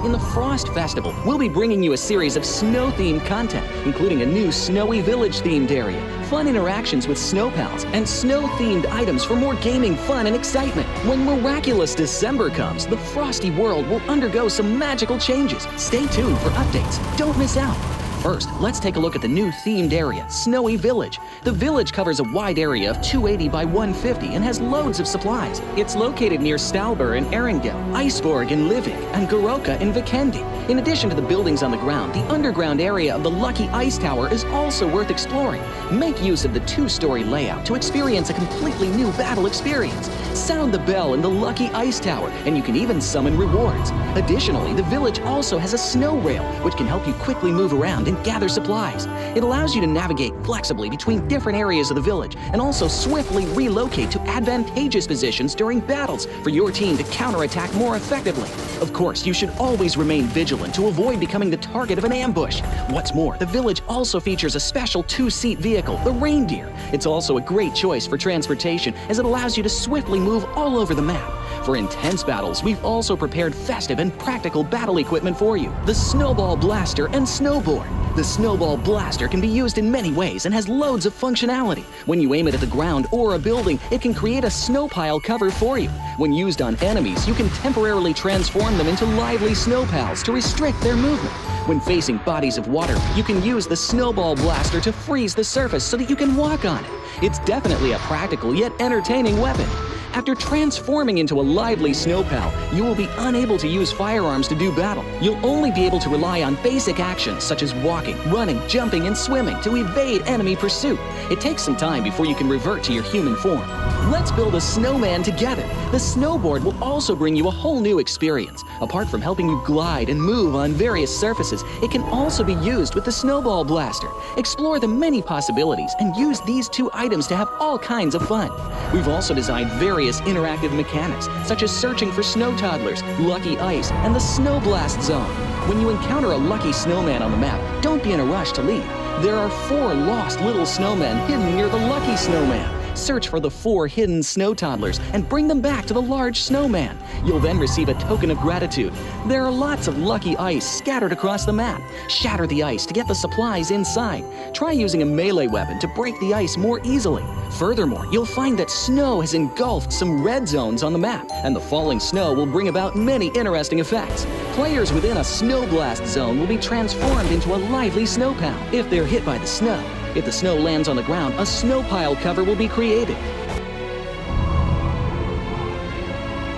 In the Frost Festival, we'll be bringing you a series of snow-themed content, including a new Snowy Village-themed area, fun interactions with snow pals, and snow-themed items for more gaming fun and excitement. When miraculous December comes, the frosty world will undergo some magical changes. Stay tuned for updates. Don't miss out. First, let's take a look at the new themed area, Snowy Village. The village covers a wide area of 280 by 150 and has loads of supplies. It's located near Stalber in Erringel, Iceborg in Livik, and Goroka in Vikendi. In addition to the buildings on the ground, the underground area of the Lucky Ice Tower is also worth exploring. Make use of the two-story layout to experience a completely new battle experience. Sound the bell in the Lucky Ice Tower, and you can even summon rewards. Additionally, the village also has a snow rail, which can help you quickly move around and gather supplies. It allows you to navigate flexibly between different areas of the village and also swiftly relocate to advantageous positions during battles for your team to counterattack more effectively. Of course, you should always remain vigilant to avoid becoming the target of an ambush. What's more, the village also features a special two-seat vehicle, the Reindeer. It's also a great choice for transportation as it allows you to swiftly move all over the map. For intense battles, we've also prepared festive and practical battle equipment for you, the Snowball Blaster and Snowboard. The Snowball Blaster can be used in many ways and has loads of functionality. When you aim it at the ground or a building, it can create a snow pile cover for you. When used on enemies, you can temporarily transform them into lively snow pals to restrict their movement. When facing bodies of water, you can use the Snowball Blaster to freeze the surface so that you can walk on it. It's definitely a practical yet entertaining weapon. After transforming into a lively snow pal, you will be unable to use firearms to do battle. You'll only be able to rely on basic actions such as walking, running, jumping, and swimming to evade enemy pursuit. It takes some time before you can revert to your human form. Let's build a snowman together. The snowboard will also bring you a whole new experience. Apart from helping you glide and move on various surfaces, it can also be used with the Snowball Blaster. Explore the many possibilities and use these two items to have all kinds of fun. We've also designed various interactive mechanics, such as searching for snow toddlers, lucky ice, and the snow blast zone. When you encounter a lucky snowman on the map, don't be in a rush to leave. There are 4 lost little snowmen hidden near the lucky snowman. Search for the 4 hidden snow toddlers and bring them back to the large snowman. You'll then receive a token of gratitude. There are lots of lucky ice scattered across the map. Shatter the ice to get the supplies inside. Try using a melee weapon to break the ice more easily. Furthermore, you'll find that snow has engulfed some red zones on the map, and the falling snow will bring about many interesting effects. Players within a snow blast zone will be transformed into a lively snow pal if they're hit by the snow. If the snow lands on the ground, a snow pile cover will be created.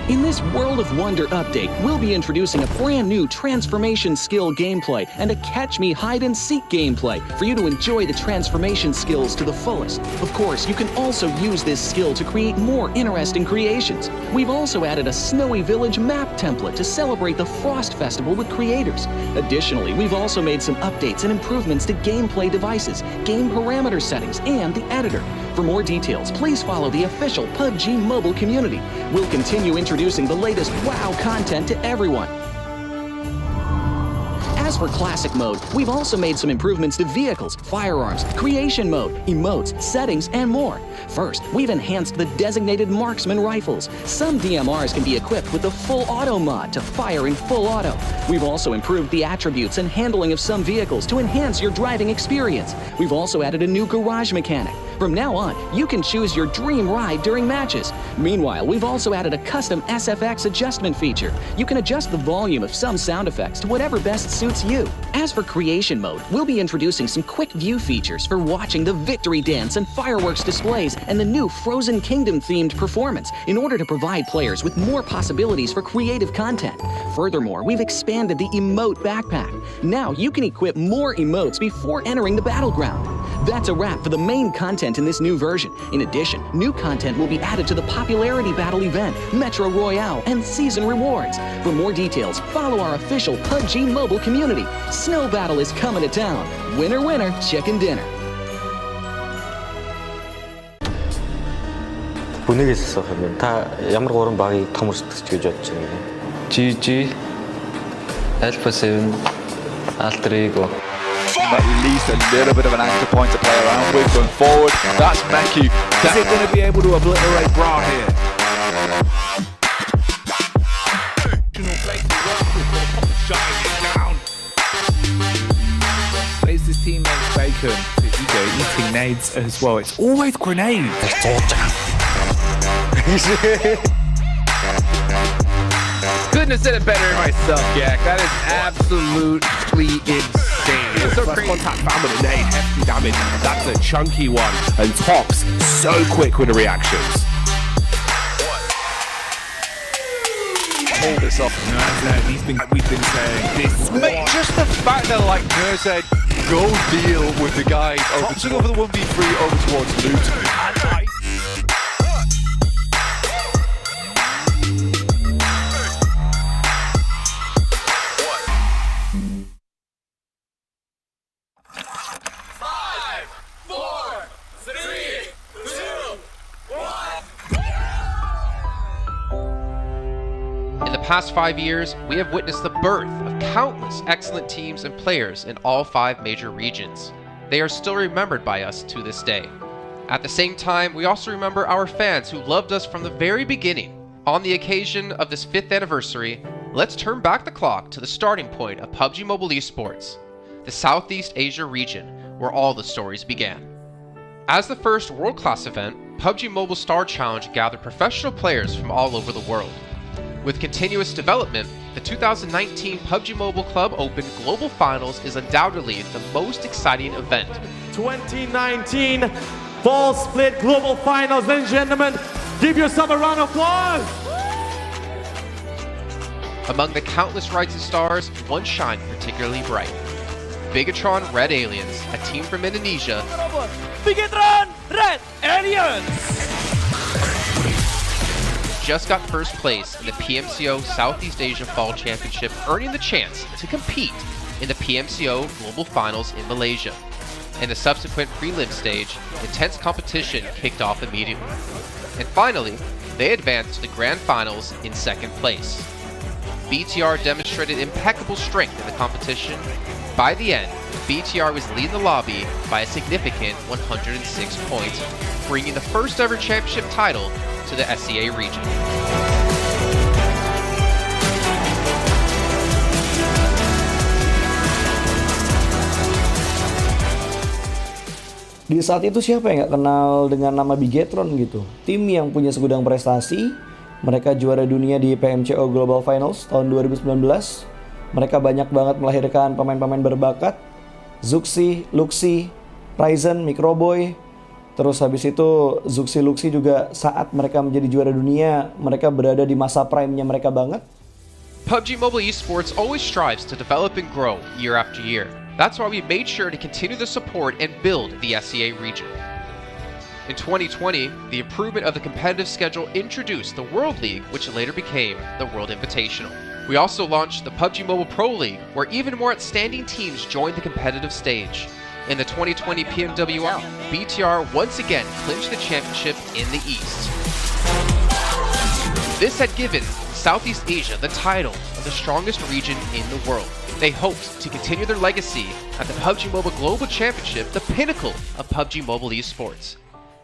In this World of Wonder update, we'll be introducing a brand new transformation skill gameplay and a catch me hide and seek gameplay for you to enjoy the transformation skills to the fullest. Of course, you can also use this skill to create more interesting creations. We've also added a Snowy Village map template to celebrate the Frost Festival with creators. Additionally, we've also made some updates and improvements to gameplay devices, game parameter settings, and the editor. For more details, please follow the official PUBG Mobile community. We'll continue introducing the latest WoW content to everyone. As for Classic Mode, we've also made some improvements to vehicles, firearms, creation mode, emotes, settings, and more. First, we've enhanced the designated marksman rifles. Some DMRs can be equipped with the full auto mod to fire in full auto. We've also improved the attributes and handling of some vehicles to enhance your driving experience. We've also added a new garage mechanic. From now on, you can choose your dream ride during matches. Meanwhile, we've also added a custom SFX adjustment feature. You can adjust the volume of some sound effects to whatever best suits you. As for creation mode, we'll be introducing some quick view features for watching the victory dance and fireworks displays and the new Frozen Kingdom themed performance in order to provide players with more possibilities for creative content. Furthermore, we've expanded the emote backpack. Now you can equip more emotes before entering the battleground. That's a wrap for the main content in this new version. In addition, new content will be added to the popularity battle event, Metro Royale, and season rewards. For more details, follow our official PUBG Mobile community. Snow Battle is coming to town. Winner, winner, chicken dinner. 분위기에서 그러면 다 ямар гурван багийг том өрсөлдөгч гэж бодож байна вэ? GG, Alpha 7, Alter Ego. But released a little bit of an anchor point to play around with going forward. That's Meki. Is it going to be able to obliterate Bra here? Shot grenades as well. It's always grenades. Couldn't have said it better myself, Jack. That is absolutely insane. It's so crazy. Contact found with a nade, hefty damage. That's a chunky one. And Tops so quick with the reactions. Hold this off. We've been saying this. Mate, just the fact that like Nerd said, go deal with the guys over the 1v3 over towards Luton. In the past 5 years, we have witnessed the birth of countless excellent teams and players in all 5 major regions. They are still remembered by us to this day. At the same time, we also remember our fans who loved us from the very beginning. On the occasion of this 5th anniversary, let's turn back the clock to the starting point of PUBG Mobile eSports, the Southeast Asia region, where all the stories began. As the first world-class event, PUBG Mobile Star Challenge gathered professional players from all over the world. With continuous development, the 2019 PUBG Mobile Club Open Global Finals is undoubtedly the most exciting event. 2019 Fall Split Global Finals, ladies and gentlemen, give yourself a round of applause! Among the countless rising stars, one shined particularly bright. Bigatron Red Aliens, a team from Indonesia, Bigatron Red Aliens! just got first place in the PMCO Southeast Asia Fall Championship, earning the chance to compete in the PMCO Global Finals in Malaysia. In the subsequent prelim stage, intense competition kicked off immediately. And finally, they advanced to the Grand Finals in second place. BTR demonstrated impeccable strength in the competition. By the end, BTR was leading the lobby by a significant 106 points, bringing the first ever championship title to the SEA region. Di saat itu siapa yang nggak kenal dengan nama Bigatron gitu? Tim yang punya segudang prestasi, mereka juara dunia di PMCO Global Finals tahun 2019. Mereka banyak banget melahirkan pemain-pemain berbakat, Zuxi, Luxi, Ryzen, Microboy. Terus habis itu Zuxi, Luxi juga saat mereka menjadi juara dunia, mereka berada di masa prime-nya mereka banget. PUBG Mobile eSports always strives to develop and grow year after year. That's why we made sure to continue the support and build the SEA region. In 2020, the improvement of the competitive schedule introduced the World League, which later became the World Invitational. We also launched the PUBG Mobile Pro League, where even more outstanding teams joined the competitive stage. In the 2020 PMWL, BTR once again clinched the championship in the East. This had given Southeast Asia the title of the strongest region in the world. They hoped to continue their legacy at the PUBG Mobile Global Championship, the pinnacle of PUBG Mobile eSports.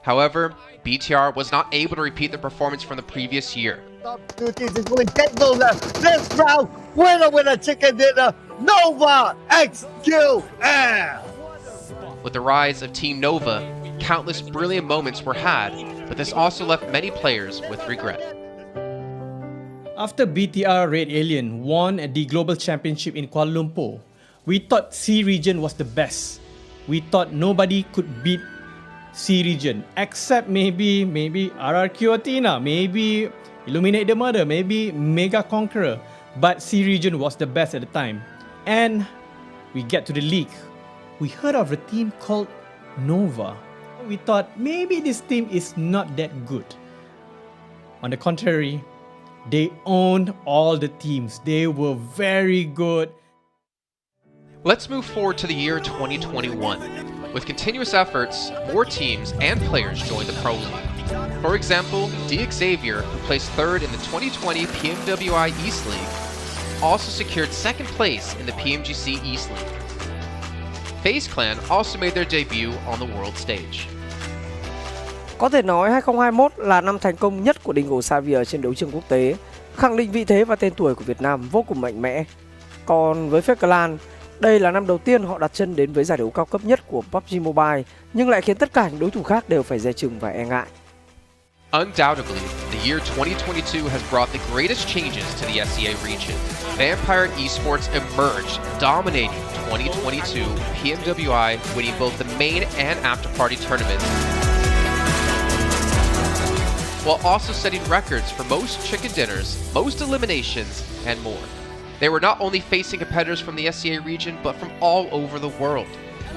However, BTR was not able to repeat the performance from the previous year. Top 2 teams is going to get those this round. Winner with a chicken dinner, Nova XQL. With the rise of Team Nova, countless brilliant moments were had, but this also left many players with regret. After BTR Red Alien won the Global Championship in Kuala Lumpur, we thought C region was the best. We thought nobody could beat C region except maybe RRQ Athena, maybe Illuminate the Murder, maybe Mega Conqueror, but C region was the best at the time. And we get to the league. We heard of a team called Nova. We thought maybe this team is not that good. On the contrary, they owned all the teams. They were very good. Let's move forward to the year 2021. With continuous efforts, more teams and players joined the Pro League. For example, Xavier, who placed third in the 2020 PMWI East League, also secured second place in the PMGC East League. FaZe Clan also made their debut on the world stage. Có thể nói 2021 là năm thành công nhất của Dingo Xavier trên đấu trường quốc tế, khẳng định vị thế và tên tuổi của Việt Nam vô cùng mạnh mẽ. Còn với FaZe Clan Đây là năm đầu tiên họ đặt chân đến với giải đấu cao cấp nhất của PUBG Mobile, nhưng lại khiến tất cả những đối thủ khác đều phải dè chừng và e ngại. Undoubtedly, the year 2022 has brought the greatest changes to the SEA region. Vampire Esports emerged, dominating 2022 PMWI, winning both the main and after-party tournaments, while also setting records for most chicken dinners, most eliminations, and more. They were not only facing competitors from the SEA region, but from all over the world.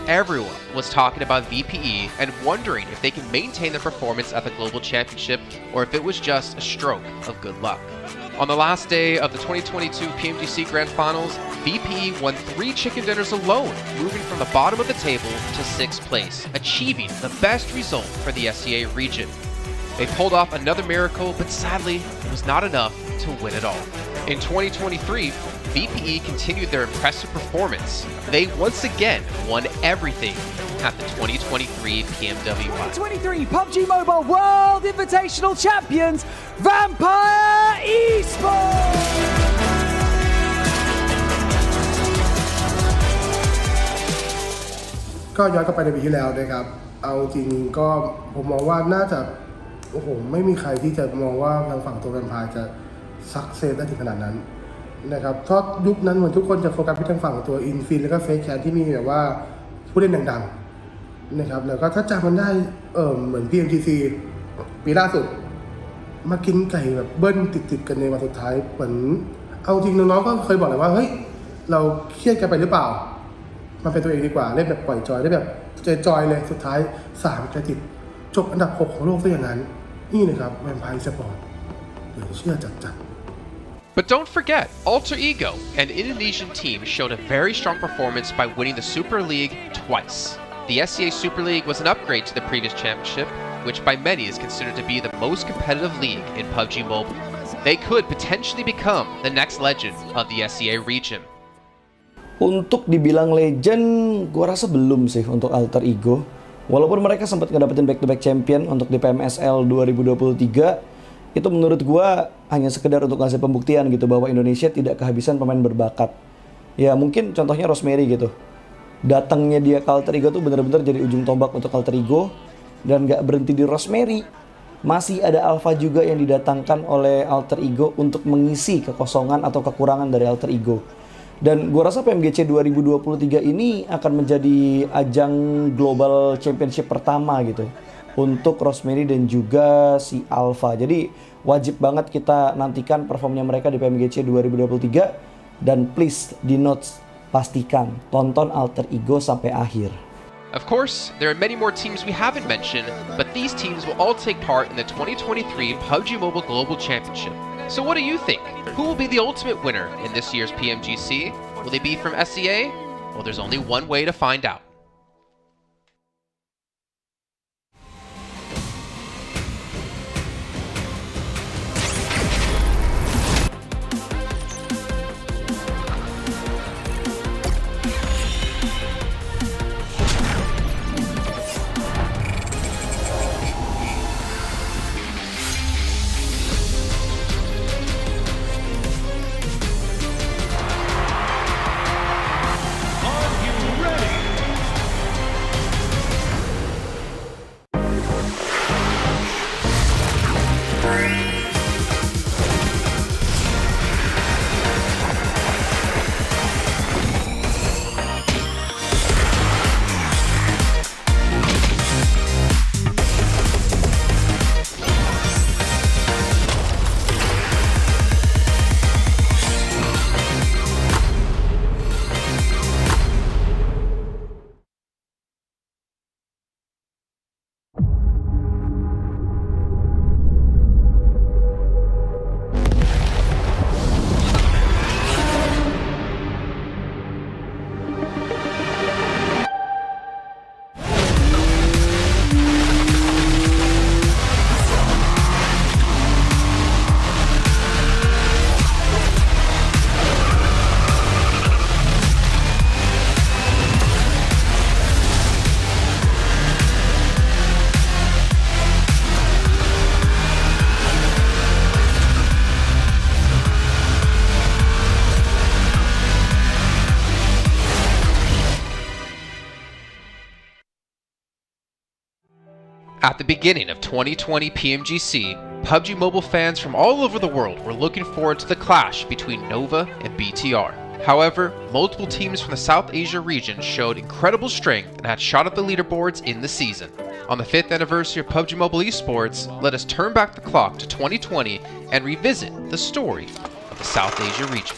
Everyone was talking about VPE and wondering if they can maintain their performance at the Global Championship or if it was just a stroke of good luck. On the last day of the 2022 PMGC Grand Finals, VPE won 3 chicken dinners alone, moving from the bottom of the table to 6th place, achieving the best result for the SEA region. They pulled off another miracle, but sadly, it was not enough to win it all. In 2023, VPE continued their impressive performance. They once again won everything at the 2023 PMWI. 2023 PUBG Mobile World Invitational Champions, Vampire Esports! ก็ย้อนกลับไปในปีที่แล้วนะครับเอาจริงก็ผมมองว่าน่าจะโอ้โหไม่มีใครที่จะมองว่าทางฝั่งตัวแวมไพร์จะซักเซสได้ถึงขนาดนั้นนะครับเพราะยุคนั้นเหมือนทุกคนจะโฟกัสไปทางฝั่งตัวอินฟินแล้วก็เฟซแคทที่มีแบบว่าผู้เล่นดังๆนะครับแล้วก็ถ้าจำมันได้เหมือน PMGC ปีล่าสุดมากินไก่แบบเบิ้ลติดๆกันในวันสุดท้ายเหมือนเอาจริงน้องๆก็เคยบอกเลยว่าเฮ้ยเราเครียดกันไปหรือเปล่ามันเป็นตัวเองดีกว่าเล่นแบบปล่อยจอยได้แบบจอยเลยสุดท้าย3จะติดจบอันดับ6ของโลกซะอย่างนั้นนี่นะครับแวมไพร์สปอร์ตเหลือเชื่อจัด But don't forget, Alter Ego, an Indonesian team, showed a very strong performance by winning the Super League twice. The SEA Super League was an upgrade to the previous championship, which by many is considered to be the most competitive league in PUBG Mobile. They could potentially become the next legend of the SEA region. Untuk dibilang legend, gua rasa belum sih untuk Alter Ego. Walaupun mereka sempat ngedapetin back-to-back champion untuk di PMSL 2023, itu menurut gua hanya sekedar untuk ngasih pembuktian gitu bahwa Indonesia tidak kehabisan pemain berbakat. Ya mungkin contohnya Rosemary gitu. Datangnya dia ke Alter Ego tuh bener-bener jadi ujung tombak untuk Alter Ego. Dan gak berhenti di Rosemary. Masih ada Alpha juga yang didatangkan oleh Alter Ego untuk mengisi kekosongan atau kekurangan dari Alter Ego. Dan gue rasa PMGC 2023 ini akan menjadi ajang Global Championship pertama gitu untuk Rosemary dan juga si Alpha. Jadi wajib banget kita nantikan performnya mereka di PMGC 2023. Dan please di notes pastikan tonton Alter Ego sampai akhir. Of course, there are many more teams we haven't mentioned, but these teams will all take part in the 2023 PUBG Mobile Global Championship. So what do you think? Who will be the ultimate winner in this year's PMGC? Will they be from SEA? Well, there's only one way to find out. At the beginning of 2020 PMGC, PUBG Mobile fans from all over the world were looking forward to the clash between Nova and BTR. However, multiple teams from the South Asia region showed incredible strength and had shot up the leaderboards in the season. On the 5th anniversary of PUBG Mobile esports, let us turn back the clock to 2020 and revisit the story of the South Asia region.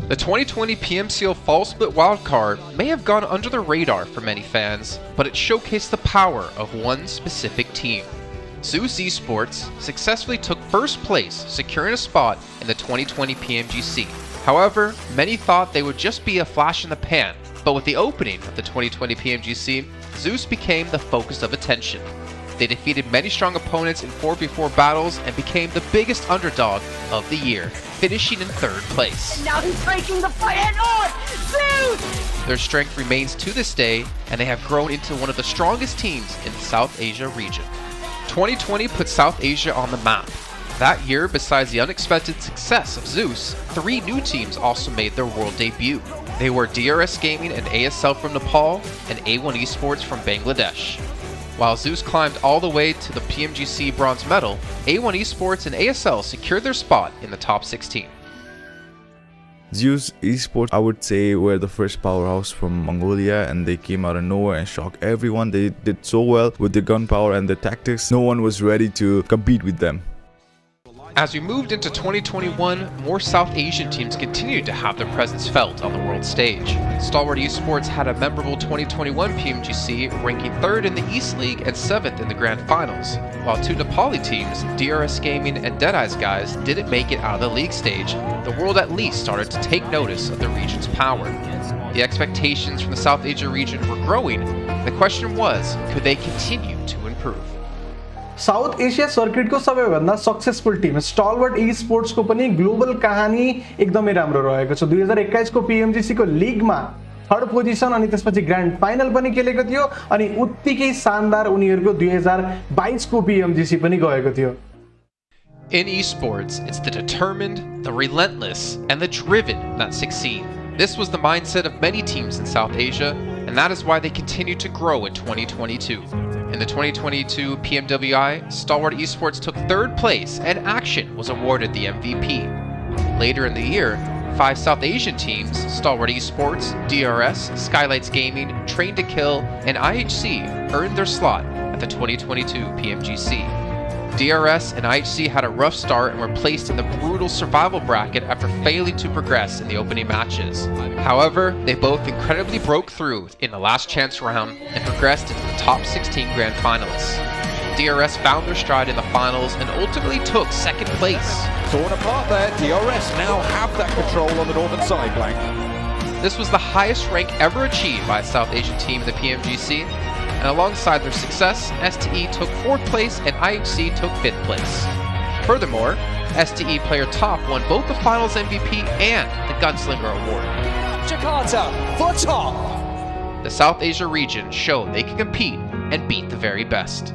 The 2020 PMCO Fall Split Wildcard may have gone under the radar for many fans, but it showcased the power of one specific team. Zeus Esports successfully took first place, securing a spot in the 2020 PMGC. However, many thought they would just be a flash in the pan, but with the opening of the 2020 PMGC, Zeus became the focus of attention. They defeated many strong opponents in 4v4 battles and became the biggest underdog of the year, finishing in 3rd place. And now he's breaking the fight head on! Zeus! Their strength remains to this day, and they have grown into one of the strongest teams in the South Asia region. 2020 put South Asia on the map. That year, besides the unexpected success of Zeus, 3 new teams also made their world debut. They were DRS Gaming and ASL from Nepal, and A1 Esports from Bangladesh. While Zeus climbed all the way to the PMGC bronze medal, A1 Esports and ASL secured their spot in the top 16. Zeus Esports, I would say, were the first powerhouse from Mongolia, and they came out of nowhere and shocked everyone. They did so well with their gunpowder and the tactics. No one was ready to compete with them. As we moved into 2021, more South Asian teams continued to have their presence felt on the world stage. Stalwart Esports had a memorable 2021 PMGC, ranking 3rd in the East League and 7th in the Grand Finals, while 2 Nepali teams, DRS Gaming and Deadeye's Guys, didn't make it out of the league stage. The world at least started to take notice of the region's power. The expectations from the South Asia region were growing, and the question was, could they continue to improve? South Asia सर्किटको सबैभन्दा successful Tim स्टलवर्ट ई स्पोर्ट्सको पनि global कहानी एकदमै राम्रो रहेको छ। 2021 को PMGC को लिगमा 3rd पोजिसन अनि त्यसपछि ग्रान्ड फाइनल पनि खेलेको थियो अनि उत्तिकै शानदार उनीहरुको 2022 को PMGC पनि गएको थियो। In esports, it's the determined, the relentless, and the driven that succeed. This was the mindset of many teams in South Asia, and that is why they continue to grow in 2022. In the 2022 PMWI, Stalwart Esports took 3rd place and Action was awarded the MVP. Later in the year, 5 South Asian teams, Stalwart Esports, DRS, Skylights Gaming, Train to Kill, and IHC earned their slot at the 2022 PMGC. DRS and IHC had a rough start and were placed in the brutal survival bracket after failing to progress in the opening matches. However, they both incredibly broke through in the last chance round and progressed into the top 16 Grand Finalists. DRS found their stride in the finals and ultimately took 2nd place. Torn apart there, DRS now have that control on the northern side flank. This was the highest rank ever achieved by a South Asian team in the PMGC. And alongside their success, STE took 4th place and IHC took 5th place. Furthermore, STE Player Top won both the Finals MVP and the Gunslinger Award. Jakarta for top! The South Asia region showed they can compete and beat the very best.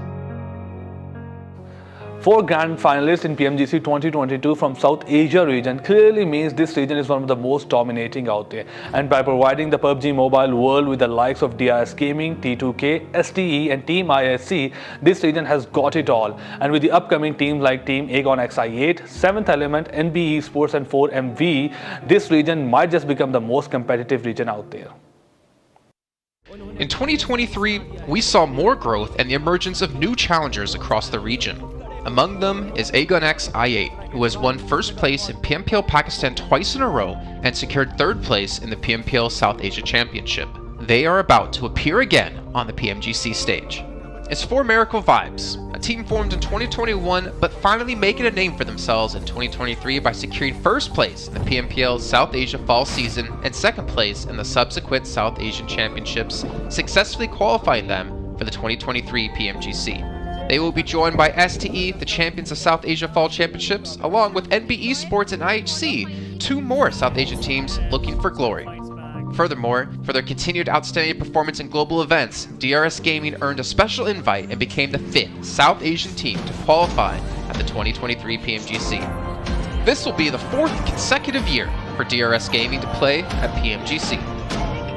4 grand finalists in PMGC 2022 from South Asia region clearly means this region is one of the most dominating out there. And by providing the PUBG Mobile world with the likes of DRS Gaming, T2K, STE and Team ISC, this region has got it all. And with the upcoming teams like Team Aegon XI8, 7th Element, NB Esports and 4MV, this region might just become the most competitive region out there. In 2023, we saw more growth and the emergence of new challengers across the region. Among them is Aegon XI8, who has won 1st place in PMPL Pakistan twice in a row and secured 3rd place in the PMPL South Asia Championship. They are about to appear again on the PMGC stage. It's 4 Miracle Vibes, a team formed in 2021 but finally making a name for themselves in 2023 by securing 1st place in the PMPL South Asia Fall season and 2nd place in the subsequent South Asian Championships, successfully qualifying them for the 2023 PMGC. They will be joined by STE, the champions of South Asia Fall Championships, along with NB Esports and IHC, 2 more South Asian teams looking for glory. Furthermore, for their continued outstanding performance in global events, DRS Gaming earned a special invite and became the 5th South Asian team to qualify at the 2023 PMGC. This will be the 4th consecutive year for DRS Gaming to play at PMGC.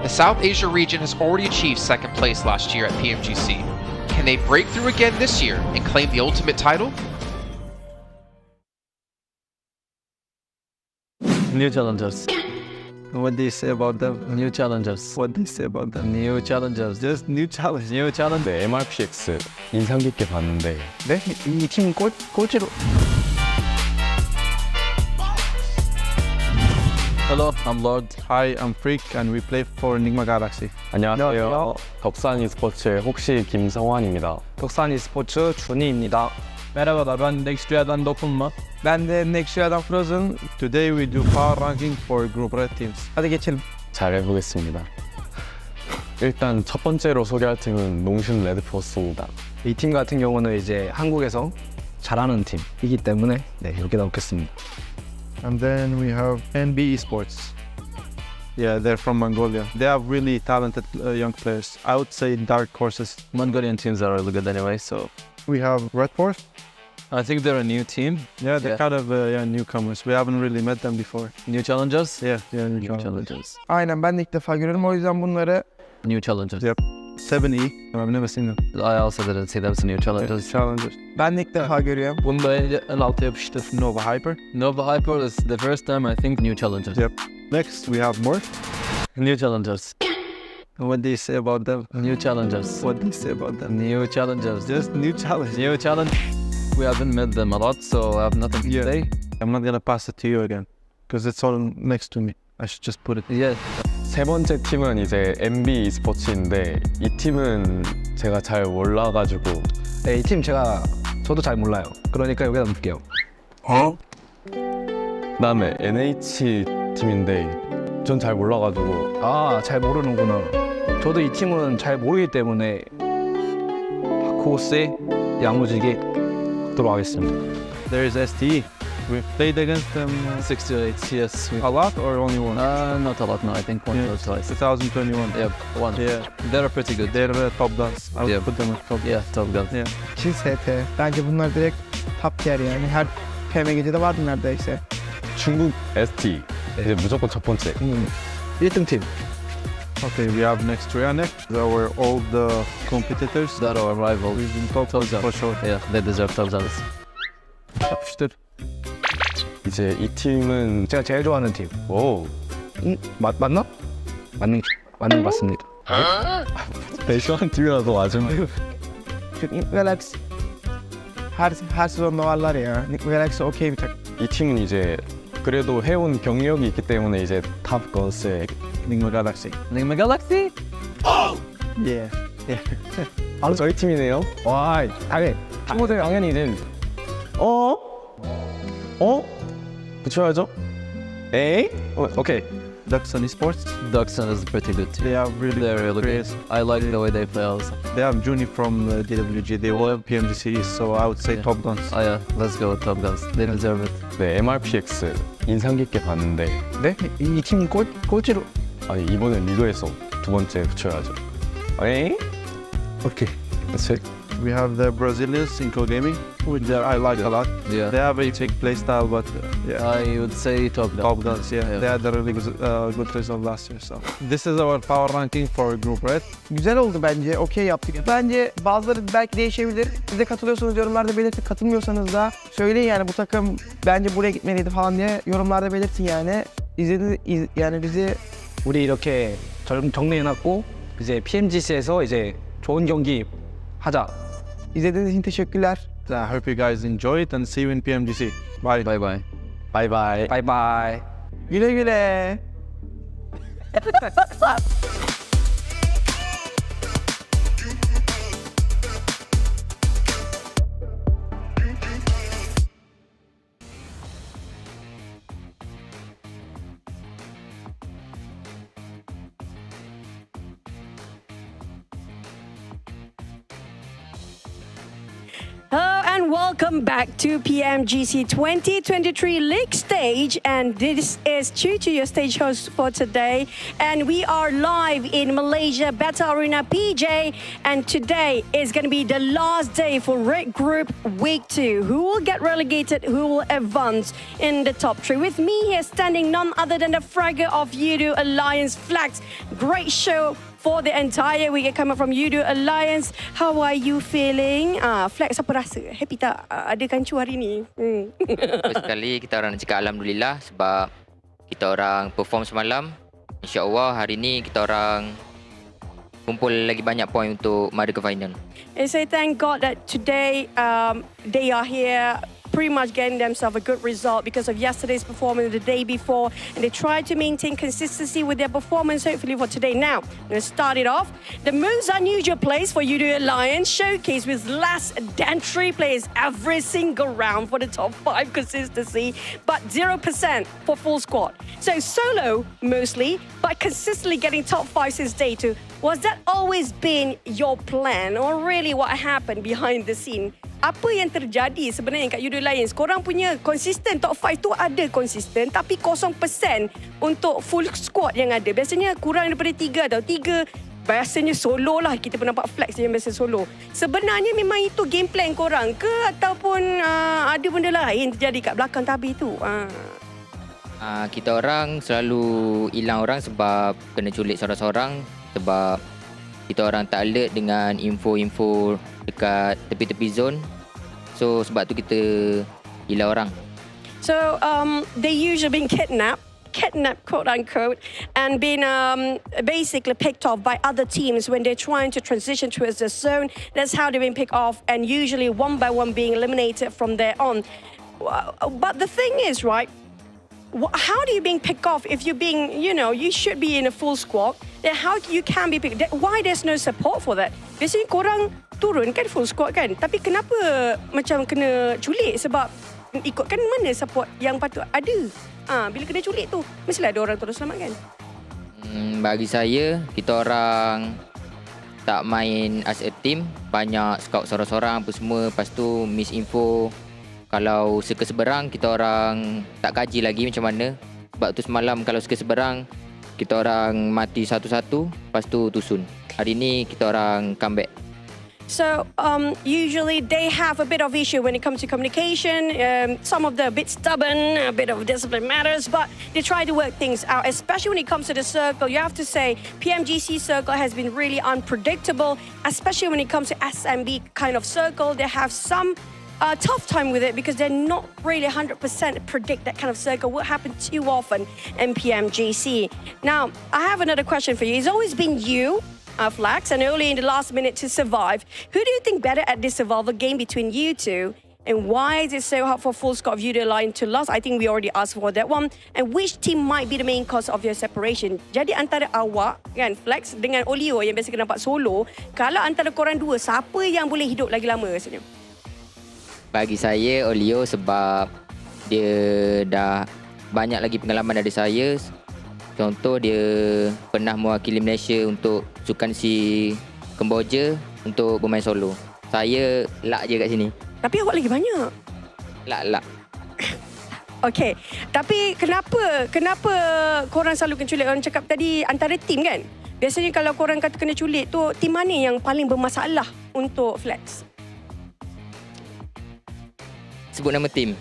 The South Asia region has already achieved second place last year at PMGC. Can they break through again this year and claim the ultimate title? New challengers. What do you say about them? New challengers. What do you say about them? New challengers. Just new challenge. New challenge. 네, MRPX 인상 깊게 봤는데. 네, 이 팀 꼴찌로. Hello, I'm Lord. Hi, I'm Freak, and we play for Enigma Galaxy. 안녕하세요. 덕산 e스포츠의 혹시 김성환입니다. 덕산 e스포츠 준희입니다. Merhaba, ben Nextuya'dan Dokunma. Ben de Nextuya'dan Frozen. Today we do power ranking for group red teams. Hadi geçelim. 잘 해보겠습니다. 일단 첫 번째로 소개할 팀은 농심 레드포스입니다. 이 팀 같은 경우는 이제 한국에서 잘하는 팀이기 때문에 네, 이렇게 넣겠습니다. And then we have NB Esports. Yeah, they're from Mongolia. They have really talented young players. I would say dark horses. Mongolian teams are really good anyway, so... We have Red Force. I think they're a new team. Yeah, they're kind of newcomers. We haven't really met them before. New challengers? Yeah, new challengers. Aynen, ben de ilk defa görüyorum. O yüzden bunları... New challengers. Yep. 7E. I've never seen them. I also didn't see them as new challengers. Ben de ilk defa görüyorum. Bunu da en alta yapıştır. Nova Hyper. Nova Hyper is the first time I think new challengers. Yep. Next we have Morph. New challengers. What do you say about them? New challengers. What do you say about them? New challengers. Just new challenge. New challenge. We haven't met them a lot, so I have nothing to say. I'm not gonna pass it to you again, because it's all next to me. I should just put it. Yeah. 세 번째 팀은 이제 NB e스포츠인데 이 팀은 제가 잘 몰라가지고. 네, 이 팀 저도 잘 몰라요. 그러니까 여기다 넣을게요. 그다음에 NH 팀인데 전 잘 몰라가지고. 아, 잘 모르는구나. 저도 이 팀은 잘 모르기 때문에 바코세 야무지게 하도록 하겠습니다. There's STE. We played against them 6 to 8. Yes. A lot or only one? Not a lot. No, I think one or twice. 2021. Yep, one. Yeah, they're pretty good. They're top guns. I would put them at top. Yeah, top guns. Yeah. ST. Bence bunlar direkt top tier yani. Her PMGC'de vardı neredeyse. 중국 ST. 이제 무조건 첫 번째. 1등 팀. Okay, we have next Trianek. Our old competitors. That are our rivals. We've been top guns for sure. Yeah, they deserve top guns. yapıştır. 이제 이 팀은 제가 제일 좋아하는 팀. 오. 맞나? 맞는 것 같습니다. Ben şu an TV'de lazım. Galaxy. Her sezonda varlar ya. Galaxy okey bir takım. 이 팀은 이제 그래도 해온 경력이 있기 때문에 이제 탑 건스의 Enigma Galaxy. Enigma Galaxy? Yeah. 바로 저희 팀이네요. 와, 당연히. 친구들 당연히 이제 붙여야죠. 에이? 오케이. Duxon Esports. Duxon is pretty good too. They have really good. I like the way they play also. They have Juni from DWG. They all have PMGC, so I would say top guns. Oh yeah, let's go with top guns. They deserve it. 네, MRPX 인상 깊게 봤는데. 네? 이 팀 꼴찌로. 아니 이번엔 리그에서 두 번째 붙여야죠. 에이? Okay. That's it. We have the Brazilians in co-gaming, which I like a lot. Yeah. They have a big play style, but yeah. I would say top guns. Top guns, yeah. They had a really good result last year, so. This is our power ranking for Group Red. Güzel oldu bence, okey yaptık. Bence bazıları belki değişebilir. Siz de katılıyorsanız yorumlarda belirtin, katılmıyorsanız da söyleyin yani bu takım bence buraya gitmeliydi falan diye yorumlarda belirtin yani. Yani bizi 우리 이렇게 정리해놨고 이제 PMGC에서 이제 좋은 경기 하자. İzlediğiniz için teşekkürler. I hope you guys enjoy it and see you in PMGC. Bye. Bye bye. Bye bye. Bye bye. Güle güle. Hello and and welcome back to PMGC 2023 League stage, and this is Chuchu, your stage host for today, and we are live in Malaysia Battle Arena PJ, and today is going to be the last day for Red Group Week 2. Who will get relegated, who will advance in the top 3? With me here standing none other than the fragger of Yudu Alliance, Flax. Great show for the entire week coming from Yudu Alliance. How are you feeling? Flex, apa rasa? Happy tak? Ada kancu hari ni? First kali kita orang nak cakap Alhamdulillah sebab kita orang perform semalam. InsyaAllah hari ni kita orang kumpul lagi banyak poin untuk mara ke final. I say thank God that today they are here pretty much getting themselves a good result because of yesterday's performance the day before, and they tried to maintain consistency with their performance hopefully for today. Now, I'm going to start it off. The most unusual plays for Yudu Alliance showcase with less than 3 plays every single round for the top 5 consistency, but 0% for full squad. So solo mostly, but consistently getting top 5 since day 2. Was that always been your plan, or really what happened behind the scene? Apa yang terjadi sebenarnya kat Yudu Alliance? Korang punya konsisten top 5 tu ada konsisten, tapi 0% untuk full squad yang ada. Biasanya kurang daripada 3 atau 3 biasanya solo lah. Kita pernah nampak Flex yang biasa solo. Sebenarnya memang itu game plan korang ke, ataupun ada benda lain terjadi kat belakang tabir tu? Kita orang selalu hilang orang sebab kena culik seorang-seorang, sebab kita orang tak alert dengan info-info dekat tepi-tepi zone. So sebab tu kita hilang orang. So they usually been kidnapped quote unquote, and been basically picked off by other teams when they're trying to transition towards the zone. That's how they've been picked off, and usually one by one being eliminated from there on. But the thing is, right, how do you being picked off if you're being, you should be in a full squad? Then how you can be picked? Why there's no support for that? Biasanya korang turun kan full squad kan, tapi kenapa macam kena culik? Sebab ikutkan mana support yang patut ada. Bila kena culik tu mestilah ada orang terus selamat kan. Bagi saya, kita orang tak main as a team. Banyak scout sorang-sorang apa semua. Lepas tu misinfo. Kalau seberang kita orang tak kaji lagi macam mana. Sebab tu semalam kalau seberang kita orang mati satu-satu, lepas tu tusun. Hari ni kita orang comeback. So usually they have a bit of issue when it comes to communication. Some of them a bit stubborn, a bit of discipline matters, but they try to work things out, especially when it comes to the circle. You have to say PMGC circle has been really unpredictable, especially when it comes to SMB kind of circle. They have some tough time with it because they're not really 100% predict that kind of circle will happen too often in PMGC. Now, I have another question for you. It's always been you, Flax, and only in the last minute to survive. Who do you think better at this survival game between you two? And why is it so hard for full squad of Yudu Alliance to lose? I think we already asked for that one. And which team might be the main cause of your separation? Jadi antara awak, kan, Flex dengan Olio yang biasa kita nampak solo, kalau antara korang dua, siapa yang boleh hidup lagi lama rasanya? Bagi saya Olio sebab dia dah banyak lagi pengalaman dari saya. Contoh dia pernah mewakili Malaysia untuk Sukan Si Kemboja untuk bermain solo. Saya lak je kat sini. Tapi awak lagi banyak. Lak. Okay, tapi kenapa korang selalu kena culik? Orang cakap tadi antara tim kan? Biasanya kalau korang kata kena culik tu, tim mana yang paling bermasalah untuk Flex? Sebut nama tim.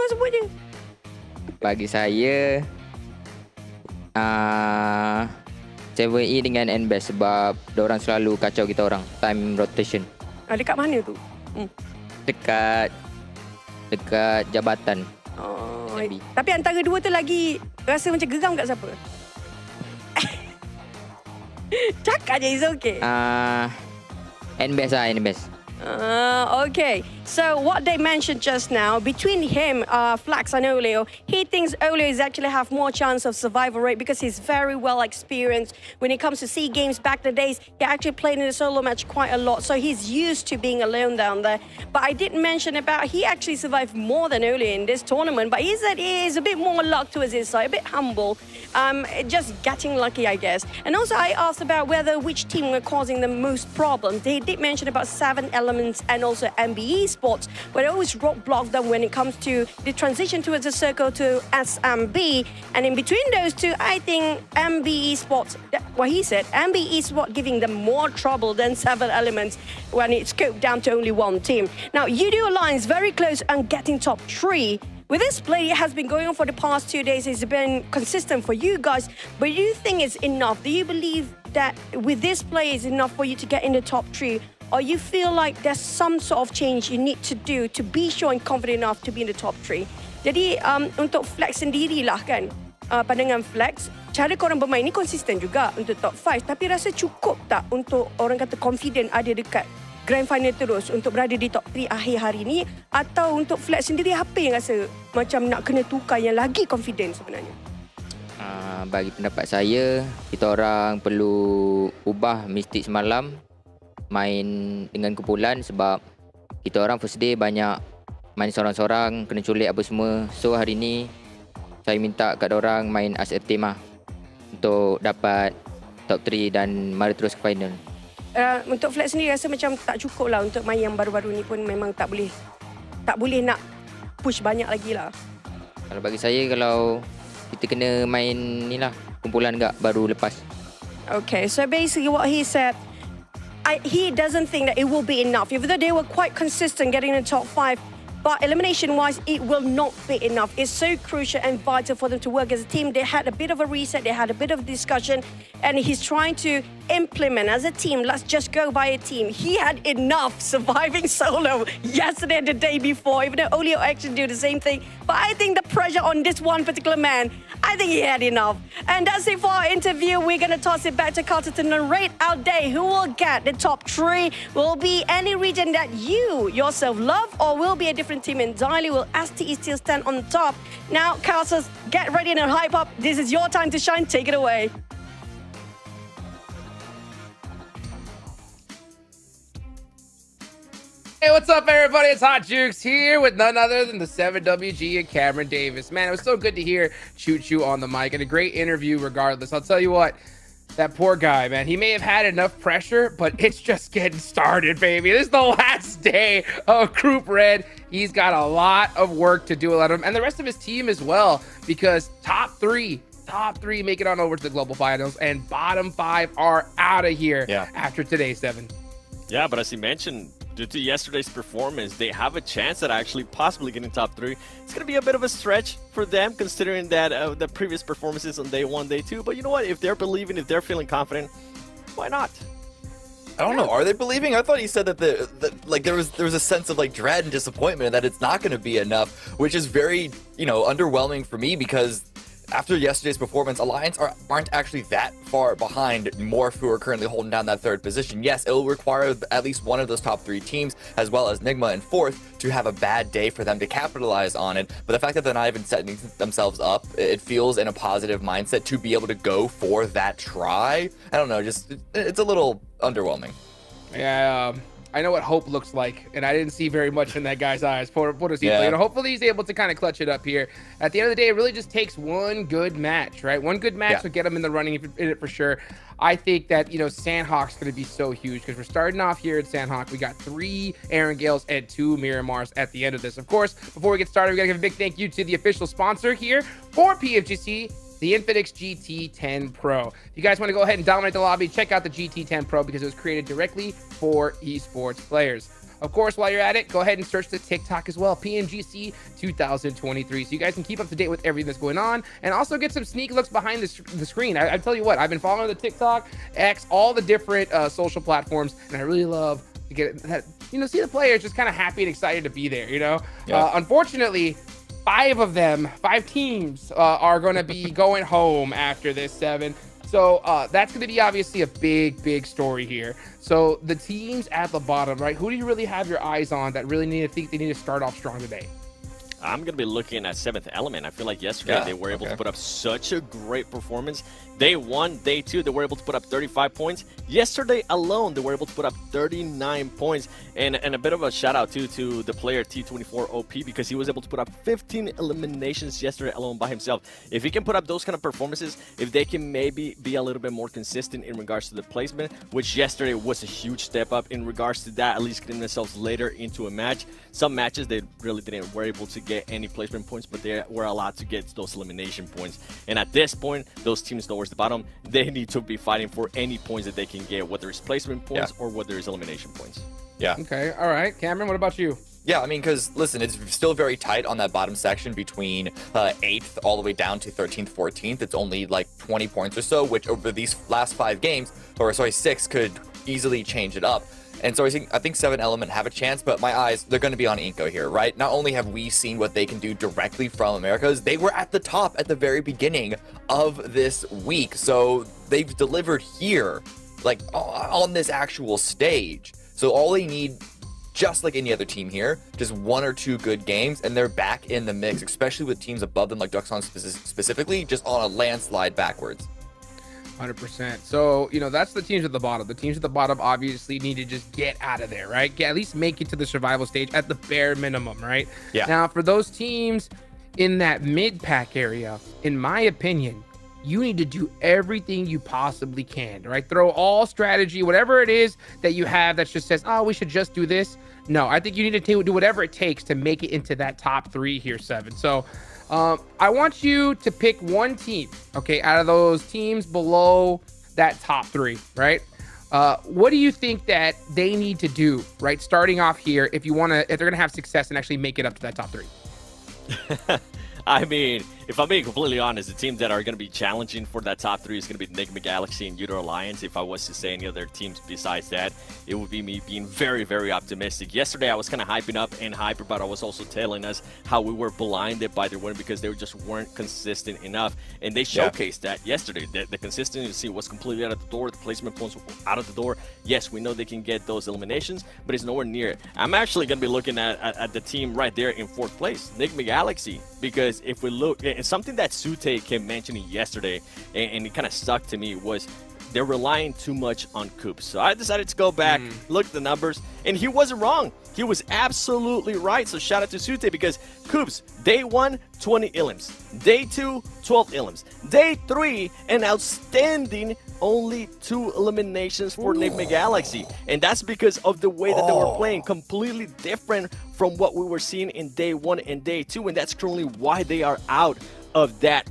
Sebut je. Bagi saya 7E dengan NBest sebab diorang selalu kacau kita orang. Time rotation. Dekat mana tu? Dekat jabatan. Tapi antara dua tu lagi rasa macam geram kat siapa? Cakap je, it's okay. NBest lah, NBest. Okay, so what they mentioned just now, between him, Flax and Olio, he thinks Olio is actually have more chance of survival rate because he's very well experienced. When it comes to SEA Games back in the days, he actually played in a solo match quite a lot, so he's used to being alone down there. But I didn't mention about he actually survived more than Olio in this tournament, but he said he is a bit more luck towards his side, a bit humble, just getting lucky, I guess. And also I asked about which team were causing the most problems. They did mention about 7 Elements and also MBE Esports, but always roadblock them when it comes to the transition towards the circle to SMB. And in between those two, I think MB Esports, what he said, MB Esports giving them more trouble than 7 Elements when it's scoped down to only one team. Now, UDO Alliance very close on getting top 3. With this play, it has been going on for the past 2 days. It's been consistent for you guys, but do you think it's enough? Do you believe that with this play is enough for you to get in the top 3? Or you feel like there's some sort of change you need to do to be sure and confident enough to be in the top 3? Jadi untuk Flex sendirilah kan, pandangan Flex, cara korang bermain ni konsisten juga untuk top 5. Tapi rasa cukup tak untuk orang kata confident ada dekat Grand Final terus untuk berada di top 3 akhir hari ni? Atau untuk Flex sendiri, apa yang rasa macam nak kena tukar yang lagi confident sebenarnya? Bagi pendapat saya, kita orang perlu ubah mistik semalam, main dengan kumpulan, sebab kita orang first day banyak main sorang-sorang, kena culik apa semua. So hari ni saya minta kat orang main as a team lah, untuk dapat top 3 dan mari terus ke final. Untuk Flex sendiri rasa macam tak cukup lah untuk main yang baru-baru ni pun memang tak boleh nak push banyak lagi lah. Kalau bagi saya, kalau kita kena main ni lah, kumpulan enggak baru lepas. Okay, so basically what he said, he doesn't think that it will be enough. Even though they were quite consistent getting in the top 5, but elimination-wise, it will not be enough. It's so crucial and vital for them to work as a team. They had a bit of a reset, they had a bit of discussion, and he's trying to implement as a team. Let's just go by a team. He had enough surviving solo yesterday and the day before, even though Olio actually do the same thing. But I think the pressure on this one particular man, I think he had enough. And that's it for our interview. We're going to toss it back to Carter to narrate our day. Who will get the top 3? Will be any region that you yourself love, or will be a different team entirely? Will STE still stand on top? Now, Carter, get ready and hype up. This is your time to shine. Take it away. Hey, what's up, everybody? It's Hot Jukes here with none other than the 7WG and Cameron Davis. Man, it was so good to hear Choo Choo on the mic, and a great interview regardless. I'll tell you what, that poor guy, man, he may have had enough pressure, but it's just getting started, baby. This is the last day of Group Red. He's got a lot of work to do, and the rest of his team as well, because top three make it on over to the global finals, and bottom 5 are out of here after today's 7. Yeah, but as you mentioned, due to yesterday's performance, they have a chance at actually possibly getting top 3. It's going to be a bit of a stretch for them, considering that the previous performances on day 1, day 2. But you know what? If they're believing, if they're feeling confident, why not? I don't know. Are they believing? I thought he said that there was a sense of like dread and disappointment that it's not going to be enough, which is very, underwhelming for me, because after yesterday's performance, Alliance aren't actually that far behind Morph, who are currently holding down that 3rd position. Yes, it will require at least one of those top 3 teams, as well as Nigma in 4th, to have a bad day for them to capitalize on it. But the fact that they're not even setting themselves up, it feels in a positive mindset to be able to go for that try. I don't know, it's a little underwhelming. Yeah, I know what hope looks like, and I didn't see very much in that guy's eyes. Hopefully he's able to kind of clutch it up here. At the end of the day, it really just takes one good match, right? One good match will get him in the running in it for sure. I think that, Sandhawk's going to be so huge, because we're starting off here at Sandhawk. We got 3 Aaron Gales and 2 Miramars at the end of this. Of course, before we get started, we got to give a big thank you to the official sponsor here for PMGC, the Infinix GT10 Pro. If you guys want to go ahead and dominate the lobby, check out the GT10 Pro, because it was created directly for esports players. Of course, while you're at it, go ahead and search the TikTok as well, PMGC 2023, so you guys can keep up to date with everything that's going on, and also get some sneak looks behind the screen. I tell you what, I've been following the TikTok, X, all the different social platforms, and I really love to get that, see the players just kind of happy and excited to be there, Unfortunately, 5 teams are going to be going home after this 7. So that's going to be obviously a big story here. So the teams at the bottom, right? Who do you really have your eyes on that really need to start off strong today? I'm going to be looking at 7th Element. I feel like yesterday they were able to put up such a great performance. Day 1, Day 2, they were able to put up 35 points. Yesterday alone, they were able to put up 39 points. And a bit of a shout out too to the player T24 OP, because he was able to put up 15 eliminations yesterday alone by himself. If he can put up those kind of performances, if they can maybe be a little bit more consistent in regards to the placement, which yesterday was a huge step up in regards to that, at least getting themselves later into a match. Some matches they really were able to get any placement points, but they were allowed to get those elimination points. And at this point, those teams towards the bottom, they need to be fighting for any points that they can get, whether it's placement points or whether it's elimination points. Yeah. Okay. All right. Cameron, what about you? Yeah, I mean, because, listen, it's still very tight on that bottom section between 8th all the way down to 13th, 14th. It's only like 20 points or so, which over these last 5 games, or sorry, 6, could easily change it up. And so I think 7 Element have a chance, but my eyes, they're going to be on Inco here, right? Not only have we seen what they can do directly from Americas, they were at the top at the very beginning of this week. So they've delivered here, like on this actual stage. So all they need, just like any other team here, just 1 or 2 good games, and they're back in the mix, especially with teams above them, like Duxon specifically, just on a landslide backwards. 100%. So, you know, that's the teams at the bottom. The teams at the bottom obviously need to just get out of there, right? At least make it to the survival stage at the bare minimum, right? Yeah. Now, for those teams in that mid-pack area, in my opinion, you need to do everything you possibly can, right? Throw all strategy, whatever it is that you have that just says, oh, we should just do this. No, I think you need to do whatever it takes to make it into that top 3 here, 7. So, I want you to pick one team, okay, out of those teams below that top 3, right? What do you think that they need to do, right? Starting off here, if they're gonna have success and actually make it up to that top 3. I mean, if I'm being completely honest, the teams that are going to be challenging for that top 3 is going to be Enigma Galaxy and Uter Alliance. If I was to say any other teams besides that, it would be me being very, very optimistic. Yesterday, I was kind of hyping up and hyper, but I was also telling us how we were blinded by their win because they just weren't consistent enough. And they showcased that yesterday. The consistency was completely out of the door. The placement points were out of the door. Yes, we know they can get those eliminations, but it's nowhere near it. I'm actually going to be looking at the team right there in 4th place, Enigma Galaxy, because if we look, and something that Sute kept mentioning yesterday, and it kind of stuck to me, was they're relying too much on Coops. So I decided to go back, look at the numbers, and he wasn't wrong. He was absolutely right. So shout out to Sute, because Coops, day 1, 20 elims. Day 2, 12 elims. Day 3, an outstanding only 2 eliminations for Enigma Galaxy. And that's because of the way that they were playing, completely different from what we were seeing in day 1 and day 2. And that's currently why they are out of that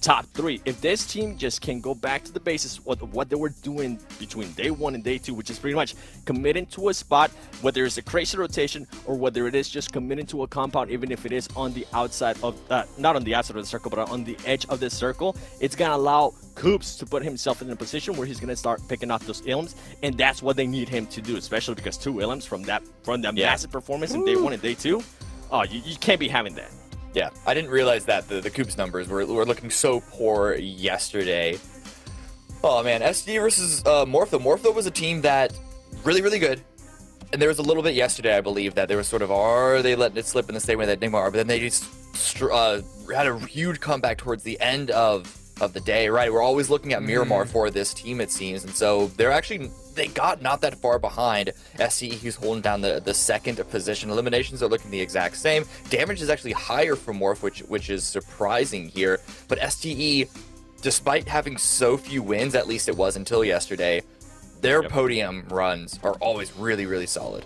top 3. If this team just can go back to the basis of what they were doing between day 1 and day 2, which is pretty much committing to a spot, whether it's a crazy rotation or whether it is just committing to a compound, even if it is on the outside of, not on the outside of the circle, but on the edge of the circle, it's going to allow Coops to put himself in a position where he's going to start picking off those ilms, and that's what they need him to do, especially because 2 ilms from that massive performance in day 1 and day 2. Oh, you can't be having that. Yeah, I didn't realize that the Coops numbers were looking so poor yesterday. Oh man, SD versus Morpho. Morpho was a team that really, really good. And there was a little bit yesterday, I believe, that they were sort of, are they letting it slip in the same way that Enigma are? But then they just had a huge comeback towards the end of the day, right? We're always looking at Miramar for this team, it seems. And so they got not that far behind SCE, who's holding down the 2nd position. Eliminations are looking the exact same. Damage is actually higher for Morph, which is surprising here. But STE, despite having so few wins, at least it was until yesterday, their podium runs are always really, really solid.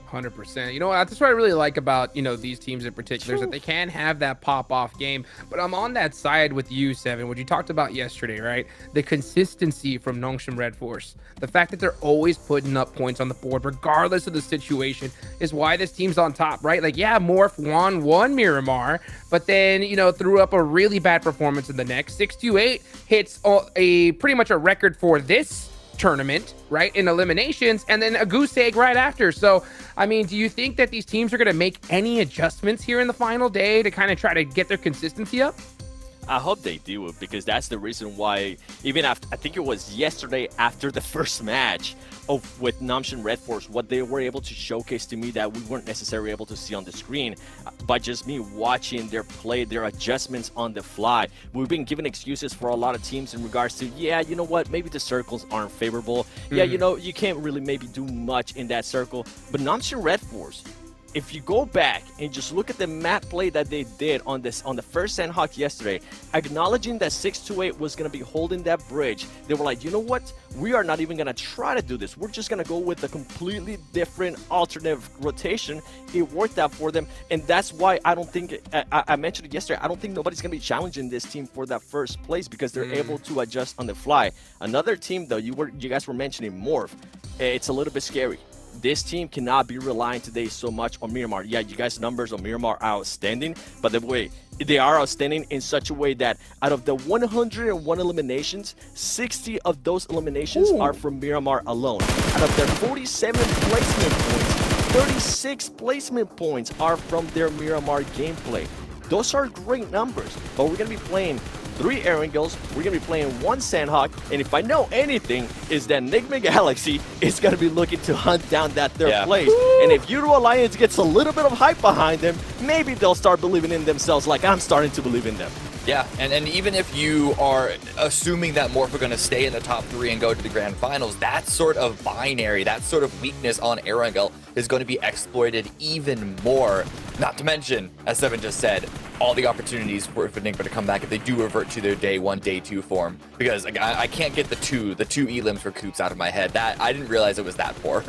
100%. You know what? That's what I really like about, these teams in particular, is that they can have that pop-off game. But I'm on that side with you, Seven, what you talked about yesterday, right? The consistency from Nongshim Red Force. The fact that they're always putting up points on the board, regardless of the situation, is why this team's on top, right? Like, yeah, Morph won Miramar, but then, threw up a really bad performance in the next. 628 hits pretty much a record for this tournament, right, in eliminations, and then a goose egg right after. So, I mean, do you think that these teams are going to make any adjustments here in the final day to kind of try to get their consistency up? I hope they do, because that's the reason why, even after, I think it was yesterday after the first match with Namshin Red Force, what they were able to showcase to me that we weren't necessarily able to see on the screen, by just me watching their play, their adjustments on the fly. We've been given excuses for a lot of teams in regards to, yeah, you know what, maybe the circles aren't favorable. Yeah, you know, you can't really maybe do much in that circle. But Namshin Red Force, if you go back and just look at the map play that they did on the first Sandhawk yesterday, acknowledging that 628 was going to be holding that bridge, they were like, you know what? We are not even going to try to do this. We're just going to go with a completely different alternative rotation. It worked out for them, and that's why I don't think, I mentioned it yesterday, I don't think nobody's going to be challenging this team for that first place, because they're able to adjust on the fly. Another team, though, you guys were mentioning Morph. It's a little bit scary. This team cannot be relying today so much on Miramar. Yeah, you guys' numbers on Miramar are outstanding, but the way they are outstanding in such a way that out of the 101 eliminations, 60 of those eliminations are from Miramar alone. Out of their 47 placement points, 36 placement points are from their Miramar gameplay. Those are great numbers, but we're going to be playing 3 Erangels, we're going to be playing 1 Sandhawk, and if I know anything, is that Enigma Galaxy is going to be looking to hunt down that 3rd place. And if Euro Alliance gets a little bit of hype behind them, maybe they'll start believing in themselves like I'm starting to believe in them. Yeah, and even if you are assuming that Morph are going to stay in the top 3 and go to the Grand Finals, that sort of binary, that sort of weakness on Erangel is going to be exploited even more. Not to mention, as Seven just said, all the opportunities for Enigma to come back if they do revert to their day 1, day 2 form. Because I can't get the two elims for Coops out of my head. That I didn't realize it was that poor.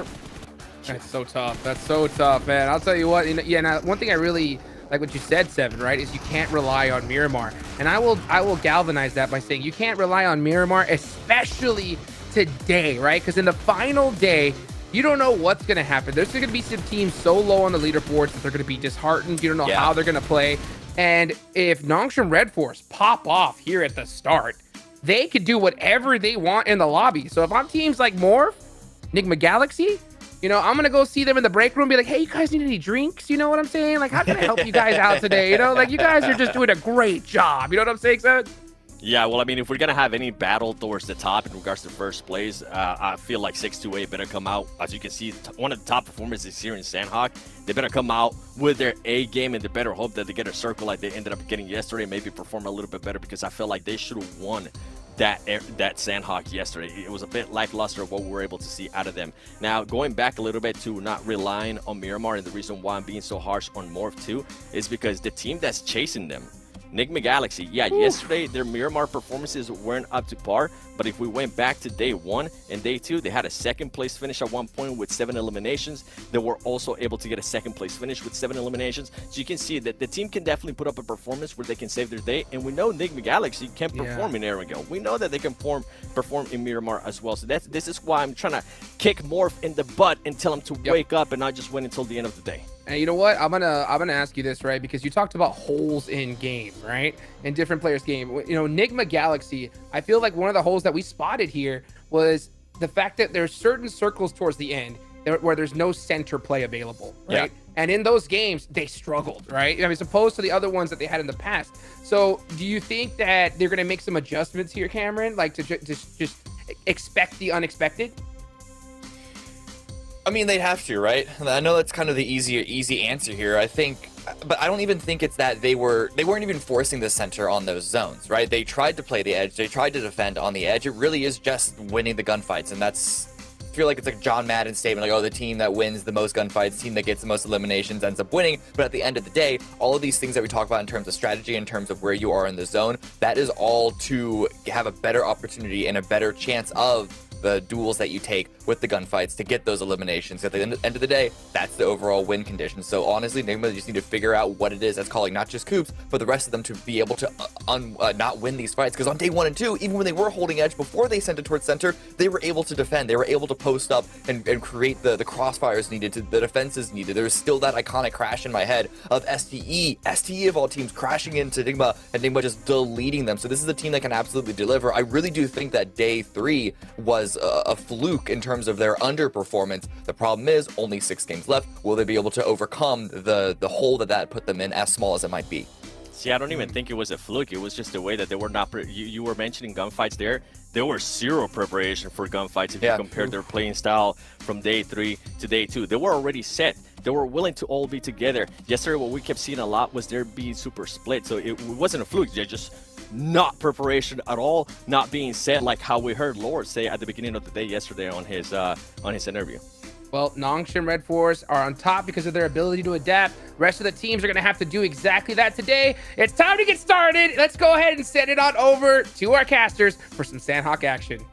That's so tough. That's so tough, man. I'll tell you what. Yeah, now one thing I really like what you said, Seven, right, is you can't rely on Miramar. And I will galvanize that by saying you can't rely on Miramar, especially today, right? Because in the final day, you don't know what's going to happen. There's going to be some teams so low on the leaderboards that they're going to be disheartened. You don't know how they're going to play. And if Nongshim Red Force pop off here at the start, they could do whatever they want in the lobby. So if I'm teams like Morph, Enigma Galaxy, you know, I'm going to go see them in the break room and be like, hey, you guys need any drinks? You know what I'm saying? Like, how can I help you guys out today? You know, like, you guys are just doing a great job. You know what I'm saying, son? Yeah, well, I mean, if we're going to have any battle towards the top in regards to first place, I feel like 628 better come out. As you can see, one of the top performers is here in Sandhawk. They better come out with their A game, and they better hope that they get a circle like they ended up getting yesterday, maybe perform a little bit better, because I feel like they should have won that Sandhawk yesterday. It was a bit lackluster of what we were able to see out of them. Now, going back a little bit to not relying on Miramar, and the reason why I'm being so harsh on Morph too is because the team that's chasing them, Enigma Galaxy, yesterday their Miramar performances weren't up to par, but if we went back to day 1 and day 2, they had a 2nd place finish at one point with 7 eliminations. They were also able to get a 2nd place finish with 7 eliminations. So you can see that the team can definitely put up a performance where they can save their day, and we know Enigma Galaxy can perform in Erangel. We know that they can perform in Miramar as well. So this is why I'm trying to kick Morph in the butt and tell him to wake up and not just wait until the end of the day. And you know what? I'm gonna ask you this, right? Because you talked about holes in game, right? In different players' game. You know, Enigma Galaxy, I feel like one of the holes that we spotted here was the fact that there's certain circles towards the end where there's no center play available, right? Yeah. And in those games, they struggled, right? I mean, as opposed to the other ones that they had in the past. So do you think that they're gonna make some adjustments here, Cameron? Like to just expect the unexpected? I mean, they'd have to, right? I know that's kind of the easy answer here. I think, but I don't even think it's that they weren't even forcing the center on those zones, right? They tried to play the edge. They tried to defend on the edge. It really is just winning the gunfights, and that's, I feel like it's like John Madden statement, like, oh, the team that wins the most gunfights, team that gets the most eliminations ends up winning. But at the end of the day, all of these things that we talk about in terms of strategy, in terms of where you are in the zone, that is all to have a better opportunity and a better chance of the duels that you take with the gunfights to get those eliminations. At the end of the day, that's the overall win condition. So honestly, Enigma just need to figure out what it is that's calling not just Coops, but the rest of them to be able to not win these fights. Because on day 1 and 2, even when they were holding edge before they sent it towards center, they were able to defend. They were able to post up and create the crossfires needed, the defenses needed. There was still that iconic crash in my head of STE of all teams crashing into Enigma, and Enigma just deleting them. So this is a team that can absolutely deliver. I really do think that day 3 was a fluke in terms of their underperformance. The problem is only 6 games left. Will they be able to overcome the hole that put them in, as small as it might be? See, I don't even think it was a fluke. It was just the way that they were not. You were mentioning gunfights there. There were zero preparation for gunfights if you compare their playing style from day 3 to day 2. They were already set. They were willing to all be together. Yesterday, what we kept seeing a lot was there being super split. So it wasn't a fluke. They're just not preparation at all, not being set like how we heard Lord say at the beginning of the day yesterday on his interview. Well, Nongshim Red Force are on top because of their ability to adapt. Rest of the teams are going to have to do exactly that today. It's time to get started. Let's go ahead and send it on over to our casters for some Sandhawk action.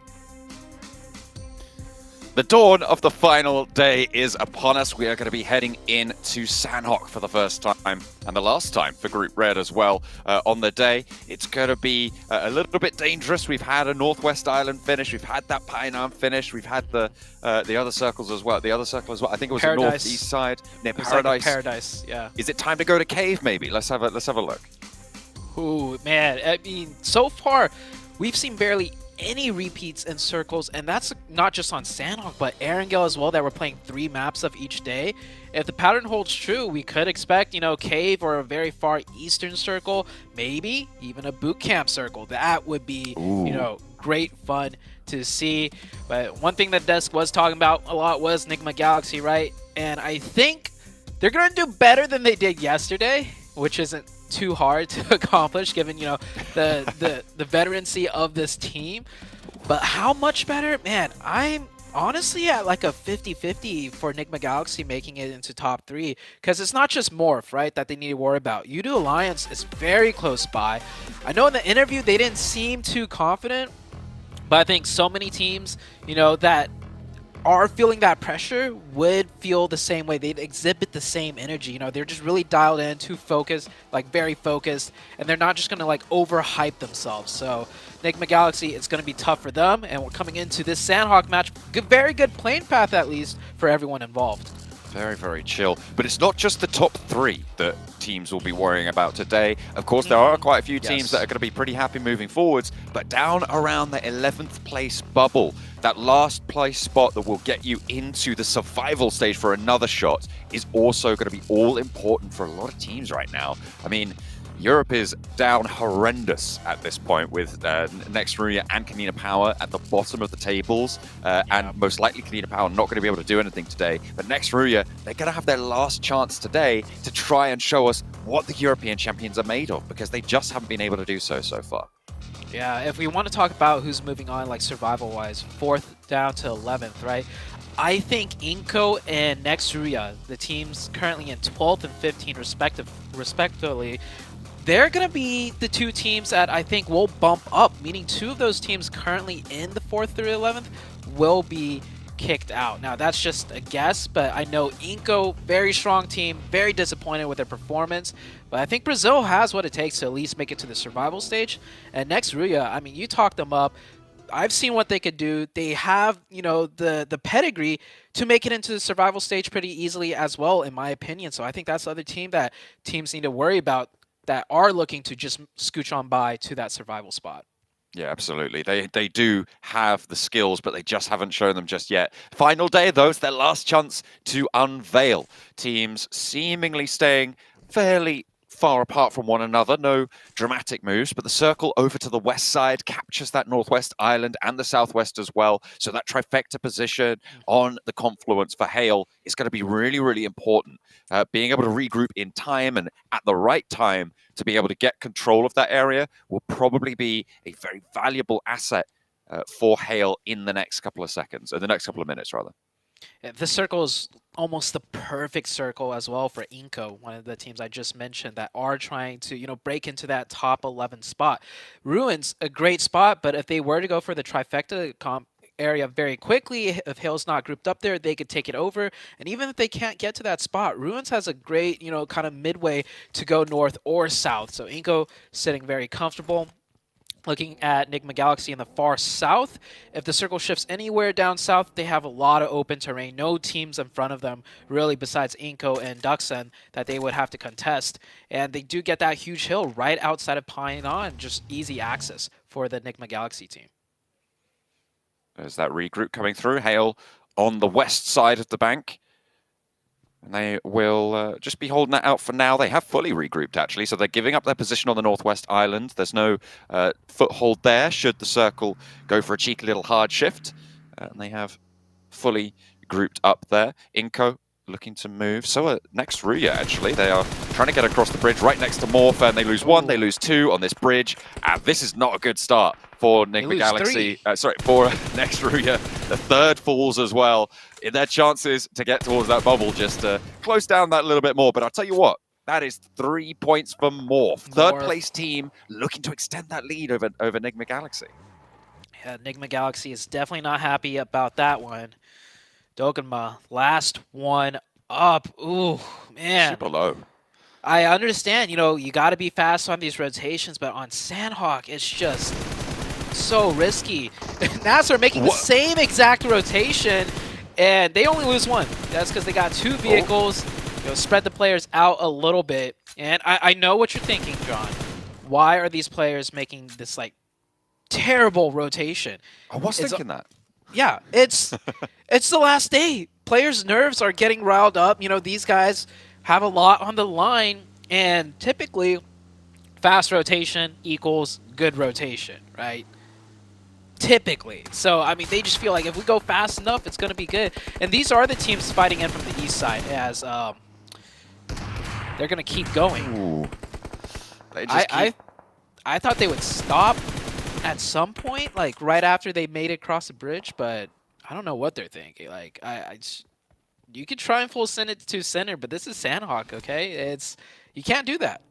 The dawn of the final day is upon us. We are going to be heading into Sandhawk for the first time and the last time for Group Red as well on the day. It's going to be a little bit dangerous. We've had a Northwest Island finish. We've had that Painan finish. We've had the other circles as well. The other circle as well. I think it was the northeast side near Paradise. Like Paradise, yeah. Is it time to go to Cave? Maybe let's have a look. Ooh, man. I mean, so far we've seen barely any repeats in circles, and that's not just on Sandhawk but Erangel as well, that we're playing 3 maps of each day. If the pattern holds true, we could expect, you know, Cave or a very far eastern circle, maybe even a boot camp circle. That would be, you know, great fun to see. But one thing that Desk was talking about a lot was Nigma Galaxy, right? And I think they're gonna do better than they did yesterday, which isn't too hard to accomplish given, you know, the veterancy of this team. But how much better? Man, I'm honestly at like a 50-50 for Nigma Galaxy making it into top 3, because it's not just Morph, right, that they need to worry about. U2 Alliance is very close by. I know in the interview they didn't seem too confident, but I think so many teams, you know, that are feeling that pressure would feel the same way. They'd exhibit the same energy. You know, they're just really dialed in, too focused, like very focused, and they're not just going to like overhype themselves. So Nigma Galaxy, it's going to be tough for them, and we're coming into this Sandhawk match. Very good playing path, at least, for everyone involved. Very, very chill. But it's not just the top 3 that teams will be worrying about today. Of course, there are quite a few teams that are going to be pretty happy moving forwards, but down around the 11th place bubble, that last place spot that will get you into the survival stage for another shot is also going to be all important for a lot of teams right now. I mean, Europe is down horrendous at this point with Nextruya and Kanina Power at the bottom of the tables, and most likely Kanina Power not going to be able to do anything today. But Nextruya, they're going to have their last chance today to try and show us what the European champions are made of, because they just haven't been able to do so far. Yeah, if we want to talk about who's moving on, like survival-wise, 4th down to 11th, right? I think Inko and Nextruya, the teams currently in 12th and 15th respectively, they're going to be the 2 teams that I think will bump up, meaning 2 of those teams currently in the 4th through 11th will be kicked out. Now, that's just a guess, but I know Inko, very strong team, very disappointed with their performance, but I think Brazil has what it takes to at least make it to the survival stage. And Nextruya, I mean, you talk them up. I've seen what they could do. They have, you know, the pedigree to make it into the survival stage pretty easily as well, in my opinion. So I think that's the other team that teams need to worry about that are looking to just scooch on by to that survival spot. Yeah, absolutely. They do have the skills, but they just haven't shown them just yet. Final day, though, it's their last chance to unveil. Teams seemingly staying fairly far apart from one another. No dramatic moves, but the circle over to the west side captures that northwest island and the southwest as well. So that trifecta position on the confluence for Hale is going to be really, really important. Being able to regroup in time and at the right time to be able to get control of that area will probably be a very valuable asset for Hale in the next couple of seconds, or the next couple of minutes, rather. Yeah, this circle is almost the perfect circle as well for Inko, one of the teams I just mentioned that are trying to, you know, break into that top 11 spot. Ruins, a great spot, but if they were to go for the trifecta comp area very quickly, if Hale's not grouped up there, they could take it over. And even if they can't get to that spot, Ruins has a great, you know, kind of midway to go north or south. So Inko sitting very comfortable. Looking at Nigma Galaxy in the far south, if the circle shifts anywhere down south, they have a lot of open terrain. No teams in front of them, really, besides Inko and Duxen, that they would have to contest. And they do get that huge hill right outside of Painan, just easy access for the Nigma Galaxy team. There's that regroup coming through. Hale on the west side of the bank. And they will just be holding that out for now. They have fully regrouped, actually, so they're giving up their position on the Northwest Island. There's no foothold there should the circle go for a cheeky little hard shift. And they have fully grouped up there. Inco looking to move. So next Ruya, actually. They are trying to get across the bridge right next to Morpher, and they lose one, they lose two on this bridge. And this is not a good start for Enigma Galaxy. For next Ruya. The third falls as well. In their chances to get towards that bubble, just close down that a little bit more. But I'll tell you what, that is 3 points for Morph. Third place team looking to extend that lead over Enigma Galaxy. Yeah, Enigma Galaxy is definitely not happy about that one. Dogma, last one up. Ooh, man. Super low. I understand, you know, you got to be fast on these rotations, but on Sandhawk, it's just so risky. NASA making the same exact rotation, and they only lose one. That's because they got two vehicles. You know, spread the players out a little bit. And I know what you're thinking, John. Why are these players making this, like, terrible rotation? I was thinking that. Yeah, it's the last day. Players' nerves are getting riled up. You know, these guys have a lot on the line, and typically fast rotation equals good rotation, right? Typically. So, I mean, they just feel like if we go fast enough, it's going to be good. And these are the teams fighting in from the east side as they're going to keep going. Ooh. They just I thought they would stop at some point, like right after they made it across the bridge, but I don't know what they're thinking. Like, you could try and full send it to center, but this is Sandhawk, okay? You can't do that.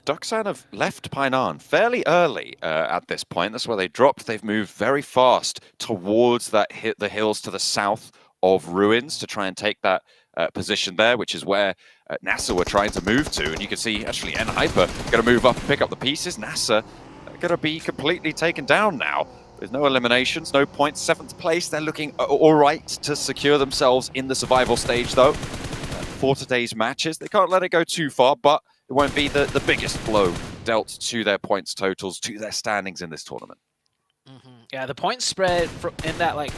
Duxan have left Painan fairly early at this point. That's where they dropped. They've moved very fast towards the hills to the south of Ruins to try and take that position there, which is where NASA were trying to move to. And you can see, actually, N-Hyper going to move up and pick up the pieces. NASA going to be completely taken down now. There's no eliminations, no points. 7th place, they're looking all right to secure themselves in the survival stage, though. For today's matches, they can't let it go too far, but it won't be the biggest blow dealt to their points totals, to their standings in this tournament. Yeah, the point spread in that, like,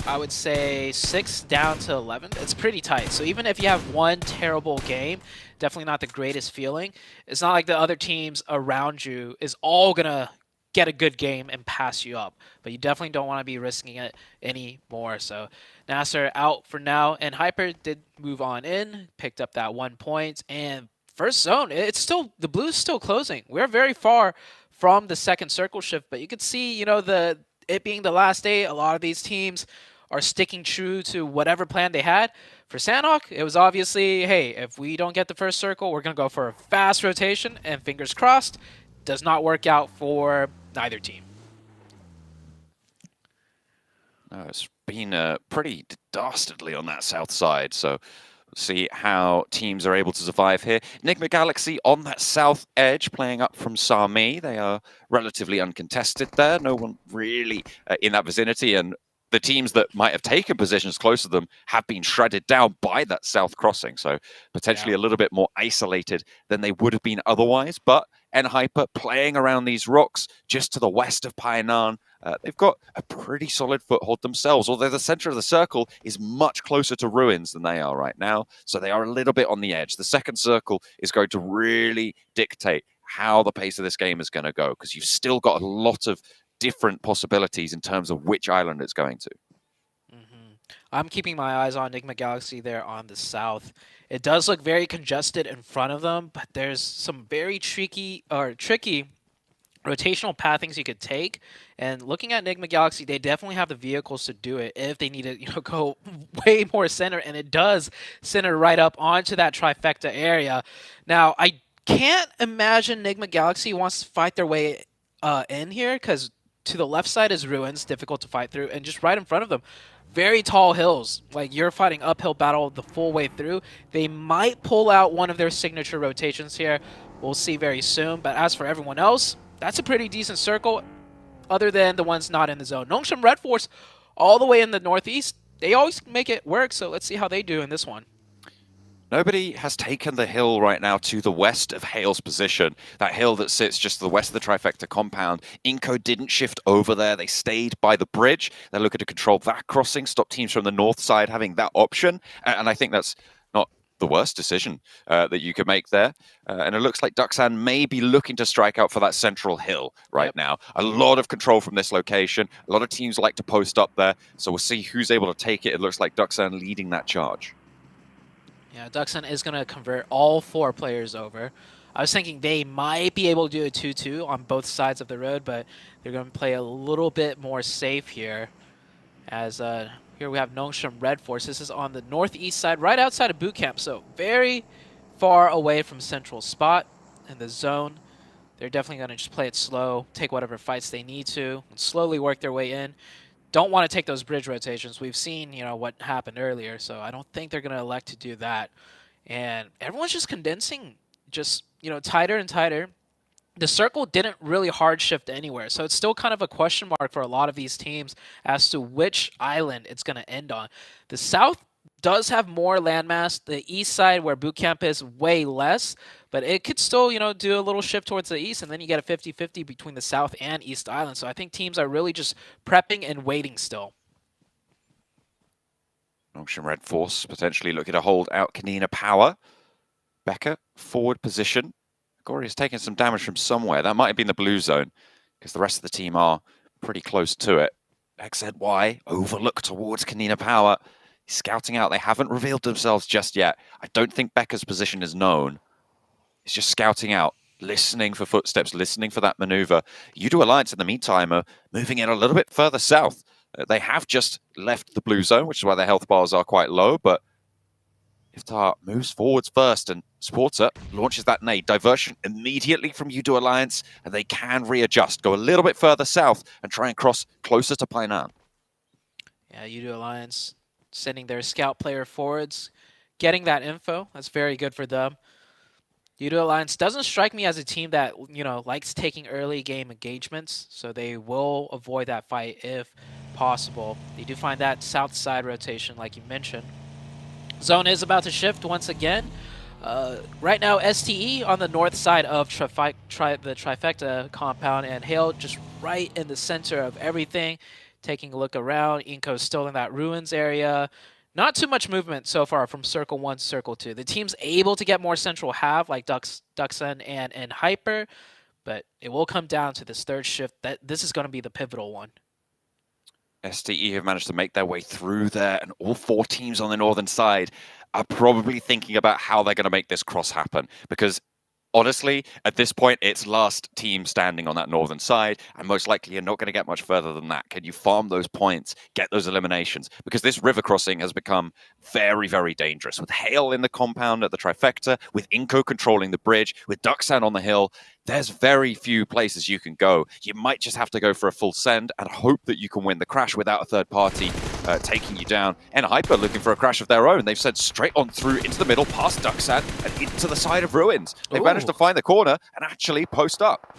I would say 6 down to 11, it's pretty tight. So even if you have one terrible game, definitely not the greatest feeling. It's not like the other teams around you is all going to get a good game and pass you up. But you definitely don't want to be risking it anymore. So Nasser out for now. And Hyper did move on in, picked up that 1 point. And first zone, it's still, the blue's still closing. We're very far from the second circle shift. But you can see, you know, it being the last day, a lot of these teams are sticking true to whatever plan they had. For Sandhawk, it was obviously, hey, if we don't get the first circle, we're going to go for a fast rotation, and fingers crossed, does not work out for neither team. No, it's been pretty dastardly on that south side, so we'll see how teams are able to survive here. Enigma Galaxy on that south edge, playing up from Sami. They are relatively uncontested there. No one really in that vicinity, and the teams that might have taken positions close to them have been shredded down by that south crossing. So potentially a little bit more isolated than they would have been otherwise. But N-Hyper playing around these rocks just to the west of Painan. They've got a pretty solid foothold themselves, although the center of the circle is much closer to Ruins than they are right now. So they are a little bit on the edge. The second circle is going to really dictate how the pace of this game is going to go, because you've still got a lot of different possibilities in terms of which island it's going to. I'm keeping my eyes on Enigma Galaxy there on the south. It does look very congested in front of them, but there's some very tricky rotational pathings you could take. And looking at Enigma Galaxy, they definitely have the vehicles to do it if they need to, you know, go way more center. And it does center right up onto that trifecta area. Now, I can't imagine Enigma Galaxy wants to fight their way in here, because to the left side is Ruins, difficult to fight through, and just right in front of them, very tall hills. Like, you're fighting uphill battle the full way through. They might pull out one of their signature rotations here. We'll see very soon. But as for everyone else, that's a pretty decent circle, other than the ones not in the zone. Nongshim Red Force, all the way in the northeast, they always make it work, so let's see how they do in this one. Nobody has taken the hill right now to the west of Hale's position. That hill that sits just to the west of the trifecta compound. Inco didn't shift over there. They stayed by the bridge. They're looking to control that crossing, stop teams from the north side having that option. And I think that's not the worst decision that you could make there. And it looks like Duxan may be looking to strike out for that central hill right now. A lot of control from this location. A lot of teams like to post up there. So we'll see who's able to take it. It looks like Duxan leading that charge. Yeah, Duxan is going to convert all 4 players over. I was thinking they might be able to do a 2-2 on both sides of the road, but they're going to play a little bit more safe here. As here we have Nongshim Red Force. This is on the northeast side, right outside of boot camp, so very far away from central spot in the zone. They're definitely going to just play it slow, take whatever fights they need to, and slowly work their way in. Don't want to take those bridge rotations. We've seen, you know, what happened earlier, so I don't think they're going to elect to do that. And everyone's just condensing, just, you know, tighter and tighter. The circle didn't really hard shift anywhere, so it's still kind of a question mark for a lot of these teams as to which island it's going to end on. The south does have more landmass. The east side, where boot camp is, way less, but it could still, you know, do a little shift towards the east, and then you get a 50-50 between the south and east island. So I think teams are really just prepping and waiting still. Nongshim Red Force potentially looking to hold out Kanina Power. Becker, forward position. Gory has taken some damage from somewhere. That might have been the blue zone, because the rest of the team are pretty close to it. XZY, overlook towards Kanina Power. He's scouting out. They haven't revealed themselves just yet. I don't think Becker's position is known. He's just scouting out, listening for footsteps, listening for that maneuver. Udo Alliance, in the meantime, are moving in a little bit further south. They have just left the blue zone, which is why their health bars are quite low, but Iftar moves forwards first, and Sporter launches that nade. Diversion immediately from Udo Alliance, and they can readjust, go a little bit further south, and try and cross closer to Painan. Yeah, Udo Alliance sending their scout player forwards, getting that info. That's very good for them. Udo Alliance doesn't strike me as a team that, you know, likes taking early game engagements, so they will avoid that fight if possible. They do find that south side rotation, like you mentioned. Zone is about to shift once again. Right now, STE on the north side of the Trifecta compound, and Hale just right in the center of everything. Taking a look around, Inko still in that ruins area. Not too much movement so far from Circle 1 to Circle 2. The team's able to get more central half, like Duxan and Hyper, but it will come down to this third shift. This is going to be the pivotal one. STE have managed to make their way through there, and all 4 teams on the northern side are probably thinking about how they're going to make this cross happen, because honestly, at this point, it's last team standing on that northern side, and most likely you're not going to get much further than that. Can you farm those points, get those eliminations? Because this river crossing has become very, very dangerous. With Hale in the compound at the Trifecta, with Inko controlling the bridge, with Duxan on the hill, there's very few places you can go. You might just have to go for a full send and hope that you can win the crash without a third party taking you down. And Hyper looking for a crash of their own. They've sent straight on through into the middle, past Duxan, and into the side of Ruins. They've managed to find the corner and actually post up.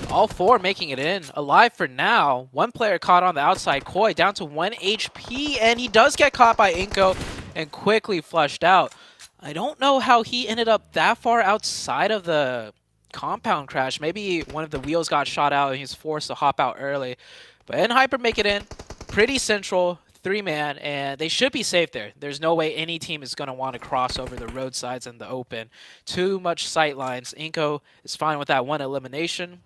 All 4 making it in. Alive for now. One player caught on the outside. Koi down to 1 HP, and he does get caught by Inko and quickly flushed out. I don't know how he ended up that far outside of the compound crash. Maybe one of the wheels got shot out and he's forced to hop out early. But Hyper make it in. Pretty central, 3-man, and they should be safe there. There's no way any team is going to want to cross over the roadsides in the open. Too much sight lines. Inko is fine with that 1 elimination.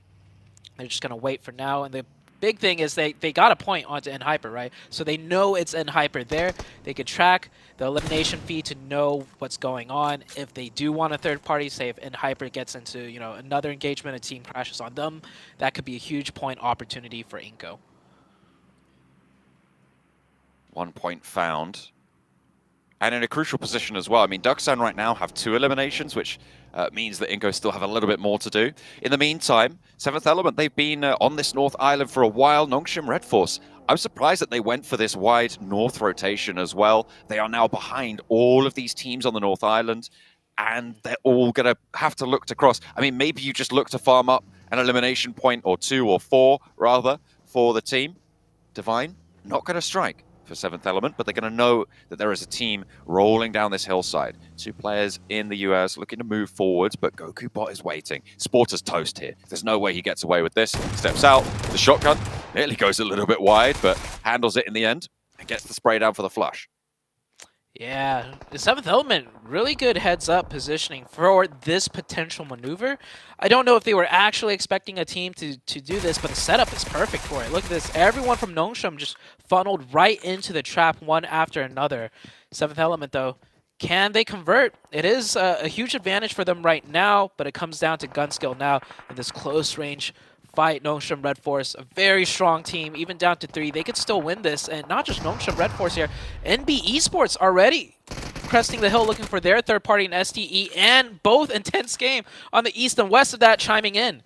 They're just going to wait for now. And the big thing is they got a point onto Hyper, right? So they know it's Hyper there. They could track the elimination feed to know what's going on. If they do want a third party, say if Hyper gets into, you know, another engagement, a team crashes on them, that could be a huge point opportunity for Inko. 1 point found. And in a crucial position as well. I mean, Duxan right now have 2 eliminations, which means that Inko still have a little bit more to do. In the meantime, 7th Element, they've been on this North Island for a while. Nongshim Red Force, I'm surprised that they went for this wide North rotation as well. They are now behind all of these teams on the North Island, and they're all going to have to look to cross. I mean, maybe you just look to farm up an elimination point or 2 or 4, rather, for the team. Divine, not going to strike for 7th Element, but they're going to know that there is a team rolling down this hillside. 2 players in the US looking to move forwards, but Goku Bot is waiting. Sporter's toast here. There's no way he gets away with this. Steps out, the shotgun nearly goes a little bit wide, but handles it in the end and gets the spray down for the flush. Yeah, the Seventh Element, really good heads-up positioning for this potential maneuver. I don't know if they were actually expecting a team to do this, but the setup is perfect for it. Look at this. Everyone from Nongshim just funneled right into the trap one after another. Seventh Element, though, can they convert? It is a huge advantage for them right now, but it comes down to gun skill now in this close-range fight. Nongshim Red Force, a very strong team, even down to 3. They could still win this, and not just Nongshim Red Force here. NB Esports already cresting the hill looking for their third party in STE, and both intense game on the east and west of that chiming in.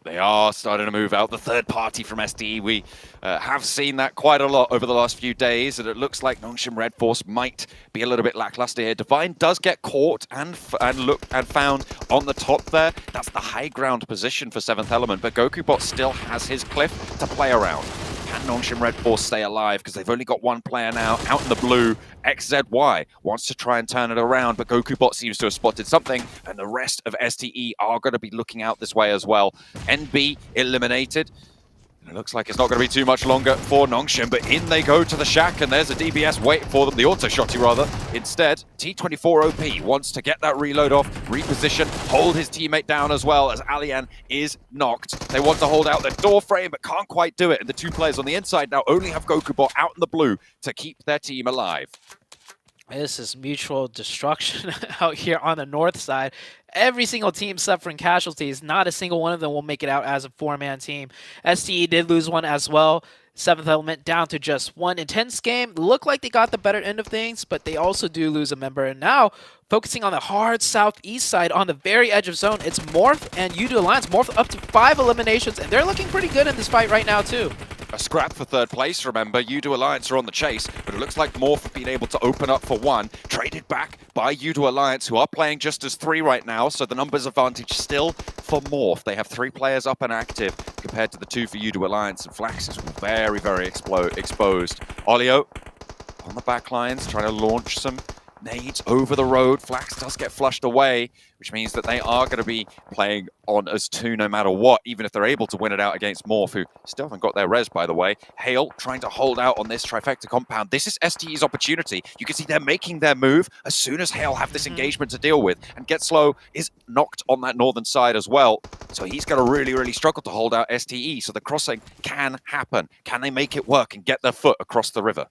They are starting to move out. The third party from SDE, we have seen that quite a lot over the last few days, and it looks like Nongshim Red Force might be a little bit lackluster here. Divine does get caught and found on the top there. That's the high ground position for 7th Element, but GokuBot still has his cliff to play around. Can Nongshim Red Force stay alive? Because they've only got one player now out in the blue. XZY wants to try and turn it around, but GokuBot seems to have spotted something, and the rest of STE are going to be looking out this way as well. NB eliminated. It looks like it's not going to be too much longer for Nongshim, but in they go to the shack, and there's a DBS waiting for them, the auto shotty rather. Instead, T24OP wants to get that reload off, reposition, hold his teammate down as well as Alian is knocked. They want to hold out their door frame, but can't quite do it, and the two players on the inside now only have GokuBot out in the blue to keep their team alive. This is mutual destruction out here on the north side. Every single team suffering casualties. Not a single one of them will make it out as a 4-man team. STE did lose one as well. 7th Element down to just one intense game. Look like they got the better end of things, but they also do lose a member. And now, focusing on the hard southeast side on the very edge of zone, it's Morph and Udo Alliance. Morph up to 5 eliminations, and they're looking pretty good in this fight right now, too. A scrap for third place, remember. Udo Alliance are on the chase, but it looks like Morph have been able to open up for one. Traded back by Udo Alliance, who are playing just as 3 right now, so the numbers advantage still for Morph. They have 3 players up and active compared to the 2 for Udo Alliance, and Flax is very, very exposed. Olio on the back lines, trying to launch some nades over the road. Flax does get flushed away, which means that they are going to be playing on as 2 no matter what, even if they're able to win it out against Morph, who still haven't got their res, by the way. Hale trying to hold out on this trifecta compound. This is STE's opportunity. You can see they're making their move as soon as Hale have this engagement to deal with, and Get Slow is knocked on that northern side as well. So he's going to really, really struggle to hold out STE, so the crossing can happen. Can they make it work and get their foot across the river?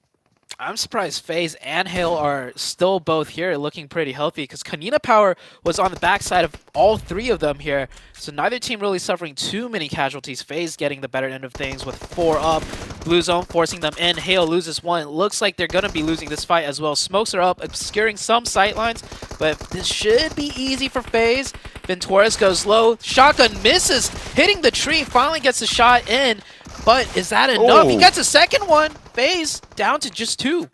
I'm surprised FaZe and Hale are still both here looking pretty healthy, because Kanina Power was on the backside of all 3 of them here. So neither team really suffering too many casualties. FaZe getting the better end of things with 4 up. Blue zone forcing them in. Hale loses 1. It looks like they're going to be losing this fight as well. Smokes are up, obscuring some sightlines, but this should be easy for FaZe. Venturas goes low. Shotgun misses, hitting the tree. Finally gets a shot in. But is that enough? He gets a second one. FaZe down to just 2.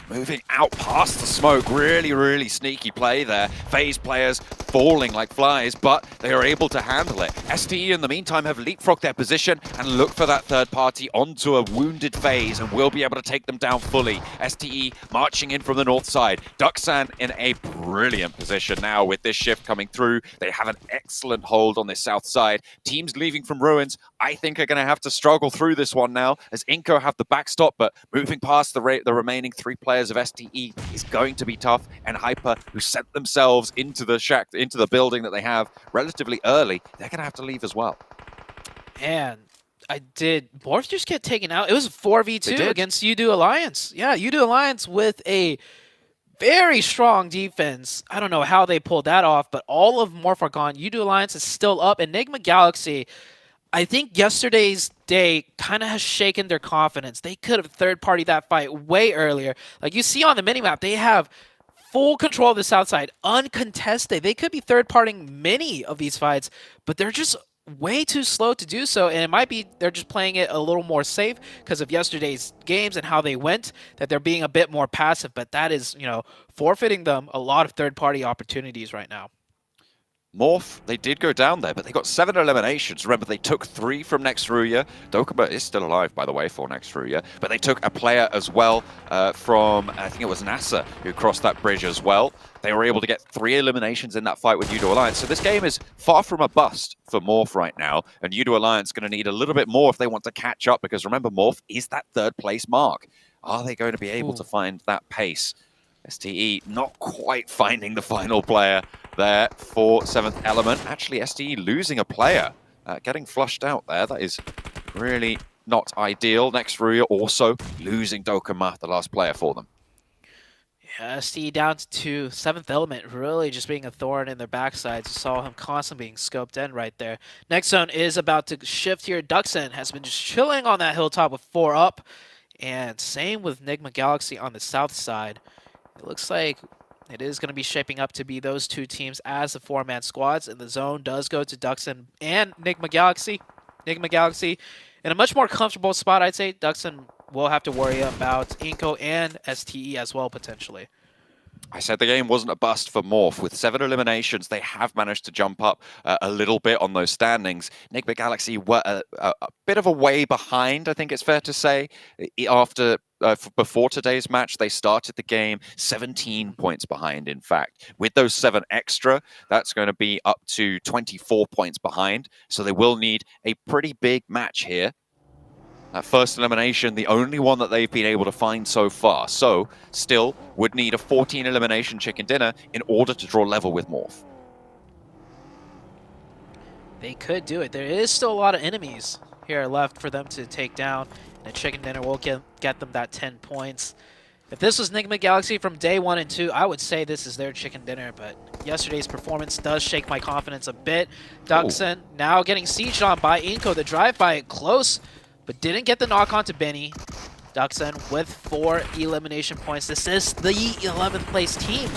Moving out past the smoke. Really, really sneaky play there. FaZe players falling like flies, but they are able to handle it. STE in the meantime have leapfrogged their position and look for that third party onto a wounded FaZe, and will be able to take them down fully. STE marching in from the north side. Duxan in a brilliant position now with this shift coming through. They have an excellent hold on this south side. Teams leaving from Ruins, I think, are going to have to struggle through this one now, as Inco have the backstop, but moving past the remaining 3 players of STE is going to be tough, and Hyper, who sent themselves into the shack, into the building that they have relatively early, they're going to have to leave as well. And did Morph just get taken out? It was 4v2 against Udo Alliance. Yeah, Udo Alliance with a very strong defense. I don't know how they pulled that off, but all of Morph are gone. Udo Alliance is still up. Enigma Galaxy, I think yesterday's day kind of has shaken their confidence. They could have third-partied that fight way earlier. Like you see on the minimap, they have full control of the south side, uncontested. They could be third-partying many of these fights, but they're just way too slow to do so, and it might be they're just playing it a little more safe because of yesterday's games and how they went, that they're being a bit more passive, but that is, forfeiting them a lot of third-party opportunities right now. Morph, they did go down there, but they got 7 eliminations. Remember, they took 3 from Nextruya. Dokuma is still alive, by the way, for Nextruya. But they took a player as well from, I think it was NASA, who crossed that bridge as well. They were able to get 3 eliminations in that fight with Udo Alliance. So this game is far from a bust for Morph right now. And Udo Alliance going to need a little bit more if they want to catch up, because remember, Morph is that 3rd place mark. Are they going to be able to find that pace? STE not quite finding the final player there for 7th Element. Actually, STE losing a player, getting flushed out there. That is really not ideal. Next, Ruya also losing Dokuma, the last player for them. Yeah, STE down to 2. 7th Element really just being a thorn in their backsides. You saw him constantly being scoped in right there. Next zone is about to shift here. Duxon has been just chilling on that hilltop with 4 up. And same with Nigma Galaxy on the south side. It looks like it is going to be shaping up to be those 2 teams as the 4-man squads. And the zone does go to Duxon and Nigma Galaxy. Nigma Galaxy in a much more comfortable spot, I'd say. Duxon will have to worry about Inko and STE as well, potentially. I said the game wasn't a bust for Morph. With 7 eliminations, they have managed to jump up a little bit on those standings. Nigma Galaxy were a bit of a way behind, I think it's fair to say. Before today's match, they started the game 17 points behind, in fact. With those 7 extra, that's going to be up to 24 points behind. So they will need a pretty big match here. That first elimination, the only one that they've been able to find so far. So, still would need a 14 elimination chicken dinner in order to draw level with Morph. They could do it. There is still a lot of enemies here left for them to take down. And a chicken dinner will get them that 10 points. If this was Nigma Galaxy from day 1 and 2, I would say this is their chicken dinner, but yesterday's performance does shake my confidence a bit. Duxon now getting sieged on by Inko. The drive-by close, but didn't get the knock on to Benny. Duxon with 4 elimination points. This is the 11th place team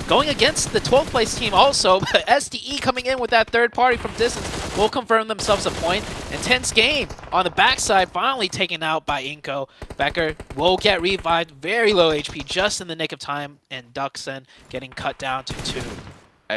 going against the 12th place team also, but STE coming in with that 3rd party from distance will confirm themselves a point. Intense game on the backside, finally taken out by Inko. Becker will get revived, very low HP, just in the nick of time, and Duxon getting cut down to 2.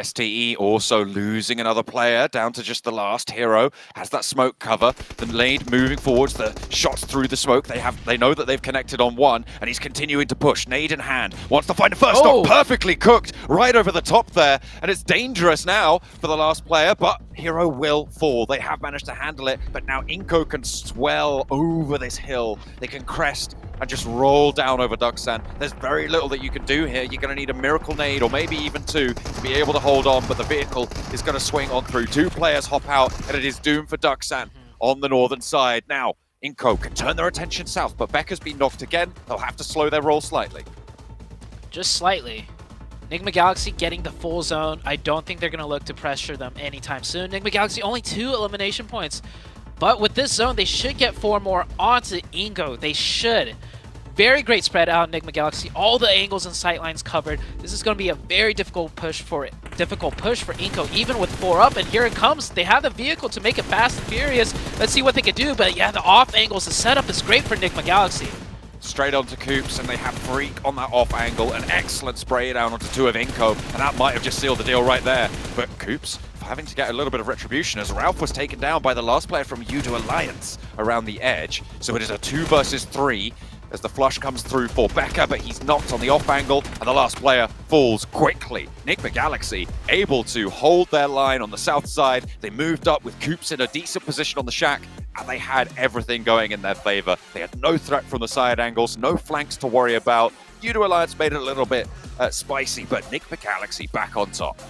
STE also losing another player down to just the last. Hero has that smoke cover. The lead moving forwards, the shots through the smoke. They know that they've connected on 1, and he's continuing to push. Nade in hand, wants to find a first knock, perfectly cooked right over the top there, and it's dangerous now for the last player, but Hero will fall. They have managed to handle it, but now Inko can swell over this hill. They can crest and just roll down over Duxon. There's very little that you can do here. You're going to need a miracle nade, or maybe even 2, to be able to hold on, but the vehicle is going to swing on through. 2 players hop out, and it is doom for Duxon on the northern side. Now, Inko can turn their attention south, but Becca's been knocked again. They'll have to slow their roll slightly. Just slightly. Nigma Galaxy getting the full zone. I don't think they're going to look to pressure them anytime soon. Nigma Galaxy only 2 elimination points. But with this zone, they should get 4 more onto Inko. They should. Very great spread out in Nigma Galaxy. All the angles and sightlines covered. This is going to be a very difficult push for Inko, even with 4 up. And here it comes. They have the vehicle to make it fast and furious. Let's see what they can do. But yeah, the off angles, the setup is great for Nigma Galaxy. Straight onto Coops, and they have Freak on that off angle. An excellent spray down onto 2 of Inko, and that might have just sealed the deal right there. But Coops having to get a little bit of retribution as Ralph was taken down by the last player from Udo Alliance around the edge. So it is a 2 versus 3 as the flush comes through for Becca, but he's knocked on the off angle, and the last player falls quickly. Nigma Galaxy able to hold their line on the south side. They moved up with Coops in a decent position on the shack, and they had everything going in their favor. They had no threat from the side angles, no flanks to worry about. Udo Alliance made it a little bit spicy, but Nigma Galaxy back on top.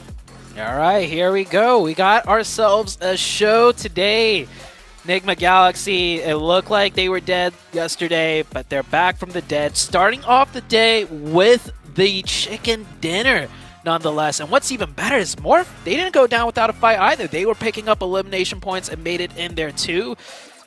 All right, here we go. We got ourselves a show today. Nigma Galaxy, it looked like they were dead yesterday, but they're back from the dead, starting off the day with the chicken dinner, nonetheless. And what's even better is Morph, they didn't go down without a fight either. They were picking up elimination points and made it in there too.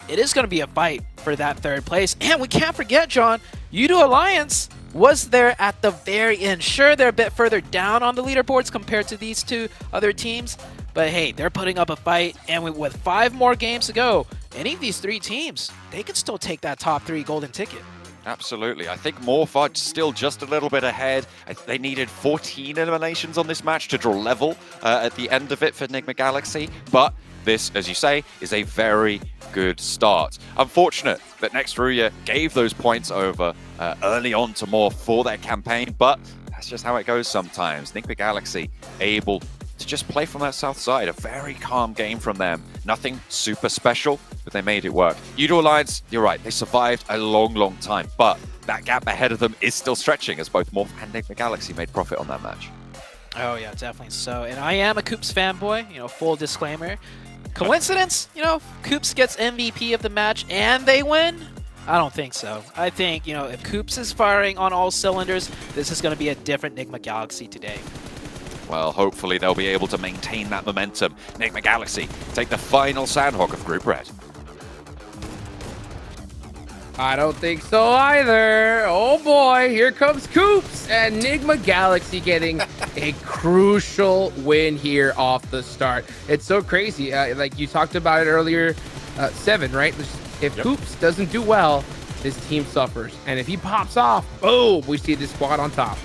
It is going to be a fight for that 3rd place. And we can't forget, John, Udo Alliance was there at the very end. Sure, they're a bit further down on the leaderboards compared to these 2 other teams, but hey, they're putting up a fight, and with 5 more games to go, any of these 3 teams, they could still take that top 3 golden ticket. Absolutely. I think Morph are still just a little bit ahead. They needed 14 eliminations on this match to draw level at the end of it for Nigma Galaxy, but this, as you say, is a very good start. Unfortunate that Next Ruya gave those points over early on to Morph for their campaign, but that's just how it goes sometimes. Nigma Galaxy able to just play from that south side. A very calm game from them. Nothing super special, but they made it work. Udo Alliance, you're right, they survived a long, long time, but that gap ahead of them is still stretching, as both Morph and Enigma Galaxy made profit on that match. Oh yeah, definitely so. And I am a Koops fanboy, you know, full disclaimer. Coincidence? You know, Koops gets MVP of the match and they win? I don't think so. I think, you know, if Koops is firing on all cylinders, this is going to be a different Enigma Galaxy today. Well, hopefully they'll be able to maintain that momentum. Enigma Galaxy take the final Sandhawk of Group Red. I don't think so either. Oh boy, here comes Koops and Enigma Galaxy getting a crucial win here off the start. It's so crazy. Like you talked about it earlier, Seven, right? If Koops doesn't do well, this team suffers. And if he pops off, boom, we see this squad on top.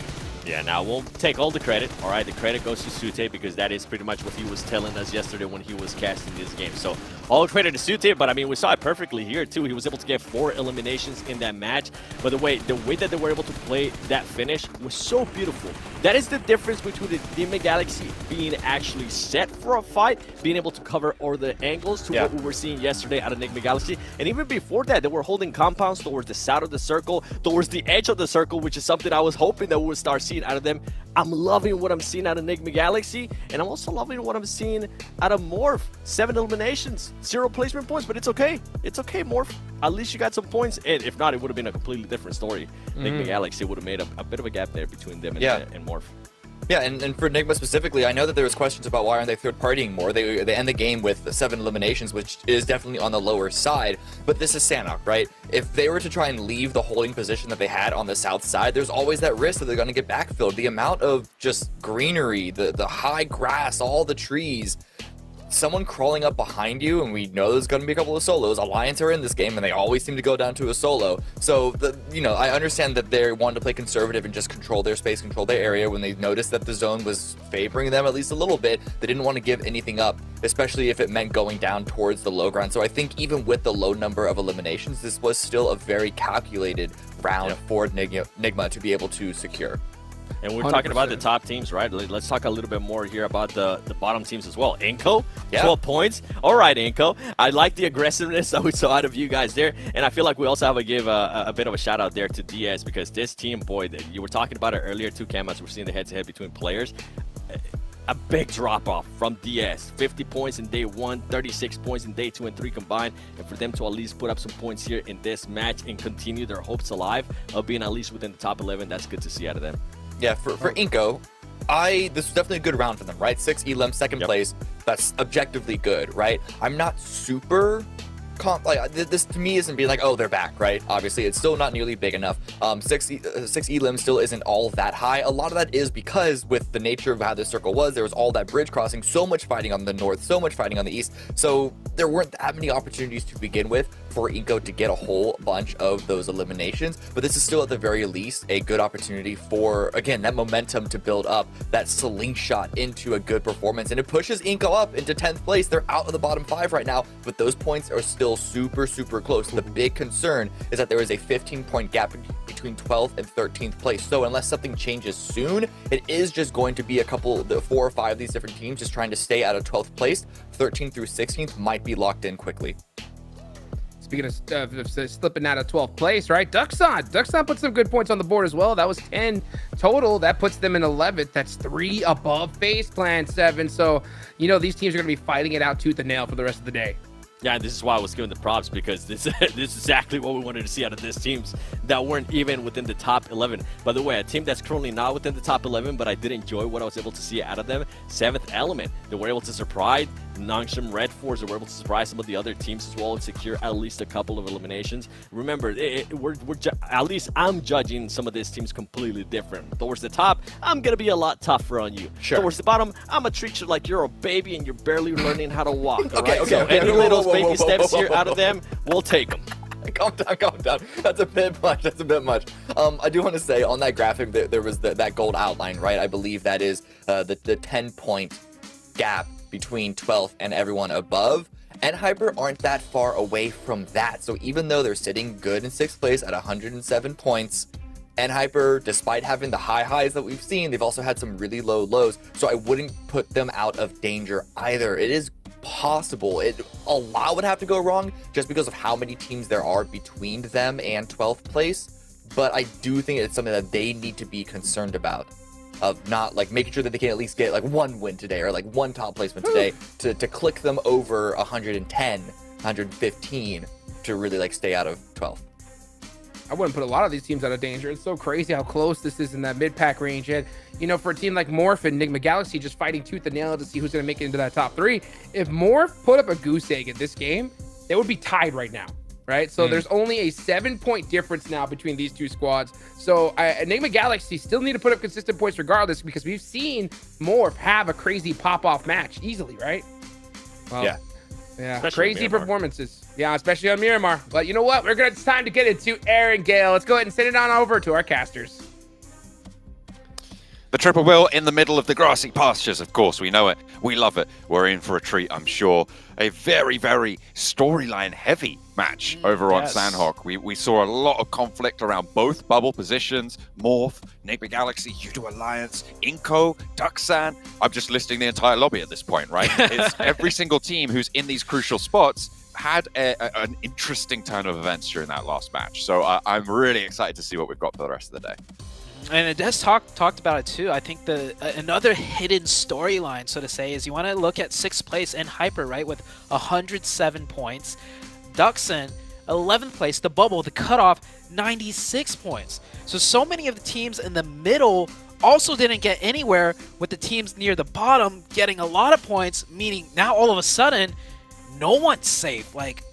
Yeah, now we'll take all the credit. All right, the credit goes to Sute because that is pretty much what he was telling us yesterday when he was casting this game. So all credit to Sute, but I mean, we saw it perfectly here too. He was able to get 4 eliminations in that match. By the way that they were able to play that finish was so beautiful. That is the difference between the Enigma Galaxy being actually set for a fight, being able to cover all the angles to what we were seeing yesterday out of Enigma Galaxy. And even before that, they were holding compounds towards the side of the circle, towards the edge of the circle, which is something I was hoping that we would start seeing out of them. I'm loving what I'm seeing out of Enigma Galaxy, and I'm also loving what I'm seeing out of Morph. 7 eliminations, 0 placement points, but it's okay. It's okay, Morph. At least you got some points, and if not, it would have been a completely different story. Enigma Galaxy would have made a bit of a gap there between them and Morph. Yeah, and for Enigma specifically, I know that there was questions about why aren't they third-partying more. They end the game with 7 eliminations, which is definitely on the lower side, but this is Sanhok, right? If they were to try and leave the holding position that they had on the south side, there's always that risk that they're going to get backfilled. The amount of just greenery, the high grass, all the trees, someone crawling up behind you, and we know there's going to be a couple of solos. Alliance are in this game, and they always seem to go down to a solo. So, I understand that they wanted to play conservative and just control their space, control their area. When they noticed that the zone was favoring them at least a little bit, they didn't want to give anything up, especially if it meant going down towards the low ground. So I think even with the low number of eliminations, this was still a very calculated round for Enigma to be able to secure. And we're 100%. Talking about the top teams, right? Let's talk a little bit more here about the bottom teams as well. Inko, 12 points. All right, Inko. I like the aggressiveness that we saw out of you guys there. And I feel like we also have to give a bit of a shout out there to DS, because this team, boy, you were talking about it earlier too, Cam, as we're seeing the head-to-head between players. A big drop-off from DS. 50 points in day 1, 36 points in day 2 and 3 combined. And for them to at least put up some points here in this match and continue their hopes alive of being at least within the top 11, that's good to see out of them. Yeah, for Inko, this was definitely a good round for them, right? 6 elims, second place. That's objectively good, right? I'm not super this to me isn't being like, oh, they're back, right? Obviously, it's still not nearly big enough. 6 elims still isn't all that high. A lot of that is because with the nature of how this circle was, there was all that bridge crossing, so much fighting on the north, so much fighting on the east. So there weren't that many opportunities to begin with for Inko to get a whole bunch of those eliminations. But this is still at the very least a good opportunity for, again, that momentum to build up, that slingshot into a good performance. And it pushes Inko up into 10th place. They're out of the bottom 5 right now, but those points are still super, super close. The big concern is that there is a 15-point gap between 12th and 13th place. So unless something changes soon, it is just going to be a couple, 4 or 5 of these different teams just trying to stay out of 12th place. 13th through 16th might be locked in quickly. Speaking of slipping out of 12th place, right? Duxon put some good points on the board as well. That was 10 total. That puts them in 11th. That's 3 above Face Clan 7. So, these teams are going to be fighting it out tooth and nail for the rest of the day. Yeah, and this is why I was giving the props, because this is exactly what we wanted to see out of these teams that weren't even within the top 11. By the way, a team that's currently not within the top 11, but I did enjoy what I was able to see out of them. 7th Element. They were able to surprise Nongshim Red Force. They were able to surprise some of the other teams as well and secure at least a couple of eliminations. Remember, at least I'm judging some of these teams completely different. Towards the top, I'm going to be a lot tougher on you. Sure. Towards the bottom, I'm going to treat you like you're a baby and you're barely learning how to walk. Okay. Any little baby steps here out of them, we'll take them. Calm down. That's a bit much. I do want to say on that graphic that there was that gold outline, right? I believe that is the 10-point gap between 12th and everyone above. And Hyper aren't that far away from that. So even though they're sitting good in 6th place at 107 points, and Hyper, despite having the high highs that we've seen, they've also had some really low lows. So I wouldn't put them out of danger either. It is possible. A lot would have to go wrong just because of how many teams there are between them and 12th place. but I do think it's something that they need to be concerned about, of not like making sure that they can at least get like one win today or like one top placement today to click them over 110, 115 to really like stay out of 12th. I wouldn't put a lot of these teams out of danger. It's so crazy how close this is in that mid-pack range. And, you know, for a team like Morph and Enigma Galaxy just fighting tooth and nail to see who's going to make it into that top 3, if Morph put up a goose egg in this game, they would be tied right now, right? So there's only a 7-point difference now between these two squads. So Enigma Galaxy still need to put up consistent points regardless, because we've seen Morph have a crazy pop-off match easily, right? Well, yeah, Especially crazy Miramar. performances. Yeah, especially on Miramar. But you know what? It's time to get into Erangel. Let's go ahead and send it on over to our casters. The triple bill in the middle of the grassy pastures, of course, we know it. We love it. We're in for a treat, I'm sure. A very, very storyline-heavy match over on Sandhawk. We saw a lot of conflict around both bubble positions. Morph, Enigma Galaxy, Yudo Alliance, Inko, Duxan. I'm just listing the entire lobby at this point, right? It's every single team who's in these crucial spots had an interesting turn of events during that last match. So I'm really excited to see what we've got for the rest of the day. And it does talked about it too. I think another hidden storyline, so to say, is you want to look at 6th place in Hyper, right, with 107 points. Duxan, 11th place, the bubble, the cutoff, 96 points. So many of the teams in the middle also didn't get anywhere, with the teams near the bottom getting a lot of points, meaning now all of a sudden, no one's safe. Like,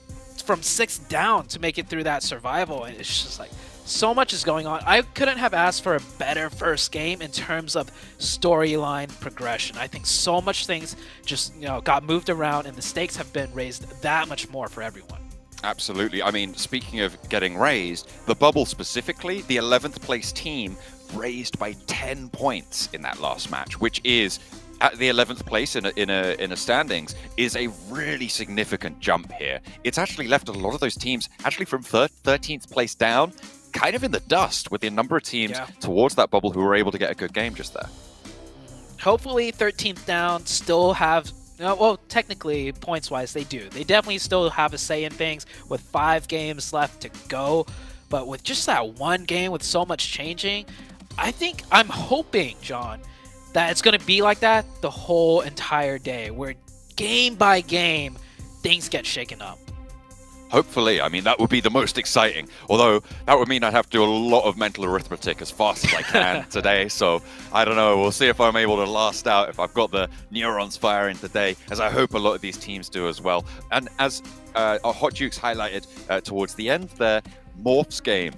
from 6th down to make it through that survival, and it's just like, so much is going on. I couldn't have asked for a better first game in terms of storyline progression. I think so much things just, you know, got moved around, and the stakes have been raised that much more for everyone. Absolutely. I mean, speaking of getting raised, the bubble specifically, the 11th place team raised by 10 points in that last match, which is at the 11th place in a standings is a really significant jump here. It's actually left a lot of those teams actually from 13th place down, kind of in the dust, with the number of teams towards that bubble who were able to get a good game just there. Hopefully 13th down still have, well, technically points-wise they do. They definitely still have a say in things with 5 games left to go. But with just that one game with so much changing, I'm hoping, John, that it's going to be like that the whole entire day, where game by game things get shaken up. Hopefully. I mean, that would be the most exciting. Although, that would mean I'd have to do a lot of mental arithmetic as fast as I can today. So, I don't know. We'll see if I'm able to last out, if I've got the neurons firing today, as I hope a lot of these teams do as well. And as Hot Jukes highlighted towards the end there, Morph's game,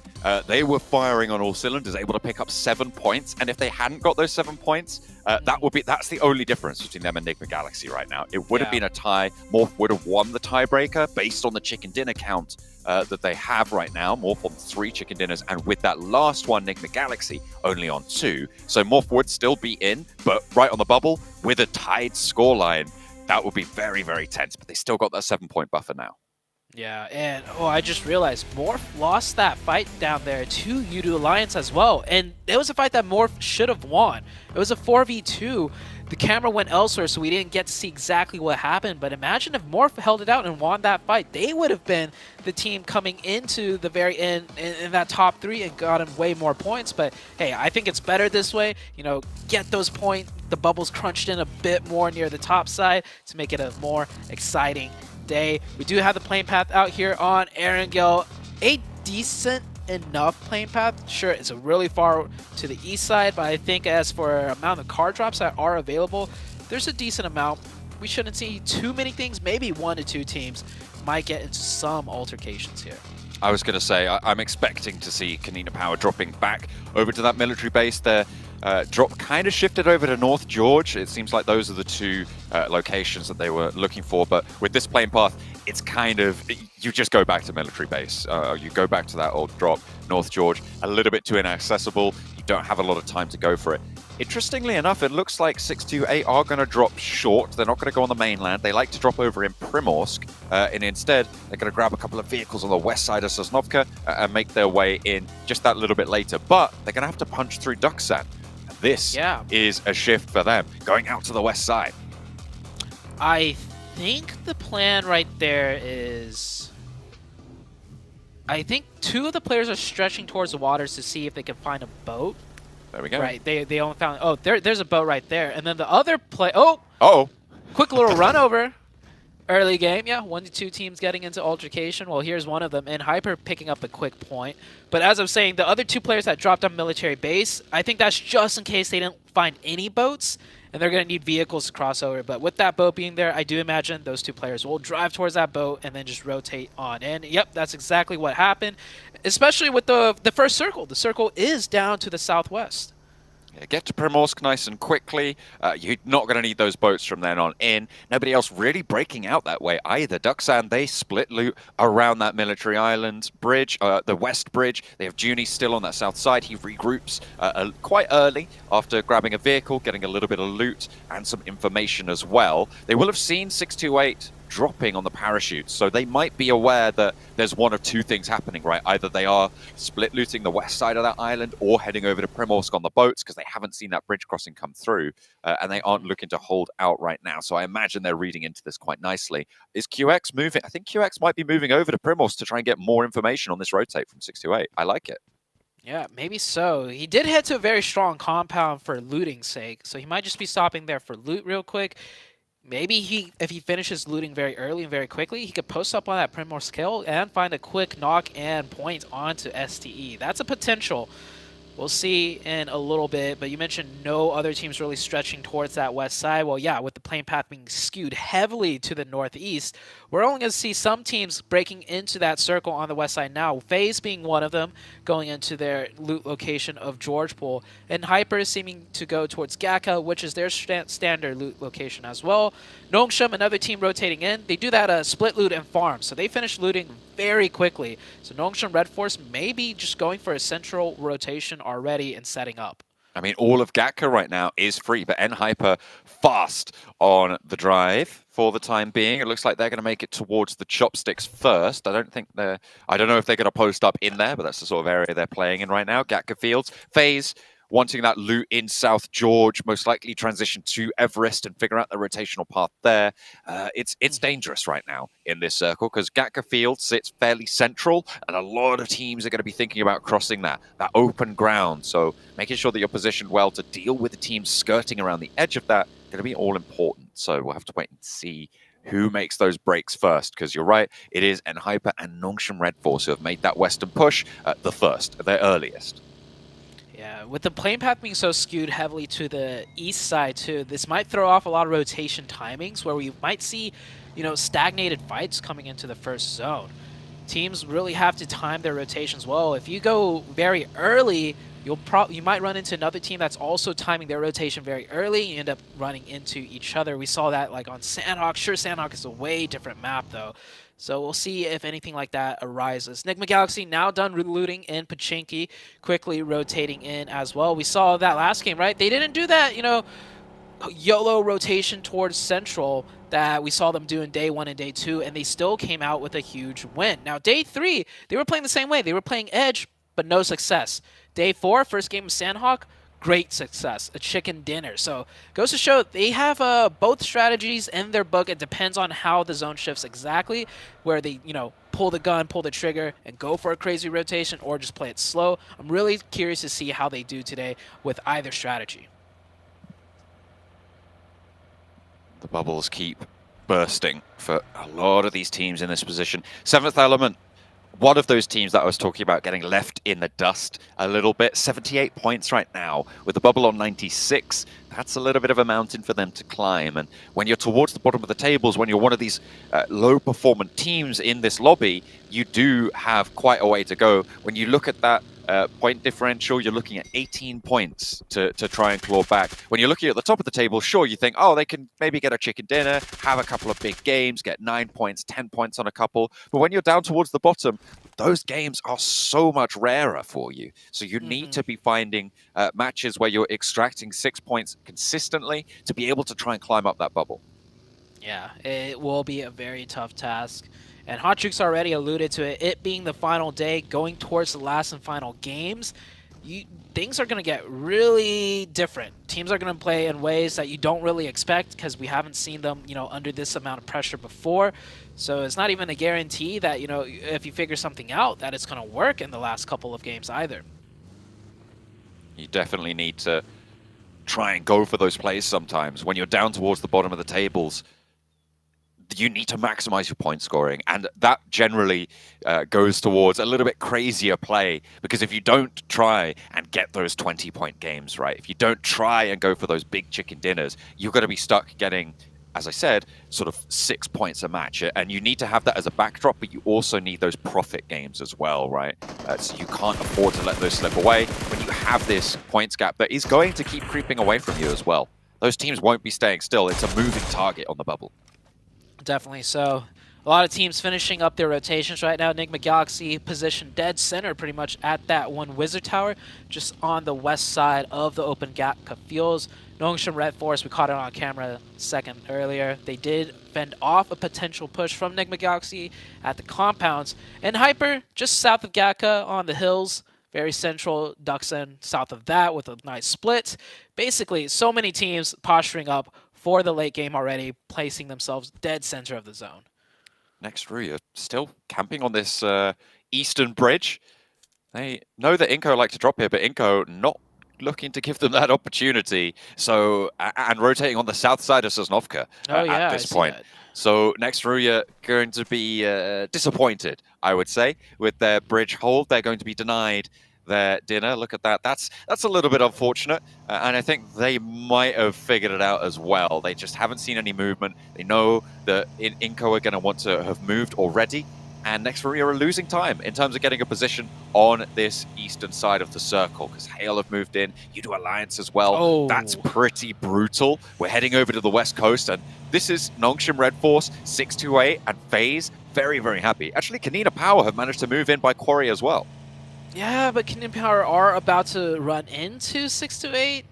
they were firing on all cylinders, able to pick up 7 points. And if they hadn't got those 7 points, that's the only difference between them and Enigma Galaxy right now. It would have been a tie. Morph would have won the tiebreaker based on the chicken dinner count that they have right now. Morph on 3 chicken dinners, and with that last one, Enigma Galaxy only on 2. So Morph would still be in, but right on the bubble with a tied scoreline. That would be very, very tense, but they still got that 7-point buffer now. Yeah, and I just realized Morph lost that fight down there to Yudo Alliance as well. And it was a fight that Morph should have won. It was a 4v2. The camera went elsewhere, so we didn't get to see exactly what happened. But imagine if Morph held it out and won that fight. They would have been the team coming into the very end in that top 3 and gotten way more points. But hey, I think it's better this way. You know, get those points, the bubbles crunched in a bit more near the top side to make it a more exciting day. We do have the plane path out here on Erangel. A decent enough plane path. Sure, it's a really far to the east side, but I think as for amount of card drops that are available, there's a decent amount. We shouldn't see too many things. Maybe 1 to 2 teams might get into some altercations here. I was going to say, I'm expecting to see Kanina Power dropping back over to that military base there. Drop kind of shifted over to North George. It seems like those are the 2 locations that they were looking for. But with this plane path, it's kind of, you just go back to military base. You go back to that old drop, North George, a little bit too inaccessible. You don't have a lot of time to go for it. Interestingly enough, it looks like 628 are going to drop short. They're not going to go on the mainland. They like to drop over in Primorsk. And instead, they're going to grab a couple of vehicles on the west side of Sosnovka and make their way in just that little bit later. But they're going to have to punch through Duxan. This is a shift for them, going out to the west side. I think the plan right there is I think two of the players are stretching towards the waters to see if they can find a boat. There we go. Right, they only found, oh, there's a boat right there. And then the other play, oh! Oh! Quick little run over. Early game, yeah, 1 to 2 teams getting into altercation. Well, here's one of them, and Hyper picking up a quick point. But as I'm saying, the other 2 players that dropped on military base, I think that's just in case they didn't find any boats, and they're going to need vehicles to cross over. But with that boat being there, I do imagine those 2 players will drive towards that boat and then just rotate on. And yep, that's exactly what happened, especially with the first circle. The circle is down to the southwest. Yeah, get to Primorsk nice and quickly. You're not going to need those boats from then on in. Nobody else really breaking out that way either. Duxan, they split loot around that military island bridge, the west bridge. They have Junie still on that south side. He regroups quite early after grabbing a vehicle, getting a little bit of loot and some information as well. They will have seen 628 dropping on the parachutes, so they might be aware that there's one of 2 things happening, right? Either they are split looting the west side of that island or heading over to Primorsk on the boats because they haven't seen that bridge crossing come through, and they aren't looking to hold out right now. So I imagine they're reading into this quite nicely. Is QX moving? I think QX might be moving over to Primorsk to try and get more information on this rotate from 628. I like it. Yeah, maybe so. He did head to a very strong compound for looting's sake, so he might just be stopping there for loot real quick. Maybe if he finishes looting very early and very quickly, he could post up on that Primorsk kill and find a quick knock and point onto STE. That's a potential. We'll see in a little bit, but you mentioned no other teams really stretching towards that west side. Well, yeah, with the plane path being skewed heavily to the northeast, we're only going to see some teams breaking into that circle on the west side now. FaZe being one of them, going into their loot location of Georgepool, and Hyper seeming to go towards Gaka, which is their standard loot location as well. Nongshim, another team rotating in, they do that split loot and farm, so they finish looting very quickly. So Nongshim Red Force may be just going for a central rotation already and setting up. I mean, all of Gatka right now is free, but N-Hyper fast on the drive for the time being. It looks like they're going to make it towards the chopsticks first. I don't know if they're going to post up in there, but that's the sort of area they're playing in right now. Gatka Fields, FaZe wanting that loot in South George, most likely transition to Everest and figure out the rotational path there. It's dangerous right now in this circle because Gatka Field sits fairly central, and a lot of teams are going to be thinking about crossing that open ground. So making sure that you're positioned well to deal with the teams skirting around the edge of that going to be all important. So we'll have to wait and see who makes those breaks first, because you're right, it is N-Hyper and Nongshim Red Force who have made that western push the first, their earliest. Yeah, with the plane path being so skewed heavily to the east side too, this might throw off a lot of rotation timings where we might see, stagnated fights coming into the first zone. Teams really have to time their rotations well. If you go very early, you might run into another team that's also timing their rotation very early. You end up running into each other. We saw that like on Sandhawk. Sure, Sandhawk is a way different map though. So we'll see if anything like that arises. Nigma Galaxy now done looting in Pachinki, quickly rotating in as well. We saw that last game, right? They didn't do that, YOLO rotation towards Central that we saw them do in day 1 and day 2, and they still came out with a huge win. Now, day 3, they were playing the same way. They were playing Edge, but no success. Day 4, first game of Sandhawk, great success, a chicken dinner. So goes to show they have both strategies in their book. It depends on how the zone shifts exactly, where they pull the gun, pull the trigger, and go for a crazy rotation, or just play it slow. I'm really curious to see how they do today with either strategy. The bubbles keep bursting for a lot of these teams in this position. Seventh Element, one of those teams that I was talking about getting left in the dust a little bit. 78 points right now with the bubble on 96. That's a little bit of a mountain for them to climb. And when you're towards the bottom of the tables, when you're one of these low-performant teams in this lobby, you do have quite a way to go. When you look at that point differential, you're looking at 18 points to try and claw back. When you're looking at the top of the table, sure, you think, oh, they can maybe get a chicken dinner, have a couple of big games, get 9 points, 10 points on a couple. But when you're down towards the bottom, those games are so much rarer for you. So you need to be finding matches where you're extracting 6 points consistently to be able to try and climb up that bubble. Yeah, it will be a very tough task. And Hotchuk's already alluded to it being the final day, going towards the last and final games. things are going to get really different. Teams are going to play in ways that you don't really expect because we haven't seen them, under this amount of pressure before. So it's not even a guarantee that, if you figure something out, that it's going to work in the last couple of games either. You definitely need to try and go for those plays sometimes. When you're down towards the bottom of the tables, you need to maximize your point scoring, and that generally goes towards a little bit crazier play, because if you don't try and get those 20-point games, right, if you don't try and go for those big chicken dinners, you're going to be stuck getting, as I said, sort of 6 points a match, and you need to have that as a backdrop, but you also need those profit games as well, right? So you can't afford to let those slip away when you have this points gap that is going to keep creeping away from you as well. Those teams won't be staying still. It's a moving target on the bubble. Definitely so. A lot of teams finishing up their rotations right now. Enigma Galaxy positioned dead center pretty much at that one Wizard Tower, just on the west side of the open gap fields. Nongshim Red Force, we caught it on camera a second earlier. They did fend off a potential push from Enigma Galaxy at the compounds. And Hyper, just south of Gaka on the hills, very central. Duxen south of that with a nice split. Basically, so many teams posturing up for the late game already, placing themselves dead center of the zone. Next Ruya still camping on this eastern bridge. They know that Inko like to drop here, but Inko not looking to give them that opportunity. So, and rotating on the south side of Sosnovka at this point. So next Ruya going to be disappointed, I would say, with their bridge hold. They're going to be denied their dinner. Look at that. That's a little bit unfortunate, and I think they might have figured it out as well. They just haven't seen any movement. They know that Inko are going to want to have moved already, and next Ruya are losing time in terms of getting a position on this eastern side of the circle, because Hale have moved in. You do Alliance as well. Oh. That's pretty brutal. We're heading over to the west coast, and this is Nongshim Red Force, 628, and FaZe very, very happy. Actually, Kanina Power have managed to move in by Quarry as well. Yeah, but Canadian Power are about to run into 628.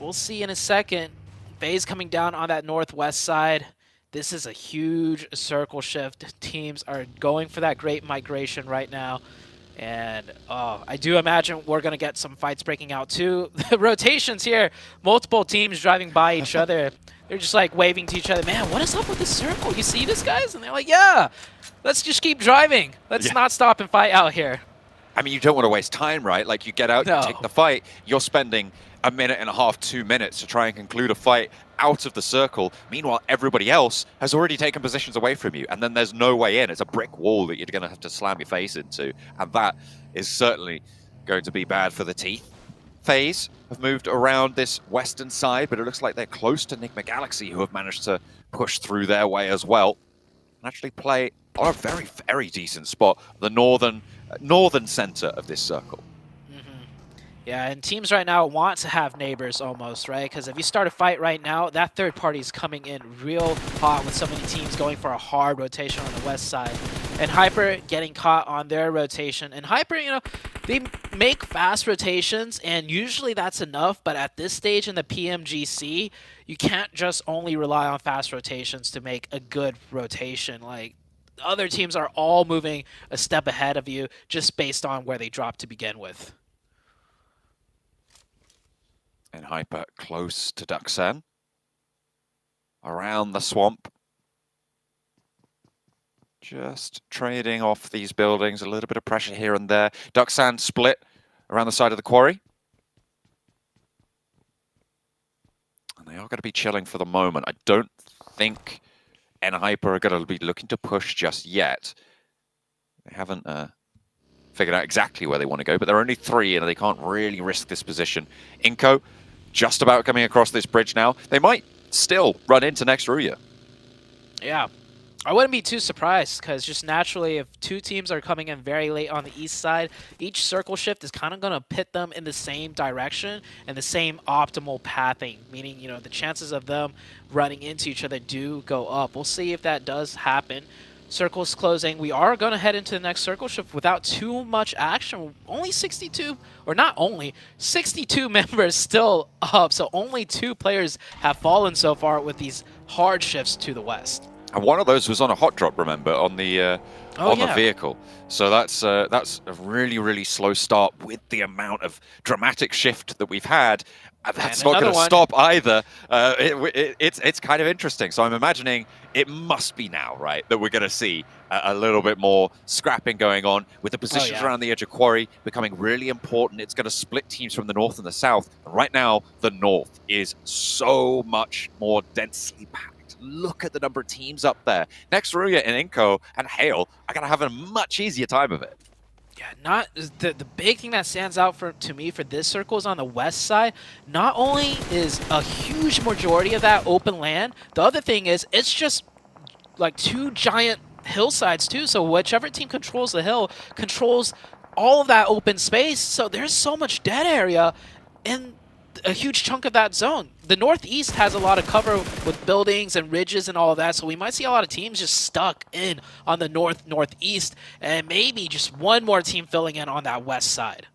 We'll see in a second. FaZe coming down on that northwest side. This is a huge circle shift. Teams are going for that great migration right now. And I do imagine we're going to get some fights breaking out too. The rotations here, multiple teams driving by each other. They're just like waving to each other. Man, what is up with this circle? You see this, guys? And they're like, yeah, let's just keep driving. Let's not stop and fight out here. I mean, you don't want to waste time, right? Like, you get out, you take the fight, you're spending a minute and a half, 2 minutes to try and conclude a fight out of the circle. Meanwhile, everybody else has already taken positions away from you, and then there's no way in. It's a brick wall that you're going to have to slam your face into, and that is certainly going to be bad for the teeth. FaZe have moved around this western side, but it looks like they're close to Enigma Galaxy, who have managed to push through their way as well, and actually play on a very, very decent spot, the northern center of this circle. Yeah, and teams right now want to have neighbors almost, right? Because if you start a fight right now, that third party is coming in real hot with so many teams going for a hard rotation on the west side. And Hyper getting caught on their rotation. And Hyper, they make fast rotations, and usually that's enough. But at this stage in the PMGC, you can't just only rely on fast rotations to make a good rotation. Like, other teams are all moving a step ahead of you just based on where they dropped to begin with. And Hyper close to Duxan. Around the swamp. Just trading off these buildings. A little bit of pressure here and there. Duxan split around the side of the quarry. And they are going to be chilling for the moment. I don't think Hyper are going to be looking to push just yet. They haven't figured out exactly where they want to go, but they're only 3 and they can't really risk this position. Inko just about coming across this bridge now. They might still run into next Ruya. Yeah, I wouldn't be too surprised, because just naturally, if 2 teams are coming in very late on the east side, each circle shift is kind of going to pit them in the same direction and the same optimal pathing, meaning, the chances of them running into each other do go up. We'll see if that does happen. Circles closing. We are going to head into the next circle shift without too much action. Only 62, or not only, 62 members still up. So only 2 players have fallen so far with these hard shifts to the west. And one of those was on a hot drop, remember, on the the vehicle. So that's a really, really slow start with the amount of dramatic shift that we've had. That's not going to stop either. It's kind of interesting. So I'm imagining it must be now, right, that we're going to see a little bit more scrapping going on with the positions around the edge of Quarry becoming really important. It's going to split teams from the north and the south. And right now, the north is so much more densely packed. Look at the number of teams up there. Next, Ruya and Inko and Hale are going to have a much easier time of it. Yeah, not the big thing that stands out to me for this circle is on the west side. Not only is a huge majority of that open land, the other thing is it's just like 2 giant hillsides too. So whichever team controls the hill controls all of that open space. So there's so much dead area in a huge chunk of that zone. The northeast has a lot of cover with buildings and ridges and all of that, so we might see a lot of teams just stuck in on the northeast, and maybe just one more team filling in on that west side.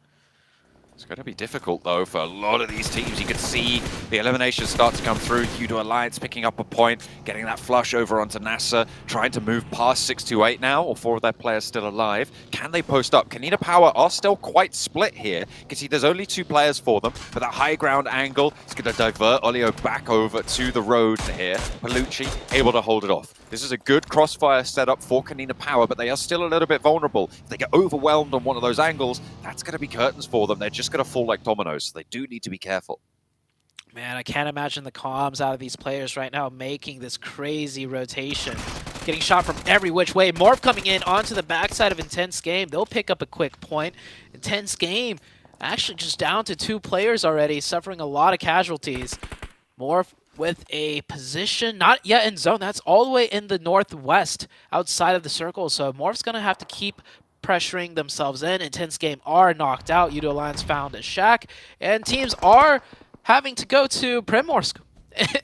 It's going to be difficult, though, for a lot of these teams. You can see the eliminations start to come through. Yudo Alliance picking up a point, getting that flush over onto NASA, trying to move past 628 now, or 4 of their players still alive. Can they post up? Kanina Power are still quite split here. You can see there's only 2 players for them, but that high ground angle is going to divert Olio back over to the road here. Palucci able to hold it off. This is a good crossfire setup for Kanina Power, but they are still a little bit vulnerable. If they get overwhelmed on one of those angles, that's going to be curtains for them. They're just going to fall like dominoes, so they do need to be careful. Man, I can't imagine the comms out of these players right now making this crazy rotation. Getting shot from every which way. Morph coming in onto the backside of Intense Game. They'll pick up a quick point. Intense Game actually just down to 2 players already, suffering a lot of casualties. Morph with a position not yet in zone. That's all the way in the northwest outside of the circle. So Morph's going to have to keep pressuring themselves in. Intense Game are knocked out. Yudo Alliance found a shack. And teams are having to go to Primorsk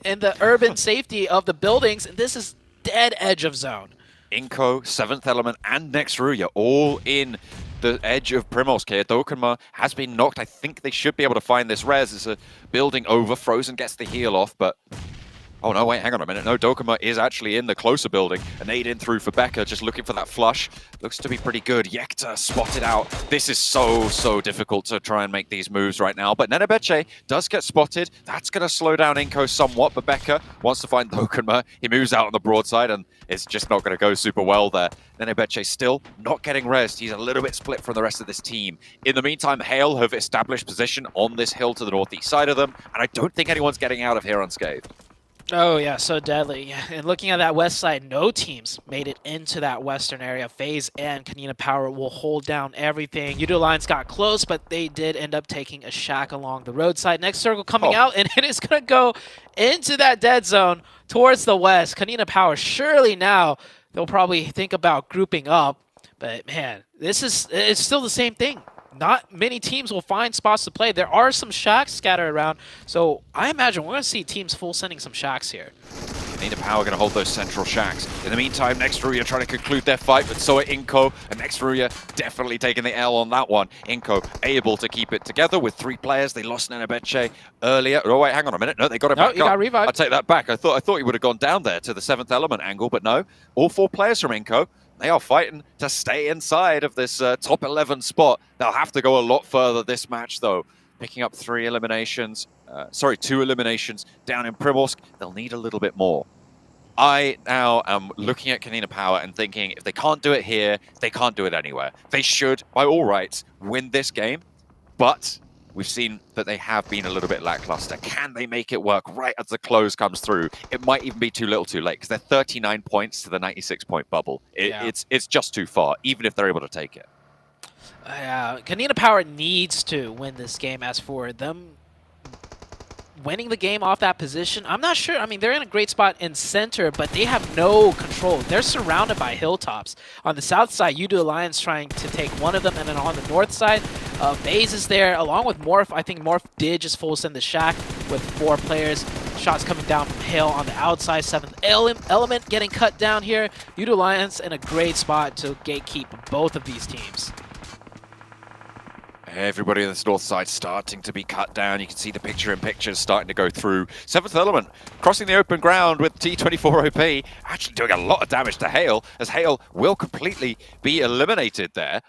in the urban safety of the buildings. And this is dead edge of zone. Inko, 7th Element, and Next Ruya all in the edge of Primorsk here. Dokuma has been knocked. I think they should be able to find this res. It's a building over. Frozen gets the heal off, but... Oh no, wait, hang on a minute. No, Dokuma is actually in the closer building. A nade in through for Becca, just looking for that flush. Looks to be pretty good. Yekta spotted out. This is so difficult to try and make these moves right now. But Nenebeche does get spotted. That's going to slow down Inko somewhat, but Becca wants to find Dokuma. He moves out on the broadside, and it's just not going to go super well there. Nenebeche still not getting rest. He's a little bit split from the rest of this team. In the meantime, Hale have established position on this hill to the northeast side of them, and I don't think anyone's getting out of here unscathed. Oh yeah, so deadly. And looking at that west side, no teams made it into that western area. FaZe and Kanina Power will hold down everything. Yudo Alliance got close, but they did end up taking a shack along the roadside. Next circle coming out, and it is going to go into that dead zone towards the west. Kanina Power, surely now they'll probably think about grouping up. But man, it's still the same thing. Not many teams will find spots to play. There are some shacks scattered around, so I imagine we're going to see teams full sending some shacks here. Kanina Power going to hold those central shacks. In the meantime, Next Ruya trying to conclude their fight, but so are Inko. And Next Ruya definitely taking the L on that one. Inko able to keep it together with 3 players. They lost Nenebeche earlier. Oh wait, hang on a minute. No, they got it back up. Got revived. I'll take that back. I thought he would have gone down there to the 7th Element angle, but no. All 4 players from Inko. They are fighting to stay inside of this top 11 spot. They'll have to go a lot further this match, though. Picking up 2 eliminations down in Primorsk. They'll need a little bit more. I now am looking at Kanina Power and thinking, if they can't do it here, they can't do it anywhere. They should, by all rights, win this game, but we've seen that they have been a little bit lackluster. Can they make it work right as the close comes through? It might even be too little too late, because they're 39 points to the 96-point bubble. It's just too far, even if they're able to take it. Kanina Power needs to win this game. As for them winning the game off that position, I'm not sure. I mean, they're in a great spot in center, but they have no control. They're surrounded by hilltops. On the south side, Yudo Alliance trying to take one of them, and then on the north side, FaZe is there, along with Morph. I think Morph did just full send the shack with 4 players. Shots coming down from Hale on the outside. 7th Element getting cut down here. Yudo Alliance in a great spot to gatekeep both of these teams. Everybody on this north side starting to be cut down. You can see the picture-in-pictures starting to go through. Seventh Element crossing the open ground with T24OP, actually doing a lot of damage to Hale, as Hale will completely be eliminated there.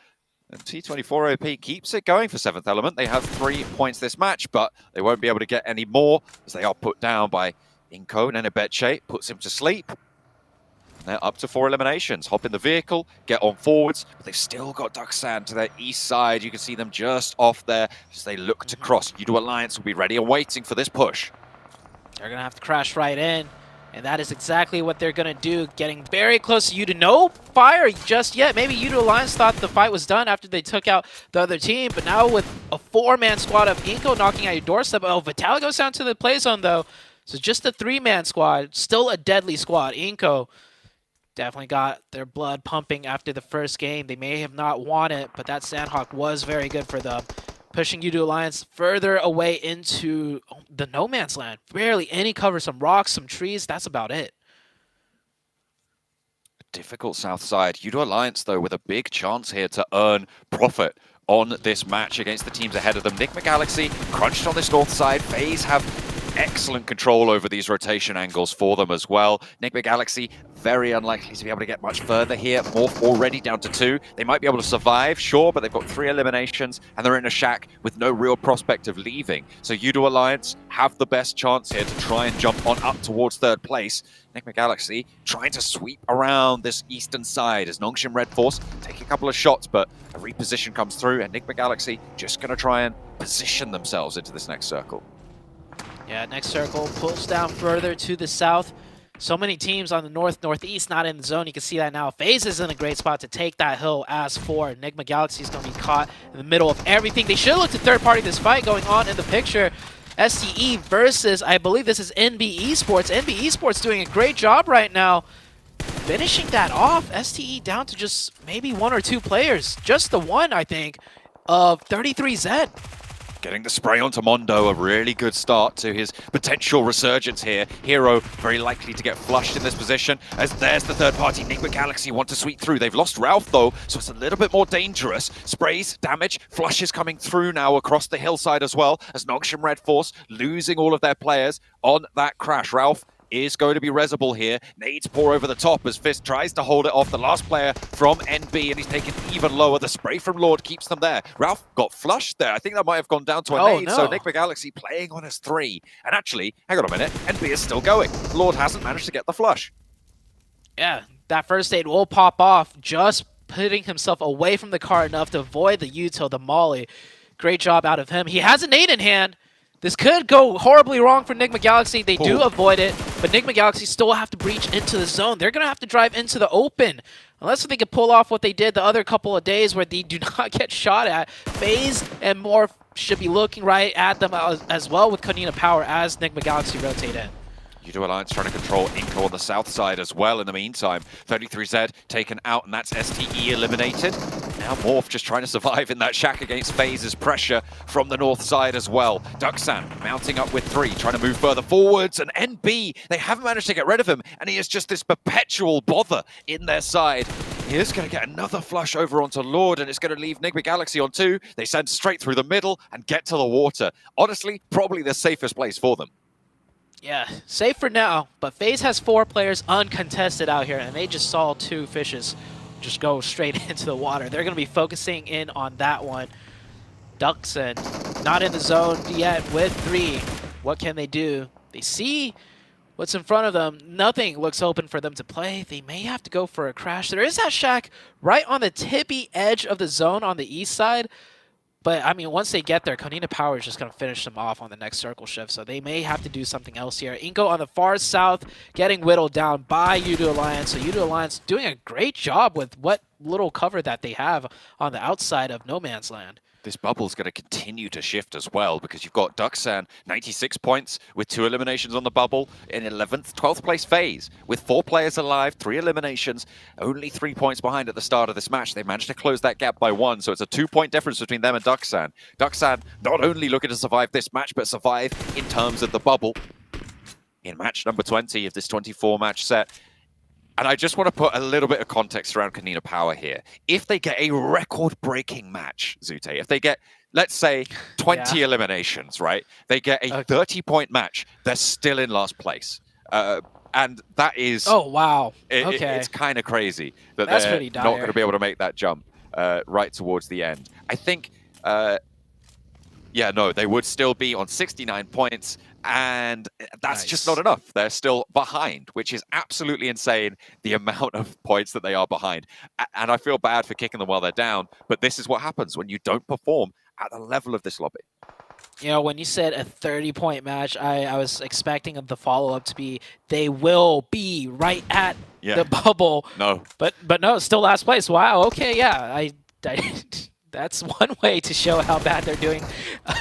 And T24OP keeps it going for 7th Element. They have 3 points this match, but they won't be able to get any more as they are put down by Inko. And Enebeche puts him to sleep. And they're up to 4 eliminations. Hop in the vehicle, get on forwards, but they've still got Duxan to their east side. You can see them just off there as they look to cross. Yudo Alliance will be ready and waiting for this push. They're going to have to crash right in. And that is exactly what they're going to do, getting very close to Yudo. No fire just yet. Maybe Yudo Alliance thought the fight was done after they took out the other team, but now with a 4-man squad of Inko knocking at your doorstep. Oh, Vitali goes down to the play zone, though. So just a 3-man squad, still a deadly squad. Inko definitely got their blood pumping after the first game. They may have not won it, but that Sandhawk was very good for them. Pushing Yudo Alliance further away into the no man's land. Barely any cover, some rocks, some trees. That's about it. Difficult south side. Yudo Alliance, though, with a big chance here to earn profit on this match against the teams ahead of them. Nigma Galaxy crunched on this north side. FaZe have excellent control over these rotation angles for them as well. Nigma Galaxy very unlikely to be able to get much further here. Morph already down to 2. They might be able to survive, sure, but they've got 3 eliminations and they're in a shack with no real prospect of leaving. So Yudo Alliance have the best chance here to try and jump on up towards 3rd place. Nigma Galaxy trying to sweep around this eastern side as Nongshim Red Force take a couple of shots, but a reposition comes through and Nigma Galaxy just going to try and position themselves into this next circle. Yeah, next circle pulls down further to the south. So many teams on the north-northeast not in the zone. You can see that now. FaZe is in a great spot to take that hill as for Nigma Galaxy is going to be caught in the middle of everything. They should look to third party this fight going on in the picture. STE versus, I believe this is NB Esports. NB Esports doing a great job right now finishing that off. STE down to just maybe 1 or 2 players. Just the one, I think, of 33Z. Getting the spray onto Mondo, a really good start to his potential resurgence here. Hero very likely to get flushed in this position, as there's the third party. Nigma Galaxy want to sweep through. They've lost Ralph though, so it's a little bit more dangerous. Sprays, damage, flushes coming through now across the hillside as well, as Nongshim Red Force losing all of their players on that crash. Ralph is going to be resible here. Nades pour over the top as Fist tries to hold it off the last player from NB, and he's taken even lower. The spray from Lord keeps them there. Ralph got flushed there. I think that might have gone down to a nade, so Nigma Galaxy playing on his 3. And actually, hang on a minute, NB is still going. Lord hasn't managed to get the flush. Yeah, that first aid will pop off, just putting himself away from the car enough to avoid the util, the molly. Great job out of him. He has a nade in hand. This could go horribly wrong for Nigma Galaxy. They do avoid it, but Nigma Galaxy still have to breach into the zone. They're going to have to drive into the open. Unless they can pull off what they did the other couple of days where they do not get shot at. FaZe and Morph should be looking right at them as well with Konina Power as Nigma Galaxy rotate in. Yudo Alliance trying to control Inko on the south side as well in the meantime. 33Z taken out, and that's STE eliminated. Now Morph just trying to survive in that shack against FaZe's pressure from the north side as well. Duxan mounting up with 3, trying to move further forwards, and NB, they haven't managed to get rid of him, and he is just this perpetual bother in their side. He is going to get another flush over onto Lord, and it's going to leave Nigma Galaxy on 2. They send straight through the middle and get to the water. Honestly, probably the safest place for them. Yeah, safe for now, but FaZe has 4 players uncontested out here, and they just saw 2 fishes just go straight into the water. They're going to be focusing in on that one. Duxan not in the zone yet with 3. What can they do? They see what's in front of them. Nothing looks open for them to play. They may have to go for a crash. There is that shack right on the tippy edge of the zone on the east side. But, I mean, once they get there, Konina Power is just going to finish them off on the next circle shift. So they may have to do something else here. Inko on the far south getting whittled down by Yudo Alliance. So Yudo Alliance doing a great job with what little cover that they have on the outside of No Man's Land. This bubble's going to continue to shift as well, because you've got Duxan, 96 points with 2 eliminations on the bubble. In 11th, 12th place FaZe with 4 players alive, 3 eliminations, only 3 points behind at the start of this match. They managed to close that gap by 1, so it's a 2-point difference between them and Duxan. Duxan not only looking to survive this match, but survive in terms of the bubble in match number 20 of this 24-match set. And I just want to put a little bit of context around Konina Power here. If they get a record-breaking match, Zute, if they get let's say 20 eliminations, right? They get a 30-point match. They're still in last place. And that is... Oh, wow. It's kind of crazy that That's they're pretty not dire. going to be able to make that jump right towards the end. I think, yeah, no, they would still be on 69 points, and that's just not enough. They're still behind, which is absolutely insane, the amount of points that they are behind. And I feel bad for kicking them while they're down, but this is what happens when you don't perform at the level of this lobby. You know, when you said a 30-point match, I was expecting the follow-up to be they will be right at the bubble. No. But no, still last place. Wow, okay, yeah. I that's one way to show how bad they're doing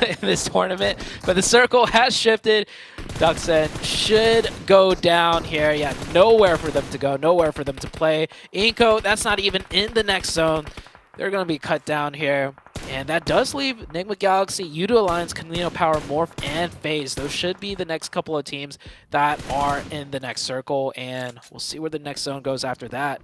in this tournament. But the circle has shifted. Duxan should go down here. Yeah, nowhere for them to go, nowhere for them to play. Inko, that's not even in the next zone. They're going to be cut down here. And that does leave Enigma Galaxy, U2 Alliance, Camino Power, Morph, and FaZe. Those should be the next couple of teams that are in the next circle. And we'll see where the next zone goes after that.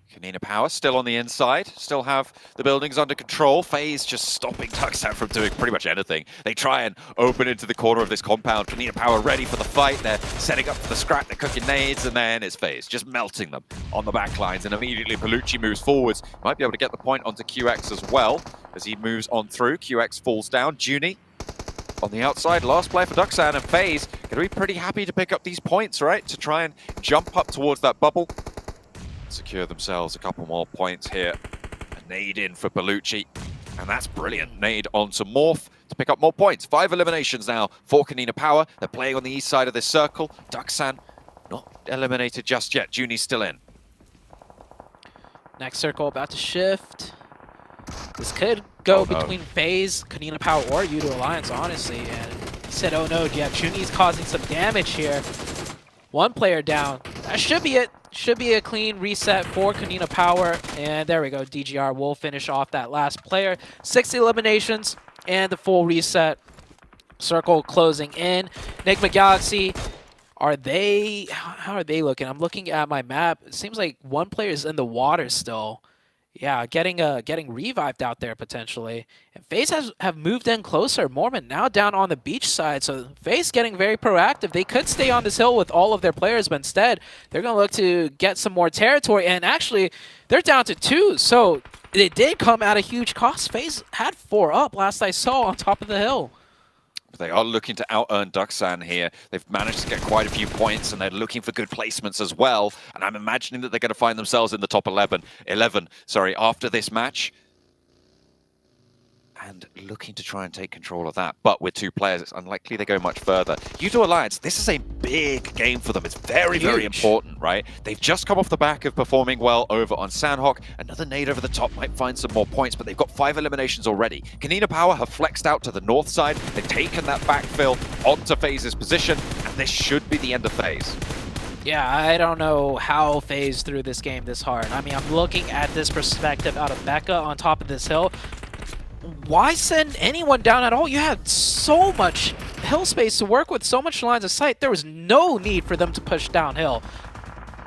Camino Power still on the inside, still have the buildings under control. FaZe just stopping Duxan from doing pretty much anything. They try and open into the corner of this compound. Camino Power ready for the fight. They're setting up for the scrap. They're cooking nades, and then it's FaZe just melting them on the back lines. And immediately Palucci moves forwards. Might be able to get the point onto QX as well as he moves on through. QX falls down. Junie on the outside, last player for Duxan, and FaZe going to be pretty happy to pick up these points, right? To try and jump up towards that bubble. Secure themselves a couple more points here. A nade in for Palucci, and that's brilliant. Nade onto Morph to pick up more points. 5 eliminations now for Camino Power. They're playing on the east side of this circle. Duxan not eliminated just yet. Junie's still in. Next circle about to shift. This could go between FaZe, Camino Power, or U2 Alliance, honestly. And he said, oh no, yeah, Junie's causing some damage here. One player down. That should be it. Should be a clean reset for Camino Power. And there we go. DGR will finish off that last player. 6 eliminations and the full reset. Circle closing in. Enigma Galaxy, are they... How are they looking? I'm looking at my map. It seems like one player is in the water still. Yeah, getting revived out there potentially. And FaZe have moved in closer. Mormon now down on the beach side. So FaZe getting very proactive. They could stay on this hill with all of their players, but instead they're going to look to get some more territory. And actually, they're down to 2. So it did come at a huge cost. FaZe had 4 up last I saw on top of the hill. They are looking to out-earn Duxan here. They've managed to get quite a few points, and they're looking for good placements as well. And I'm imagining that they're going to find themselves in the top 11, after this match. And looking to try and take control of that. But with 2 players, it's unlikely they go much further. U2 Alliance, this is a big game for them. It's very, very important, right? They've just come off the back of performing well over on Sandhawk. Another nade over the top might find some more points, but they've got 5 eliminations already. Camino Power have flexed out to the north side. They've taken that backfill onto FaZe's position, and this should be the end of FaZe. Yeah, I don't know how FaZe threw this game this hard. I mean, I'm looking at this perspective out of Becca on top of this hill. Why send anyone down at all? You had so much hill space to work with, so much lines of sight. There was no need for them to push downhill.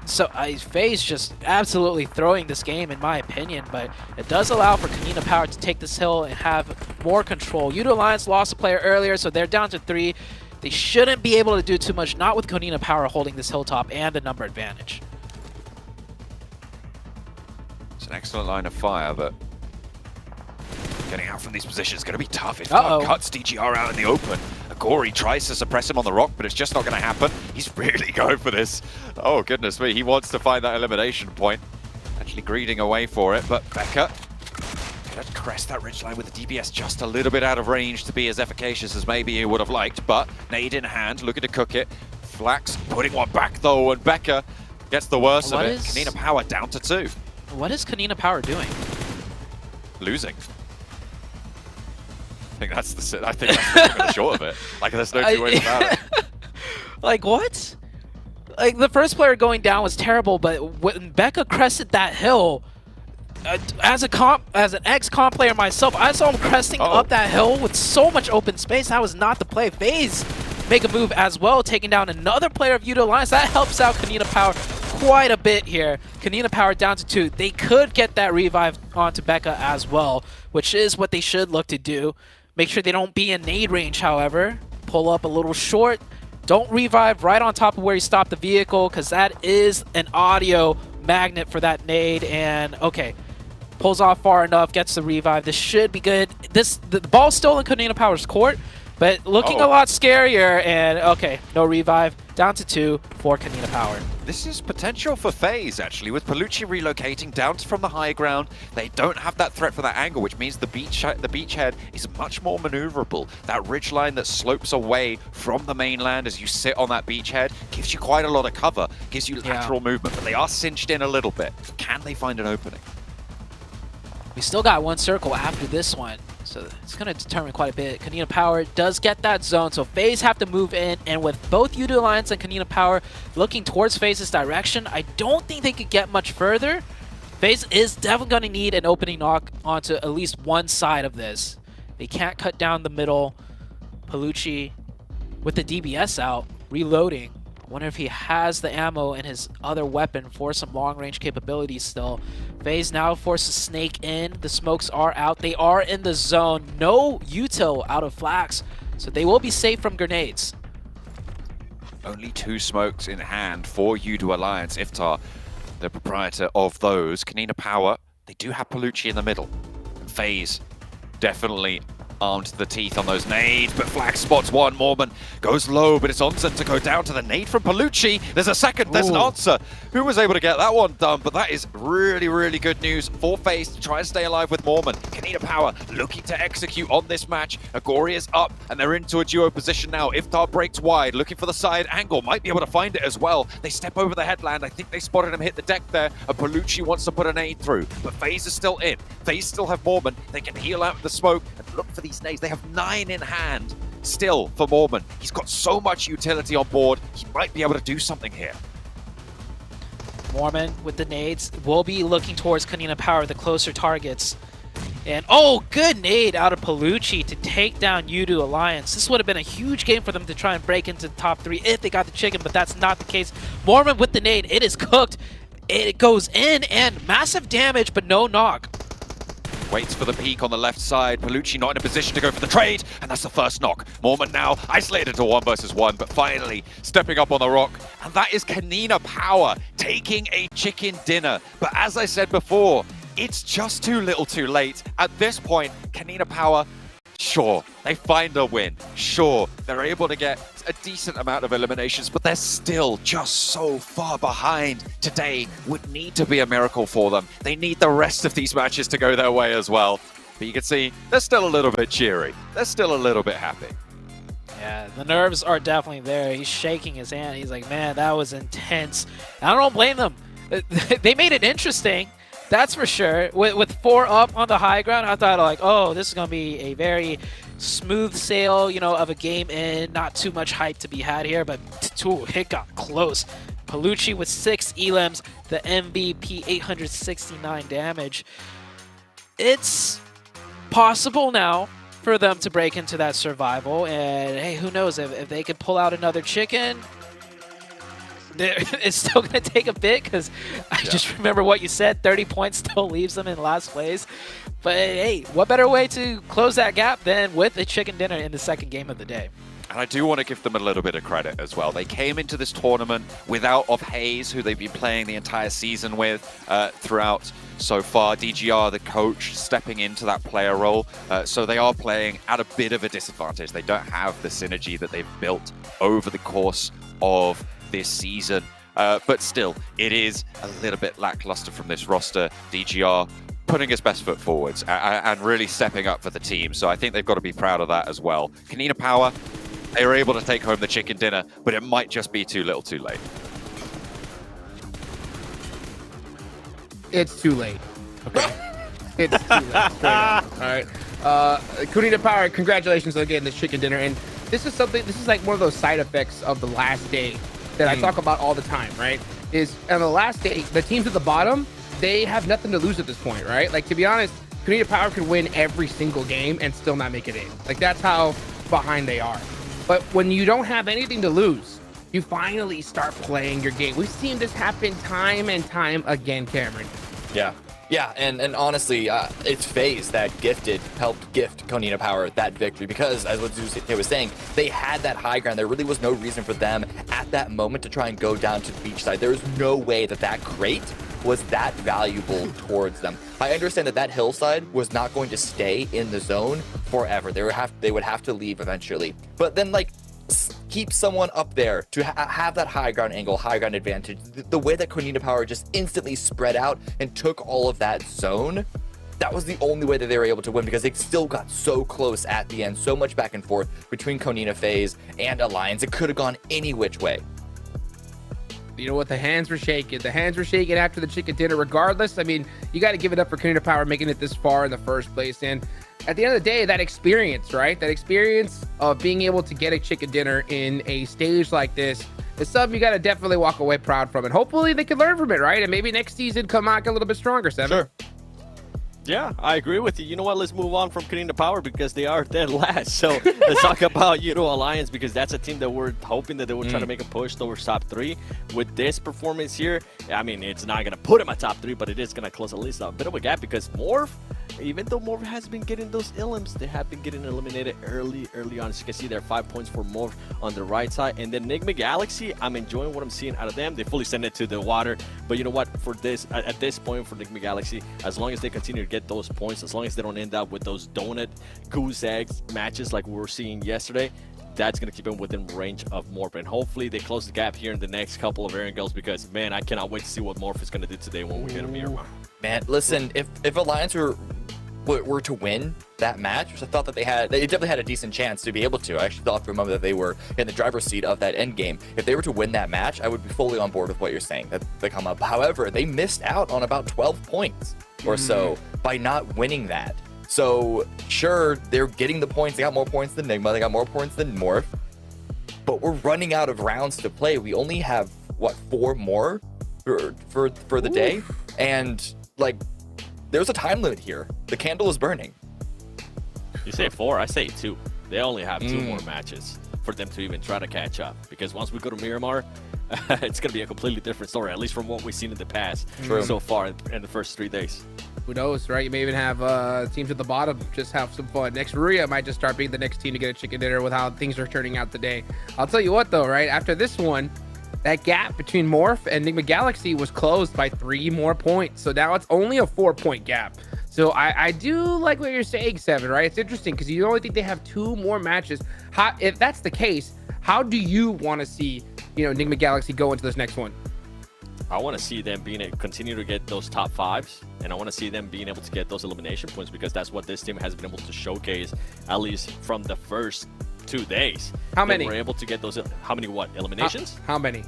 So FaZe just absolutely throwing this game, in my opinion, but it does allow for Camino Power to take this hill and have more control. U2 Alliance lost a player earlier, so they're down to 3. They shouldn't be able to do too much, not with Camino Power holding this hilltop and the number advantage. It's an excellent line of fire, but getting out from these positions is going to be tough. If not, cuts DGR out in the open. Agori tries to suppress him on the rock, but it's just not going to happen. He's really going for this. Oh, goodness me. He wants to find that elimination point. Actually greeding away for it, but Becca going to crest that ridgeline with the DPS just a little bit out of range to be as efficacious as maybe he would have liked, but nade in hand, looking to cook it. Flax putting one back, though, and Becca gets the worst of it. Camino Power down to 2. What is Camino Power doing? Losing. I think that's the short of it. Like, there's no 2 ways about it. Like, what? Like, the first player going down was terrible, but when Becca crested that hill, as an ex-comp player myself, I saw him cresting up that hill with so much open space. That was not the play. FaZe make a move as well, taking down another player of U2 Alliance. That helps out Camino Power quite a bit here. Kanina Power down to 2. They could get that revive onto Becca as well, which is what they should look to do. Make sure they don't be in nade range, however. Pull up a little short. Don't revive right on top of where you stop the vehicle, because that is an audio magnet for that nade. And okay, pulls off far enough, gets the revive. This should be good. The ball's still in Kanina Power's court, but looking a lot scarier. And okay, no revive. Down to 2 for Kanina Power. This is potential for FaZe, actually, with Palucci relocating down from the high ground. They don't have that threat for that angle, which means the beachhead is much more maneuverable. That ridgeline that slopes away from the mainland as you sit on that beachhead gives you quite a lot of cover, gives you lateral movement, but they are cinched in a little bit. Can they find an opening? We still got one circle after this one, so it's going to determine quite a bit. Kanina Power does get that zone, so FaZe have to move in, and with both Yudu Alliance and Kanina Power looking towards FaZe's direction, I don't think they could get much further. FaZe is definitely going to need an opening knock onto at least one side of this. They can't cut down the middle. Palucci with the DBS out, reloading. I wonder if he has the ammo in his other weapon for some long-range capabilities still. FaZe now forces Snake in. The smokes are out. They are in the zone. No util out of flax, so they will be safe from grenades. Only 2 smokes in hand for Yudu Alliance. Iftar, the proprietor of those. Kanina Power, they do have Palucci in the middle. FaZe definitely armed to the teeth on those nades, but Flax spots one. Mormon goes low, but it's Onsen to go down to the nade from Palucci. There's a second, there's an answer. Who was able to get that one done? But that is really, really good news for FaZe to try and stay alive with Mormon. Kanina Power looking to execute on this match. Agoria's up, and they're into a duo position now. Iftar breaks wide, looking for the side angle. Might be able to find it as well. They step over the headland. I think they spotted him hit the deck there, and Palucci wants to put a nade through. But FaZe is still in. FaZe still have Mormon. They can heal out the smoke and look for these nades. They have 9 in hand still for Mormon. He's got so much utility on board. He might be able to do something here. Mormon with the nades will be looking towards Kanina Power, the closer targets. And oh, good nade out of Palucci to take down Yudu Alliance. This would have been a huge game for them to try and break into the top 3 if they got the chicken, but that's not the case. Mormon with the nade, it is cooked. It goes in and massive damage, but no knock. Waits for the peek on the left side. Palucci not in a position to go for the trade, and that's the first knock. Mormon now isolated to 1 versus 1, but finally stepping up on the rock. And that is Kanina Power taking a chicken dinner. But as I said before, it's just too little too late. At this point, Kanina Power, sure, they find a win. Sure, they're able to get a decent amount of eliminations, but they're still just so far behind. Today would need to be a miracle for them. They need the rest of these matches to go their way as well. But you can see they're still a little bit cheery. They're still a little bit happy. Yeah, the nerves are definitely there. He's shaking his hand. He's like, man, that was intense. I don't blame them. They made it interesting. That's for sure. With 4 up on the high ground, I thought like, oh, this is going to be a very smooth sail, you know, of a game in. Not too much hype to be had here, but it got close. Palucci with 6 elims, the MVP, 869 damage. It's possible now for them to break into that survival, and hey, who knows if they could pull out another chicken. It's still going to take a bit because I just remember what you said, 30 points still leaves them in last place. But hey, what better way to close that gap than with a chicken dinner in the second game of the day? And I do want to give them a little bit of credit as well. They came into this tournament without of Hayes, who they've been playing the entire season with throughout so far. DGR, the coach, stepping into that player role. So they are playing at a bit of a disadvantage. They don't have the synergy that they've built over the course of this season. But still, it is a little bit lackluster from this roster. DGR putting his best foot forwards and really stepping up for the team. So I think they've got to be proud of that as well. Kanina Power, they were able to take home the chicken dinner, but it might just be too little too late. It's too late. Okay. It's too late. All right. Kanina Power, congratulations on getting this chicken dinner. And this is like one of those side effects of the last day that I talk about all the time, right? Is on the last day, the teams at the bottom, they have nothing to lose at this point, right? Like, to be honest, Kanina Power could win every single game and still not make it in. Like, that's how behind they are. But when you don't have anything to lose, you finally start playing your game. We've seen this happen time and time again, Cameron. Yeah, and honestly, it's FaZe that helped gift Konina Power that victory because, as what Zeus was saying, they had that high ground. There really was no reason for them at that moment to try and go down to the beach side. There was no way that crate was that valuable towards them. I understand that hillside was not going to stay in the zone forever. They would have to leave eventually. But then, like, keep someone up there to have that high ground angle, high ground advantage. The way that Konina Power just instantly spread out and took all of that zone, that was the only way that they were able to win because they still got so close at the end, so much back and forth between Konina, FaZe, and Alliance. It could have gone any which way. You know what? The hands were shaking. The hands were shaking after the chicken dinner. Regardless, I mean, you got to give it up for Konina Power making it this far in the first place. And at the end of the day, that experience, right? That experience of being able to get a chicken dinner in a stage like this is something you got to definitely walk away proud from. And hopefully they can learn from it, right? And maybe next season come out a little bit stronger, Seven. Sure. Yeah, I agree with you. You know what? Let's move on from Konina Power because they are dead last. So let's talk about Alliance because that's a team that we're hoping that they will try to make a push towards top 3. With this performance here, I mean, it's not going to put them at top 3, but it is going to close at least a bit of a gap because Morph, even though Morph has been getting those elims, they have been getting eliminated early on. As you can see, there are 5 points for Morph on the right side. And then Enigma Galaxy, I'm enjoying what I'm seeing out of them. They fully send it to the water. But you know what? For this, at this point for Enigma Galaxy, as long as they continue to get those points, as long as they don't end up with those donut goose eggs matches like we were seeing yesterday, that's going to keep them within range of Morph. And hopefully they close the gap here in the next couple of Erangels because, man, I cannot wait to see what Morph is going to do today when we get a Miramar. Man, listen, if Alliance were to win that match, which I thought that they definitely had a decent chance to be able to. I actually thought for a moment that they were in the driver's seat of that end game. If they were to win that match, I would be fully on board with what you're saying, that they come up. However, they missed out on about 12 points or so by not winning that. So sure, they're getting the points. They got more points than Enigma. They got more points than Morph. But we're running out of rounds to play. We only have, what, 4 more for the day? And, like, there's a time limit here. The candle is burning. You say 4, I say 2. They only have 2 more matches for them to even try to catch up. Because once we go to Miramar, it's going to be a completely different story, at least from what we've seen in the past so far in the first 3 days. Who knows, right? You may even have teams at the bottom just have some fun. Next, Ruria might just start being the next team to get a chicken dinner with how things are turning out today. I'll tell you what, though, right? After this one, that gap between Morph and Enigma Galaxy was closed by 3 more points. So now it's only a 4-point gap. So I do like what you're saying, Seven, right? It's interesting because you only think they have 2 more matches. If that's the case, how do you want to see, Enigma Galaxy go into this next one? I want to see them continue to get those top 5s, and I want to see them being able to get those elimination points because that's what this team has been able to showcase, at least from the first 2 days. How many? We're able to get those. How many? What eliminations? How many?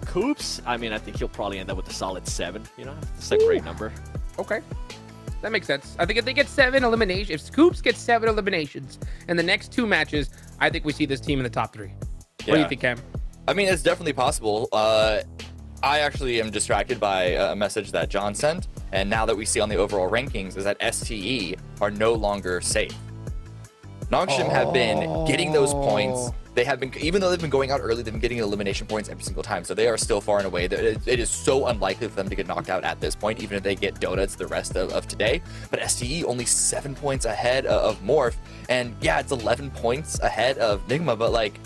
Coops. I mean, I think he'll probably end up with a solid 7. It's a great number. Okay. That makes sense. I think if they get 7 eliminations, if Scoops gets 7 eliminations in the next 2 matches, I think we see this team in the top 3. What do you think, Cam? I mean, it's definitely possible. I actually am distracted by a message that John sent, and now that we see on the overall rankings is that STE are no longer safe. Nongshim have been getting those points. They have been, even though they've been going out early, they've been getting elimination points every single time. So they are still far and away. It is so unlikely for them to get knocked out at this point, even if they get donuts the rest of today. But STE only 7 points ahead of Morph. And yeah, it's 11 points ahead of Enigma, but like,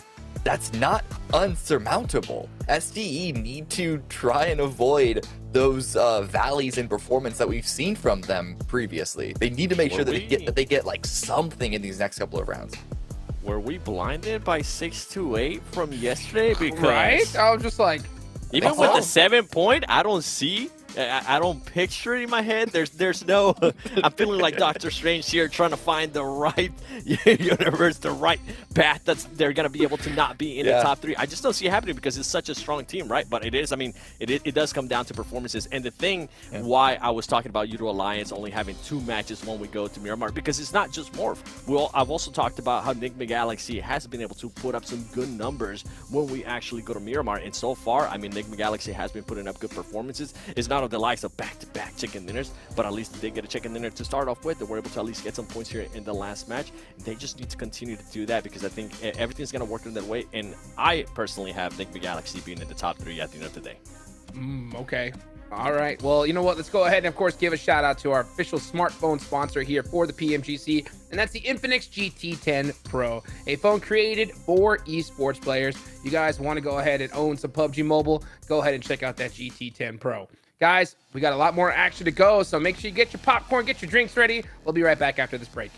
that's not unsurmountable. SDE need to try and avoid those valleys in performance that we've seen from them previously. They need to make sure that they get like something in these next couple of rounds. Were we blinded by 6-8 from yesterday? Because right? I was just like, even with the 7-point, I don't see. I don't picture it in my head. There's no. I'm feeling like Doctor Strange here, trying to find the right universe, the right path that's they're gonna be able to not be in the top 3. I just don't see it happening because it's such a strong team, right? But it is. I mean, it does come down to performances. And the thing why I was talking about Euro Alliance only having 2 matches when we go to Miramar, because it's not just Morph. I've also talked about how Enigma Galaxy has been able to put up some good numbers when we actually go to Miramar. And so far, I mean, Enigma Galaxy has been putting up good performances. It's not not of the likes of back-to-back chicken dinners, but at least they get a chicken dinner to start off with. They were able to at least get some points here in the last match. They just need to continue to do that because I think everything's going to work in that way. And I personally have Nick Galaxy being in the top 3 at the end of the day. Okay. All right. Well, you know what? Let's go ahead and, of course, give a shout out to our official smartphone sponsor here for the PMGC, and that's the Infinix GT10 Pro, a phone created for esports players. You guys want to go ahead and own some PUBG Mobile? Go ahead and check out that GT10 Pro. Guys, we got a lot more action to go, so make sure you get your popcorn, get your drinks ready. We'll be right back after this break.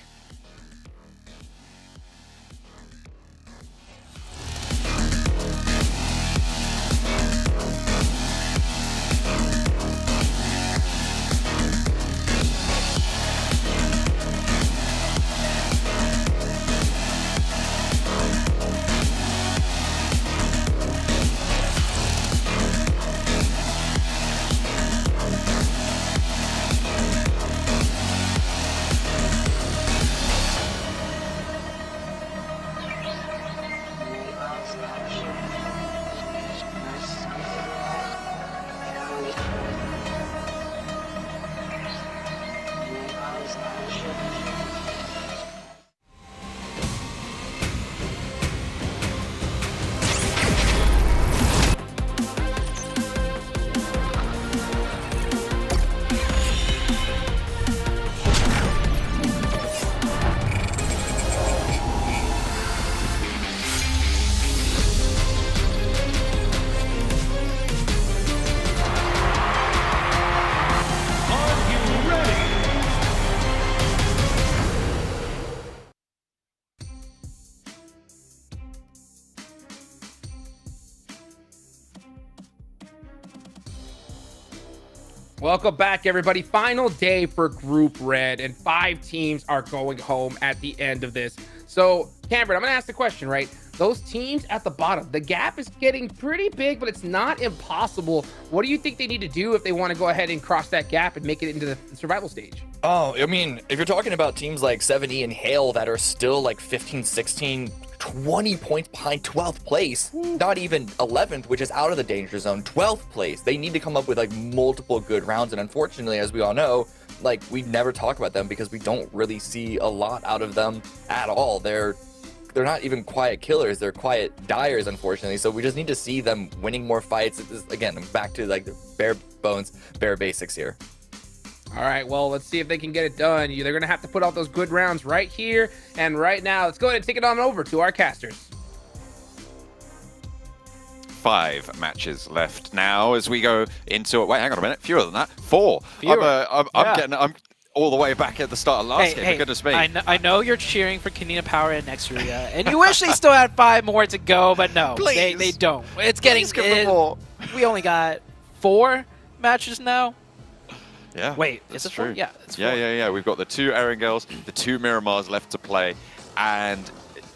Welcome back, everybody. Final day for Group Red, and 5 teams are going home at the end of this. So, Cameron, I'm going to ask the question, right? Those teams at the bottom, the gap is getting pretty big, but it's not impossible. What do you think they need to do if they want to go ahead and cross that gap and make it into the survival stage? Oh, I mean, if you're talking about teams like 7E and Hale that are still like 15, 16, 20 points behind 12th place, not even 11th, which is out of the danger zone, 12th place. They need to come up with like multiple good rounds. And unfortunately, as we all know, like we never talk about them because we don't really see a lot out of them at all. They're not even quiet killers. They're quiet diers, unfortunately. So we just need to see them winning more fights. Again, I'm back to like the bare bones, bare basics here. All right, well, let's see if they can get it done. They're going to have to put out those good rounds right here and right now. Let's go ahead and take it on over to our casters. 5 matches left now as we go into, wait, hang on a minute, fewer than that, 4. I'm all the way back at the start of last game, for goodness me. I know you're cheering for Kanina Power and Nexuria, and you wish they still had 5 more to go, but no, they don't. It's getting, we only got 4 matches now. Yeah. Wait, is it 4? Yeah, it's 4. Yeah. We've got the 2 Erangels, the 2 Miramars left to play, and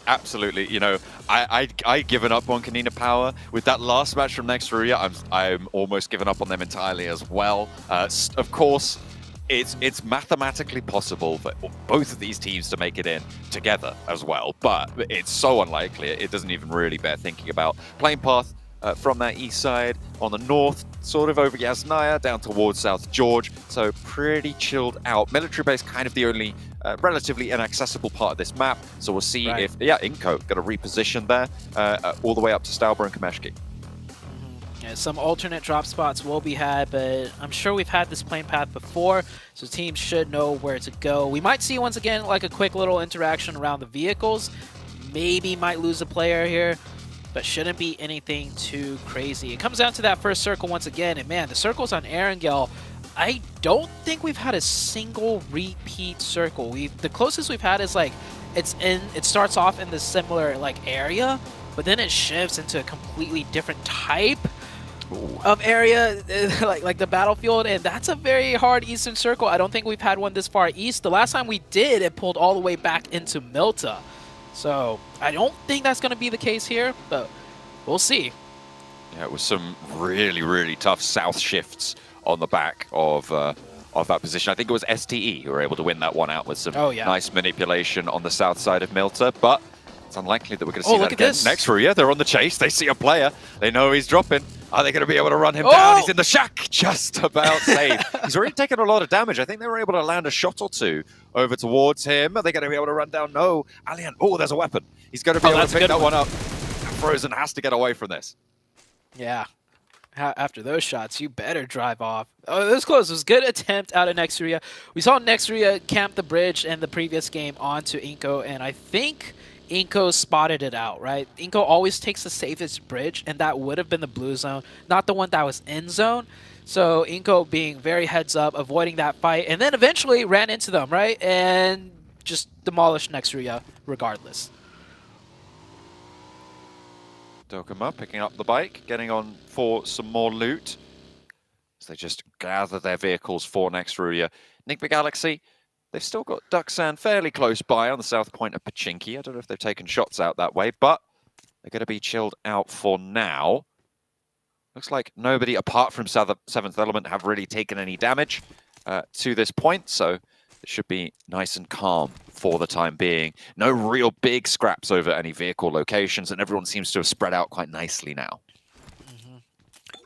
absolutely, you know, I given up on Kanina Power with that last match from Nexuria. I'm almost given up on them entirely as well. Of course, it's mathematically possible for both of these teams to make it in together as well, but it's so unlikely. It doesn't even really bear thinking about. Playing path from that east side on the north, sort of over Yasnaya down towards South George, so pretty chilled out. Military base kind of the only relatively inaccessible part of this map, so we'll see if, Inco got a reposition there all the way up to Stauber and Kameshki. Yeah, some alternate drop spots will be had, but I'm sure we've had this playing path before, so teams should know where to go. We might see once again like a quick little interaction around the vehicles. Maybe might lose a player here, but shouldn't be anything too crazy. It comes down to that first circle once again, and man, the circles on Erangel, I don't think we've had a single repeat circle. The closest we've had is like it starts off in the similar like area, but then it shifts into a completely different type of area, like the battlefield, and that's a very hard eastern circle. I don't think we've had one this far east. The last time we did, it pulled all the way back into Milta. So I don't think that's going to be the case here, but we'll see. Yeah, it was some really, really tough south shifts on the back of that position. I think it was STE who were able to win that one out with some nice manipulation on the south side of Milta, but it's unlikely that we're going to see that again. Next row, they're on the chase. They see a player. They know he's dropping. Are they going to be able to run him down? He's in the shack, just about safe. He's already taken a lot of damage. I think they were able to land a shot or two over towards him. Are they going to be able to run down? No. Allian, there's a weapon. He's going to be able to pick that one up. Frozen has to get away from this. Yeah. After those shots, you better drive off. Oh, this was close. It was a good attempt out of Nextria. We saw Nextria camp the bridge in the previous game onto Inko, and I think Inko spotted it out, right? Inko always takes the safest bridge, and that would have been the blue zone, not the one that was in zone. So Inko being very heads up, avoiding that fight, and then eventually ran into them, right? And just demolished Nextria regardless. Dokuma picking up the bike, getting on for some more loot. As they just gather their vehicles for Nextria. Nigma Galaxy, they've still got Duxan fairly close by on the south point of Pachinki. I don't know if they've taken shots out that way, but they're going to be chilled out for now. Looks like nobody apart from Seventh Element have really taken any damage to this point, so it should be nice and calm for the time being. No real big scraps over any vehicle locations, and everyone seems to have spread out quite nicely now.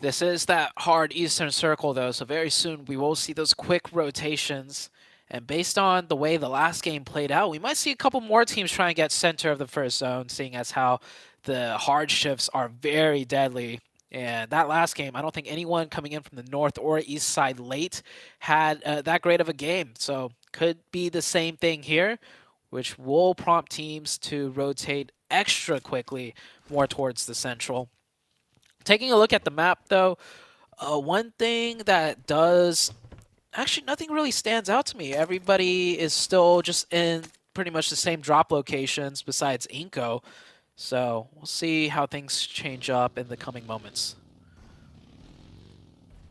This is that hard Eastern Circle, though, so very soon we will see those quick rotations. And based on the way the last game played out, we might see a couple more teams try and get center of the first zone, seeing as how the hard shifts are very deadly. And that last game, I don't think anyone coming in from the north or east side late had that great of a game. So could be the same thing here, which will prompt teams to rotate extra quickly more towards the central. Taking a look at the map, though, one thing that does... Actually, nothing really stands out to me. Everybody is still just in pretty much the same drop locations besides Inko. So we'll see how things change up in the coming moments.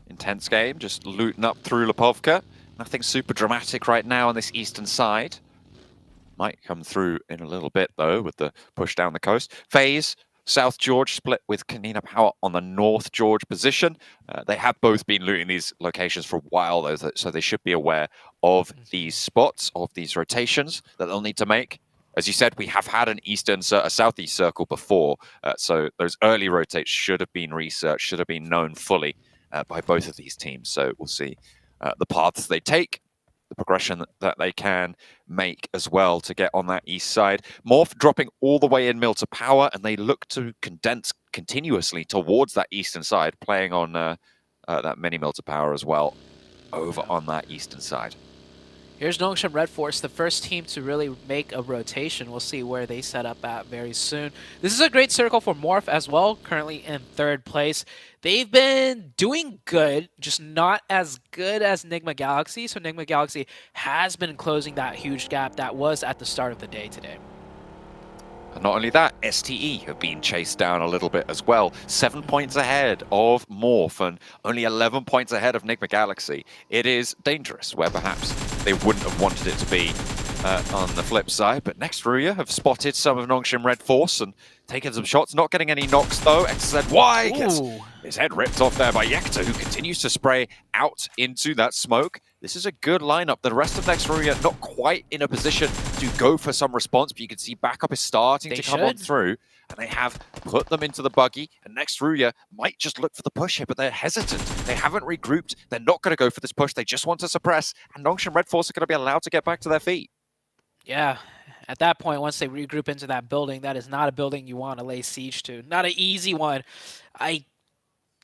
Intense game, just looting up through Lipovka. Nothing super dramatic right now on this eastern side. Might come through in a little bit, though, with the push down the coast. FaZe, South George split with Kanina Power on the North George position. They have both been looting these locations for a while, though, so they should be aware of these spots, of these rotations that they'll need to make. As you said, we have had a southeast circle before, so those early rotates should have been researched, should have been known fully by both of these teams. So we'll see the paths they take, the progression that they can make as well to get on that east side. Morph dropping all the way in mill to power, and they look to condense continuously towards that eastern side, playing on that mini mill to power as well over on that eastern side. Here's Nongshim Red Force, the first team to really make a rotation. We'll see where they set up at very soon. This is a great circle for Morph as well, currently in third place. They've been doing good, just not as good as Nigma Galaxy. So Nigma Galaxy has been closing that huge gap that was at the start of the day today. And not only that, STE have been chased down a little bit as well. 7 points ahead of Morph and only 11 points ahead of Nigma Galaxy. It is dangerous, where perhaps they wouldn't have wanted it to be on the flip side. But Nextria have spotted some of Nongshim Red Force and taken some shots. Not getting any knocks, though. XZY gets his head ripped off there by Yekta, who continues to spray out into that smoke. This is a good lineup. The rest of Nextria not quite in a position to go for some response, but you can see backup is starting to come on through, and they have put them into the buggy, and Nextria might just look for the push here, but they're hesitant. They haven't regrouped. They're not going to go for this push. They just want to suppress, and Nongshim Red Force are going to be allowed to get back to their feet. Yeah, at that point, once they regroup into that building, that is not a building you want to lay siege to. Not an easy one. I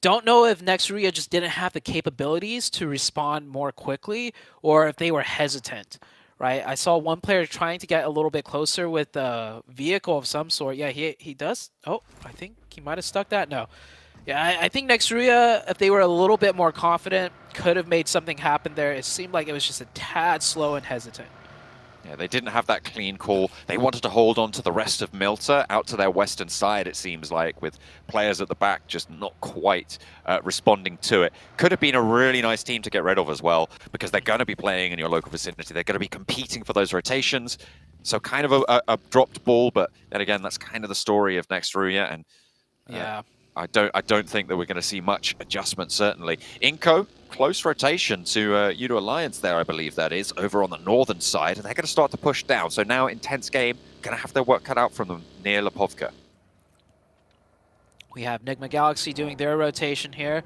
don't know if Nextria just didn't have the capabilities to respond more quickly, or if they were hesitant, right? I saw one player trying to get a little bit closer with a vehicle of some sort. Yeah, he does. Oh, I think he might have stuck that. No. Yeah, I think Nextria, if they were a little bit more confident, could have made something happen there. It seemed like it was just a tad slow and hesitant. Yeah, they didn't have that clean call. They wanted to hold on to the rest of Milta out to their western side, it seems like, with players at the back just not quite responding to it. Could have been a really nice team to get rid of as well, because they're going to be playing in your local vicinity. They're going to be competing for those rotations. So kind of a dropped ball, but then again, that's kind of the story of Nextria. And yeah, I don't think that we're going to see much adjustment, certainly. Inko, close rotation to Udo Alliance there, I believe that is, over on the northern side, and they're going to start to push down. So now, intense game, going to have their work cut out from them near Lipovka. We have Nigma Galaxy doing their rotation here.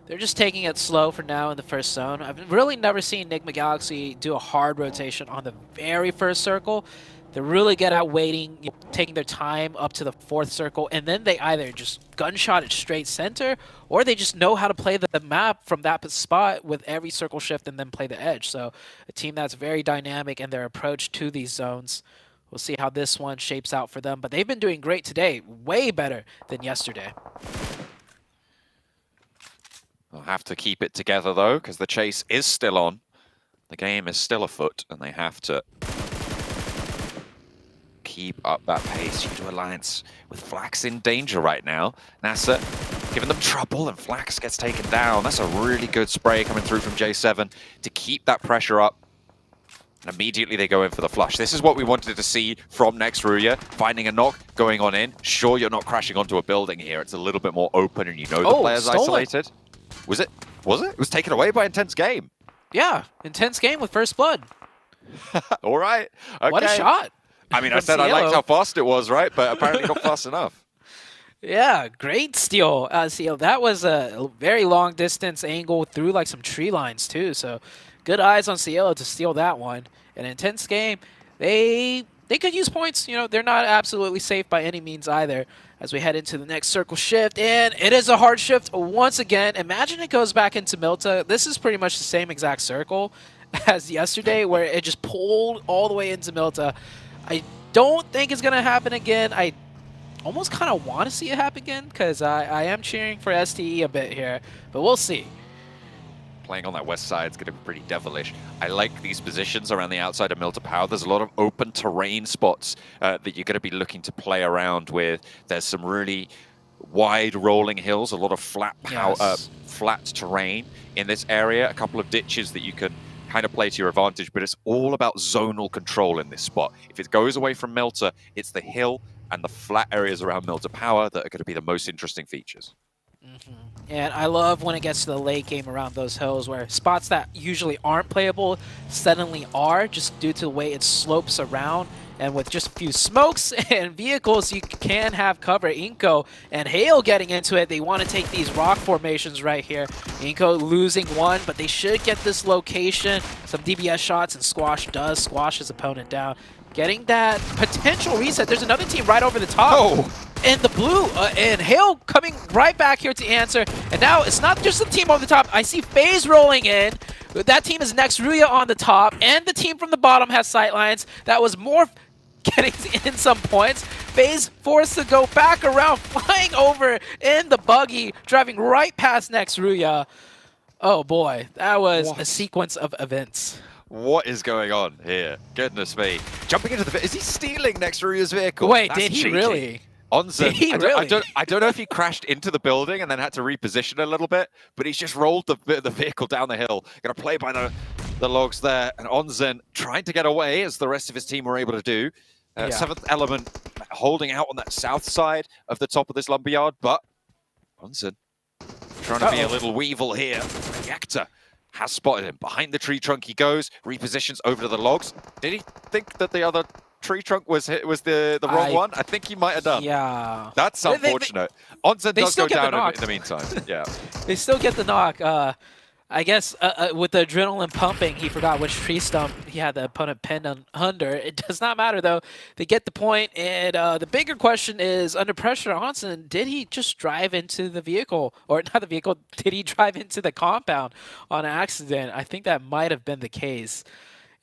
They're just taking it slow for now in the first zone. I've really never seen Nigma Galaxy do a hard rotation on the very first circle. They're really good at waiting, taking their time up to the fourth circle, and then they either just gunshot it straight center, or they just know how to play the map from that spot with every circle shift and then play the edge. So a team that's very dynamic in their approach to these zones. We'll see how this one shapes out for them, but they've been doing great today, way better than yesterday. They'll have to keep it together, though, because the chase is still on. The game is still afoot, and they have to keep up that pace. G2 Alliance with Flax in danger right now. NASA giving them trouble, and Flax gets taken down. That's a really good spray coming through from J7 to keep that pressure up. And immediately they go in for the flush. This is what we wanted to see from Nextruya. Finding a knock, going on in. Sure, you're not crashing onto a building here. It's a little bit more open, and you know the player's isolated. Was it? It was taken away by Intense Game. Yeah, Intense Game with First Blood. All right. Okay. What a shot. I mean, I said I liked how fast it was, right? But apparently not fast enough. Yeah, great steal, Cielo. That was a very long distance angle through like some tree lines too. So good eyes on Cielo to steal that one. An Intense Game, they could use points. You know, they're not absolutely safe by any means either. As we head into the next circle shift, and it is a hard shift once again. Imagine it goes back into Milta. This is pretty much the same exact circle as yesterday, where it just pulled all the way into Milta. I don't think it's going to happen again. I almost kind of want to see it happen again, because I am cheering for STE a bit here, but we'll see. Playing on that west side is going to be pretty devilish. I like these positions around the outside of Milta Power. There's a lot of open terrain spots that you're going to be looking to play around with. There's some really wide rolling hills, a lot of flat flat terrain in this area, a couple of ditches that you can kind of play to your advantage, but it's all about zonal control in this spot. If it goes away from Milta, it's the hill and the flat areas around Milta Power that are going to be the most interesting features. And I love when it gets to the late game around those hills, where spots that usually aren't playable suddenly are, just due to the way it slopes around. And with just a few smokes and vehicles, you can have cover. Inko and Hale getting into it. They want to take these rock formations right here. Inko losing one, but they should get this location. Some DBS shots, and Squash does squash his opponent down. Getting that potential reset. There's another team right over the top. And the blue, and Hale coming right back here to answer. And now it's not just the team on the top. I see FaZe rolling in. That team is Nextruya on the top, and the team from the bottom has sightlines. That was Morph getting in some points. FaZe forced to go back around, flying over in the buggy, driving right past Nextruya. Oh boy, that was a sequence of events. What is going on here? Goodness me. Jumping into the... Is he stealing Nextruya's vehicle? Wait, That's did he cheeky. really? Onzen, Really? I don't know if he crashed into the building and then had to reposition a little bit, but he's just rolled the vehicle down the hill. Going to play by the logs there, and Onzen trying to get away, as the rest of his team were able to do. Seventh Element holding out on that south side of the top of this lumberyard, but Onzen trying to be a little weevil here. Yakta has spotted him. Behind the tree trunk he goes, repositions over to the logs. Did he think that the other tree trunk was the wrong one? I think he might have done. Yeah. That's unfortunate. Onzen does go down in the meantime. Yeah. They still get the knock. I guess with the adrenaline pumping, he forgot which tree stump he had the opponent pinned under. It does not matter, though. They get the point, and the bigger question is, under pressure, Onzen, did he just drive into the vehicle? Or not the vehicle, did he drive into the compound on accident? I think that might have been the case.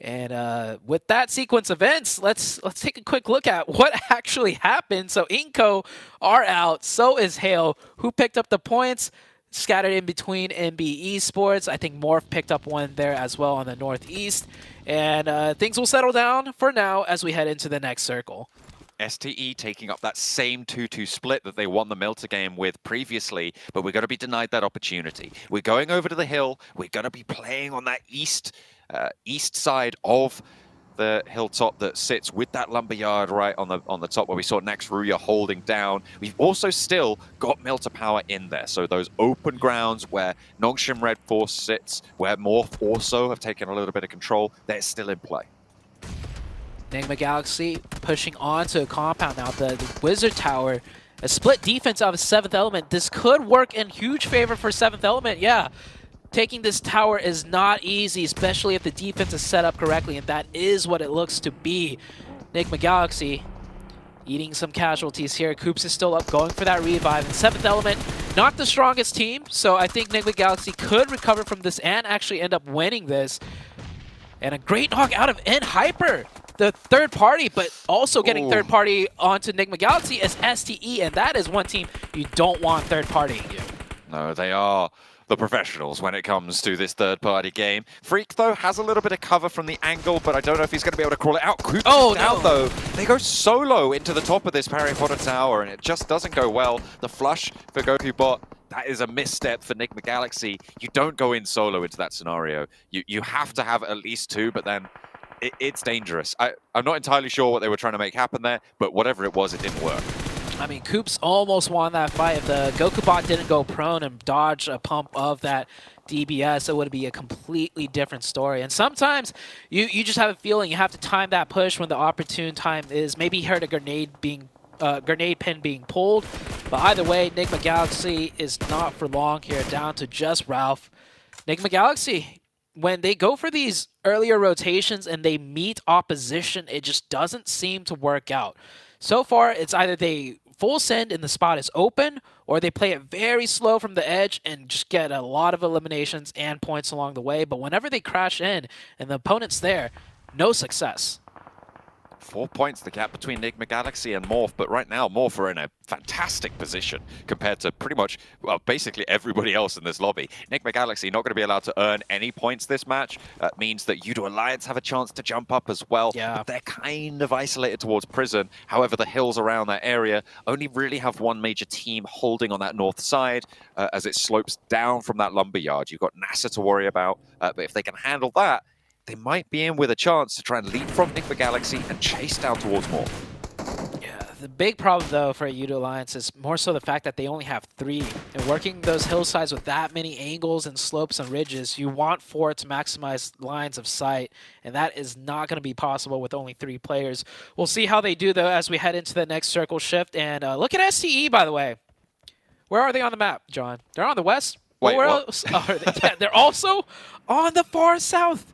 And with that sequence of events, let's take a quick look at what actually happened. So Inko are out, so is Hale, who picked up the points. Scattered in between NB Esports. I think Morph picked up one there as well on the northeast. And things will settle down for now as we head into the next circle. STE taking up that same 2-2 split that they won the Milta game with previously, but we're going to be denied that opportunity. We're going over to the hill. We're going to be playing on that east side of the hilltop that sits with that lumberyard right on the top, where we saw Nextruya holding down. We've also still got Milta Power in there, so those open grounds where Nongshim Red Force sits, where Morph also have taken a little bit of control, they're still in play. Nigma Galaxy pushing onto a compound now. The Wizard Tower A split defense out of 7th Element. This could work in huge favor for 7th Element, yeah. Taking this tower is not easy, especially if the defense is set up correctly, and that is what it looks to be. Enigma Galaxy eating some casualties here. Koops is still up, going for that revive. And 7th Element, not the strongest team, so I think Enigma Galaxy could recover from this and actually end up winning this. And a great knock out of Hyper, the third party, but also getting third party onto Enigma Galaxy is STE, and that is one team you don't want third partying you. No, they are the professionals when it comes to this third-party game. Freak, though, has a little bit of cover from the angle, but I don't know if he's going to be able to crawl it out. Koops is down, though. They go solo into the top of this Harry Potter tower, and it just doesn't go well. The flush for Goku Bot, that is a misstep for Enigma Galaxy. You don't go in solo into that scenario. You have to have at least 2, but then it's dangerous. I'm not entirely sure what they were trying to make happen there, but whatever it was, it didn't work. I mean, Koops almost won that fight. If the Goku Bot didn't go prone and dodge a pump of that DBS, it would be a completely different story. And sometimes you just have a feeling you have to time that push when the opportune time is. Maybe you heard a grenade pin being pulled. But either way, Enigma Galaxy is not for long here, down to just Ralph. Enigma Galaxy, when they go for these earlier rotations and they meet opposition, it just doesn't seem to work out. So far, it's either they full send and the spot is open, or they play it very slow from the edge and just get a lot of eliminations and points along the way. But whenever they crash in and the opponent's there, no success. 4 points, the gap between Enigma Galaxy and Morph, but right now Morph are in a fantastic position compared to pretty much, well, basically everybody else in this lobby. Enigma Galaxy not going to be allowed to earn any points this match. That means that Yudo Alliance have a chance to jump up as well. Yeah. But they're kind of isolated towards Prison. However, the hills around that area only really have one major team holding on that north side as it slopes down from that lumberyard. You've got NASA to worry about, but if they can handle that, they might be in with a chance to try and leap from Enigma Galaxy and chase down towards Morph. Yeah, the big problem, though, for Yudo Alliance is more so the fact that they only have 3. And working those hillsides with that many angles and slopes and ridges, you want 4 to maximize lines of sight, and that is not going to be possible with only 3 players. We'll see how they do, though, as we head into the next circle shift. And look at STE, by the way. Where are they on the map, John? They're on the west? Wait, where what? else? Oh, yeah, they're also on the far south.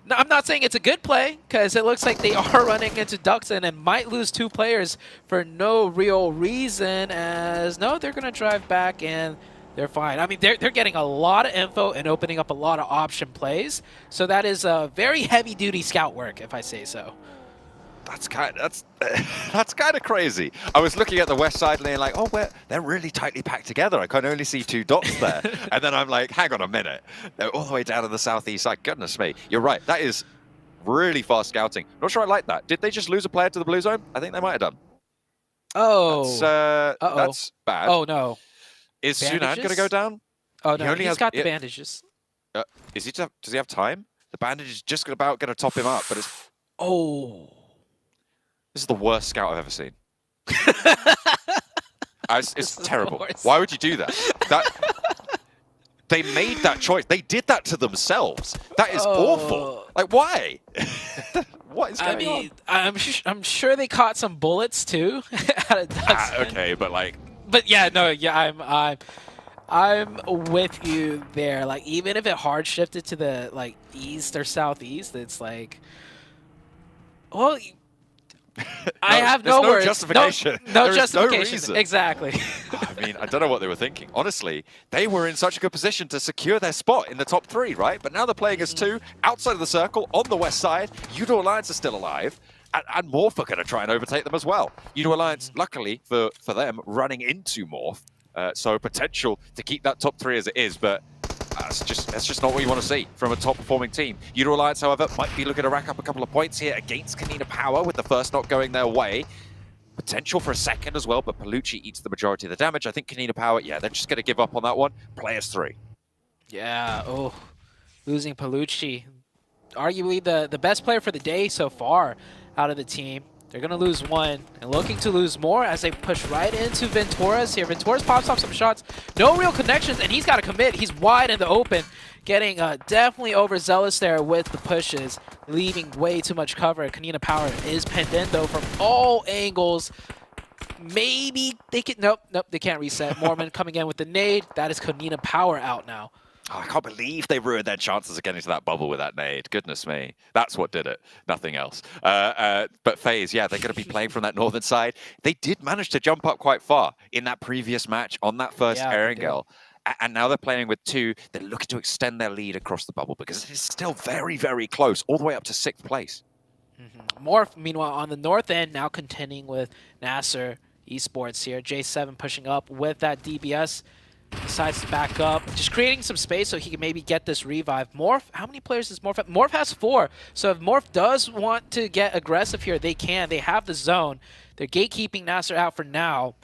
No, I'm not saying it's a good play, because it looks like they are running into Duxon and might lose 2 players for no real reason, as no, they're going to drive back and they're fine. I mean, they're getting a lot of info and opening up a lot of option plays, so that is a very heavy-duty scout work, if I say so. That's kind of crazy. I was looking at the west side and they're like, oh, they're really tightly packed together. I can only see 2 dots there. And then I'm like, hang on a minute. They're all the way down to the southeast side. Goodness me. You're right. That is really fast scouting. Not sure I like that. Did they just lose a player to the blue zone? I think they might have done. Oh. That's bad. Oh, no. Is Sunan going to go down? Oh, no. He's got the bandages. Does he have time? The bandage is just about going to top him up, but it's... Oh. This is the worst scout I've ever seen. It's terrible. Why would you do that? They made that choice. They did that to themselves. That is awful. Like, why? What is going on? I'm sure they caught some bullets too. Okay, but like. But yeah, no, yeah, I'm with you there. Like, even if it hard shifted to the like east or southeast, it's like, well. I have no words. Justification. No justification. No reason. Exactly. I mean, I don't know what they were thinking. Honestly, they were in such a good position to secure their spot in the top 3, right? But now they're playing as 2 outside of the circle on the west side. Yudo Alliance is still alive. And Morph are going to try and overtake them as well. Yudo Alliance, luckily for them, running into Morph. So potential to keep that top 3 as it is, but that's just not what you want to see from a top-performing team. Yudo Alliance, however, might be looking to rack up a couple of points here against Kanina Power with the first not going their way. Potential for a second as well, but Palucci eats the majority of the damage. I think Kanina Power, yeah, they're just going to give up on that one. Players 3. Yeah, losing Palucci. Arguably the best player for the day so far out of the team. They're going to lose 1 and looking to lose more as they push right into Venturas here. Venturas pops off some shots. No real connections, and he's got to commit. He's wide in the open, getting definitely overzealous there with the pushes, leaving way too much cover. Kanina Power is pinned in, though, from all angles. maybe they can. Nope, they can't reset. Mormon coming in with the nade. That is Konina power out now. Oh, I can't believe they ruined their chances of getting to that bubble with that nade. Goodness me. That's what did it. Nothing else. But FaZe, yeah, they're going to be playing from that northern side. They did manage to jump up quite far in that previous match on that first Erangel. And now they're playing with 2. They're looking to extend their lead across the bubble because it is still very, very close, all the way up to 6th place. Morph, meanwhile, on the north end, now contending with Nasser Esports here. J7 pushing up with that DBS. Decides to back up, just creating some space so he can maybe get this revive. Morph, how many players does Morph have? Morph has 4. So if Morph does want to get aggressive here, they can. They have the zone. They're gatekeeping Nasser out for now.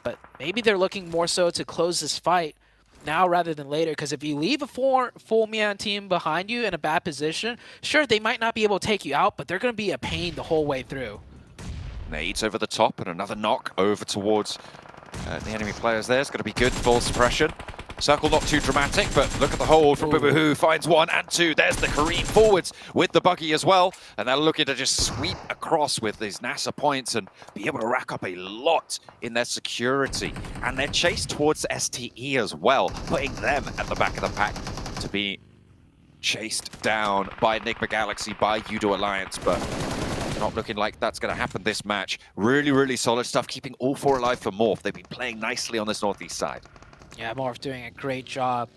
But maybe they're looking more so to close this fight now rather than later. Because if you leave a full Mian team behind you in a bad position, sure, they might not be able to take you out, but they're going to be a pain the whole way through. Nades over the top and another knock over towards the enemy players there. It's going to be good. Full suppression. Circle not too dramatic, but look at the hold from Boohoo. Finds 1 and 2. There's the Kareem forwards with the buggy as well. And they're looking to just sweep across with these NASA points and be able to rack up a lot in their security. And they're chased towards STE as well, putting them at the back of the pack to be chased down by Enigma Galaxy, by Yudo Alliance, but not looking like that's going to happen this match. Really, really solid stuff, keeping all 4 alive for Morph. They've been playing nicely on this northeast side. Yeah, Morph doing a great job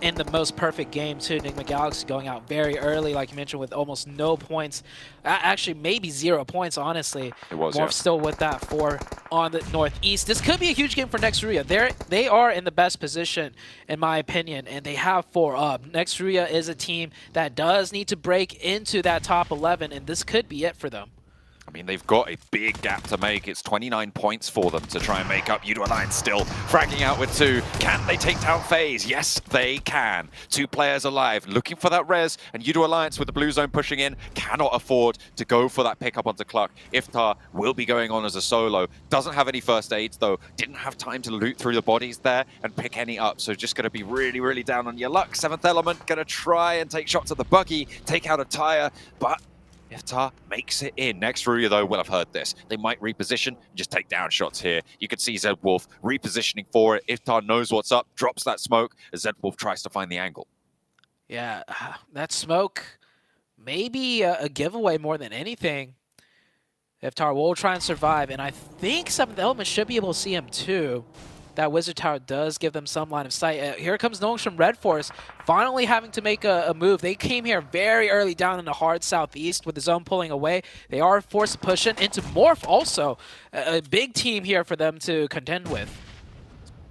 in the most perfect game too. Enigma Galaxy going out very early, like you mentioned, with almost no points. Actually, maybe 0 points, honestly. It was, Morph still with that 4 on the northeast. This could be a huge game for Nextruya. They are in the best position, in my opinion, and they have 4 up. Nextruya is a team that does need to break into that top 11, and this could be it for them. I mean, they've got a big gap to make. It's 29 points for them to try and make up. Yudo Alliance still fragging out with 2. Can they take down FaZe? Yes, they can. 2 players alive, looking for that res, and Yudo Alliance with the blue zone pushing in cannot afford to go for that pickup onto Cluck. Iftar will be going on as a solo. Doesn't have any first aids, though. Didn't have time to loot through the bodies there and pick any up, so just going to be really, really down on your luck. 7th Element going to try and take shots at the buggy, take out a tire, but Iftar makes it in. Nextruya, though, will have heard this. They might reposition and just take down shots here. You can see Zed Wolf repositioning for it. Iftar knows what's up, drops that smoke as Zed Wolf tries to find the angle. Yeah, that smoke, maybe a giveaway more than anything. Iftar will try and survive, and I think 7th Element should be able to see him too. That Wizard Tower does give them some line of sight. Here comes Nongshim Red Force, finally having to make a move. They came here very early down in the hard southeast with the zone pulling away. They are forced to push in into Morph also. A big team here for them to contend with.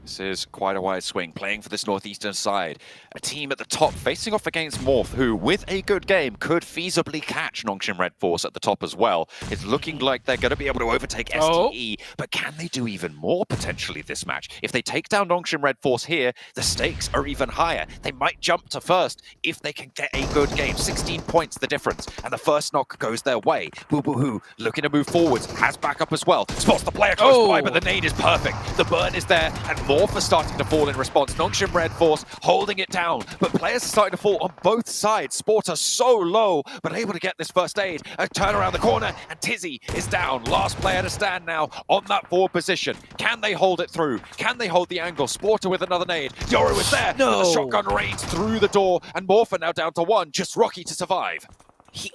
This is quite a wide swing, playing for this northeastern side. A team at the top facing off against Morph, who, with a good game, could feasibly catch Nongshim Red Force at the top as well. It's looking like they're going to be able to overtake STE, but can they do even more potentially this match? If they take down Nongshim Red Force here, the stakes are even higher. They might jump to first if they can get a good game. 16 points the difference, and the first knock goes their way. Boo-Boo-Hoo looking to move forwards, has backup as well. Spots the player close by, but the nade is perfect. The burn is there, and Morph are starting to fall in response. Nongshim Red Force holding it down, but players are starting to fall on both sides. Sport are so low, but able to get this first aid. A turn around the corner, and Tizzy is down. Last player to stand now on that forward position. Can they hold it through? Can they hold the angle? Sporter with another nade. Yoru is there. No. The shotgun rains through the door, and Morph are now down to 1. Just Rocky to survive.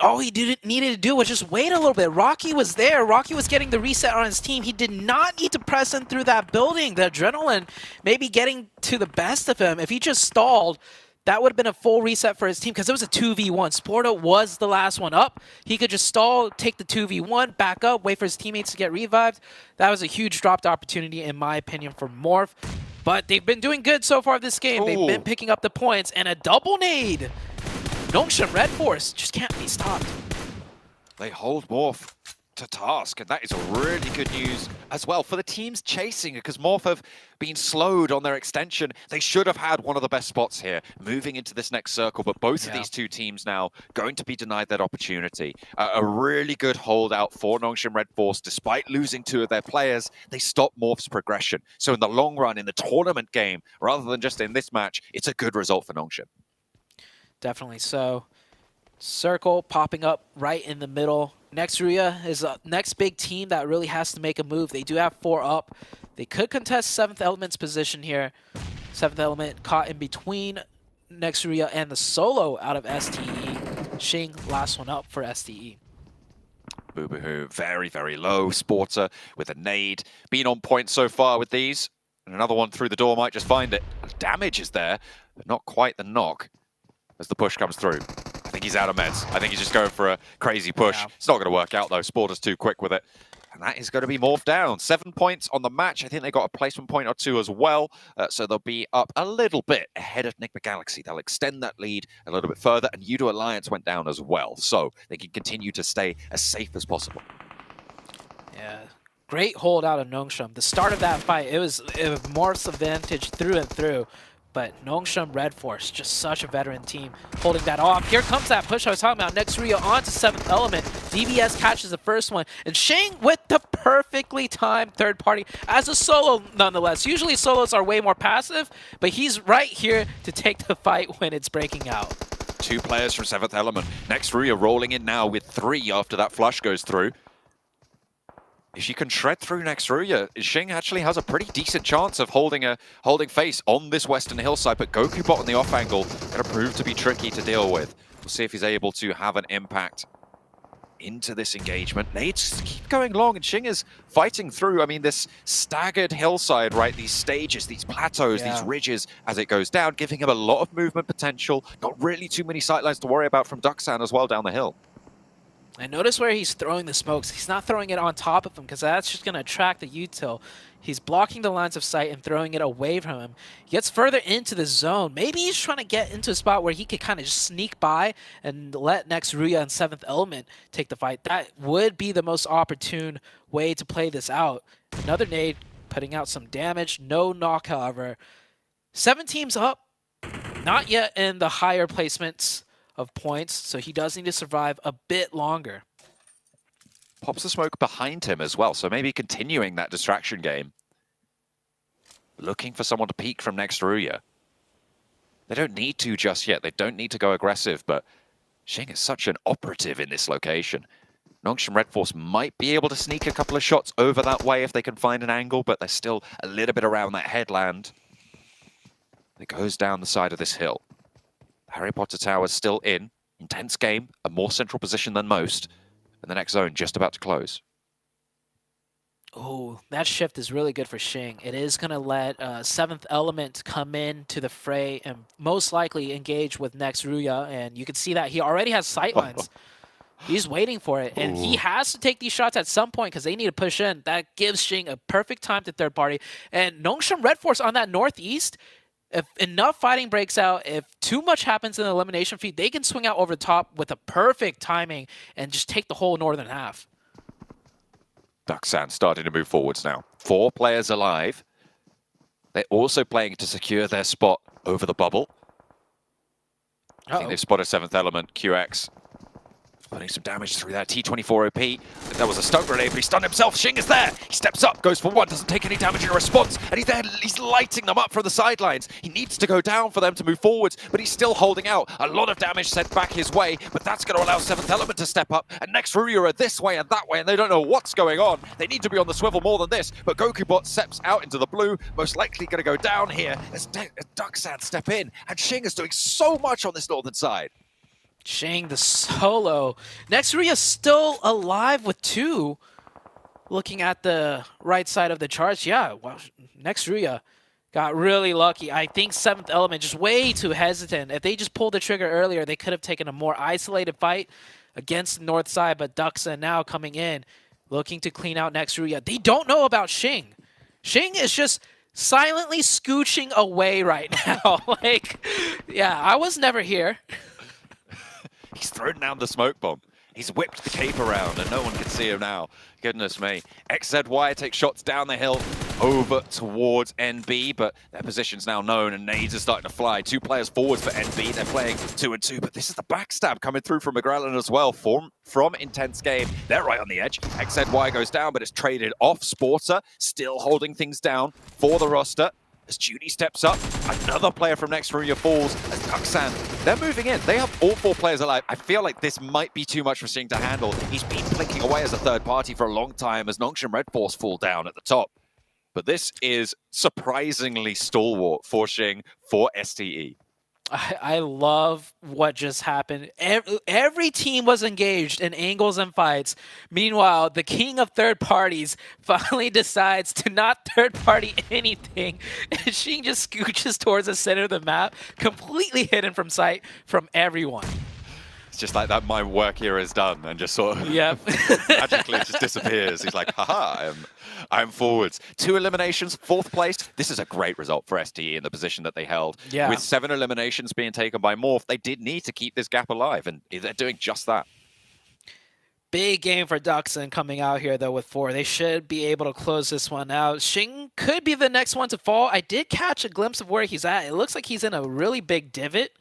All he needed to do was just wait a little bit. Rocky was there. Rocky was getting the reset on his team. He did not need to press in through that building. The adrenaline maybe getting to the best of him. If he just stalled, that would have been a full reset for his team because it was a 2v1. Sporta was the last one up. He could just stall, take the 2v1, back up, wait for his teammates to get revived. That was a huge dropped opportunity, in my opinion, for Morph. But they've been doing good so far this game. They've been picking up the points, and a double nade. Nongshim Red Force just can't be stopped. They hold Morph to task, and that is really good news as well for the teams chasing, because Morph have been slowed on their extension. They should have had one of the best spots here moving into this next circle, but both of these 2 teams now going to be denied that opportunity. A really good holdout for Nongshim Red Force. Despite losing 2 of their players, they stop Morph's progression. So in the long run, in the tournament game, rather than just in this match, it's a good result for Nongshim. Definitely so. Circle popping up right in the middle. Nextria is a next big team that really has to make a move. They do have 4 up. They could contest 7th Element's position here. 7th Element caught in between Nextria and the solo out of STE. Xing, last one up for STE. Boohoo, very, very low. Sporter with a nade. Been on point so far with these. And another one through the door might just find it. The damage is there, but not quite the knock as the push comes through. I think he's out of meds. I think he's just going for a crazy push. Yeah. It's not going to work out, though. Sporter's too quick with it. And that is going to be morphed down. 7 points on the match. I think they got a placement point or 2 as well. So they'll be up a little bit ahead of Enigma Galaxy. They'll extend that lead a little bit further. And Yudo Alliance went down as well. So they can continue to stay as safe as possible. Yeah. Great hold out of Nongshim. The start of that fight, it was Morph's advantage through and through. But Nongshim Red Force, just such a veteran team, holding that off. Here comes that push I was talking about. Nextria onto 7th Element. DBS catches the first one. And Xing with the perfectly timed third party as a solo, nonetheless. Usually solos are way more passive, but he's right here to take the fight when it's breaking out. 2 players from 7th Element. Nextria rolling in now with 3 after that flush goes through. If she can shred through Nextria, Xing actually has a pretty decent chance of holding face on this western hillside, but GokuBot on the off angle going to prove to be tricky to deal with. We'll see if he's able to have an impact into this engagement. Nades keep going long, and Xing is fighting through. I mean, this staggered hillside, right? These stages, these plateaus, these ridges as it goes down, giving him a lot of movement potential. Not really too many sightlines to worry about from Duxan as well down the hill. And notice where he's throwing the smokes. He's not throwing it on top of him because that's just going to attract the util. He's blocking the lines of sight and throwing it away from him. He gets further into the zone. Maybe he's trying to get into a spot where he could kind of just sneak by and let Nextria and 7th Element take the fight. That would be the most opportune way to play this out. Another nade putting out some damage. No knock, however. 7 teams up. Not yet in the higher placements of points, so he does need to survive a bit longer. Pops the smoke behind him as well, so maybe continuing that distraction game. Looking for someone to peek from Nextria. They don't need to just yet. They don't need to go aggressive, but Xing is such an operative in this location. Nongshim Red Force might be able to sneak a couple of shots over that way if they can find an angle, but they're still a little bit around that headland. It goes down the side of this hill. Harry Potter Tower's still in. Intense game, a more central position than most. And the next zone just about to close. Oh, that shift is really good for Xing. It is going to let 7th Element come in to the fray and most likely engage with Nextria. And you can see that he already has sightlines. He's waiting for it. And he has to take these shots at some point because they need to push in. That gives Xing a perfect time to third party. And Nongshim Red Force on that northeast, if enough fighting breaks out, if too much happens in the elimination feed, they can swing out over the top with a perfect timing and just take the whole northern half. Duxan starting to move forwards now. 4 players alive. They're also playing to secure their spot over the bubble. I think they've spotted 7th Element, QX. Putting some damage through that T24 OP. That was a stun grenade, but he stunned himself. Xing is there. He steps up, goes for one, doesn't take any damage in response, and he's there. He's lighting them up from the sidelines. He needs to go down for them to move forwards, but he's still holding out. A lot of damage sent back his way, but that's going to allow 7th Element to step up, and Nextria are this way and that way, and they don't know what's going on. They need to be on the swivel more than this, but GokuBot steps out into the blue, most likely going to go down here as Duxan step in, and Xing is doing so much on this northern side. Xing the solo. Nextria still alive with 2. Looking at the right side of the charts, yeah, well, Nextria got really lucky. I think 7th Element just way too hesitant. If they just pulled the trigger earlier, they could have taken a more isolated fight against the north side, but Duxan now coming in, looking to clean out Nextria. They don't know about Xing. Xing is just silently scooching away right now. Like, yeah, I was never here. He's thrown down the smoke bomb. He's whipped the cape around and no one can see him now. Goodness me. XZY takes shots down the hill over towards NB, but their position's now known and nades are starting to fly. 2 players forwards for NB. They're playing 2 and 2, but this is the backstab coming through from McGrellan as well from Intense Game. They're right on the edge. XZY goes down, but it's traded off. Sporter still holding things down for the roster. as Judy steps up. Another player from next room falls as Duxan. They're moving in. They have all 4 players alive. I feel like this might be too much for Xing to handle. He's been blinking away as a third party for a long time as Nongsh and Red Force fall down at the top. But this is surprisingly stalwart for Xing for STE. I love what just happened. Every team was engaged in angles and fights. Meanwhile, the king of third parties finally decides to not third party anything. And Xing just scooches towards the center of the map, completely hidden from sight from everyone. It's just like that, my work here is done, and just sort of magically just disappears. He's like, haha, I'm forwards. 2 eliminations, 4th place. This is a great result for STE in the position that they held. Yeah. With 7 eliminations being taken by Morph, they did need to keep this gap alive, and they're doing just that. Big game for Duxan coming out here, though, with 4. They should be able to close this one out. Xing could be the next one to fall. I did catch a glimpse of where he's at. It looks like he's in a really big divot.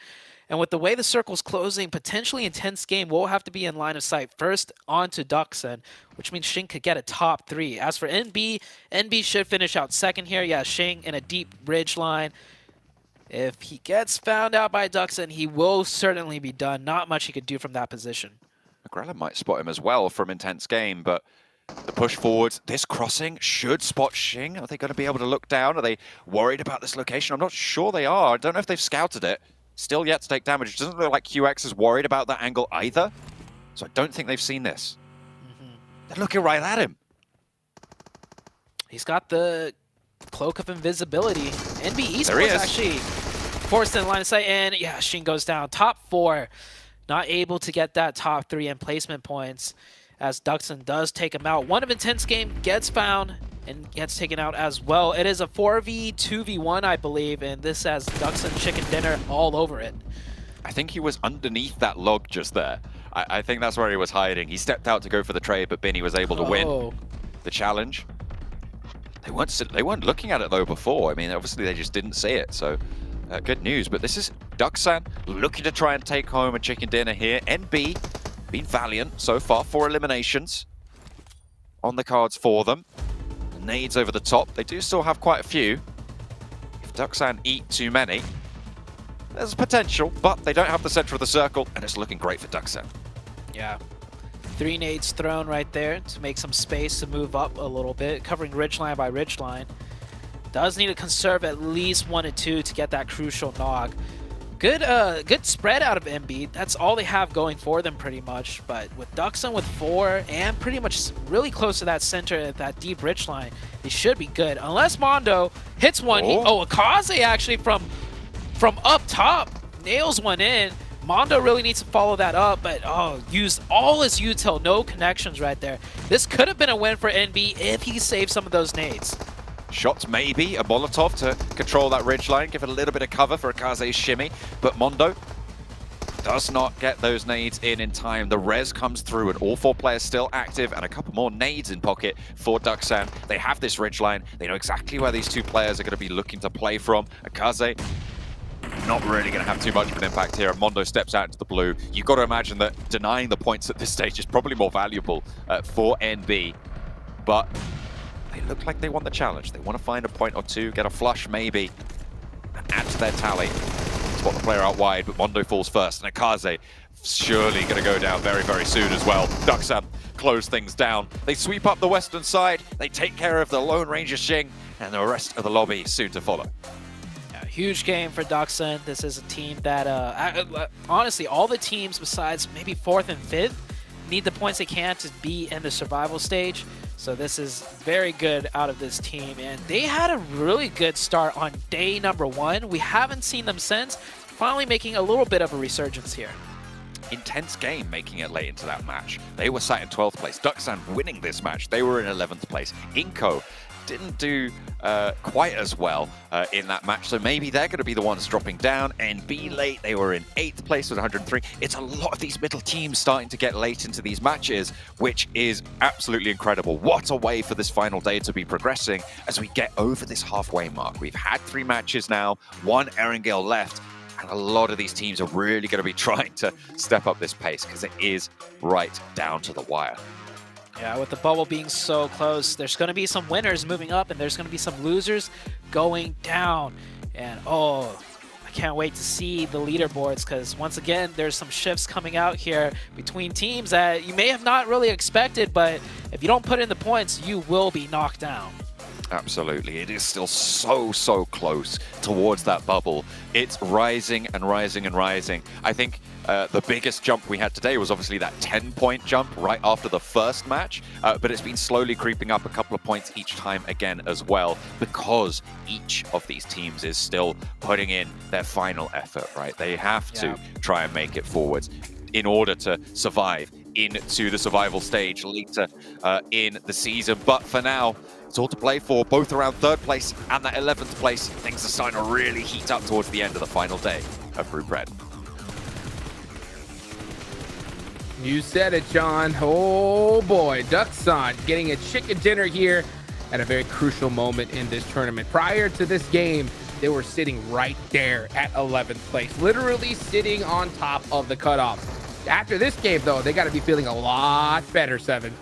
And with the way the circle's closing, potentially intense game will have to be in line of sight first onto Duxan, which means Xing could get a top 3. As for NB, NB should finish out second here. Yeah, Xing in a deep ridge line. If he gets found out by Duxan, he will certainly be done. Not much he could do from that position. Grella might spot him as well from intense game, but the push forwards, this crossing should spot Xing. Are they going to be able to look down? Are they worried about this location? I'm not sure they are. I don't know if they've scouted it. Still yet to take damage. It doesn't look like QX is worried about that angle either. So I don't think they've seen this. They're looking right at him. He's got the cloak of invisibility. NB There he Esports is. actually forced in line of sight, and yeah, Xing goes down. Top 4, not able to get that top 3 in placement points as Duxan does take him out. One of intense game gets found and gets taken out as well. It is a 4v2v1, I believe, and this has Duxan chicken dinner all over it. I think he was underneath that log just there. I think that's where he was hiding. He stepped out to go for the trade, but Binny was able to win the challenge. They weren't looking at it though before. I mean, obviously they just didn't see it. So good news. But this is Duxan looking to try and take home a chicken dinner here. NB been valiant so far. 4 eliminations on the cards for them. Nades over the top. They do still have quite a few. If Duxan eat too many, there's potential, but they don't have the center of the circle, and it's looking great for Duxan. Yeah. 3 nades thrown right there to make some space to move up a little bit, covering ridgeline by ridgeline. Does need to conserve at least 1 and 2 to get that crucial nog. Good spread out of MB. That's all they have going for them pretty much. But with Duxan with 4 and pretty much really close to that center, that deep ridgeline, they should be good. Unless Mondo hits one. Akaze actually from up top nails one in. Mondo really needs to follow that up, but used all his util, no connections right there. This could have been a win for NB if he saved some of those nades. Shots maybe, a Molotov to control that ridgeline, give it a little bit of cover for Akaze's shimmy, but Mondo does not get those nades in time. The res comes through and all 4 players still active and a couple more nades in pocket for Duxan. They have this ridgeline. They know exactly where these 2 players are going to be looking to play from. Akaze not really going to have too much of an impact here. Mondo steps out into the blue. You've got to imagine that denying the points at this stage is probably more valuable for NB, but they look like they want the challenge. They want to find a point or 2, get a flush maybe, and add to their tally. Spot the player out wide, but Mondo falls first, and Akaze surely going to go down very, very soon as well. Duxan close things down. They sweep up the western side, they take care of the Lone Ranger Xing, and the rest of the lobby soon to follow. Huge game for Duxan. This is a team that, honestly, all the teams besides maybe 4th and 5th need the points they can to be in the survival stage. So this is very good out of this team. And they had a really good start on day number 1. We haven't seen them since, finally making a little bit of a resurgence here. Intense game making it late into that match. They were sat in 12th place. Duxan winning this match. They were in 11th place. Inco didn't do quite as well in that match, so maybe they're going to be the ones dropping down. NB late, they were in 8th place with 103. It's a lot of these middle teams starting to get late into these matches, which is absolutely incredible. What a way for this final day to be progressing as we get over this halfway mark. We've had 3 matches now, 1 Erangel left, and a lot of these teams are really going to be trying to step up this pace because it is right down to the wire. Yeah, with the bubble being so close, there's going to be some winners moving up and there's going to be some losers going down. And oh, I can't wait to see the leaderboards because once again, there's some shifts coming out here between teams that you may have not really expected, but if you don't put in the points, you will be knocked down. Absolutely. It is still so close towards that bubble. It's rising and rising and rising. I think the biggest jump we had today was obviously that 10-point jump right after the first match, but it's been slowly creeping up a couple of points each time again as well, because each of these teams is still putting in their final effort, right? They have to try and make it forwards in order to survive into the survival stage later in the season. But for now, it's all to play for, both around 3rd place and that 11th place. Things are starting to really heat up towards the end of the final day of Group Red. You said it, John. Oh boy, Duckson getting a chicken dinner here at a very crucial moment in this tournament. Prior to this game, they were sitting right there at 11th place, literally sitting on top of the cutoff. After this game, though, they got to be feeling a lot better, Seven.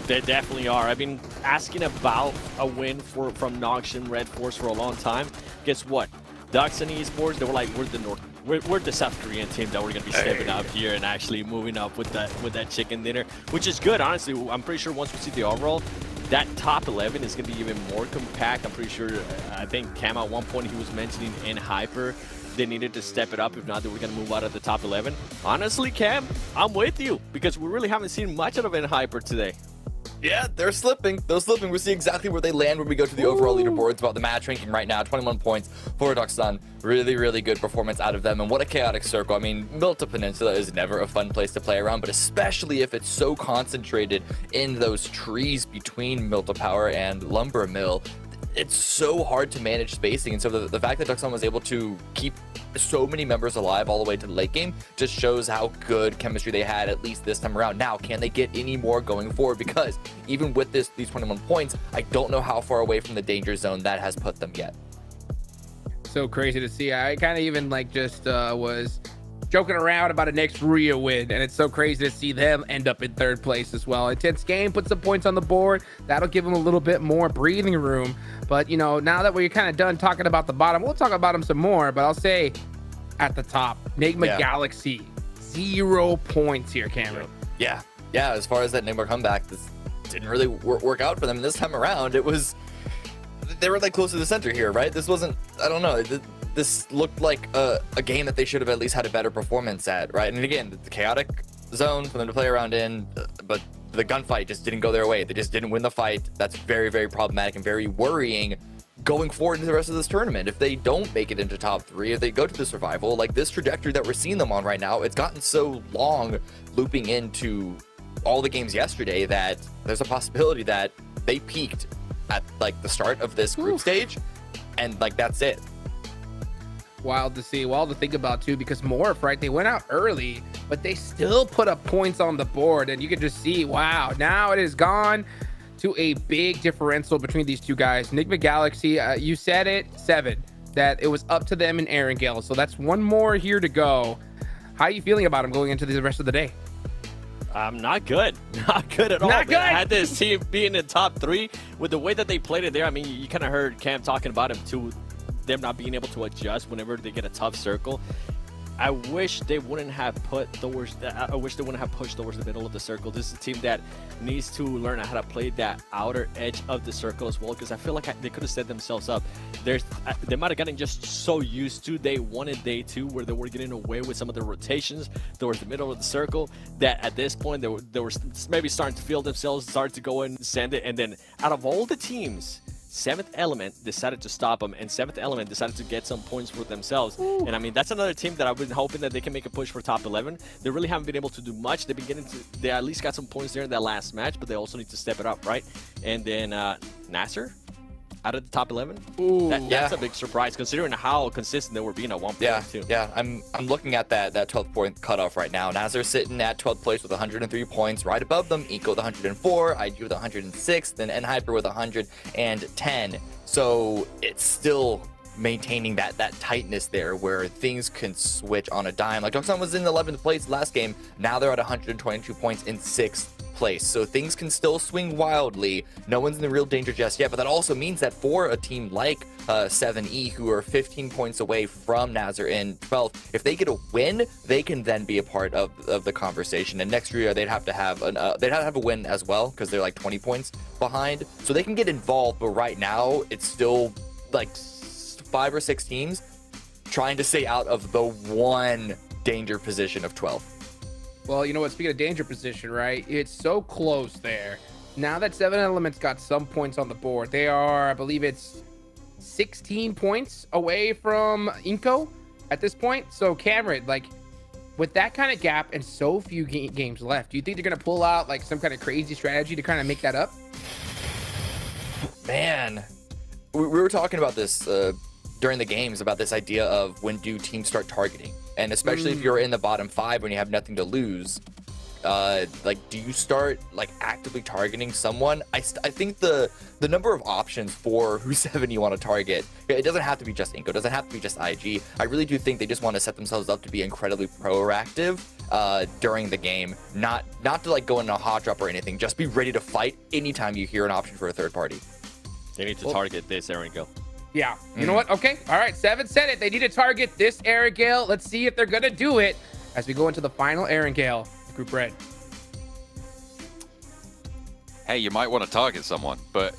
They definitely are. I've been asking about a win from Nox and Red Force for a long time. Guess what? Ducks and Esports, they were like, we're the South Korean team that we're gonna be stepping up here and actually moving up with that chicken dinner, which is good. Honestly, I'm pretty sure once we see the overall, that top 11 is gonna be even more compact. I'm pretty sure. I think Cam at one point he was mentioning in Hyper they needed to step it up. If not, they were gonna move out of the top 11. Honestly, Cam, I'm with you because we really haven't seen much of it in Hyper today. Yeah, they're slipping. They're slipping. We'll see exactly where they land when we go to the overall leaderboards about the match ranking right now. 21 points for Duckson. Really good performance out of them. And what a chaotic circle. I mean, Milta Peninsula is never a fun place to play around, but especially if it's so concentrated in those trees between Milta Power and Lumber Mill. It's so hard to manage spacing, and so the fact that Duckson was able to keep so many members alive all the way to the late game just shows how good chemistry they had, at least this time around. Now, can they get any more going forward? Because even with these 21 points, I don't know how far away from the danger zone that has put them yet. So crazy to see. I kind of even was joking around about a next Rio win, and it's so crazy to see them end up in 3rd place as well. Intense game, put some points on the board. That'll give them a little bit more breathing room. But, you know, now that we're kind of done talking about the bottom, we'll talk about them some more. But I'll say at the top, Nigma Galaxy, 0 points here, Cameron. Yeah, as far as that Nigma comeback, this didn't really work out for them. This time around, they were like close to the center here, right? This wasn't, I don't know, this looked like a game that they should have at least had a better performance at, right? And again, the chaotic zone for them to play around in, but the gunfight just didn't go their way. They just didn't win the fight. That's very problematic and very worrying going forward into the rest of this tournament. If they don't make it into top 3, if they go to the survival, like this trajectory that we're seeing them on right now, it's gotten so long looping into all the games yesterday that there's a possibility that they peaked at like the start of this group stage and like that's it. Wild to see, wild to think about too, because Morph, right, they went out early, but they still put up points on the board, and you can just see, wow, now it is gone to a big differential between these two guys. Nigma Galaxy, you said it, 7, that it was up to them in Erangel, so that's one more here to go. How are you feeling about them going into the rest of the day? Not good. Not good at all. Not good. I had this team being in top 3 with the way that they played it there. I mean, you kind of heard Cam talking about him too, them not being able to adjust whenever they get a tough circle. I wish they wouldn't have pushed towards the middle of the circle. This is a team that needs to learn how to play that outer edge of the circle as well, because I feel like they could have set themselves up. They might have gotten just so used to day 1 and day 2 where they were getting away with some of the rotations towards the middle of the circle, that at this point they were maybe starting to feel themselves, start to go and send it, and then out of all the teams, 7th Element decided to stop them, and 7th Element decided to get some points for themselves. Ooh. And I mean, that's another team that I've been hoping that they can make a push for top 11. They really haven't been able to do much. They at least got some points there in that last match, but they also need to step it up, right? And then Nasser out of the top 11. Ooh, that's a big surprise considering how consistent they were being at one point too. Yeah, I'm looking at that 12th point cutoff right now. Nasser sitting at 12th place with 103 points. Right above them, Eco with 104, IG with 106, then N-Hyper with 110. So it's still maintaining that tightness there where things can switch on a dime. Like Duckson was in 11th place last game. Now they're at 122 points in 6th place, so things can still swing wildly. No one's in the real danger just yet, but that also means that for a team like 7E, who are 15 points away from Nazar in 12th, if they get a win, they can then be a part of the conversation. And next year they'd have to have a win as well, because they're like 20 points behind, so they can get involved. But right now it's still like 5 or 6 teams trying to stay out of the one danger position of 12. Well, you know what? Speaking of danger position, right? It's so close there. Now that 7 Elements got some points on the board, they are, I believe it's 16 points away from Inco at this point. So Cameron, like, with that kind of gap and so few games left, do you think they're going to pull out like some kind of crazy strategy to kind of make that up? Man, we were talking about this during the games, about this idea of when do teams start targeting, and especially if you're in the bottom 5 when you have nothing to lose, like, do you start like actively targeting someone? I think the number of options for who 7 you want to target, it doesn't have to be just Inco, it doesn't have to be just IG. I really do think they just want to set themselves up to be incredibly proactive during the game, not to like go in a hot drop or anything, just be ready to fight anytime you hear an option for a third party. They need to target this Erangel. Yeah. You know what? Okay. All right. 7 said it. They need to target this Erangel. Let's see if they're going to do it as we go into the final Erangel, Group Red. Hey, you might want to target someone, but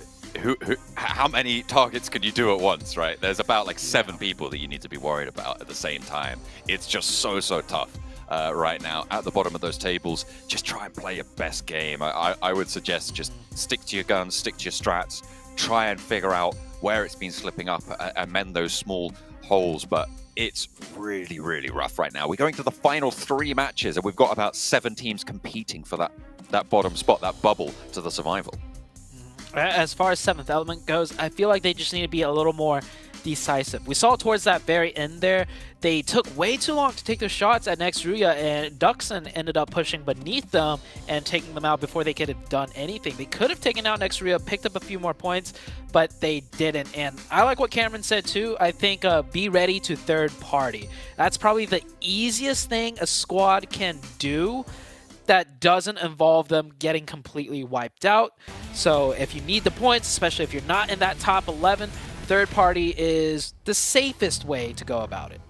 how many targets can you do at once, right? There's about like 7 people that you need to be worried about at the same time. It's just so tough right now at the bottom of those tables. Just try and play your best game. I would suggest just stick to your guns, stick to your strats, try and figure out where it's been slipping up and mend those small holes. But it's really rough right now. We're going to the final 3 matches, and we've got about 7 teams competing for that bottom spot, that bubble to the survival. As far as 7th Element goes, I feel like they just need to be a little more decisive. We saw towards that very end there, they took way too long to take their shots at Nextruya, and Duxon ended up pushing beneath them and taking them out before they could have done anything. They could have taken out Nextruya, picked up a few more points, but they didn't. And I like what Cameron said too. I think be ready to third party. That's probably the easiest thing a squad can do that doesn't involve them getting completely wiped out. So if you need the points, especially if you're not in that top 11, third party is the safest way to go about it.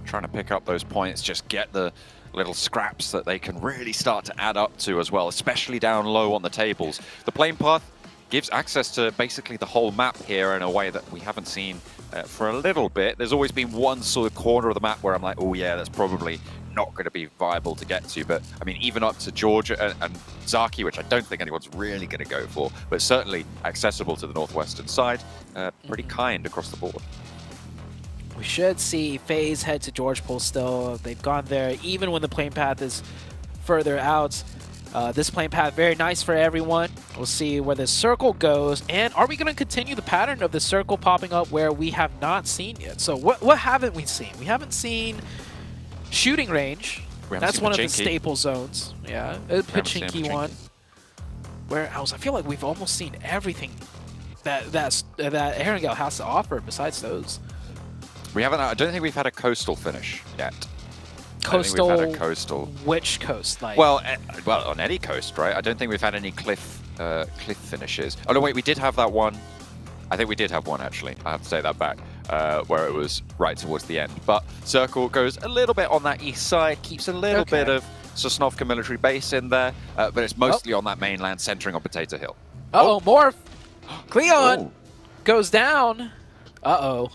Trying to pick up those points, just get the little scraps that they can really start to add up to as well, especially down low on the tables. The plane path gives access to basically the whole map here in a way that we haven't seen for a little bit. There's always been one sort of corner of the map where I'm like, oh yeah, that's probably not going to be viable to get to. But I mean, even up to Georgia and Zaki, which I don't think anyone's really going to go for, but certainly accessible to the northwestern side, pretty kind across the board. We should see FaZe head to George Pool still. They've gone there even when the plane path is further out. This plane path, very nice for everyone. We'll see where the circle goes. And are we going to continue the pattern of the circle popping up where we have not seen yet? So what haven't we seen? We haven't seen shooting range. That's one of the staple zones. Yeah, a Pachinki one. Where else? I feel like we've almost seen everything that Erangel has to offer besides those. We haven't. I don't think we've had a coastal finish yet. Coastal. We've had a coastal. Which coast? Like. Well, on any coast, right? I don't think we've had any cliff finishes. Oh no, wait, we did have that one. I think we did have one actually. I have to say that back, where it was right towards the end. But Circle goes a little bit on that east side, keeps a little bit of Sosnovka military base in there, but it's mostly on that mainland, centering on Potato Hill. Uh-oh, Morph! Cleon goes down. Uh-oh.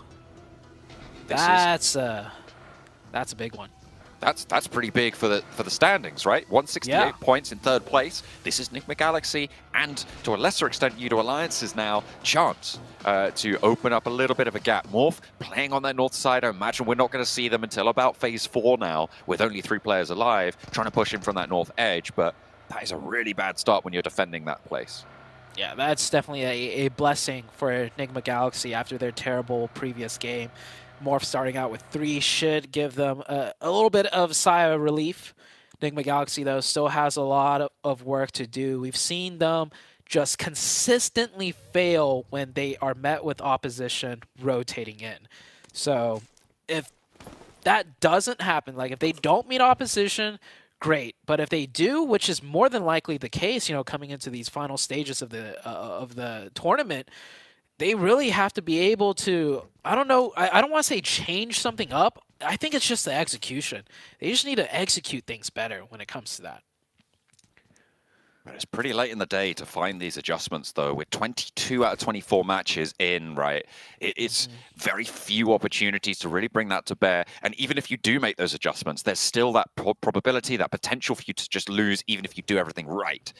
That's a big one. That's pretty big for the standings, right? 168 points in 3rd place. This is Nigma Galaxy, and to a lesser extent, Udo Alliance's now chance to open up a little bit of a gap. Morph playing on their north side. I imagine we're not going to see them until about phase 4 now, with only 3 players alive, trying to push in from that north edge. But that is a really bad start when you're defending that place. Yeah, that's definitely a blessing for Nigma Galaxy after their terrible previous game. Morph starting out with 3 should give them a little bit of sigh of relief. Nigma Galaxy, though, still has a lot of work to do. We've seen them just consistently fail when they are met with opposition rotating in. So if that doesn't happen, like if they don't meet opposition great. But if they do, which is more than likely the case, you know, coming into these final stages of the tournament, they really have to be able to, I don't know, I don't want to say change something up. I think it's just the execution. They just need to execute things better when it comes to that. But it's pretty late in the day to find these adjustments, though. With 22 out of 24 matches in, right? It's very few opportunities to really bring that to bear. And even if you do make those adjustments, there's still that probability, that potential for you to just lose, even if you do everything right.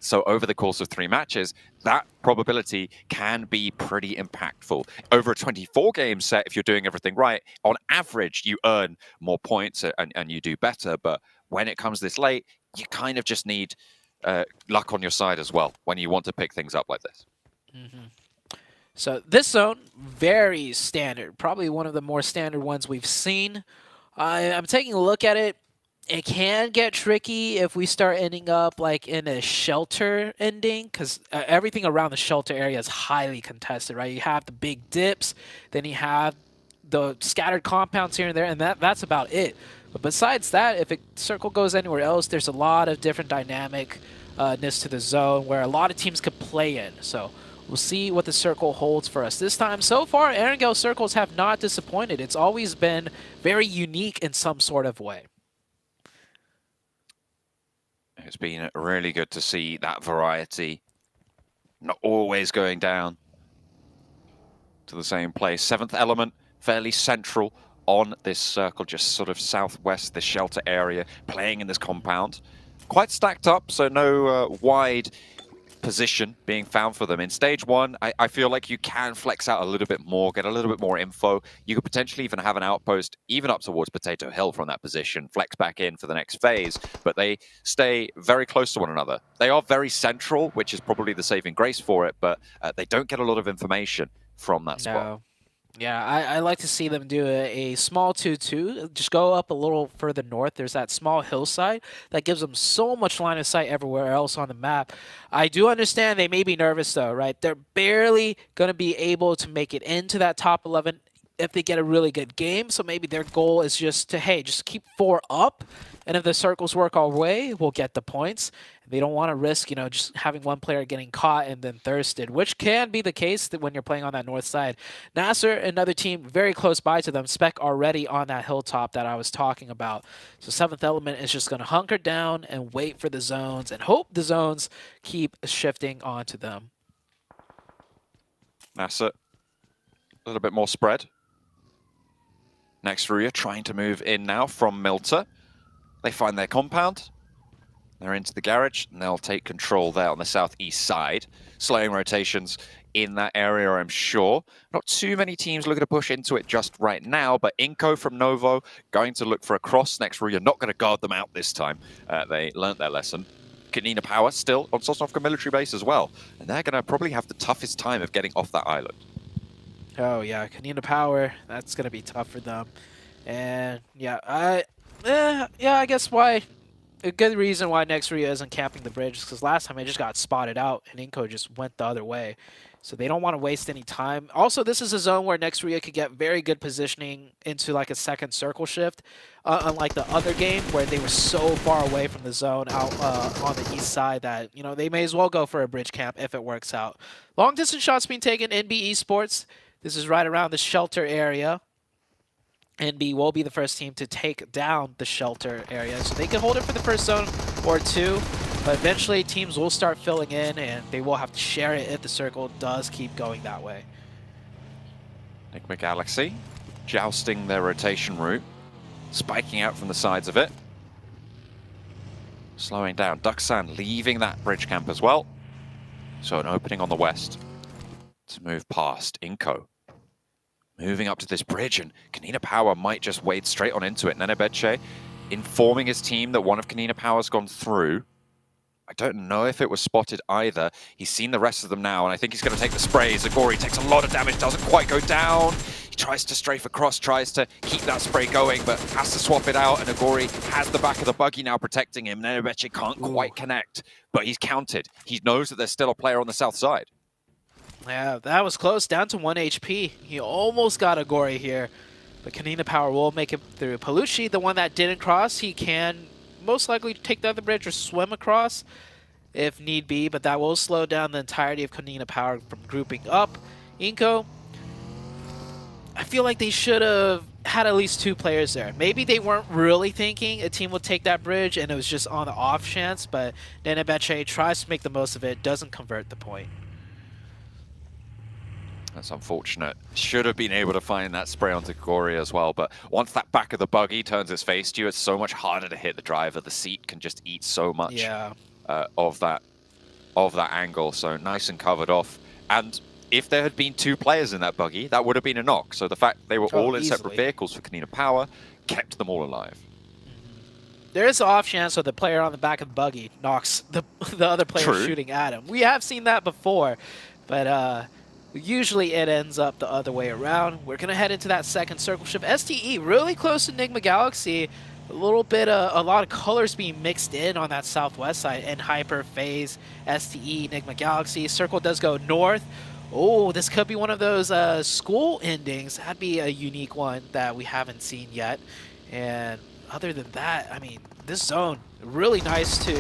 So over the course of 3 matches, that probability can be pretty impactful. Over a 24-game set, if you're doing everything right, on average, you earn more points and you do better. But when it comes this late, you kind of just need luck on your side as well when you want to pick things up like this. So this zone, very standard. Probably one of the more standard ones we've seen. I'm taking a look at it. It can get tricky if we start ending up like in a shelter ending, because everything around the shelter area is highly contested, right? You have the big dips, then you have the scattered compounds here and there, and that's about it. But besides that, if a circle goes anywhere else, there's a lot of different dynamicness to the zone where a lot of teams could play in. So we'll see what the circle holds for us this time. So far, Erangel circles have not disappointed. It's always been very unique in some sort of way. It's been really good to see that variety, not always going down to the same place. 7th element, fairly central on this circle, just sort of southwest, this shelter area, playing in this compound. Quite stacked up, so no wide position being found for them. In stage 1, I feel like you can flex out a little bit more, get a little bit more info. You could potentially even have an outpost, even up towards Potato Hill from that position, flex back in for the next phase, but they stay very close to one another. They are very central, which is probably the saving grace for it, but they don't get a lot of information from that spot. Yeah, I like to see them do a small 2-2. Just go up a little further north. There's that small hillside that gives them so much line of sight everywhere else on the map. I do understand they may be nervous, though, right? They're barely going to be able to make it into that top 11 if they get a really good game. So maybe their goal is just to, hey, just keep 4 up. And if the circles work our way, we'll get the points. They don't want to risk, you know, just having one player getting caught and then thirsted, which can be the case when you're playing on that north side. Nasser, another team very close by to them, Spec already on that hilltop that I was talking about. So 7th element is just going to hunker down and wait for the zones and hope the zones keep shifting onto them. Nasser, a little bit more spread. Next Ruya trying to move in now from Milta. They find their compound. They're into the garage, and they'll take control there on the southeast side. Slowing rotations in that area, I'm sure. Not too many teams looking to push into it just right now, but Inko from Novo going to look for a cross. Next Ruya not going to guard them out this time. They learnt their lesson. Kanina Power still on Sosnovka military base as well. And they're going to probably have the toughest time of getting off that island. Oh, yeah, Kanina Power, that's going to be tough for them. And, yeah, I guess why... A good reason why Nexria isn't capping the bridge is because last time it just got spotted out and Inko just went the other way. So they don't want to waste any time. Also, this is a zone where Nexria could get very good positioning into like a second circle shift. Unlike the other game where they were so far away from the zone out on the east side that, you know, they may as well go for a bridge camp if it works out. Long distance shots being taken, NB Esports. This is right around the shelter area. NB will be the first team to take down the shelter area. So they can hold it for the first zone or 2, but eventually teams will start filling in and they will have to share it if the circle does keep going that way. Enigma Galaxy jousting their rotation route, spiking out from the sides of it. Slowing down. Duxan leaving that bridge camp as well. So an opening on the west to move past Inko. Moving up to this bridge, and Kanina Power might just wade straight on into it. Nenebeche informing his team that one of Kanina Power's gone through. I don't know if it was spotted either. He's seen the rest of them now, and I think he's going to take the spray. Zagori takes a lot of damage, doesn't quite go down. He tries to strafe across, tries to keep that spray going, but has to swap it out, and Agori has the back of the buggy now protecting him. Nenebeche can't quite connect, but he's counted. He knows that there's still a player on the south side. Yeah, that was close, down to 1 HP. He almost got Agori here, but Kanina Power will make it through. Palucci, the one that didn't cross, he can most likely take the other bridge or swim across if need be, but that will slow down the entirety of Kanina Power from grouping up. Inko, I feel like they should have had at least 2 players there. Maybe they weren't really thinking a team would take that bridge and it was just on the off chance, but Nenebeche tries to make the most of it, doesn't convert the point. That's unfortunate. Should have been able to find that spray onto Gory as well, but once that back of the buggy turns its face to you, it's so much harder to hit the driver. The seat can just eat so much of that angle, so nice and covered off. And if there had been 2 players in that buggy, that would have been a knock. So the fact they were all in separate vehicles for Kanina Power kept them all alive. There is an off chance that the player on the back of the buggy knocks the other player shooting at him. We have seen that before, but usually it ends up the other way around. We're going to head into that second circle shift. STE really close to Enigma Galaxy. A lot of colors being mixed in on that southwest side. And Hyper, FaZe, STE, Enigma Galaxy. Circle does go north. Oh, this could be one of those school endings. That'd be a unique one that we haven't seen yet. And other than that, I mean, this zone, really nice to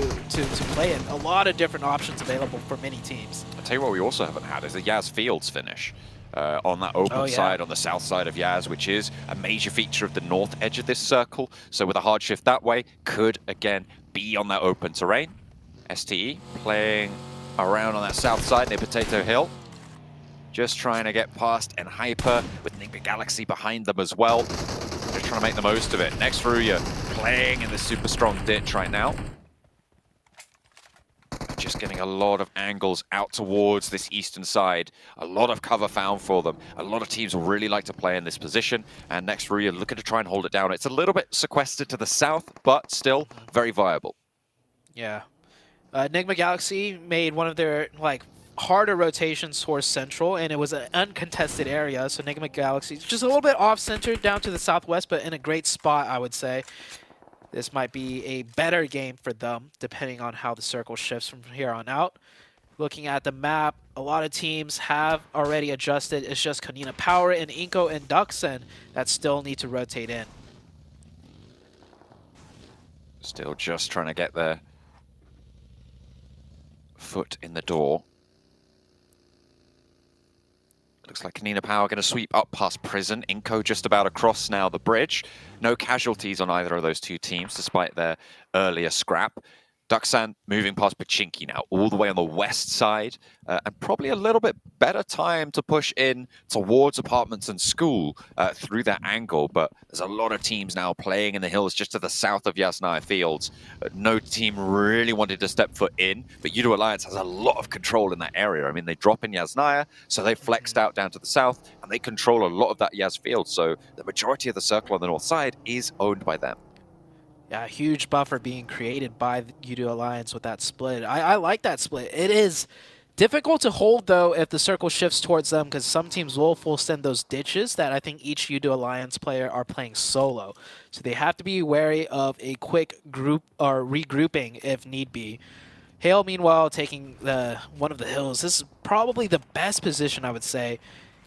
play in. A lot of different options available for many teams. I'll tell you what we also haven't had is a Yaz Fields finish on that open side, on the south side of Yaz, which is a major feature of the north edge of this circle. So with a hard shift that way, could again be on that open terrain. STE playing around on that south side near Potato Hill. Just trying to get past and Hyper with Enigma Galaxy behind them as well. Just trying to make the most of it. Next Ruya playing in the super strong ditch right now. Just getting a lot of angles out towards this eastern side. A lot of cover found for them. A lot of teams will really like to play in this position. And next Ruya looking to try and hold it down. It's a little bit sequestered to the south, but still very viable. Yeah. Enigma Galaxy made one of their harder rotations towards central, and it was an uncontested area, so Enigma Galaxy just a little bit off-center down to the southwest, but in a great spot, I would say. This might be a better game for them, depending on how the circle shifts from here on out. Looking at the map, a lot of teams have already adjusted. It's just Kanina Power and Inko and Duxon that still need to rotate in. Still just trying to get their foot in the door. Looks like Kanina Power going to sweep up past Prison. Inko just about across now the bridge. No casualties on either of those 2 teams, despite their earlier scrap. Duxan moving past Pachinki now, all the way on the west side, and probably a little bit better time to push in towards apartments and school through that angle, but there's a lot of teams now playing in the hills just to the south of Yasnaya Fields. No team really wanted to step foot in, but Yudo Alliance has a lot of control in that area. I mean, they drop in Yasnaya, so they flexed out down to the south, and they control a lot of that Yaz Field, so the majority of the circle on the north side is owned by them. Yeah, huge buffer being created by the Yudo Alliance with that split. I like that split. It is difficult to hold, though, if the circle shifts towards them, because some teams will full send those ditches that I think each Yudo Alliance player are playing solo. So they have to be wary of a quick group or regrouping if need be. Hale, meanwhile, taking one of the hills. This is probably the best position, I would say,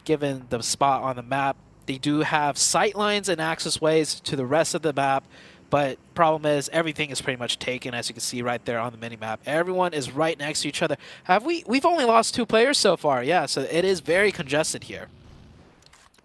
given the spot on the map. They do have sight lines and access ways to the rest of the map, but problem is everything is pretty much taken, as you can see right there on the minimap. Everyone is right next to each other. We've only lost 2 players so far, yeah, so it is very congested here.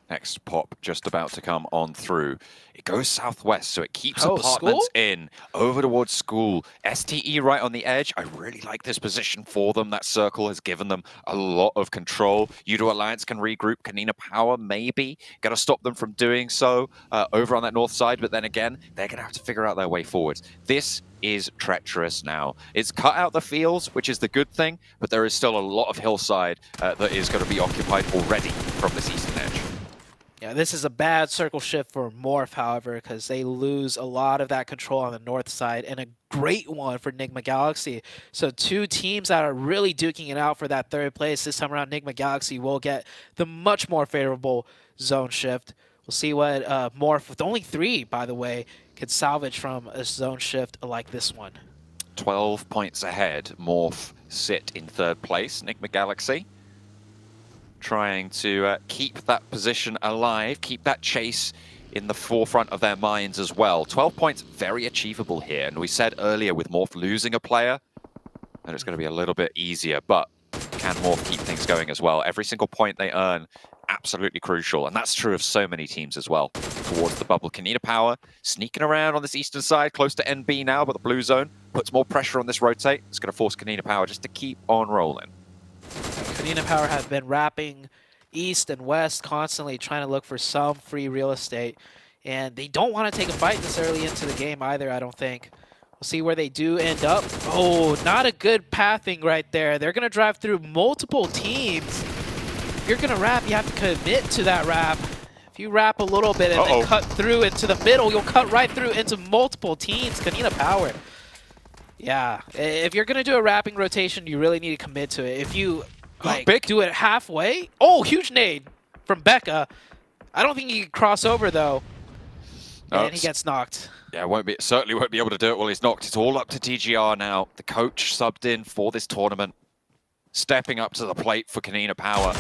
Next pop just about to come on through. It goes southwest, so it keeps apartments in, over towards school. STE right on the edge. I really like this position for them. That circle has given them a lot of control. Yudo Alliance can regroup. Kanina Power, maybe. Got to stop them from doing so over on that north side, but then again, they're going to have to figure out their way forwards. This is treacherous now. It's cut out the fields, which is the good thing, but there is still a lot of hillside that is going to be occupied already from this eastern edge. Yeah, this is a bad circle shift for Morph, however, because they lose a lot of that control on the north side, and a great one for Enigma Galaxy. So 2 teams that are really duking it out for that 3rd place. This time around, Enigma Galaxy will get the much more favorable zone shift. We'll see what Morph, with only 3, by the way, could salvage from a zone shift like this one. 12 points ahead. Morph sit in 3rd place. Enigma Galaxy trying to keep that position alive, keep that chase in the forefront of their minds as well. 12 points, very achievable here. And we said earlier with Morph losing a player, that it's going to be a little bit easier, but can Morph keep things going as well? Every single point they earn, absolutely crucial. And that's true of so many teams as well. Towards the bubble, Kanina Power sneaking around on this eastern side, close to NB now, but the blue zone puts more pressure on this rotate. It's going to force Kanina Power just to keep on rolling. Kanina Power have been wrapping east and west, constantly trying to look for some free real estate. And they don't want to take a fight this early into the game either, I don't think. We'll see where they do end up. Oh, not a good pathing right there. They're going to drive through multiple teams. If you're going to wrap, you have to commit to that wrap. If you wrap a little bit and then cut through into the middle, you'll cut right through into multiple teams. Kanina Power. Yeah, if you're going to do a wrapping rotation, you really need to commit to it. If you do it halfway, huge nade from Becca. I don't think he can cross over, though. And he gets knocked. Yeah, certainly won't be able to do it while he's knocked. It's all up to TGR now. The coach subbed in for this tournament. Stepping up to the plate for Kanina Power.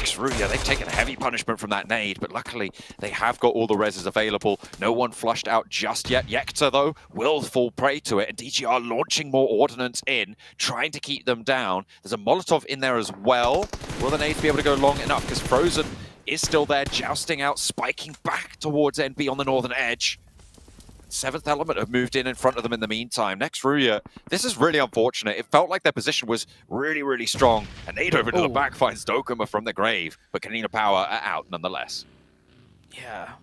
Ruya, they've taken a heavy punishment from that nade, but luckily they have got all the reses available. No one flushed out just yet. Yekta, though, will fall prey to it, and DGR launching more ordnance in, trying to keep them down. There's a Molotov in there as well. Will the nades be able to go long enough? Because Frozen is still there, jousting out, spiking back towards NB on the northern edge. Seventh Element have moved in front of them in the meantime. Next, Ruya, this is really unfortunate. It felt like their position was really, really strong. A nade over to the back finds Dokuma from the grave, but Kanina Power are out nonetheless. Yeah.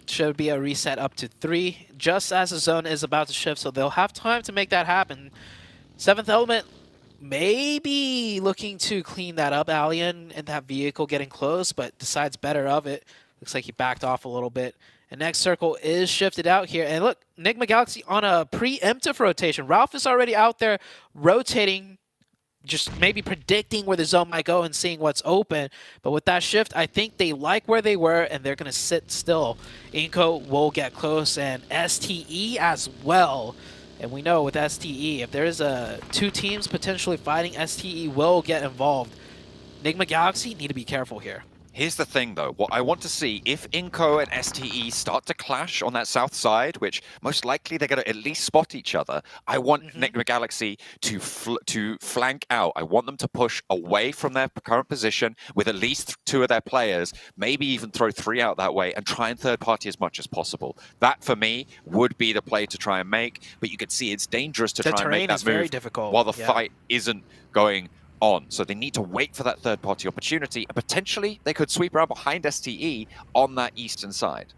Should be a reset up to 3, just as the zone is about to shift, so they'll have time to make that happen. Seventh Element maybe looking to clean that up, Alien, and that vehicle getting close, but decides better of it. Looks like he backed off a little bit. And next circle is shifted out here. And look, Enigma Galaxy on a preemptive rotation. Ralph is already out there rotating, just maybe predicting where the zone might go and seeing what's open. But with that shift, I think they like where they were, and they're going to sit still. Inko will get close, and STE as well. And we know with STE, if there's two teams potentially fighting, STE will get involved. Enigma Galaxy need to be careful here. Here's the thing, though. What I want to see, if Inko and STE start to clash on that south side, which most likely they're going to at least spot each other, I want Enigma Galaxy to flank out. I want them to push away from their current position with at least 2 of their players, maybe even throw 3 out that way and try and third party as much as possible. That, for me, would be the play to try and make, but you can see it's dangerous to try and make that move very difficult. while the fight isn't going on. So they need to wait for that third-party opportunity, and potentially they could sweep around behind STE on that eastern side.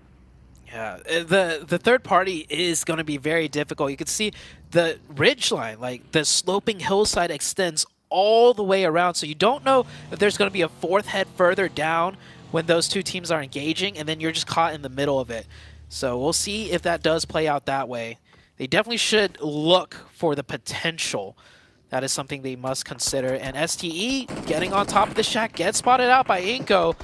Yeah, the third party is going to be very difficult. You can see the ridge line, like the sloping hillside extends all the way around, so you don't know if there's going to be a 4th head further down when those 2 teams are engaging, and then you're just caught in the middle of it. So we'll see if that does play out that way. They definitely should look for the potential. That is something they must consider. And STE getting on top of the shack, gets spotted out by Inko.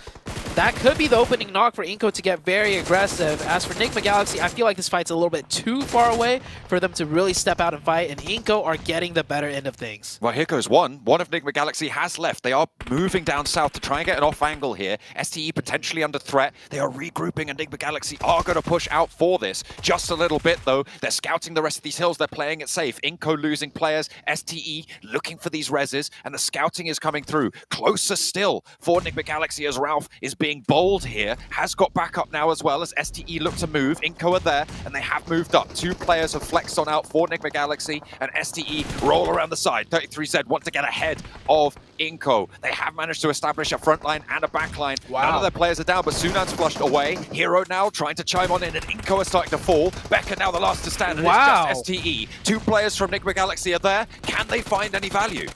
That could be the opening knock for Inko to get very aggressive. As for Enigma Galaxy, I feel like this fight's a little bit too far away for them to really step out and fight, and Inko are getting the better end of things. Well, here goes one. One of Enigma Galaxy has left. They are moving down south to try and get an off angle here. STE potentially under threat. They are regrouping. Enigma Galaxy are going to push out for this. Just a little bit, though. They're scouting the rest of these hills. They're playing it safe. Inko losing players. STE looking for these reses, and the scouting is coming through. Closer still for Enigma Galaxy as Ralph is being bold here. Has got backup now as well as STE look to move. Inko are there, and they have moved up. 2 players have flexed on out for Enigma Galaxy, and STE roll around the side. 33Z want to get ahead of Inko. They have managed to establish a front line and a back line. Wow. None of their players are down, but Sunan's flushed away. Hero now trying to chime on in, and Inko are starting to fall. Becca now the last to stand, and it's just STE. 2 players from Enigma Galaxy are there. Can they find any value?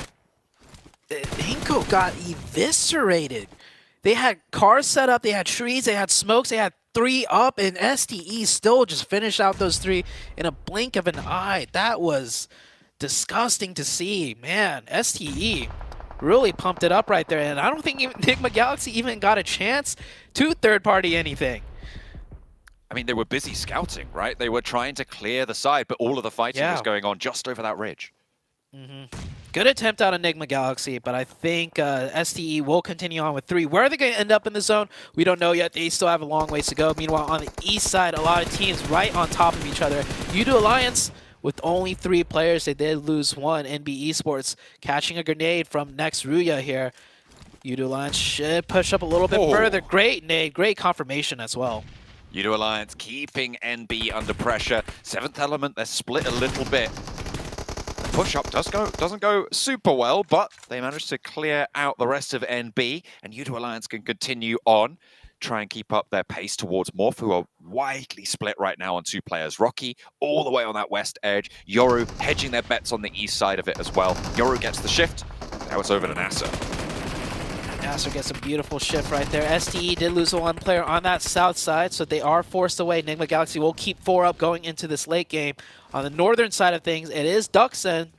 Inko got eviscerated. They had cars set up, they had trees, they had smokes, they had 3 up, and STE still just finished out those 3 in a blink of an eye. That was disgusting to see. Man, STE really pumped it up right there, and I don't think Enigma Galaxy even got a chance to third-party anything. I mean, they were busy scouting, right? They were trying to clear the side, but all of the fighting was going on just over that ridge. Good attempt out of Enigma Galaxy, but I think STE will continue on with 3. Where are they going to end up in the zone? We don't know yet. They still have a long ways to go. Meanwhile, on the east side, a lot of teams right on top of each other. U2 Alliance, with only 3 players, they did lose 1. NB Esports catching a grenade from next Ruya here. U2 Alliance should push up a little bit further. Great nade, great confirmation as well. U2 Alliance keeping NB under pressure. 7th Element, they're split a little bit. Push-up doesn't go super well, but they managed to clear out the rest of NB, and U2 Alliance can continue on, try and keep up their pace towards Morph, who are widely split right now on 2 players. Rocky all the way on that west edge, Yoru hedging their bets on the east side of it as well. Yoru gets the shift, now it's over to Nasser. Nasser gets a beautiful shift right there. STE did lose 1 player on that south side, so they are forced away. Enigma Galaxy will keep 4 up going into this late game. On the northern side of things, it is Duxon,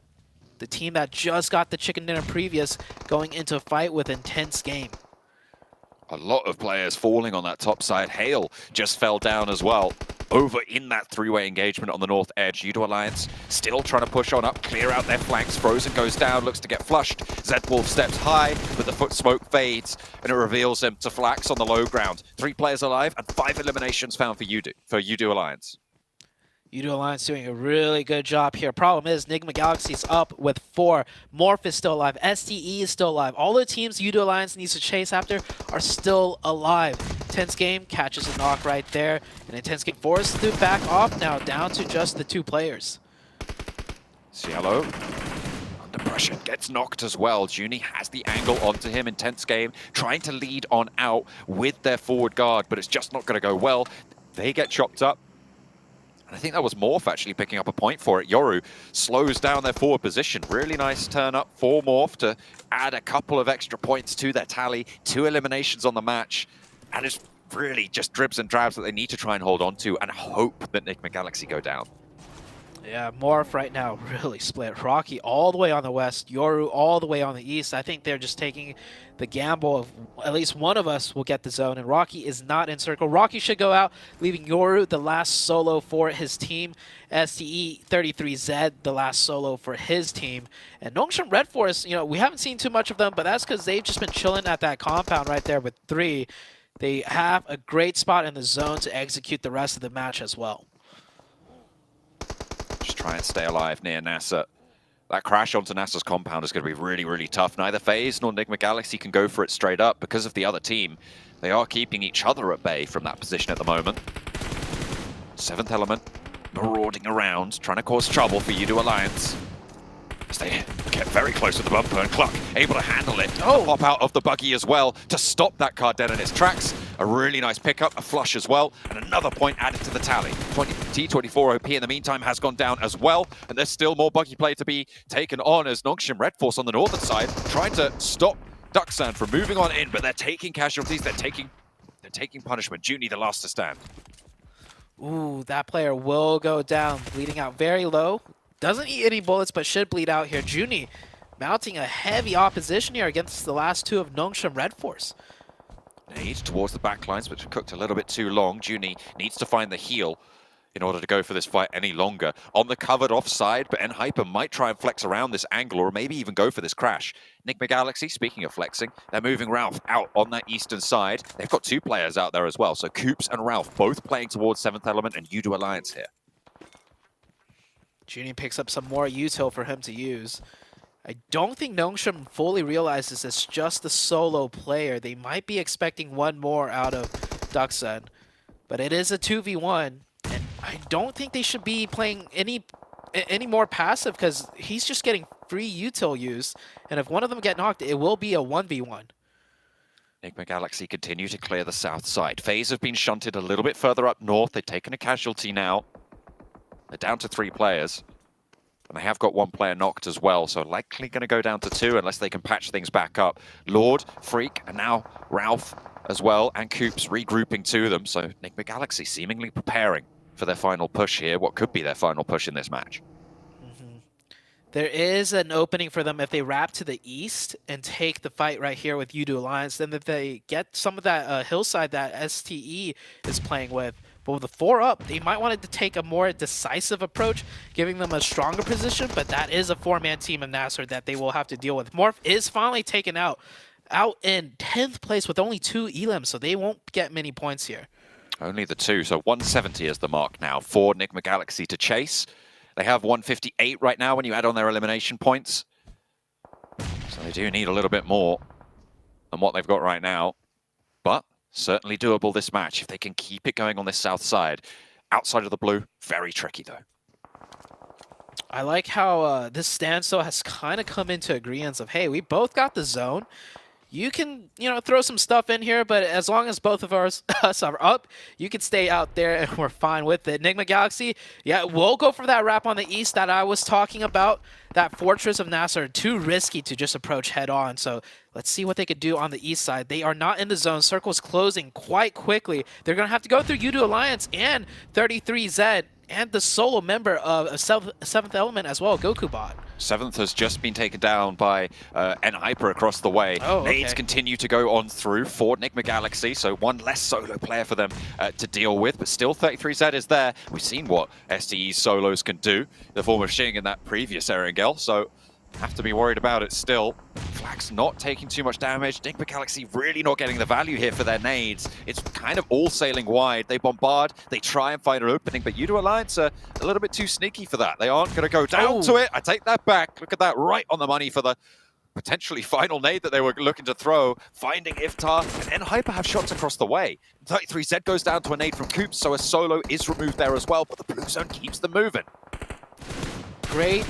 the team that just got the chicken dinner previous, going into a fight with intense game. A lot of players falling on that top side. Hale just fell down as well. Over in that 3-way engagement on the north edge. U2 Alliance still trying to push on up, clear out their flanks. Frozen goes down, looks to get flushed. Zedwolf steps high, but the foot smoke fades, and it reveals him to Flax on the low ground. 3 players alive, and 5 eliminations found for U2 Alliance. U2 Alliance doing a really good job here. Problem is, Enigma Galaxy's up with 4. Morph is still alive. STE is still alive. All the teams U2 Alliance needs to chase after are still alive. Intense Game catches a knock right there. And Intense Game forced to back off now, down to just the 2 players. Cielo under pressure, gets knocked as well. Junie has the angle onto him. Intense Game trying to lead on out with their forward guard, but it's just not going to go well. They get chopped up. I think that was Morph actually picking up a point for it. Yoru slows down their forward position. Really nice turn up for Morph to add a couple of extra points to their tally. 2 eliminations on the match. And it's really just dribs and drabs that they need to try and hold on to and hope that Enigma Galaxy go down. Yeah, Morph right now really split. Rocky all the way on the west, Yoru all the way on the east. I think they're just taking the gamble of at least one of us will get the zone, and Rocky is not in circle. Rocky should go out, leaving Yoru the last solo for his team. STE33Z the last solo for his team. And Nongshim Red Force, you know, we haven't seen too much of them, but that's because they've just been chilling at that compound right there with 3. They have a great spot in the zone to execute the rest of the match as well. Just try and stay alive near Nasser. That crash onto Nasser's compound is going to be really, really tough. Neither FaZe nor Enigma Galaxy can go for it straight up because of the other team. They are keeping each other at bay from that position at the moment. 7th Element marauding around, trying to cause trouble for U2 Alliance. As they get very close to the bumper, and Cluck able to handle it. Pop out of the buggy as well to stop that car dead in its tracks. A really nice pickup, a flush as well, and another point added to the tally. T24 OP in the meantime has gone down as well, and there's still more buggy play to be taken on as Nongshim Red Force on the northern side trying to stop Duxan from moving on in, but they're taking casualties, they're taking punishment. Junie the last to stand. Ooh, that player will go down, bleeding out very low. Doesn't eat any bullets, but should bleed out here. Junie mounting a heavy opposition here against the last 2 of Nongshim Red Force. Nade towards the backlines, which cooked a little bit too long. Junie needs to find the heal in order to go for this fight any longer. On the covered offside, but Hyper might try and flex around this angle or maybe even go for this crash. Enigma Galaxy, speaking of flexing, they're moving Ralph out on that eastern side. They've got 2 players out there as well, so Coops and Ralph both playing towards 7th Element and U2 Alliance here. Junie picks up some more util for him to use. I don't think Nongshim fully realizes it's just the solo player. They might be expecting 1 more out of Duxan, but it is a 2v1, and I don't think they should be playing any more passive because he's just getting free util use, and if one of them get knocked, it will be a 1v1. Enigma Galaxy continue to clear the south side. FaZe have been shunted a little bit further up north. They've taken a casualty now. They're down to 3 players. And they have got 1 player knocked as well, so likely going to go down to 2 unless they can patch things back up. Lord, Freak, and now Ralph as well, and Coops regrouping to them. So Enigma Galaxy seemingly preparing for their final push here, what could be their final push in this match. There is an opening for them if they wrap to the east and take the fight right here with U2 Alliance. Then if they get some of that hillside that STE is playing with, But with the 4 up, they might want to take a more decisive approach, giving them a stronger position, but that is a 4-man team of Nasser that they will have to deal with. Morph is finally taken out in 10th place with only 2 elims, so they won't get many points here. Only the 2, so 170 is the mark now for Nigma Galaxy to chase. They have 158 right now when you add on their elimination points. So they do need a little bit more than what they've got right now. But certainly doable this match if they can keep it going on this south side. Outside of the blue, very tricky though. I like how this standstill has kind of come into agreement of, hey, we both got the zone. You can, throw some stuff in here, but as long as both of us are up, you can stay out there and we're fine with it. Nigma Galaxy, yeah, we'll go for that wrap on the east that I was talking about. That Fortress of Nasser, too risky to just approach head on. So let's see what they could do on the east side. They are not in the zone. Circle's closing quite quickly. They're going to have to go through Yudu Alliance and 33Z and the solo member of Seventh Element as well, GokuBot. Seventh has just been taken down by N-Hyper across the way. Nades continue to go on through for Nigma Galaxy, so one less solo player for them to deal with, but still 33Z is there. We've seen what STE's solos can do in the form of Xing in that previous Erangel, so have to be worried about it still. Flag's not taking too much damage. Nigma Galaxy really not getting the value here for their nades. It's kind of all sailing wide. They bombard, they try and find an opening, but Yudu Alliance are a little bit too sneaky for that. They aren't going to go down to it. I take that back. Look at that, right on the money for the potentially final nade that they were looking to throw. Finding Iftar, and N-Hyper have shots across the way. 33Z goes down to a nade from Coops, so a solo is removed there as well, but the blue zone keeps them moving. Great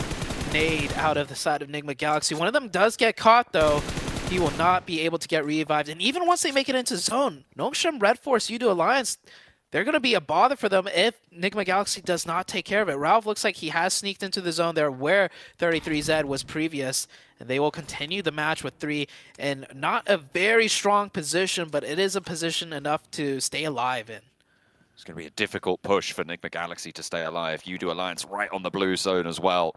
nade out of the side of Nigma Galaxy. One of them does get caught though. He will not be able to get revived. And even once they make it into zone, Nongshim, Red Force, Yudu Alliance, they're going to be a bother for them if Nigma Galaxy does not take care of it. Ralph looks like he has sneaked into the zone there where 33Z was previous. And they will continue the match with 3 in not a very strong position, but it is a position enough to stay alive in. It's going to be a difficult push for Nigma Galaxy to stay alive. Yudu Alliance right on the blue zone as well.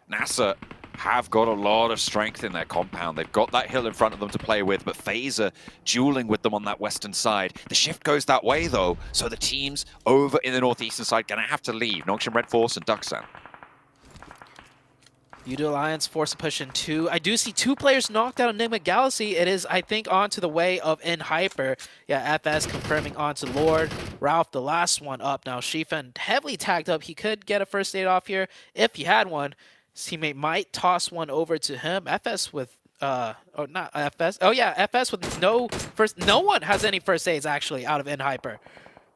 NASA have got a lot of strength in their compound. They've got that hill in front of them to play with, but FaZe are dueling with them on that western side. The shift goes that way, though, so the teams over in the northeastern side going to have to leave. Nongshim, Red Force, and Duxan. Yudu Alliance force a push in 2. I do see 2 players knocked out of Nigma Galaxy. It is, I think, onto the way of N-Hyper. Yeah, FS confirming onto Lord. Ralph, the last one up now. Shifen heavily tagged up. He could get a first aid off here if he had one. His teammate might toss one over to him. FS with, or not FS. Oh yeah, FS with no first. No one has any first aids actually out of N-Hyper,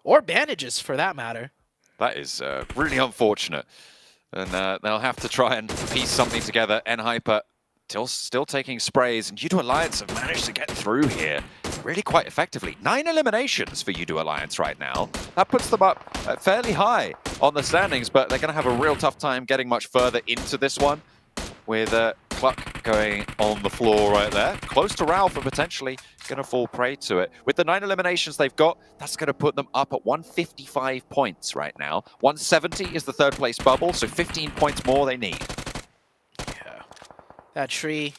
or bandages for that matter. That is really unfortunate, and they'll have to try and piece something together. N-Hyper still taking sprays, and Yudu Alliance have managed to get through here really quite effectively. 9 eliminations for Yudu Alliance right now. That puts them up fairly high on the standings, but they're going to have a real tough time getting much further into this one with Cluck going on the floor right there. Close to Ralph and potentially going to fall prey to it. With the 9 eliminations they've got, that's going to put them up at 155 points right now. 170 is the 3rd place bubble, so 15 points more they need. Yeah. That tree,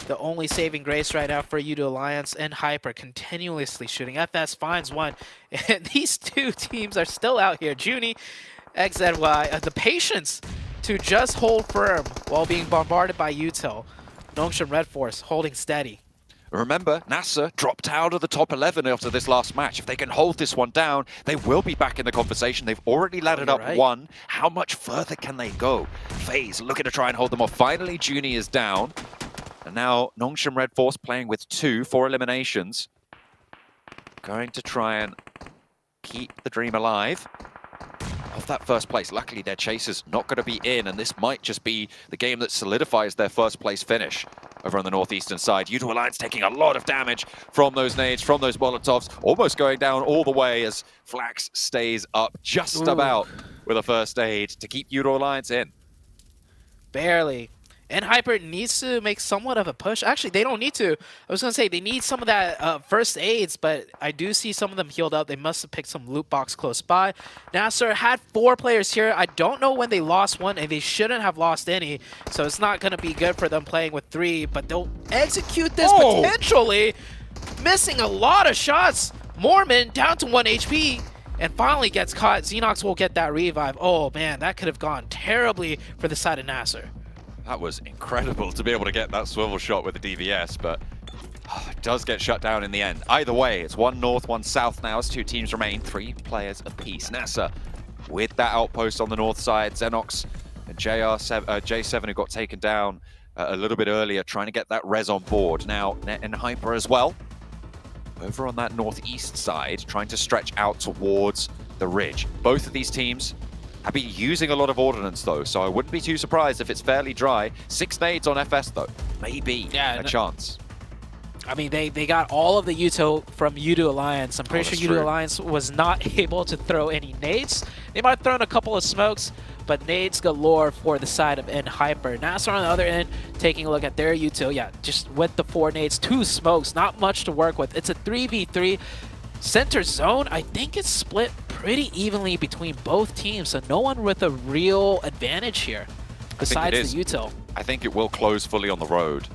the only saving grace right now for Yudu Alliance, and Hyper continuously shooting. FS finds one. And these 2 teams are still out here. Junie, XZY, the patience to just hold firm while being bombarded by Util. Nongshim, Red Force holding steady. Remember, NASA dropped out of the top 11 after this last match. If they can hold this one down, they will be back in the conversation. They've already laddered up 1. How much further can they go? FaZe looking to try and hold them off. Finally, Junie is down. And now Nongshim Red Force playing with 2 for eliminations. Going to try and keep the dream alive of that first place. Luckily, their chasers not going to be in, and this might just be the game that solidifies their first place finish over on the northeastern side. Yudu Alliance taking a lot of damage from those nades, from those Molotovs, almost going down all the way as Flax stays up just about with a first aid to keep Yudu Alliance in. Barely. N-Hyper needs to make somewhat of a push. Actually, they don't need to. I was going to say they need some of that first aids, but I do see some of them healed up. They must have picked some loot box close by. Nasser had 4 players here. I don't know when they lost one, and they shouldn't have lost any, so it's not going to be good for them playing with 3, but they'll execute this potentially. Missing a lot of shots. Mormon down to 1 HP. and finally gets caught. Xenox will get that revive. Oh man, that could have gone terribly for the side of Nasser. That was incredible to be able to get that swivel shot with the DVS, but it does get shut down in the end. Either way, it's 1 north, 1 south now as 2 teams remain, 3 players apiece. Nasser with that outpost on the north side. Xenox and J7 who got taken down a little bit earlier, trying to get that res on board. Now, Net and Hyper as well, over on that northeast side, trying to stretch out towards the ridge. Both of these teams have been using a lot of ordnance though, so I wouldn't be too surprised if it's fairly dry. 6 nades on FS though, maybe a chance. I mean, they got all of the util from Udo Alliance. I'm pretty sure Udo Alliance was not able to throw any nades. They might have thrown a couple of smokes, but nades galore for the side of Hyper. Nasser on the other end, taking a look at their util. Yeah, just with the 4 nades, 2 smokes, not much to work with. It's a 3v3. Center zone, I think it's split pretty evenly between both teams, so no one with a real advantage here, besides the util. I think it will close fully on the road,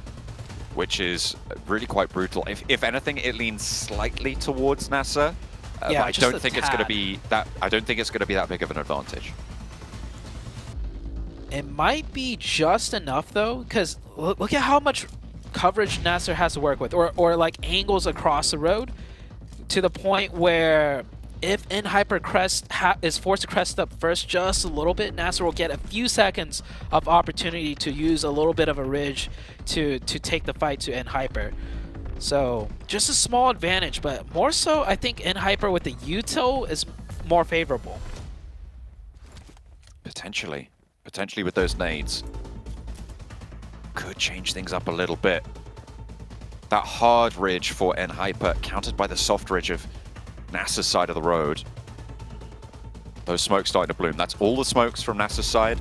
which is really quite brutal. If anything, it leans slightly towards Nasser. Yeah, but I don't think it's going to be that. I don't think it's going to be that big of an advantage. It might be just enough though, because look at how much coverage Nasser has to work with, or like angles across the road, to the point where if Hyper is forced to crest up first just a little bit, Nasser will get a few seconds of opportunity to use a little bit of a ridge to take the fight to Hyper. So just a small advantage, but more so I think Hyper with the util is more favorable. Potentially with those nades. Could change things up a little bit. That hard ridge for Hyper countered by the soft ridge of Nasser's side of the road. Those smokes starting to bloom. That's all the smokes from Nasser's side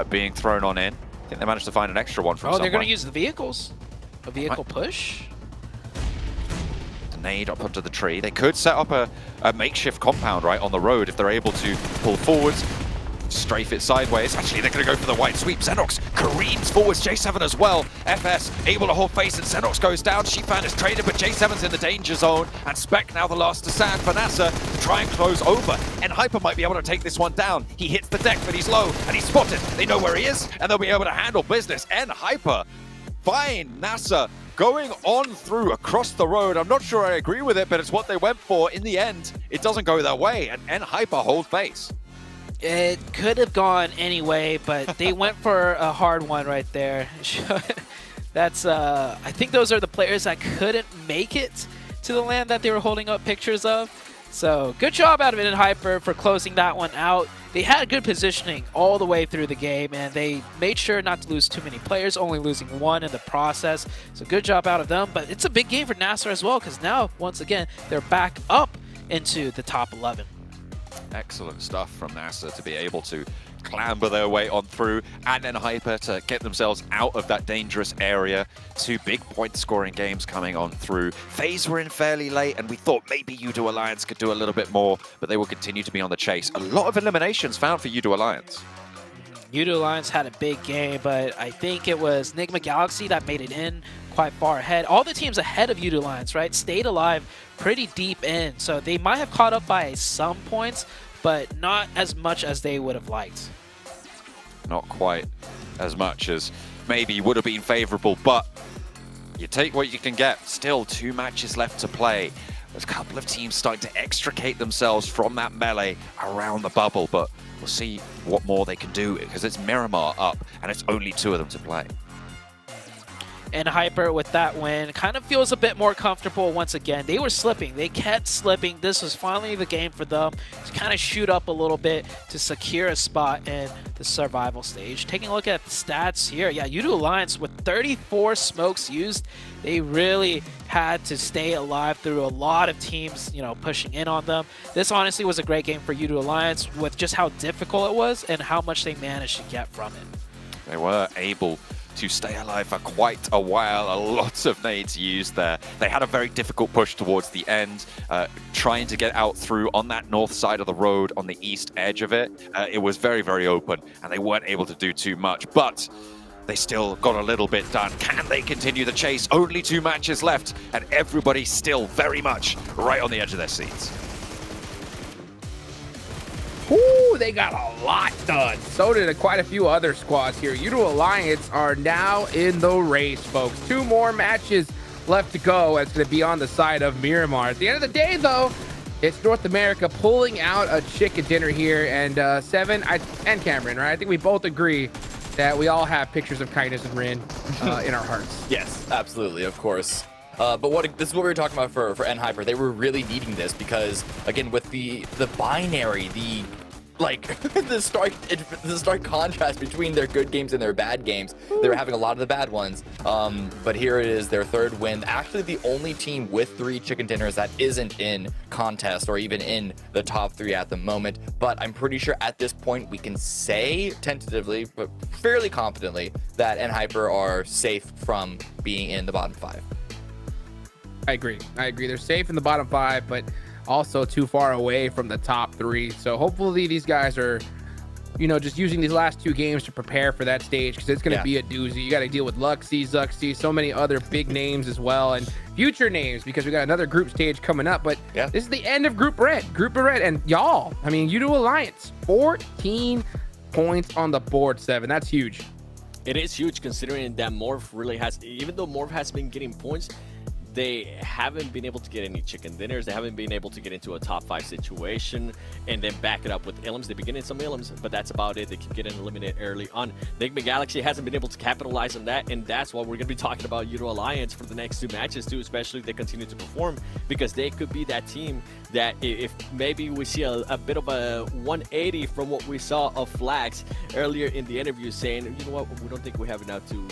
being thrown on in. I think they managed to find an extra one from somewhere. They're going to use the vehicles. A vehicle push. The nade up onto the tree. They could set up a makeshift compound right on the road if they're able to pull forwards, strafe it sideways. Actually, they're going to go for the wide sweep. Xenox careens forwards. J7 as well. FS able to hold face, and Xenox goes down. Shifan is traded, but J7's in the danger zone. And Spec now the last to stand for Nasser to try and close over. And Hyper might be able to take this one down. He hits the deck, but he's low, and he's spotted. They know where he is, and they'll be able to handle business. And Hyper find Nasser going on through across the road. I'm not sure I agree with it, but it's what they went for. In the end, it doesn't go their way, and Hyper hold face. It could have gone anyway, but they went for a hard one right there. That's I think those are the players that couldn't make it to the land that they were holding up pictures of. So good job out of Hyper for closing that one out. They had good positioning all the way through the game, and they made sure not to lose too many players, only losing 1 in the process. So good job out of them, but it's a big game for Nasser as well, because now, once again, they're back up into the top 11. Excellent stuff from Nasser to be able to clamber their way on through, and then Hyper to get themselves out of that dangerous area. 2 big point scoring games coming on through. FaZe were in fairly late, and we thought maybe Udo Alliance could do a little bit more, but they will continue to be on the chase. A lot of eliminations found for Udo Alliance. Udo Alliance had a big game, but I think it was Nigma Galaxy that made it in quite far ahead. All the teams ahead of Udo Alliance, right, stayed alive pretty deep in, so they might have caught up by some points, but not as much as they would have liked. Not quite as much as maybe would have been favorable, but you take what you can get. Still 2 matches left to play. There's a couple of teams starting to extricate themselves from that melee around the bubble, but we'll see what more they can do, because it's Miramar up and it's only 2 of them to play. And Hyper with that win kind of feels a bit more comfortable once again. They were slipping. They kept slipping. This was finally the game for them to kind of shoot up a little bit to secure a spot in the survival stage. Taking a look at the stats here. Yeah, Udo Alliance with 34 smokes used. They really had to stay alive through a lot of teams, you know, pushing in on them. This honestly was a great game for Udo Alliance with just how difficult it was and how much they managed to get from it. They were able to stay alive for quite a while. A lot of nades used there. They had a very difficult push towards the end, trying to get out through on that north side of the road on the east edge of it. It was very, very open, and they weren't able to do too much, but they still got a little bit done. Can they continue the chase? Only 2 matches left, and everybody still very much right on the edge of their seats. Ooh, they got a lot done. So did quite a few other squads here. Udo Alliance are now in the race, folks. 2 more matches left to go. It's going to be on the side of Miramar. At the end of the day, though, it's North America pulling out a chicken dinner here. And Seven and Cameron, right? I think we both agree that we all have pictures of kindness and Rin in our hearts. Yes, absolutely, of course. But this is what we were talking about for NHyper. They were really needing this because, again, with the binary, the stark contrast between their good games and their bad games. They were having a lot of the bad ones. But here it is, their 3rd win. Actually, the only team with 3 chicken dinners that isn't in contest or even in the top 3 at the moment. But I'm pretty sure at this point we can say tentatively, but fairly confidently, that NHyper are safe from being in the bottom 5. I agree. They're safe in the bottom 5, but also too far away from the top 3. So hopefully these guys are, just using these last 2 games to prepare for that stage, because it's going to be a doozy. You got to deal with Luxy, Zuxy, so many other big names as well, and future names, because we got another group stage coming up. But this is the end of Group Red. And y'all, Udo Alliance, 14 points on the board, 7. That's huge. It is huge considering that Morph really has, even though Morph has been getting points, they haven't been able to get any chicken dinners. They haven't been able to get into a top 5 situation and then back it up with Ilms. They begin in some Ilms, but that's about it. They keep getting eliminated early on. Enigma Galaxy hasn't been able to capitalize on that, and that's why we're going to be talking about Udo Alliance for the next 2 matches too, especially if they continue to perform, because they could be that team that if maybe we see a bit of a 180 from what we saw of Flax earlier in the interview, saying, you know what, we don't think we have enough to...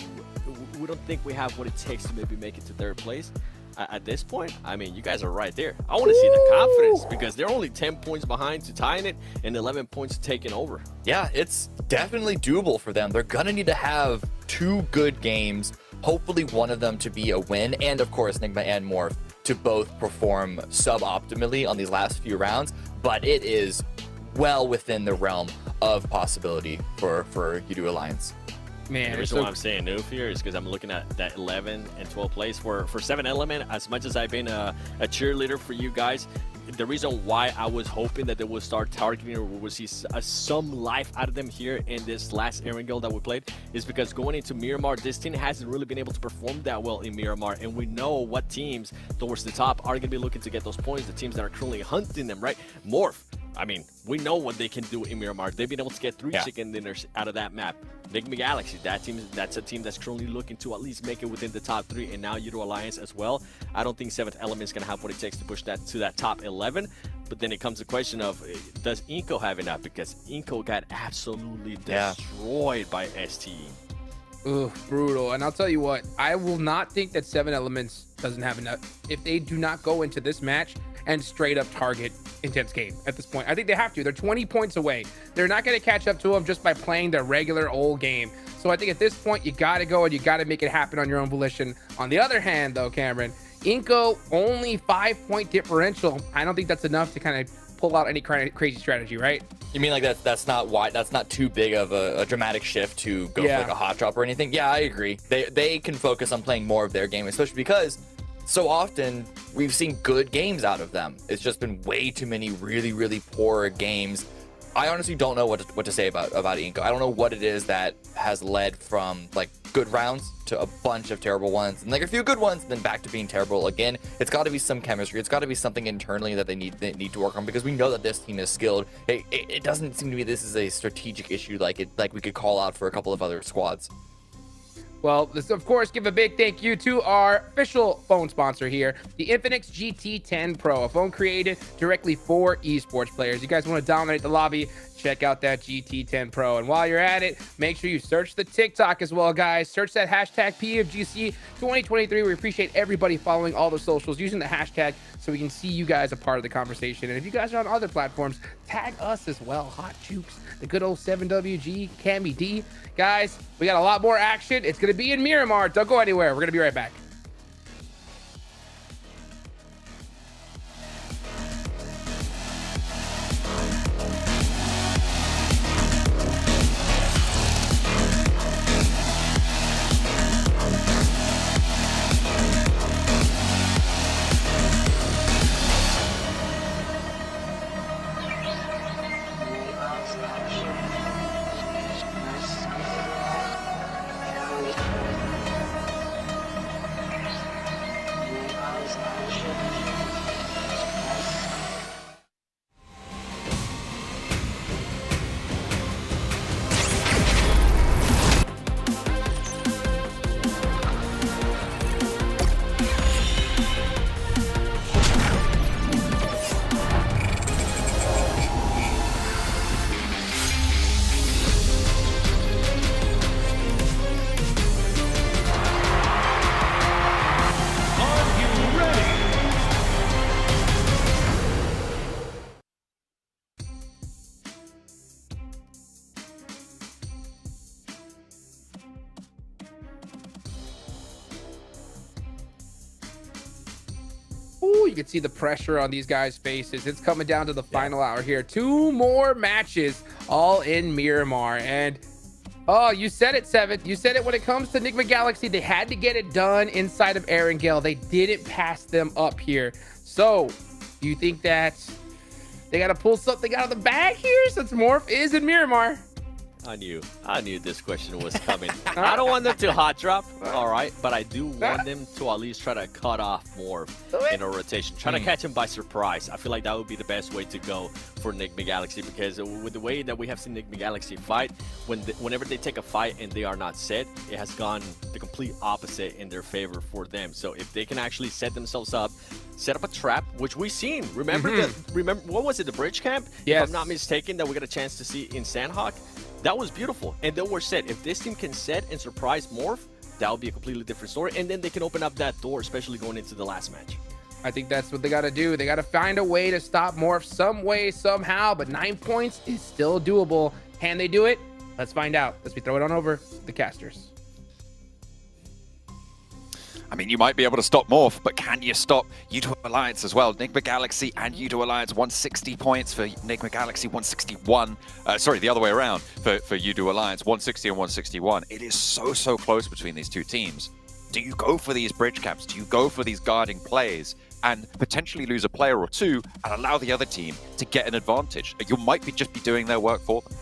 We don't think we have what it takes to maybe make it to 3rd place. At this point, you guys are right there. I want to see the confidence, because they're only 10 points behind to tying it and 11 points taking over. Yeah, it's definitely doable for them. They're going to need to have 2 good games, hopefully one of them to be a win, and of course, Enigma and Morph to both perform suboptimally on these last few rounds, but it is well within the realm of possibility for Udo Alliance. Man, the reason why I'm saying no here is because I'm looking at that 11 and 12 place for 7 Element. As much as I've been a cheerleader for you guys, the reason why I was hoping that they would start targeting or we would see some life out of them here in this last Erangel that we played is because going into Miramar, this team hasn't really been able to perform that well in Miramar, and we know what teams towards the top are going to be looking to get those points, the teams that are currently hunting them, right? Morph, we know what they can do in Miramar. They've been able to get 3 chicken dinners out of that map. Enigma Galaxy, that's a team that's currently looking to at least make it within the top 3, and now Udo Alliance as well. I don't think 7th Element is going to have what it takes to push that to that top 11, but then it comes the question of, does Inco have enough? Because Inco got absolutely destroyed by STE. Ugh, brutal. And I'll tell you what, I will not think that 7 Elements doesn't have enough if they do not go into this match and straight up target Intense Game at this point. I think they have to. They're 20 points away. They're not going to catch up to them just by playing their regular old game. So I think at this point, you got to go and you got to make it happen on your own volition. On the other hand, though, Cameron, Inco only 5-point differential. I don't think that's enough to kind of pull out any crazy strategy, right? You mean like that's not too big of a dramatic shift to go for like a hot drop or anything? Yeah, I agree. They can focus on playing more of their game, especially because so often we've seen good games out of them. It's just been way too many really, really poor games. I honestly don't know what to say about Inco. I don't know what it is that has led from like good rounds to a bunch of terrible ones and like a few good ones and then back to being terrible again. It's got to be some chemistry. It's got to be something internally that they need to work on, because we know that this team is skilled. It doesn't seem to me this is a strategic issue like we could call out for a couple of other squads. Well, let's of course give a big thank you to our official phone sponsor here, the Infinix GT10 Pro, a phone created directly for esports players. You guys want to dominate the lobby? Check out that GT10 Pro. And while you're at it, make sure you search the TikTok as well, guys. Search that hashtag PMGC 2023. We appreciate everybody following all the socials, using the hashtag so we can see you guys a part of the conversation. And if you guys are on other platforms, tag us as well. Hot Jukes, the good old 7WG, Cammy D. Guys, we got a lot more action. It's going to be in Miramar. Don't go anywhere. We're going to be right back. Ooh, you can see the pressure on these guys' faces. It's coming down to the final hour here. 2 more matches, all in Miramar. And oh, you said it, Seven. You said it. When it comes to Enigma Galaxy, they had to get it done inside of Erangel. They didn't pass them up here. So, do you think that they got to pull something out of the bag here since Morph is in Miramar? I knew this question was coming. I don't want them to hot drop, all right, but I do want them to at least try to cut off more in a rotation, try to catch him by surprise. I feel like that would be the best way to go for Enigma Galaxy, because with the way that we have seen Enigma Galaxy fight, whenever they take a fight and they are not set, it has gone the complete opposite in their favor for them. So if they can actually set themselves up, set up a trap, which we've seen. Remember what was it, the bridge camp? Yes. If I'm not mistaken, that we got a chance to see in Sandhawk. That was beautiful, and they were set. If this team can set and surprise Morph, that would be a completely different story, and then they can open up that door, especially going into the last match. I think that's what they got to do. They got to find a way to stop Morph some way, somehow, but 9 points is still doable. Can they do it? Let's find out. Let's throw it on over the casters. I mean, you might be able to stop Morph, but can you stop U2 Alliance as well? Enigma Galaxy and U2 Alliance, 160 points for Enigma Galaxy, 161. Sorry, the other way around for U2 Alliance, 160 and 161. It is so close between these two teams. Do you go for these bridge camps? Do you go for these guarding plays and potentially lose a player or two and allow the other team to get an advantage? You might just be doing their work for them.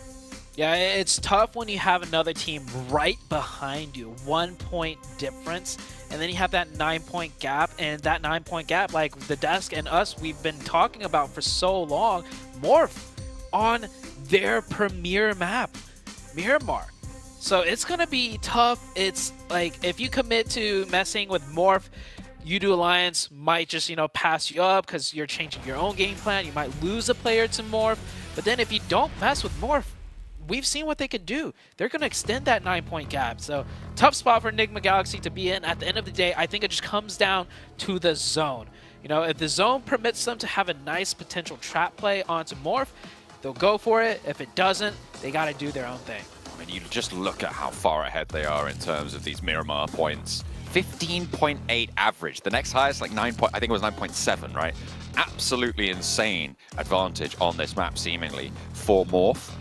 Yeah, it's tough when you have another team right behind you, 1 point difference, and then you have that 9 point gap, and that 9 point gap, like the desk and us, we've been talking about for so long, Morph on their premier map, Miramar. So it's going to be tough. It's like, if you commit to messing with Morph, U2 Alliance might just, pass you up because you're changing your own game plan. You might lose a player to Morph, but then if you don't mess with Morph, we've seen what they could do. They're going to extend that 9 point gap. So tough spot for Enigma Galaxy to be in. At the end of the day, I think it just comes down to the zone. If the zone permits them to have a nice potential trap play onto Morph, they'll go for it. If it doesn't, they got to do their own thing. I mean, you just look at how far ahead they are in terms of these Miramar points. 15.8 average. The next highest, like I think it was 9.7, right? Absolutely insane advantage on this map, seemingly, for Morph.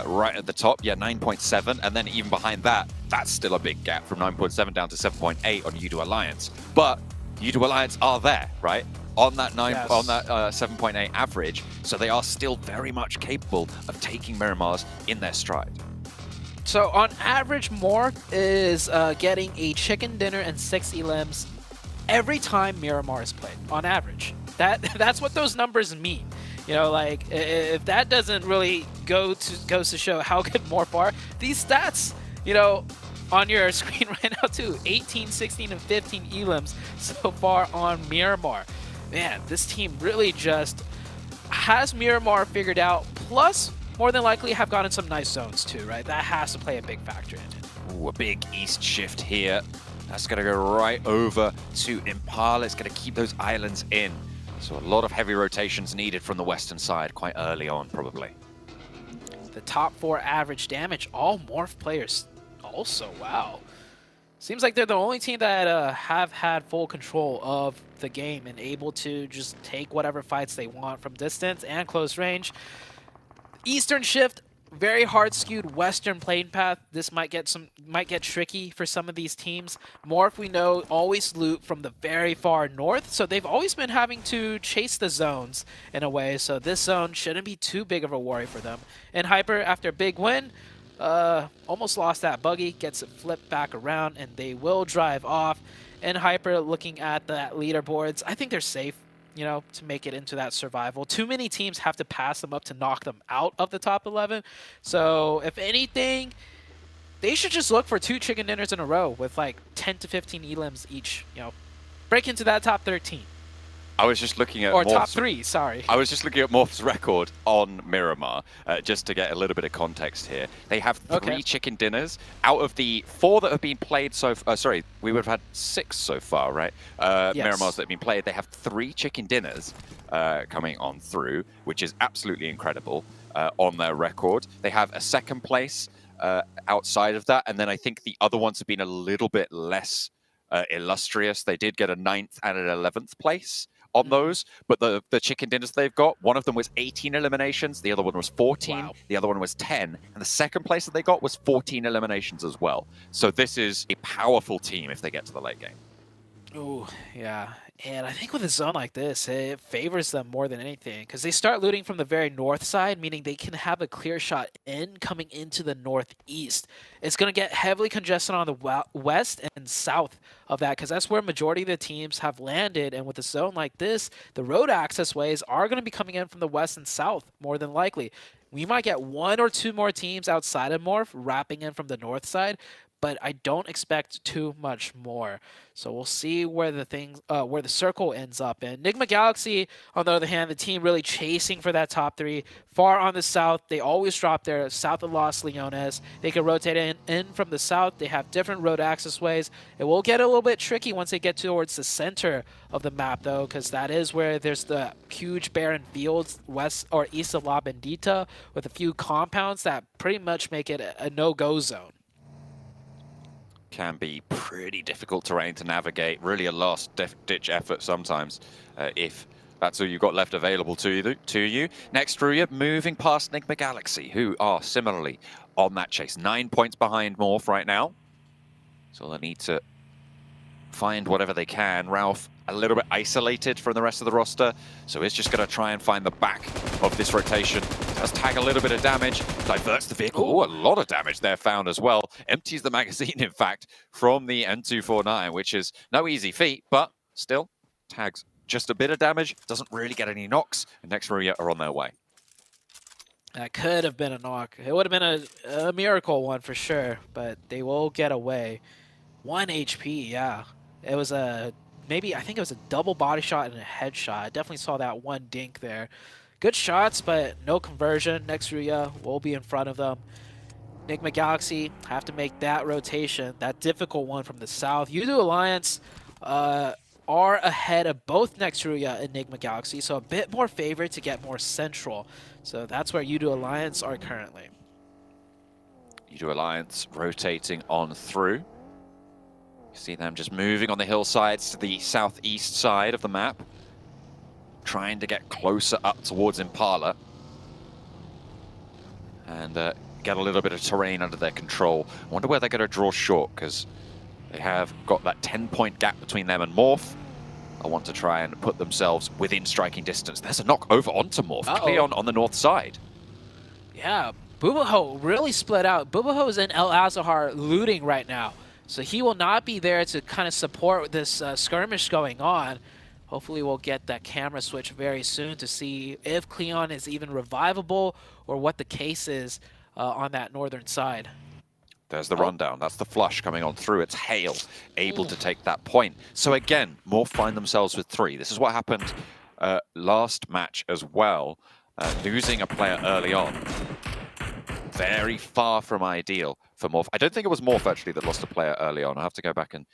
Right at the top, 9.7, and then even behind that, that's still a big gap from 9.7 down to 7.8 on U2 Alliance. But U2 Alliance are there, right? On that 7.8 average, so they are still very much capable of taking Miramars in their stride. So on average, Morph is getting a chicken dinner and 6 elims every time Miramar is played, on average. That's what those numbers mean. If that doesn't really goes to show how good Morph are, these stats, on your screen right now too, 18, 16, and 15 elims so far on Miramar. Man, this team really just has Miramar figured out, plus more than likely have gotten some nice zones too, right? That has to play a big factor in it. Ooh, a big east shift here. That's going to go right over to Impala. It's going to keep those islands in. So a lot of heavy rotations needed from the western side quite early on, probably. The top 4 average damage, all Morph players also, wow. Seems like they're the only team that have had full control of the game and able to just take whatever fights they want from distance and close range. Eastern shift, very hard skewed western plane path. This might get tricky for some of these teams. Morph, we know, always loot from the very far north, so they've always been having to chase the zones in a way, so this zone shouldn't be too big of a worry for them. And Hyper, after a big win, almost lost that buggy, gets it flipped back around, and they will drive off. And Hyper, looking at the leaderboards, I think they're safe, to make it into that survival. Too many teams have to pass them up to knock them out of the top 11. So if anything, they should just look for 2 chicken dinners in a row with like 10 to 15 elims each, break into that top 13. I was just looking at top 3, sorry. I was just looking at Morph's record on Miramar, just to get a little bit of context here. They have 3 chicken dinners. Out of the 4 that have been played so far, sorry, we would have had 6 so far, right? Yes. Miramars that have been played. They have 3 chicken dinners coming on through, which is absolutely incredible on their record. They have a 2nd place outside of that, and then I think the other ones have been a little bit less illustrious. They did get a 9th and an 11th place on those, but the chicken dinners they've got, one of them was 18 eliminations, the other one was 14, the other one was 10, and the second place that they got was 14 eliminations as well. So this is a powerful team if they get to the late game. Oh, yeah. And I think with a zone like this, it favors them more than anything because they start looting from the very north side, meaning they can have a clear shot in coming into the northeast. It's going to get heavily congested on the west and south of that because that's where majority of the teams have landed. And with a zone like this, the road access ways are going to be coming in from the west and south more than likely. We might get 1 or 2 more teams outside of Morph wrapping in from the north side, but I don't expect too much more. So we'll see where the circle ends up. And Enigma Galaxy, on the other hand, the team really chasing for that top 3. Far on the south, they always drop there, south of Los Leones. They can rotate in from the south. They have different road access ways. It will get a little bit tricky once they get towards the center of the map, though, because that is where there's the huge barren fields west or east of La Bendita with a few compounds that pretty much make it a no-go zone. Can be pretty difficult terrain to navigate, really a last-ditch effort sometimes if that's all you've got left available to you. Next, Ruya moving past Enigma Galaxy, who are similarly on that chase. 9 points behind Morph right now. So they need to find whatever they can. Ralph a little bit isolated from the rest of the roster, so he's just going to try and find the back of this rotation. Does tag a little bit of damage, diverts the vehicle. Oh, a lot of damage there found as well. Empties the magazine, in fact, from the M249, which is no easy feat, but still tags just a bit of damage, doesn't really get any knocks, and next Ruya are on their way. That could have been a knock. It would have been a miracle one for sure, but they will get away. 1 HP, yeah. It was maybe, I think it was a double body shot and a headshot. I definitely saw that one dink there. Good shots, but no conversion. Next Ruya will be in front of them. Enigma Galaxy have to make that rotation, that difficult one from the south. Udo Alliance are ahead of both Next Ruya and Enigma Galaxy, so a bit more favored to get more central. So that's where Udo Alliance are currently. Udo Alliance rotating on through. You see them just moving on the hillsides to the southeast side of the map, trying to get closer up towards Impala and get a little bit of terrain under their control. I wonder where they're going to draw short, because they have got that 10-point gap between them and Morph. I want to try and put themselves within striking distance. There's a knock over onto Morph. Cleon on the north side. Yeah, Bubaho really split out. Bubaho is in El Azahar looting right now, so he will not be there to kind of support this skirmish going on. Hopefully we'll get that camera switch very soon to see if Cleon is even revivable or what the case is on that northern side. There's the rundown. That's the flush coming on through. It's Hale able to take that point. So again, Morph find themselves with 3. This is what happened last match as well. Losing a player early on. Very far from ideal for Morph. I don't think it was Morph actually that lost a player early on. I have to go back and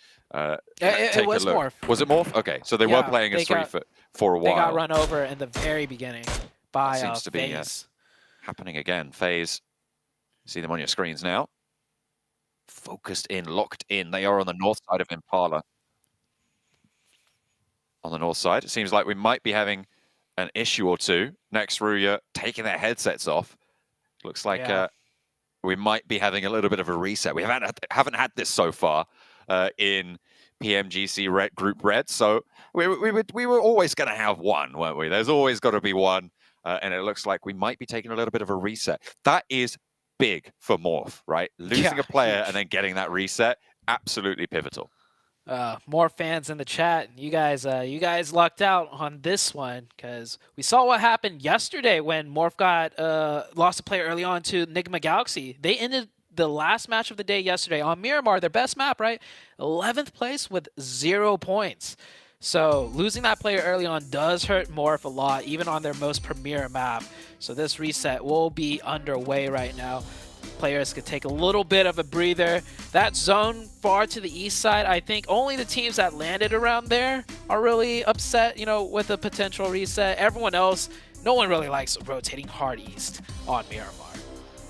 take a look. Morph. Was it Morph? Okay, so they were playing as 3 for a while. They got run over in the very beginning by seems to be happening again. FaZe, see them on your screens now. Focused in, locked in. They are on the north side of Impala. On the north side, it seems like we might be having an issue or two. Next Ruya taking their headsets off. Looks like we might be having a little bit of a reset. We haven't had this so far in PMGC Group Red, so we were always going to have one, weren't we? There's always got to be one, and it looks like we might be taking a little bit of a reset. That is big for Morph, right? Losing a player and then getting that reset, absolutely pivotal. More fans in the chat. You guys lucked out on this one, because we saw what happened yesterday when Morph got lost a player early on to Enigma Galaxy. They ended the last match of the day yesterday on Miramar, their best map, right? 11th place with 0 points. So losing that player early on does hurt Morph a lot, even on their most premier map. So this reset will be underway right now. Players could take a little bit of a breather. That zone far to the east side, I think only the teams that landed around there are really upset, you know, with a potential reset. Everyone else, no one really likes rotating hard east on Miramar.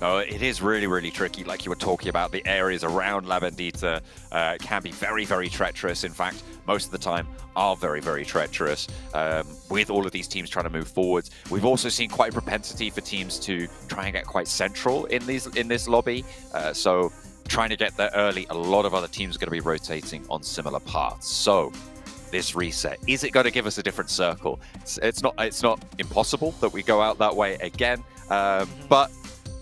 No, it is really, really tricky. Like you were talking about, the areas around La Bendita can be very, very treacherous. In fact, most of the time are very, very treacherous with all of these teams trying to move forwards. We've also seen quite a propensity for teams to try and get quite central in this lobby. So trying to get there early, a lot of other teams are going to be rotating on similar paths. So this reset, is it going to give us a different circle? It's not impossible that we go out that way again, but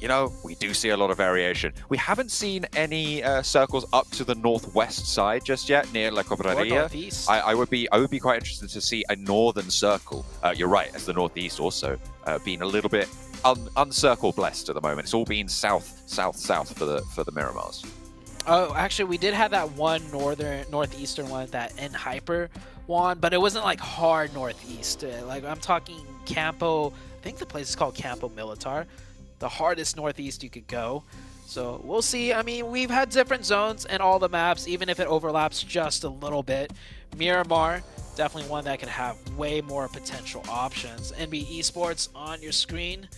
you know, we do see a lot of variation. We haven't seen any circles up to the northwest side just yet, near La Cobraria. I would be quite interested to see a northern circle. You're right, as the northeast also being a little bit uncircle blessed at the moment. It's all been south for the Miramars. Oh, actually, we did have that one northeastern one that N Hyper won, but it wasn't like hard northeast. Like I'm talking Campo. I think the place is called Campo Militar. The hardest northeast you could go. So we'll see. I mean, we've had different zones in all the maps, even if it overlaps just a little bit. Miramar, definitely one that could have way more potential options. NB Esports on your screen.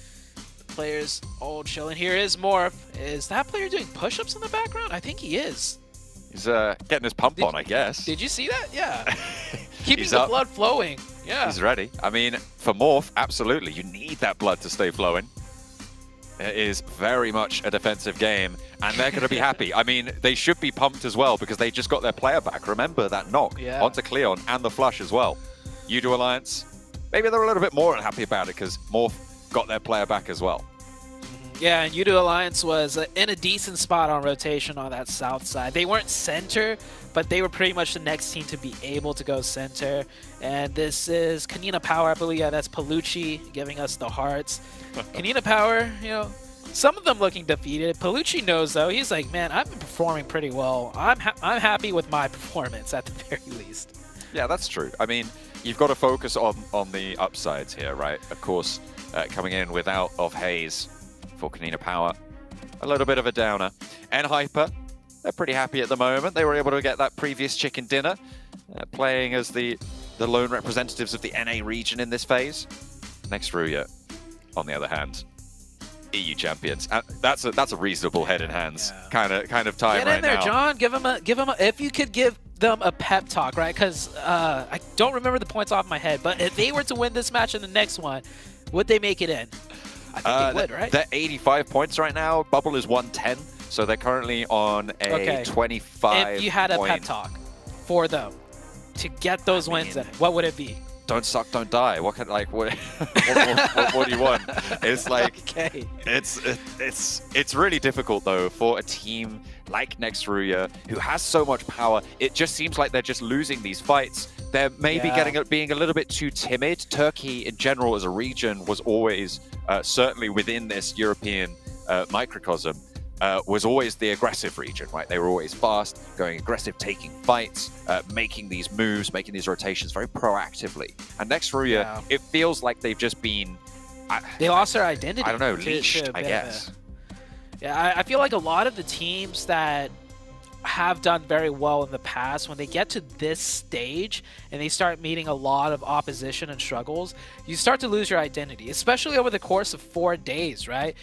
The players all chilling. Here is Morph. Is that player doing push-ups in the background? I think he is. He's getting his pump on, I guess. Did you see that? Yeah. Keeping the blood flowing. Yeah. He's ready. I mean, for Morph, absolutely. You need that blood to stay flowing. It is very much a defensive game, and they're going to be happy. I mean, they should be pumped as well because they just got their player back. Remember that knock onto Cleon and the flush as well. Udo Alliance, maybe they're a little bit more unhappy about it because Morph got their player back as well. Yeah, and Udo Alliance was in a decent spot on rotation on that south side. They weren't center, but they were pretty much the next team to be able to go center. And this is Kanina Power, I believe. Yeah, that's Palucci giving us the hearts. Kanina Power, you know, some of them looking defeated. Palucci knows, though. He's like, man, I've been performing pretty well. I'm happy with my performance at the very least. Yeah, that's true. I mean, you've got to focus on the upsides here, right? Of course, coming in without of Hayes for Kanina Power, a little bit of a downer. And Hyper, they're pretty happy at the moment. They were able to get that previous chicken dinner, playing as the lone representatives of the NA region in this phase. Next Ruya, on the other hand, EU champions. That's a reasonable head in hands kind of time right now. Get in there, John. Give him a. If you could give them a pep talk, right? Because I don't remember the points off my head, but if they were to win this match and the next one, would they make it in? I think they would, right? They're 85 points right now. Bubble is 110, so they're currently on a 25. If you had a pep talk for them to get those wins in, what would it be? Don't suck, don't die. What what do you want? It's like it's really difficult though for a team like Next Ruya who has so much power. It just seems like they're just losing these fights. They're maybe being a little bit too timid. Turkey in general as a region was always certainly within this European microcosm. Was always the aggressive region, right? They were always fast, going aggressive, taking fights, making these moves, making these rotations very proactively. And Next Ruya, it feels like they've just been... they lost their identity. I don't know, leashed, I guess. Yeah, I feel like a lot of the teams that have done very well in the past, when they get to this stage and they start meeting a lot of opposition and struggles, you start to lose your identity, especially over the course of 4 days, right?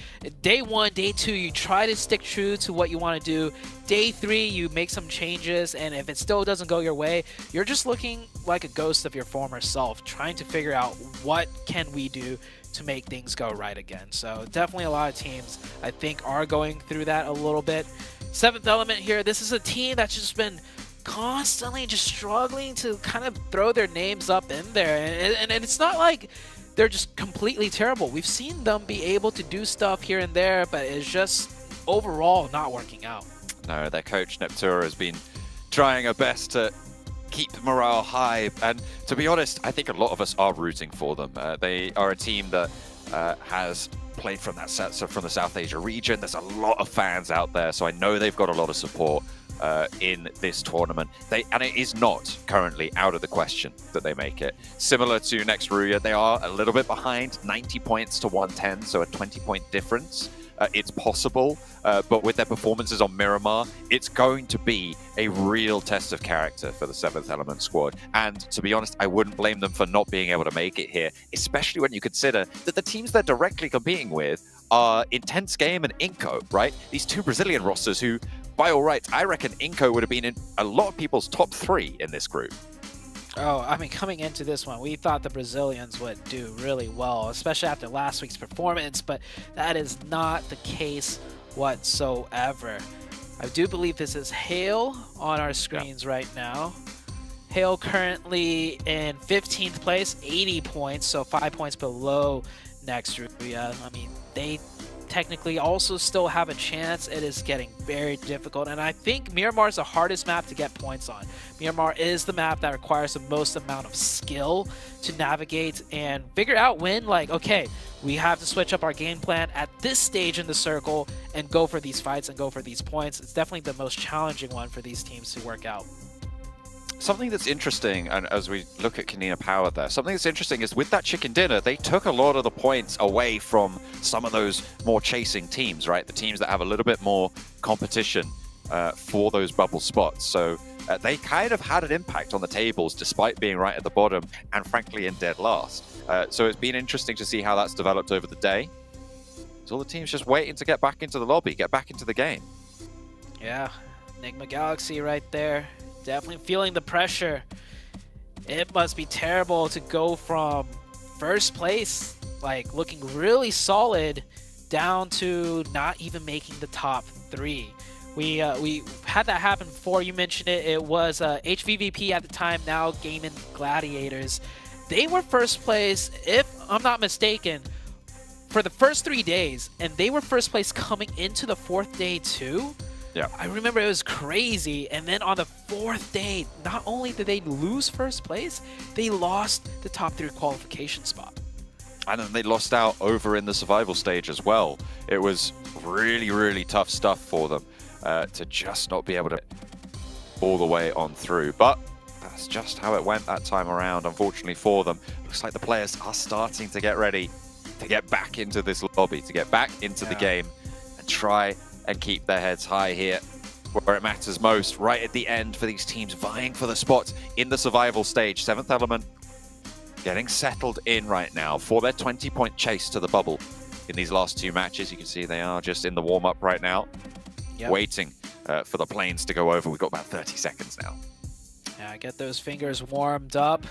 Day 1, day 2, you try to stick true to what you want to do. Day 3, you make some changes, and if it still doesn't go your way, you're just looking like a ghost of your former self, trying to figure out what can we do to make things go right again. So definitely a lot of teams, I think, are going through that a little bit. Seventh Element here, this is a team that's just been constantly just struggling to kind of throw their names up in there. And it's not like they're just completely terrible. We've seen them be able to do stuff here and there, but it's just overall not working out. No, their coach Neptura has been trying her best to keep morale high. And to be honest, I think a lot of us are rooting for them. They are a team that has played from the South Asia region. There's a lot of fans out there, so I know they've got a lot of support in this tournament. And it is not currently out of the question that they make it. Similar to Next Ruya, they are a little bit behind, 90 points to 110, so a 20-point difference. It's possible, but with their performances on Miramar, it's going to be a real test of character for the 7th Element squad. And to be honest, I wouldn't blame them for not being able to make it here, especially when you consider that the teams they're directly competing with are Intense Game and Inco, right? These two Brazilian rosters who, by all rights, I reckon Inco would have been in a lot of people's top 3 in this group. Oh, I mean, coming into this one, we thought the Brazilians would do really well, especially after last week's performance, but that is not the case whatsoever. I do believe this is Hale on our screens right now. Hale currently in 15th place, 80 points, so 5 points below Nextria. I mean, they technically also still have a chance. It is getting very difficult, and I think Miramar is the hardest map to get points on. Miramar is the map that requires the most amount of skill to navigate and figure out when, like, okay, we have to switch up our game plan at this stage in the circle and go for these fights and go for these points. It's definitely the most challenging one for these teams to work out. Something that's interesting, and as we look at Kanina Power there, something that's interesting is with that chicken dinner, they took a lot of the points away from some of those more chasing teams, right? The teams that have a little bit more competition for those bubble spots. So they kind of had an impact on the tables despite being right at the bottom and frankly in dead last. So it's been interesting to see how that's developed over the day. So all the teams just waiting to get back into the lobby, get back into the game. Yeah, Enigma Galaxy right there. Definitely feeling the pressure. It must be terrible to go from first place, like looking really solid, down to not even making the top 3. We had that happen before. You mentioned it. It was HVVP at the time, now Gaming Gladiators. They were first place, if I'm not mistaken, for the first 3 days, and they were first place coming into the 4th day too. Yeah. I remember it was crazy, and then on the 4th day, not only did they lose first place, they lost the top 3 qualification spot. And then they lost out over in the survival stage as well. It was really, really tough stuff for them to just not be able to all the way on through. But that's just how it went that time around, unfortunately for them. Looks like the players are starting to get ready to get back into this lobby, to get back into the game and try and keep their heads high here where it matters most, right at the end for these teams vying for the spots in the survival stage. 7th Element getting settled in right now for their 20-point chase to the bubble in these last 2 matches. You can see they are just in the warm-up right now, waiting for the planes to go over. We've got about 30 seconds now. Yeah, get those fingers warmed up.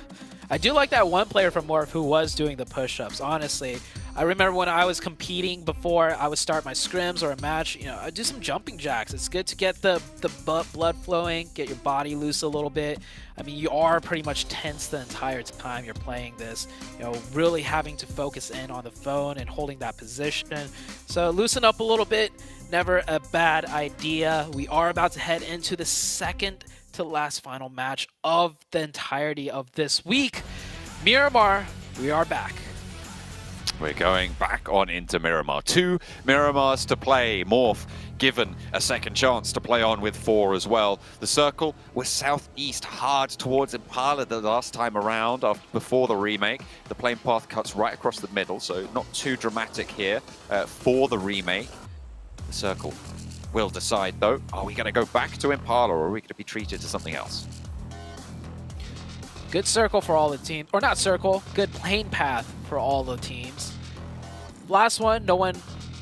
I do like that one player from Morph who was doing the push-ups, honestly. I remember when I was competing before I would start my scrims or a match, you know, I'd do some jumping jacks. It's good to get the blood flowing, get your body loose a little bit. I mean, you are pretty much tense the entire time you're playing this, you know, really having to focus in on the phone and holding that position. So loosen up a little bit, never a bad idea. We are about to head into the second to last final match of the entirety of this week. Miramar, we are back. We're going back on into Miramar. 2 Miramars to play. Morph given a second chance to play on with 4 as well. The circle was southeast hard towards Impala the last time around before the remake. The plane path cuts right across the middle, so not too dramatic here for the remake. The circle will decide though, are we going to go back to Impala or are we going to be treated to something else? Good circle for all the teams, or not circle, good plane path for all the teams. Last one, no one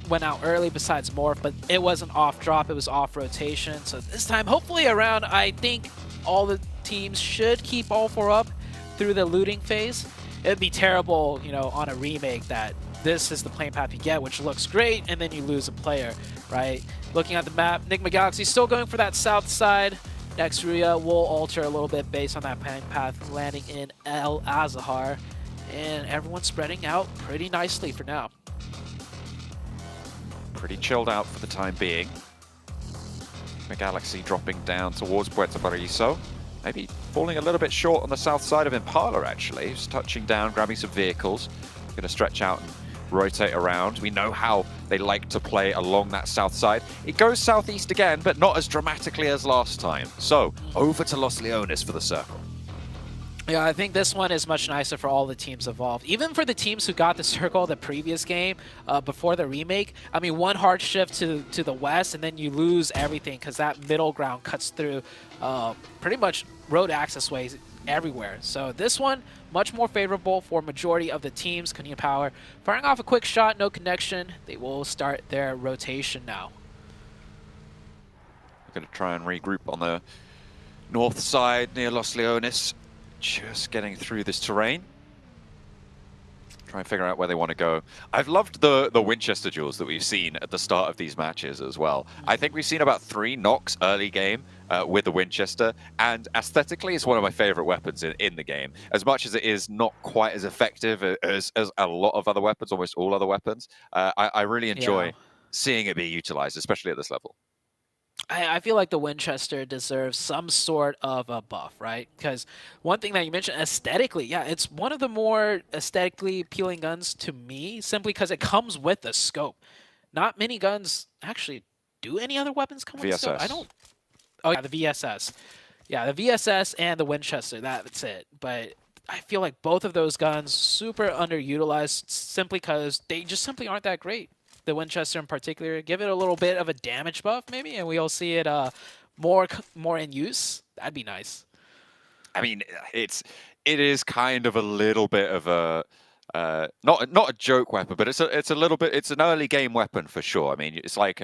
went out early besides Morph, but it wasn't off drop, it was off rotation. So this time, hopefully around, I think all the teams should keep all 4 up through the looting phase. It'd be terrible, you know, on a remake that this is the plane path you get, which looks great, and then you lose a player, right? Looking at the map, Enigma Galaxy still going for that south side. Nextria will alter a little bit based on that plane path, landing in El Azahar, and everyone's spreading out pretty nicely for now. Pretty chilled out for the time being. The Galaxy dropping down towards Puerto Paraiso. Maybe falling a little bit short on the south side of Impala, actually. Just touching down, grabbing some vehicles. Going to stretch out and rotate around. We know how they like to play along that south side. It goes southeast again, but not as dramatically as last time. So, over to Los Leones for the circle. Yeah, I think this one is much nicer for all the teams involved. Even for the teams who got the circle the previous game before the remake. I mean, one hard shift to the west, and then you lose everything because that middle ground cuts through pretty much road access ways everywhere. So this one, much more favorable for majority of the teams. Korean Power firing off a quick shot, no connection. They will start their rotation now. We're going to try and regroup on the north side near Los Leones. Just getting through this terrain. Try and figure out where they want to go. I've loved the Winchester duels that we've seen at the start of these matches as well. I think we've seen about 3 knocks early game with the Winchester, and aesthetically it's one of my favorite weapons in the game. As much as it is not quite as effective as a lot of other weapons, almost all other weapons, I really enjoy seeing it be utilized, especially at this level. I feel like the Winchester deserves some sort of a buff, right? Because one thing that you mentioned, aesthetically, yeah, it's one of the more aesthetically appealing guns to me, simply because it comes with a scope. Not many guns actually do any other weapons come with a scope. I don't. Oh yeah, the VSS. Yeah, the VSS and the Winchester. That's it. But I feel like both of those guns super underutilized, simply because they just simply aren't that great. The Winchester in particular, give it a little bit of a damage buff maybe, and we'll see it more in use. That'd be nice. I mean, it is kind of a little bit of a not a joke weapon, but it's a little bit. It's an early game weapon for sure. I mean, it's like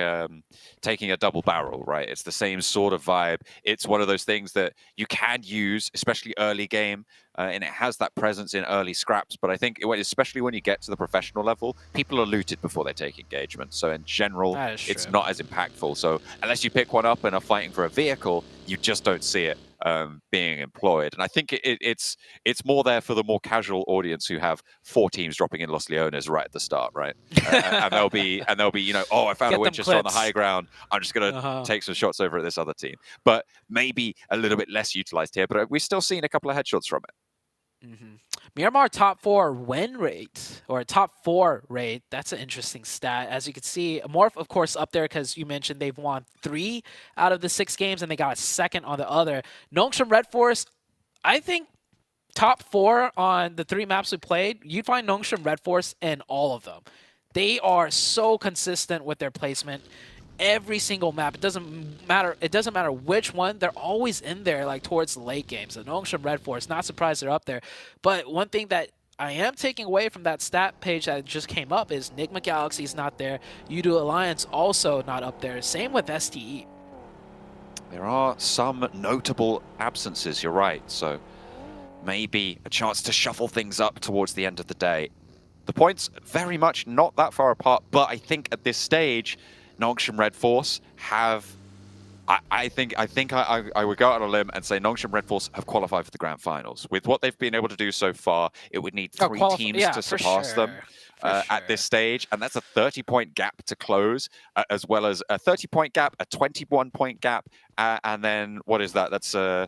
taking a double barrel, right? It's the same sort of vibe. It's one of those things that you can use, especially early game, and it has that presence in early scraps. But I think, especially when you get to the professional level, people are looted before they take engagement. So in general, it's not as impactful. So unless you pick one up and are fighting for a vehicle, you just don't see it being employed. And I think it's more there for the more casual audience who have 4 teams dropping in Los Leones right at the start, right? And they'll be oh, I found a Winchester on the high ground. I'm just gonna take some shots over at this other team. But maybe a little bit less utilized here. But we've still seen a couple of headshots from it. Myanmar top 4 win rate, or top 4 rate. That's an interesting stat. As you can see, Morph, of course, up there because you mentioned they've won 3 out of the 6 games and they got a 2nd on the other. Nongshim Red Force, I think top 4 on the 3 maps we played, you'd find Nongshim Red Force in all of them. They are so consistent with their placement. Every single map, it doesn't matter which one, they're always in there, like towards the late game. So Nongshim Red Force, not surprised they're up there. But one thing that I am taking away from that stat page that just came up is Nigma Galaxy's not there. Udo Alliance also not up there. Same with STE. There are some notable absences, you're right. So maybe a chance to shuffle things up towards the end of the day. The points very much not that far apart, but I think at this stage, Nongshim Red Force have, I think I would go out on a limb and say Nongshim Red Force have qualified for the Grand Finals. With what they've been able to do so far, it would need 3 teams to surpass them at this stage. And that's a 30-point gap to close, as well as a 30-point gap, a 21-point gap, and then what is that? That's a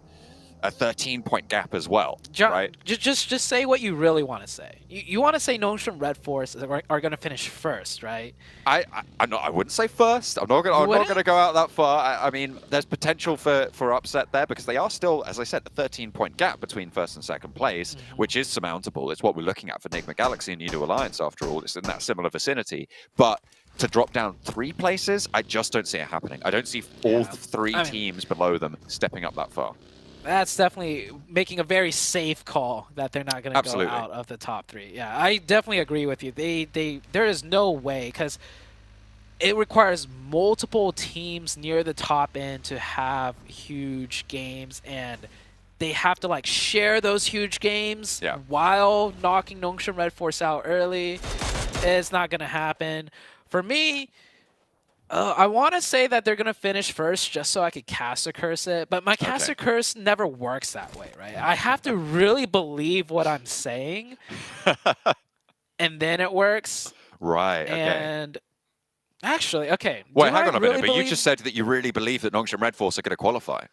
13-point gap as well, John, right? Just say what you really want to say. You want to say Nongshim Red Force are going to finish first, right? I wouldn't say first. I'm not going to go out that far. I mean, there's potential for upset there because they are still, as I said, a 13-point gap between first and second place, which is surmountable. It's what we're looking at for Nigma Galaxy and Udo Alliance, after all. It's in that similar vicinity. But to drop down 3 places, I just don't see it happening. I don't see all 3 teams below them stepping up that far. That's definitely making a very safe call that they're not going to go out of the top 3. Yeah, I definitely agree with you. There is no way, because it requires multiple teams near the top end to have huge games, and they have to like share those huge games while knocking Nongshim Red Force out early. It's not going to happen. For me, I want to say that they're going to finish first just so I could caster curse it, but my caster curse never works that way, right? I have to really believe what I'm saying, and then it works. Right, okay. And actually, okay. Wait, hang on a minute, but you just said that you really believe that Nongshim Red Force are going to qualify.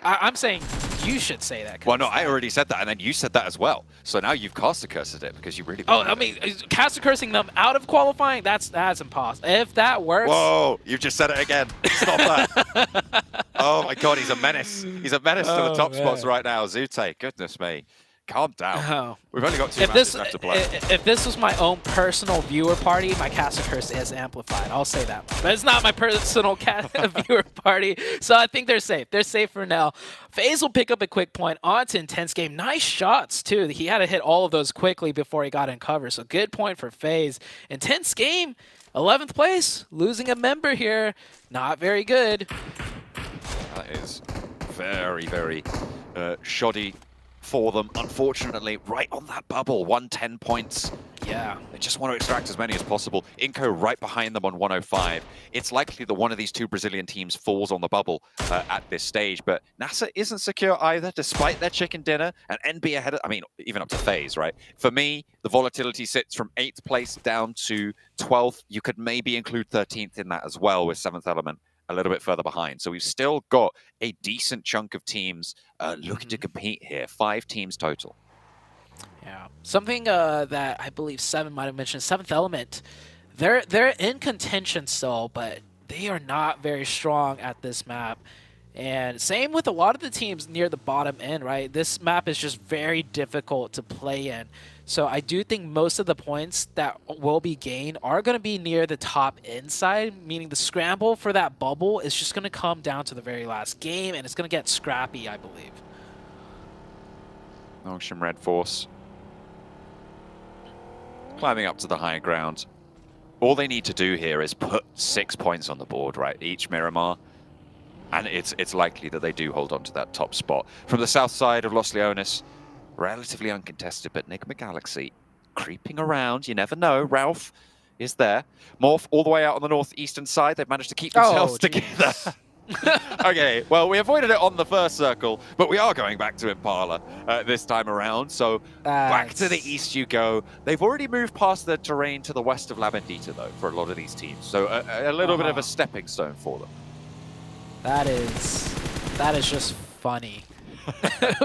I'm saying You should say that. Well, no, I already said that, and then you said that as well. So now you've caster cursed it because you really. Oh, I mean, caster cursing them out of qualifying, that's impossible. If that works. Whoa, you've just said it again. Stop that. Oh my god, he's a menace. He's a menace to the top spots right now. Zute, goodness me. Calm down. Oh. We've only got 2 matches left to play. If this was my own personal viewer party, my caster curse is amplified. I'll say that much. But it's not my personal viewer party, so I think they're safe. They're safe for now. FaZe will pick up a quick point onto Intense Game. Nice shots, too. He had to hit all of those quickly before he got in cover, so good point for FaZe. Intense Game, 11th place, losing a member here. Not very good. That is very, very shoddy for them, unfortunately, right on that bubble. 110 points. Yeah. They just want to extract as many as possible. Inco right behind them on 105. It's likely that one of these 2 Brazilian teams falls on the bubble at this stage, but NASA isn't secure either, despite their chicken dinner, and NB ahead of, I mean, even up to FaZe, right? For me, the volatility sits from 8th place down to 12th. You could maybe include 13th in that as well, with 7th Element a little bit further behind. So we've still got a decent chunk of teams looking to compete here. 5 teams total. Yeah. Something that I believe Seven might have mentioned, 7th Element, they're in contention still, but they are not very strong at this map. And same with a lot of the teams near the bottom end, right? This map is just very difficult to play in. So I do think most of the points that will be gained are going to be near the top inside, meaning the scramble for that bubble is just going to come down to the very last game, and it's going to get scrappy, I believe. Ocean Red Force climbing up to the high ground. All they need to do here is put 6 points on the board, right? Each Miramar. And it's likely that they do hold on to that top spot. From the south side of Los Leones, relatively uncontested, but Enigma Galaxy creeping around. You never know. Ralph is there. Morph all the way out on the northeastern side. They've managed to keep themselves together. Okay, well, we avoided it on the first circle, but we are going back to Impala this time around. So back to the east you go. They've already moved past the terrain to the west of La Bendita, though, for a lot of these teams. So a little bit of a stepping stone for them. That is just funny.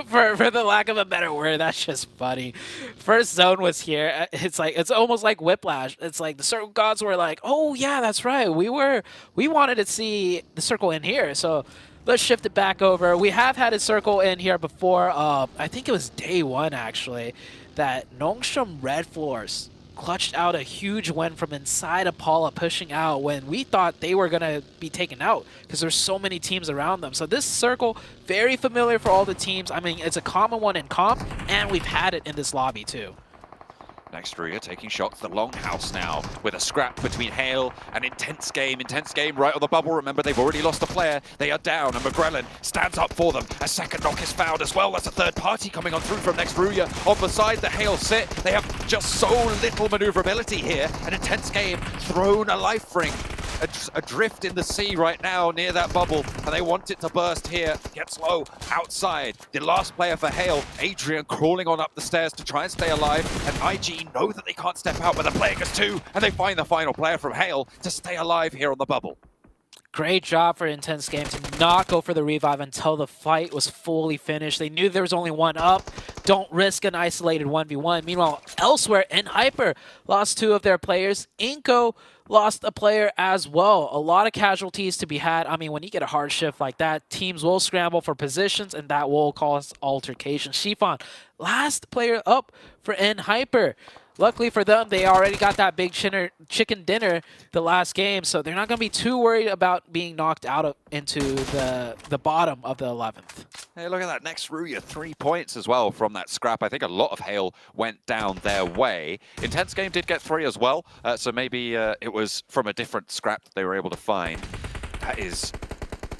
for the lack of a better word, that's just funny. First zone was here. It's almost like Whiplash. It's like the Circle Gods were like, oh yeah, that's right. We wanted to see the circle in here, so let's shift it back over. We have had a circle in here before. I think it was day 1 actually, that Nongshim Red Floors clutched out a huge win from inside Apollo, pushing out when we thought they were going to be taken out because there's so many teams around them. So this circle, very familiar for all the teams. I mean, it's a common one in comp, and we've had it in this lobby too. Next, Ruya taking shots. The Longhouse now with a scrap between Hale and Intense Game. Intense Game right on the bubble. Remember, they've already lost a player. They are down, and McGrellan stands up for them. A second knock is found as well. That's a third party coming on through from Next Ruya. On the side, the Hale sit. They have just so little maneuverability here. An Intense Game thrown a life ring. Adrift in the sea right now near that bubble, and they want it to burst here. Gets low outside. The last player for Hale, Adrian, crawling on up the stairs to try and stay alive, and IG know that they can't step out, but the player gets 2, and they find the final player from Hale to stay alive here on the bubble. Great job for Intense Game to not go for the revive until the fight was fully finished. They knew there was only one up. Don't risk an isolated 1v1. Meanwhile, elsewhere, Hyper lost 2 of their players. Inco lost a player as well. A lot of casualties to be had. I mean, when you get a hard shift like that, teams will scramble for positions, and that will cause altercation. Shifan, last player up for Hyper. Luckily for them, they already got that big chicken dinner the last game, so they're not going to be too worried about being knocked out into the bottom of the 11th. Hey, look at that. Next Ruya, 3 points as well from that scrap. I think a lot of Hale went down their way. Intense Game did get 3 as well, so maybe it was from a different scrap that they were able to find. That is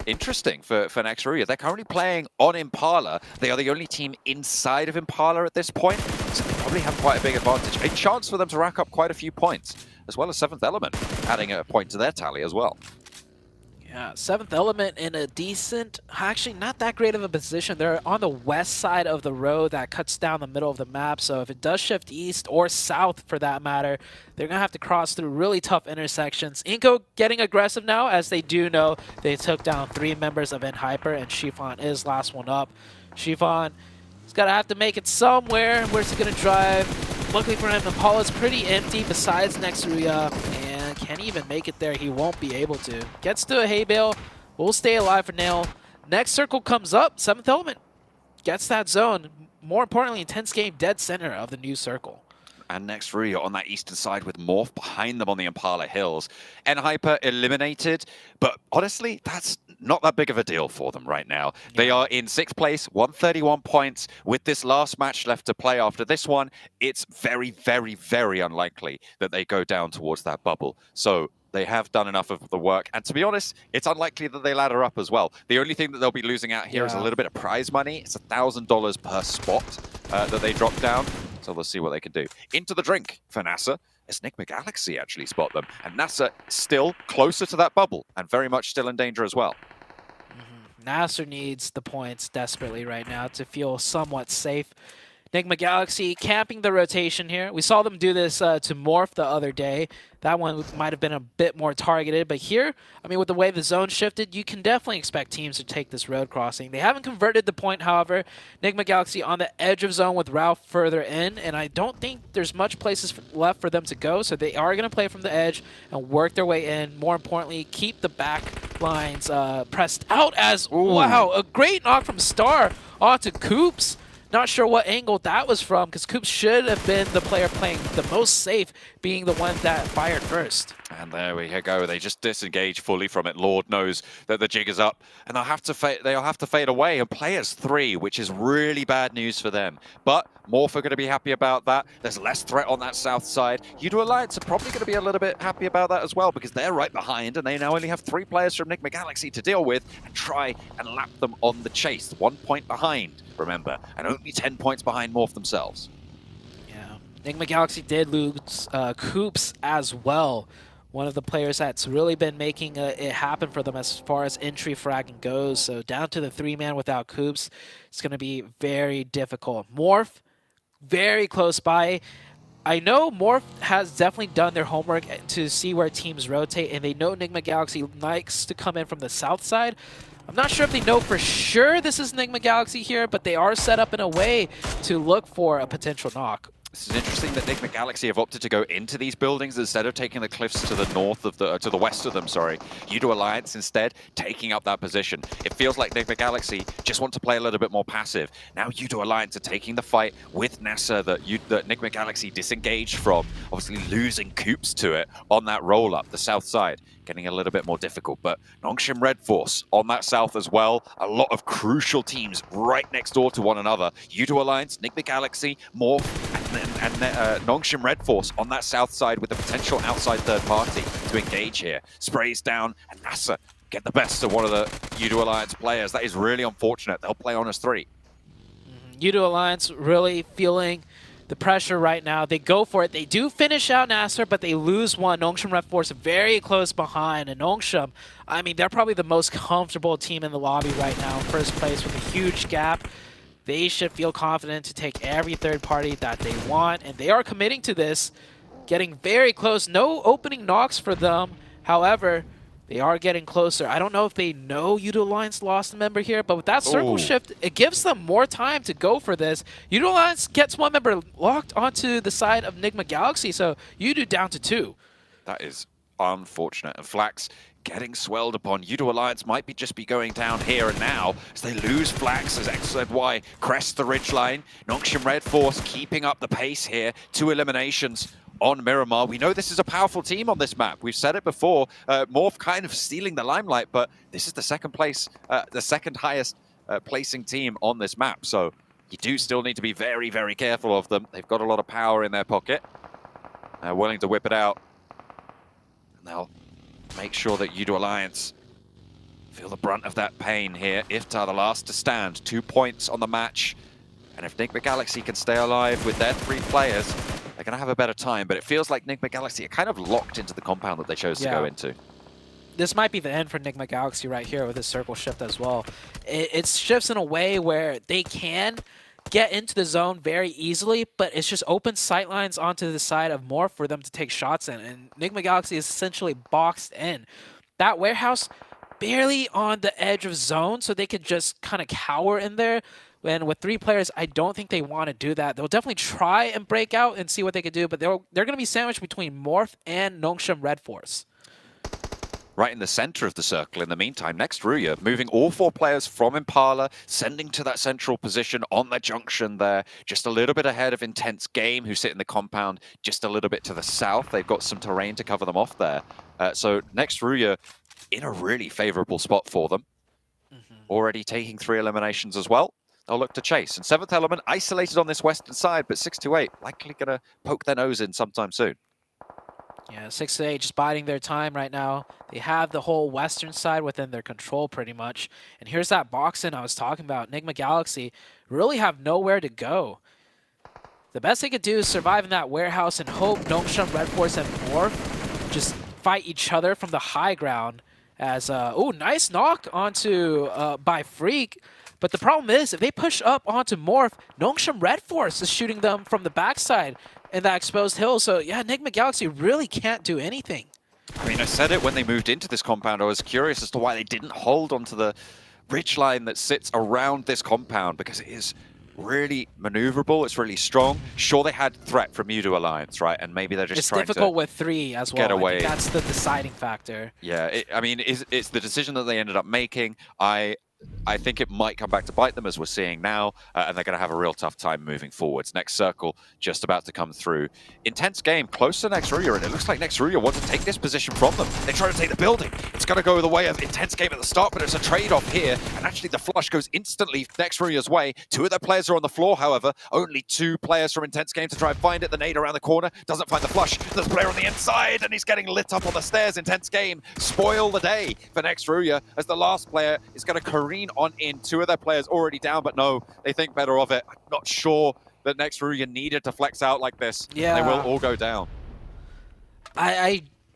interesting for Next Ruya. They're currently playing on Impala. They are the only team inside of Impala at this point, so they probably have quite a big advantage. A chance for them to rack up quite a few points, as well as 7th Element adding a point to their tally as well. Yeah, 7th Element in a decent, actually not that great of a position. They're on the west side of the road that cuts down the middle of the map, so if it does shift east or south for that matter, they're going to have to cross through really tough intersections. Inco getting aggressive now, as they do know they took down 3 members of Hyper, and Shifan is last one up. Chiffon, he's got to have to make it somewhere. Where's he going to drive? Luckily for him, Impala's pretty empty besides Nexuya, and can't even make it there. He won't be able to. Gets to a hay bale. Will stay alive for now. Next circle comes up. 7th Element gets that zone. More importantly, intense game, dead center of the new circle. And next Rio on that eastern side with Morph behind them on the Impala Hills. N-Hyper eliminated, but honestly, that's not that big of a deal for them right now. Yeah. They are in 6th place, 131 points. With this last match left to play after this one, it's very, very, very unlikely that they go down towards that bubble. So they have done enough of the work. And to be honest, it's unlikely that they ladder up as well. The only thing that they'll be losing out here is a little bit of prize money. It's $1,000 per spot that they drop down. So we'll see what they can do. Into the drink for NASA. As Enigma Galaxy actually spot them. And NASA still closer to that bubble and very much still in danger as well. Nasser needs the points desperately right now to feel somewhat safe. Enigma Galaxy camping the rotation here. We saw them do this to Morph the other day. That one might have been a bit more targeted, but here, I mean, with the way the zone shifted, you can definitely expect teams to take this road crossing. They haven't converted the point, however. Enigma Galaxy on the edge of zone with Ralph further in, and I don't think there's much places left for them to go, so they are going to play from the edge and work their way in. More importantly, keep the back lines pressed out as, wow, a great knock from Star onto Coops. Not sure what angle that was from, because Coops should have been the player playing the most safe, being the one that fired first. And there we go. They just disengage fully from it. Lord knows that the jig is up, and they'll have to fade away and play as 3, which is really bad news for them. But Morph are going to be happy about that. There's less threat on that south side. Udo Alliance are probably going to be a little bit happy about that as well, because they're right behind, and they now only have 3 players from Enigma Galaxy to deal with and try and lap them on the chase. 1 point behind, remember, and only 10 points behind Morph themselves. Yeah, Enigma Galaxy did lose Coops as well. One of the players that's really been making it happen for them as far as entry fragging goes. So down to the 3-man without Coops, it's going to be very difficult. Morph, very close by. I know Morph has definitely done their homework to see where teams rotate, and they know Enigma Galaxy likes to come in from the south side. I'm not sure if they know for sure this is Enigma Galaxy here, but they are set up in a way to look for a potential knock. This is interesting that Enigma Galaxy have opted to go into these buildings instead of taking the cliffs to the north of to the west of them, sorry. Udo Alliance instead taking up that position. It feels like Enigma Galaxy just want to play a little bit more passive. Now Udo Alliance are taking the fight with NASA that Enigma Galaxy disengaged from, obviously losing Coops to it on that roll up, the south side. Getting a little bit more difficult, but Nongshim Red Force on that south as well. A lot of crucial teams right next door to one another. Udo Alliance, Enigma Galaxy, Morph, and Nongshim Red Force on that south side with the potential outside third party to engage here. Sprays down, and NASA get the best of one of the Udo Alliance players. That is really unfortunate. They'll play on as 3. Udo Alliance really feeling the pressure right now. They go for it. They do finish out Nasser, but they lose one. Nongshim Red Force very close behind. And Nongshim, I mean, they're probably the most comfortable team in the lobby right now, first place with a huge gap. They should feel confident to take every third party that they want, and they are committing to this, getting very close. No opening knocks for them. However, they are getting closer. I don't know if they know Udo Alliance lost a member here, but with that circle shift, it gives them more time to go for this. Udo Alliance gets 1 member locked onto the side of Enigma Galaxy, so Udo down to 2. That is unfortunate. And Flax getting swelled upon. Udo Alliance might just be going down here and now as they lose Flax as XZY crest the ridgeline. Nongshim Red Force keeping up the pace here. 2 eliminations on Miramar. We know this is a powerful team on this map. We've said it before. Morph kind of stealing the limelight, but this is the second place, the second highest placing team on this map. So you do still need to be very, very careful of them. They've got a lot of power in their pocket. They're willing to whip it out. And they'll make sure that Udo Alliance feel the brunt of that pain here. Iftar the last to stand. 2 points on the match. And if Enigma Galaxy can stay alive with their 3 players, they're going to have a better time. But it feels like Enigma Galaxy are kind of locked into the compound that they chose to go into. This might be the end for Enigma Galaxy right here with this circle shift as well. It shifts in a way where they can get into the zone very easily, but it's just open sightlines onto the side of Morph for them to take shots in. And Enigma Galaxy is essentially boxed in. That warehouse barely on the edge of zone, so they could just kind of cower in there. And with 3 players, I don't think they want to do that. They'll definitely try and break out and see what they could do, but they're going to be sandwiched between Morph and Nongshim Red Force. Right in the center of the circle. In the meantime, next Ruya, moving all 4 players from Impala, sending to that central position on the junction there, just a little bit ahead of Intense Game, who sit in the compound just a little bit to the south. They've got some terrain to cover them off there. So next Ruya in a really favorable spot for them. Already taking 3 eliminations as well. They'll look to chase. And 7th Element isolated on this western side, but 628 likely going to poke their nose in sometime soon. Yeah, 6-8 just biding their time right now. They have the whole western side within their control pretty much. And here's that box in I was talking about. Enigma Galaxy really have nowhere to go. The best they could do is survive in that warehouse and hope Nongshim, Red Force, and Morph just fight each other from the high ground. As, oh, nice knock onto by Freak. But the problem is, if they push up onto Morph, Nongshim Red Force is shooting them from the backside in that exposed hill. So yeah, Enigma Galaxy really can't do anything. I mean, I said it when they moved into this compound. I was curious as to why they didn't hold onto the ridge line that sits around this compound, because it is really maneuverable. It's really strong. Sure, they had threat from Mudo Alliance, right? And maybe they're just trying to... It's difficult with 3 as well. Get away. I think that's the deciding factor. Yeah, I mean, it's the decision that they ended up making. I think it might come back to bite them, as we're seeing now, and they're going to have a real tough time moving forwards. Next circle just about to come through. Intense Game close to Next Ruya, and it looks like Next Ruya want to take this position from them. They try to take the building. It's going to go the way of Intense Game at the start, but it's a trade-off here, and actually the flush goes instantly Next Ruya's way. 2 of their players are on the floor, however. Only 2 players from Intense Game to try and find it. The nade around the corner doesn't find the flush. There's a player on the inside, and he's getting lit up on the stairs. Intense Game spoil the day for Next Ruya, as the last player is going to careen on in. 2 of their players already down, but no, they think better of it. I'm not sure that Next Ruya needed to flex out like this. Yeah. They will all go down.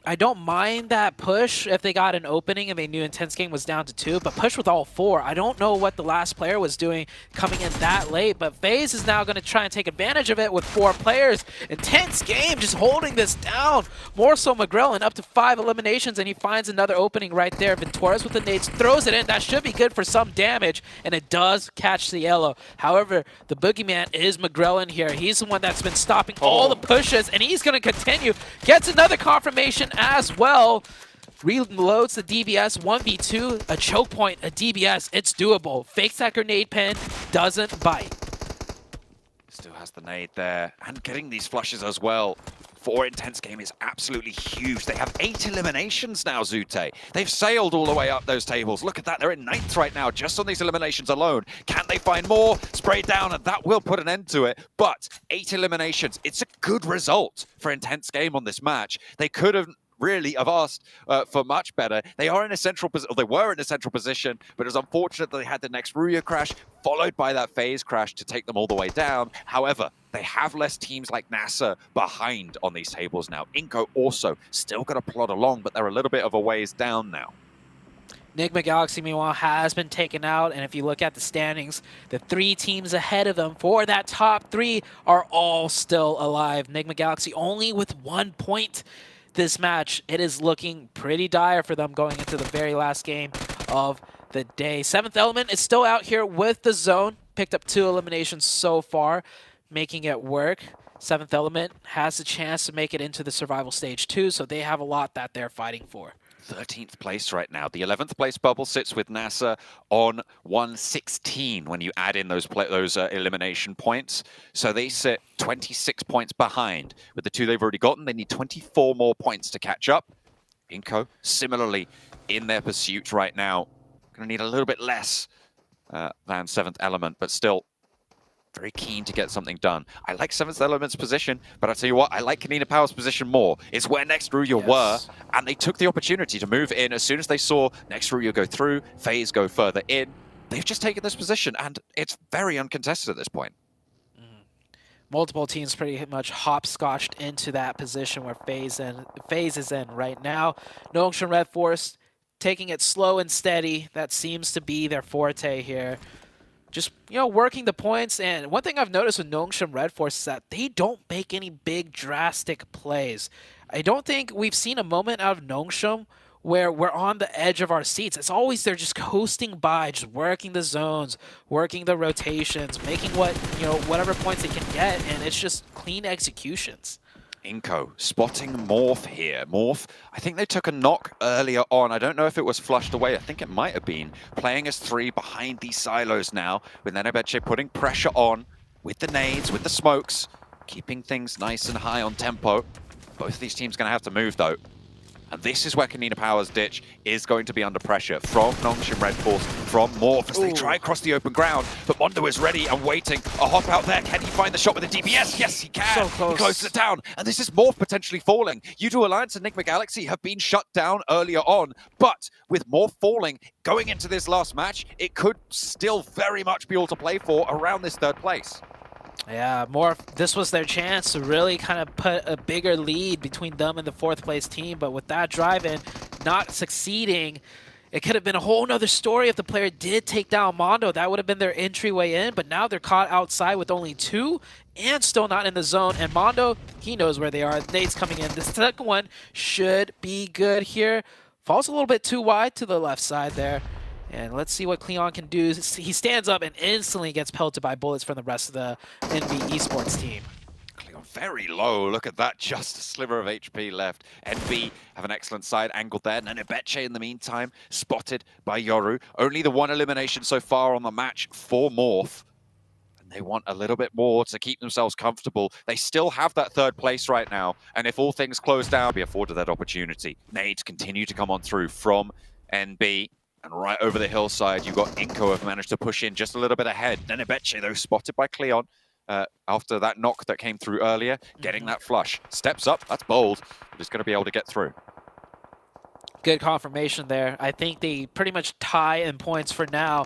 I don't mind that push if they got an opening and they knew Intense Game was down to 2, but push with all 4. I don't know what the last player was doing coming in that late, but FaZe is now going to try and take advantage of it with 4 players. Intense Game just holding this down. More so McGrellin up to 5 eliminations, and he finds another opening right there. Venturas with the nades throws it in. That should be good for some damage, and it does catch the yellow. However, the boogeyman is McGrellin here. He's the one that's been stopping all the pushes, and he's going to continue. Gets another confirmation as well. Reloads the DBS, 1v2, a choke point, a DBS, it's doable. Fakes that grenade pen, doesn't bite. Still has the nade there, and getting these flushes as well for Intense Game is absolutely huge. They have 8 eliminations now, Zute. They've sailed all the way up those tables. Look at that, they're in 9th right now, just on these eliminations alone. Can they find more? Spray down, and that will put an end to it. But 8 eliminations, it's a good result for Intense Game on this match. They could have really have asked for much better. They are in a central position, they were in a central position, but it was unfortunate that they had the next Ruya crash, followed by that FaZe crash to take them all the way down. However, they have less teams like NASA behind on these tables now. Inco also still got to plod along, but they're a little bit of a ways down now. Enigma Galaxy, meanwhile, has been taken out, and if you look at the standings, the 3 teams ahead of them for that top 3 are all still alive. Enigma Galaxy only with 1 point this match. It is looking pretty dire for them going into the very last game of the day. 7th Element is still out here with the zone. Picked up 2 eliminations so far, making it work. 7th Element has a chance to make it into the survival stage too, so they have a lot that they're fighting for. 13th place right now. The 11th place bubble sits with NASA on 116 when you add in those elimination points. So they sit 26 points behind. With the 2 they've already gotten, they need 24 more points to catch up. Inco, similarly, in their pursuit right now. Going to need a little bit less than 7th Element, but still very keen to get something done. I like 7th Element's position, but I'll tell you what, I like Kanina Power's position more. It's where Next Ruya were, and they took the opportunity to move in as soon as they saw Next Ruya go through, FaZe go further in. They've just taken this position, and it's very uncontested at this point. Multiple teams pretty much hopscotched into that position where FaZe is in right now. Nongshim Red Force taking it slow and steady. That seems to be their forte here. Just, you know, working the points. And one thing I've noticed with Nongshim Red Force is that they don't make any big drastic plays. I don't think we've seen a moment out of Nongshim where we're on the edge of our seats. It's always they're just coasting by, just working the zones, working the rotations, making whatever points they can get, and it's just clean executions. Inko spotting Morph here. Morph, I think they took a knock earlier on. I don't know if it was flushed away. I think it might have been. Playing as 3 behind these silos now, with Nenebeche putting pressure on with the nades, with the smokes, keeping things nice and high on tempo. Both of these teams going to have to move, though. And this is where Kanina Power's ditch is going to be under pressure from Nongshim Red Force, from Morph as they try across the open ground. But Mondo is ready and waiting. A hop out there. Can he find the shot with the DPS? Yes, he can. So close. He closes it down. And this is Morph potentially falling. U2 Alliance and Enigma Galaxy have been shut down earlier on. But with Morph falling, going into this last match, it could still very much be all to play for around this 3rd place. Yeah, this was their chance to really kind of put a bigger lead between them and the 4th place team, but with that drive-in not succeeding, it could have been a whole nother story if the player did take down Mondo. That would have been their entryway in, but now they're caught outside with only 2 and still not in the zone, and Mondo, he knows where they are. Nade's coming in. The second one should be good here. Falls a little bit too wide to the left side there. And let's see what Cleon can do. He stands up and instantly gets pelted by bullets from the rest of the NB Esports team. Cleon very low. Look at that. Just a sliver of HP left. NB have an excellent side angle there. Nenebeche, in the meantime, spotted by Yoru. Only the 1 elimination so far on the match for Morph. And they want a little bit more to keep themselves comfortable. They still have that 3rd place right now. And if all things close down, be afforded that opportunity. Nades continue to come on through from NB. And right over the hillside, you've got Inko have managed to push in just a little bit ahead. Nenebeche, though, spotted by Cleon after that knock that came through earlier, getting that flush. Steps up, that's bold, but he's going to be able to get through. Good confirmation there. I think they pretty much tie in points for now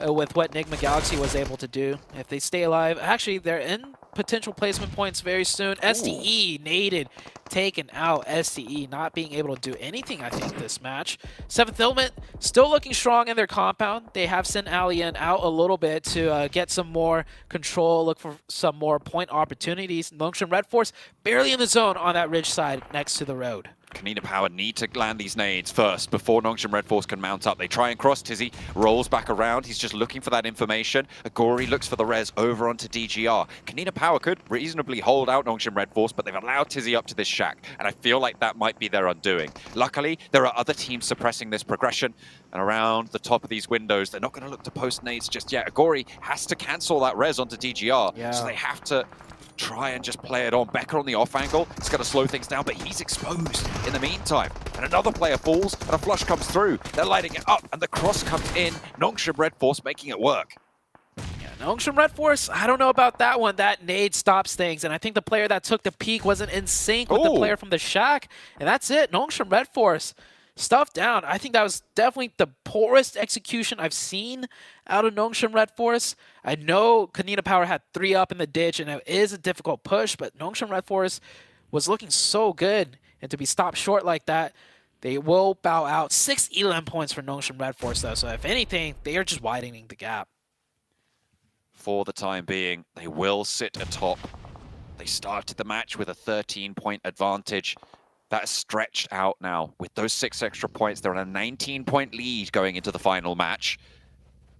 with what Enigma Galaxy was able to do. If they stay alive, actually, they're in potential placement points very soon. SDE naded, taken out. SDE not being able to do anything, I think, this match. 7th Element still looking strong in their compound. They have sent Alien out a little bit to get some more control, look for some more point opportunities. Nongshim Red Force barely in the zone on that ridge side next to the road. Kanina Power need to land these nades first before Nongshim Red Force can mount up. They try and cross. Tizzy rolls back around. He's just looking for that information. Agori looks for the res over onto DGR. Kanina Power could reasonably hold out Nongshim Red Force, but they've allowed Tizzy up to this shack, and I feel like that might be their undoing. Luckily, there are other teams suppressing this progression, and around the top of these windows, they're not going to look to post nades just yet. Agori has to cancel that res onto DGR, so they have to try and just play it on. Becker on the off angle. It's going to slow things down, but he's exposed in the meantime. And another player falls, and a flush comes through. They're lighting it up, and the cross comes in. Nongshim Red Force making it work. Yeah, Nongshim Red Force, I don't know about that one. That nade stops things, and I think the player that took the peek wasn't in sync with the player from the shack. And that's it. Nongshim Red Force stuff down. I think that was definitely the poorest execution I've seen out of Nongshim Red Force. I know Kanina Power had 3 up in the ditch, and it is a difficult push, but Nongshim Red Force was looking so good, and to be stopped short like that, they will bow out. 6 elim points for Nongshim Red Force, though, so if anything, they are just widening the gap. For the time being, they will sit atop. They started the match with a 13-point advantage. That is stretched out now. With those 6 extra points, they're on a 19-point lead going into the final match.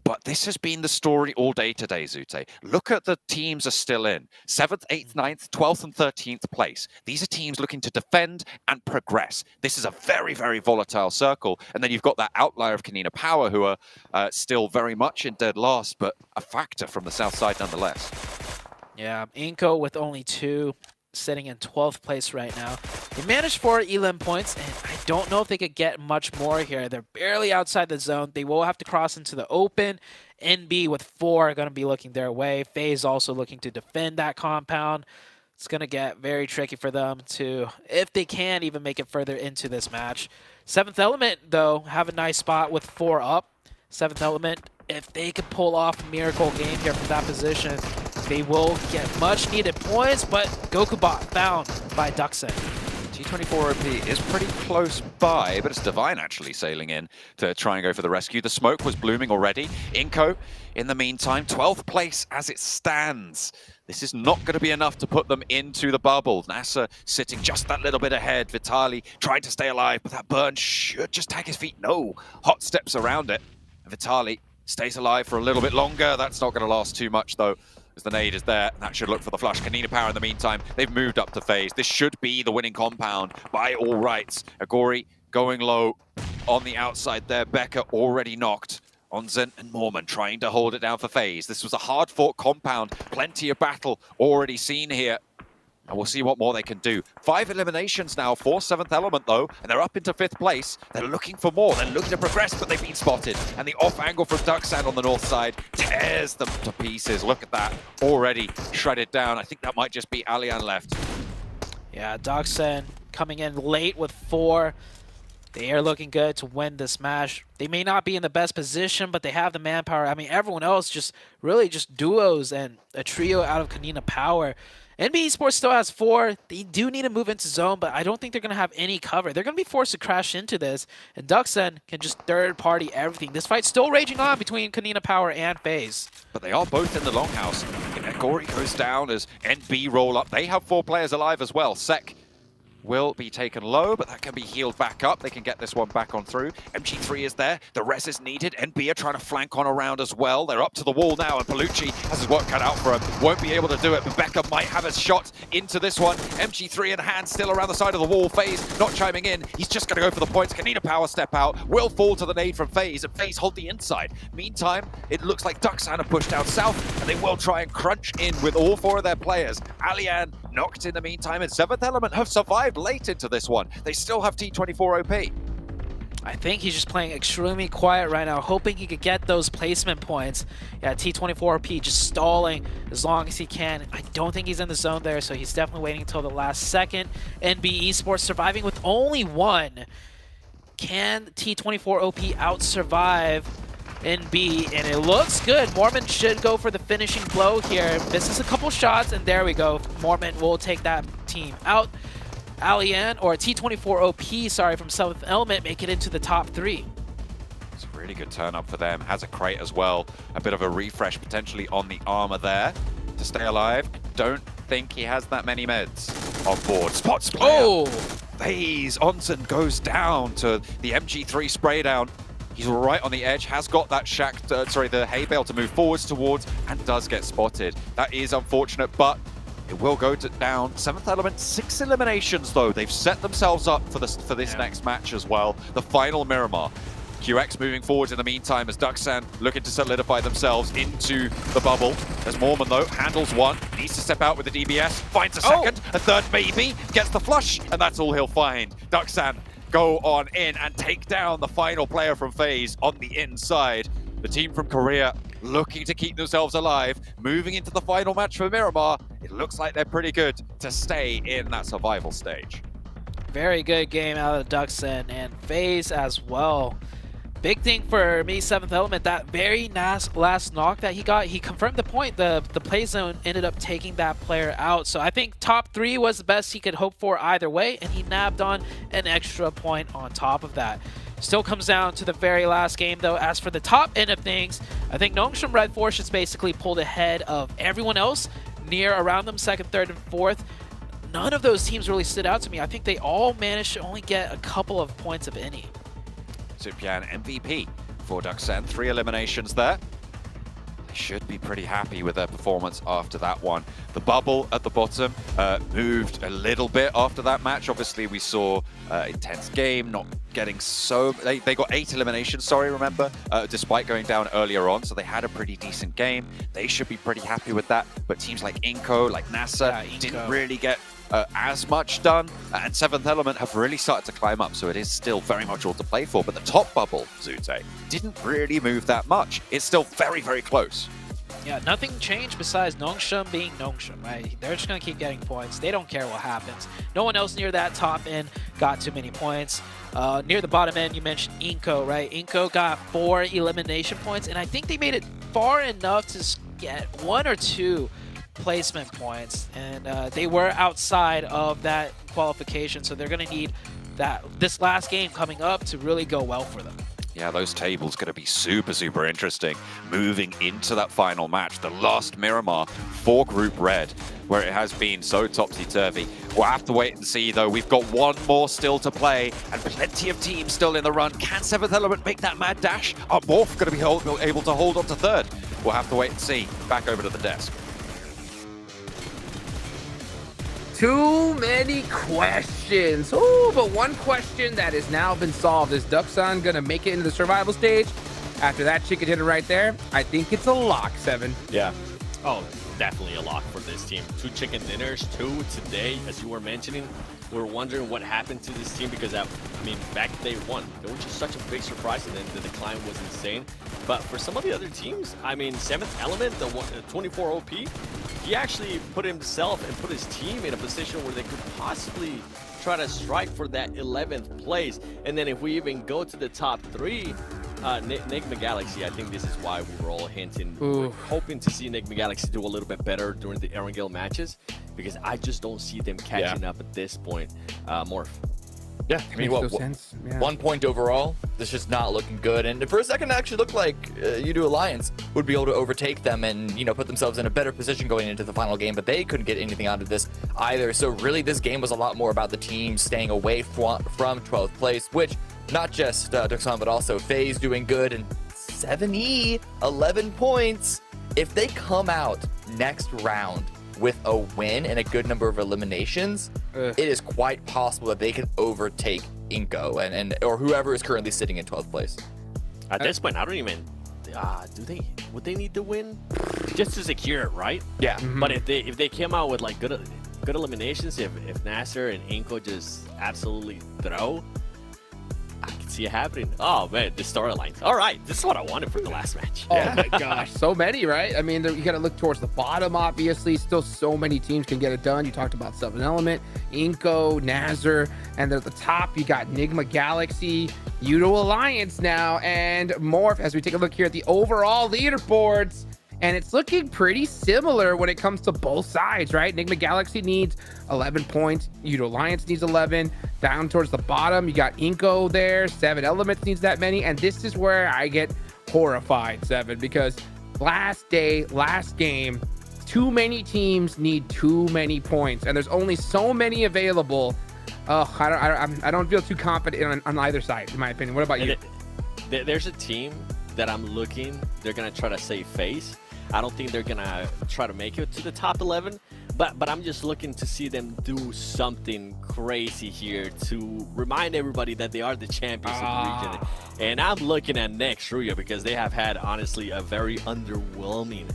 But this has been the story all day today, Zute. Look at the teams are still in. 7th, 8th, 9th, 12th, and 13th place. These are teams looking to defend and progress. This is a very, very volatile circle. And then you've got that outlier of Kanina Power, who are still very much in dead last, but a factor from the south side nonetheless. Yeah, Inko with only 2. Sitting in 12th place right now. They managed 4 elim points, and I don't know if they could get much more here. They're barely outside the zone. They will have to cross into the open. NB with 4 are going to be looking their way. FaZe also looking to defend that compound. It's going to get very tricky for them to, if they can, even make it further into this match. 7th Element, though, have a nice spot with 4 up. 7th Element, if they could pull off a miracle game here from that position, they will get much needed points, but Gokubot found by Duxon. T24 OP is pretty close by, but it's Divine actually sailing in to try and go for the rescue. The smoke was blooming already. Inko, in the meantime, 12th place as it stands. This is not going to be enough to put them into the bubble. NASA sitting just that little bit ahead. Vitaly tried to stay alive, but that burn should just tag his feet. No, hot steps around it. Vitaly stays alive for a little bit longer. That's not going to last too much, though, as the nade is there. That should look for the flush. Kanina Power, in the meantime, they've moved up to phase. This should be the winning compound by all rights. Agori going low on the outside there. Becca already knocked. Onzen and Mormon trying to hold it down for phase. This was a hard-fought compound. Plenty of battle already seen here. And we'll see what more they can do. 5 eliminations now for 7th Element, though, and they're up into 5th place. They're looking for more. They're looking to progress, but they've been spotted. And the off angle from Ducksand on the north side tears them to pieces. Look at that. Already shredded down. I think that might just be Alian left. Yeah, Ducksand coming in late with 4. They are looking good to win this match. They may not be in the best position, but they have the manpower. I mean, everyone else just really just duos and a trio out of Kanina Power. NB Esports still has 4. They do need to move into zone, but I don't think they're going to have any cover. They're going to be forced to crash into this, and Ducksand can just third-party everything. This fight's still raging on between Kanina Power and FaZe. But they are both in the longhouse. Agori goes down as NB roll up. They have 4 players alive as well. Sek will be taken low, but that can be healed back up. They can get this one back on through. MG3 is there. The res is needed. NB are trying to flank on around as well. They're up to the wall now, and Palucci has his work cut out for him. Won't be able to do it, but Becca might have a shot into this one. MG3 in hand, still around the side of the wall. FaZe not chiming in. He's just going to go for the points. Kanina Power step out. Will fall to the nade from FaZe, and FaZe hold the inside. Meantime, it looks like Ducksand are pushed down south, and they will try and crunch in with all 4 of their players. Alian knocked in the meantime, and 7th Element have survived late into this one. They still have T24 OP. I think he's just playing extremely quiet right now, hoping he could get those placement points. Yeah, T24 OP just stalling as long as he can. I don't think he's in the zone there, so he's definitely waiting until the last second. NB Esports surviving with only 1. Can T24 OP out-survive NB? And it looks good. Mormon should go for the finishing blow here. Misses a couple shots, and there we go. Mormon will take that team out. Alian, or T24 OP, sorry, from 7th Element, make it into the top 3. It's a really good turn up for them. Has a crate as well. A bit of a refresh potentially on the armor there to stay alive. Don't think he has that many meds on board. Spots player. Oh! FaZe. Onsen goes down to the MG3 spray down. He's right on the edge, has got that the hay bale to move forwards towards, and does get spotted. That is unfortunate, but it will go down. 7th Element, 6 eliminations though. They've set themselves up for this next match as well. The final Miramar. QX moving forward in the meantime as Ducksand looking to solidify themselves into the bubble. As Mormon though handles 1, needs to step out with the DBS, finds a second, a third maybe, gets the flush, and that's all he'll find. Ducksand go on in and take down the final player from FaZe on the inside. The team from Korea looking to keep themselves alive, moving into the final match for Miramar. It looks like they're pretty good to stay in that survival stage. Very good game out of the Ducksand and FaZe as well. Big thing for me, 7th Element, that very last knock that he got, he confirmed the point. The play zone ended up taking that player out. So I think top 3 was the best he could hope for either way, and he nabbed on an extra point on top of that. Still comes down to the very last game, though. As for the top end of things, I think Nongshim Red Force has basically pulled ahead of everyone else near around them, 2nd, 3rd, and 4th. None of those teams really stood out to me. I think they all managed to only get a couple of points of any. Supian MVP for Ducksand, 3 eliminations there. They should be pretty happy with their performance after that one. The bubble at the bottom moved a little bit after that match. Obviously, we saw intense game, not getting so... They got 8 eliminations, sorry, remember, despite going down earlier on, so they had a pretty decent game. They should be pretty happy with that, but teams like Inko, like NASA, didn't really get as much done, and 7th Element have really started to climb up, so it is still very much all to play for. But the top bubble, Zute, didn't really move that much. It's still very, very close. Yeah, nothing changed besides Nongshim being Nongshim, right? They're just going to keep getting points. They don't care what happens. No one else near that top end got too many points. Near the bottom end, you mentioned Inko, right? Inko got 4 elimination points, and I think they made it far enough to get 1 or 2 placement points, and they were outside of that qualification, so they're going to need this last game coming up to really go well for them. Yeah, those tables going to be super, super interesting. Moving into that final match, the last Miramar for Group Red, where it has been so topsy-turvy. We'll have to wait and see, though. We've got one more still to play, and plenty of teams still in the run. Can 7th Element make that mad dash? Are Morph going to be able to hold on to 3rd? We'll have to wait and see. Back over to the desk. Too many questions. Oh, but one question that has now been solved. Is Duxon gonna make it into the survival stage? After that chicken dinner right there, I think it's a lock, 7. Yeah. Oh, definitely a lock for this team. 2 chicken dinners, 2 today, as you were mentioning. We're wondering what happened to this team because, I mean, back day 1, it was just such a big surprise, and then the decline was insane. But for some of the other teams, I mean, 7th Element, the 24 OP, he actually put himself and put his team in a position where they could possibly try to strike for that 11th place. And then if we even go to the top 3, Nigma Galaxy, I think this is why we were all hinting, hoping to see Nigma Galaxy do a little bit better during the Erangel matches, because I just don't see them catching up at this point. Morph. Yeah, I mean, 1 point overall. This is just not looking good. And for a second, it actually looked like U2 Alliance would be able to overtake them and, you know, put themselves in a better position going into the final game, but they couldn't get anything out of this either. So really, this game was a lot more about the team staying away from 12th place, which not just Duxon, but also FaZe doing good, and 7E, 11 points. If they come out next round with a win and a good number of eliminations, it is quite possible that they can overtake Inko and or whoever is currently sitting in 12th place. At this point, I don't even would they need to win just to secure it, right? Yeah. But if they came out with like good eliminations, if Nasser and Inko just absolutely throw, I can see it happening. Oh man, the storylines. All right, this is what I wanted for the last match. Oh my gosh, so many, right? I mean, you got to look towards the bottom, obviously. Still so many teams can get it done. You talked about 7th Element, Inko, Nazar, and then at the top, you got Nigma Galaxy, U2 Alliance now, and Morph as we take a look here at the overall leaderboards. And it's looking pretty similar when it comes to both sides, right? Nigma Galaxy needs 11 points. U2 Alliance needs 11. Down towards the bottom, you got Inko there. 7 Elements needs that many. And this is where I get horrified, 7, because last day, last game, too many teams need too many points. And there's only so many available. Oh, I don't feel too confident on either side, in my opinion. What about you? There's a team that I'm looking. They're going to try to save face. I don't think they're gonna try to make it to the top 11, but I'm just looking to see them do something crazy here to remind everybody that they are the champions of the region. And I'm looking at Nextruya because they have had, honestly, a very underwhelming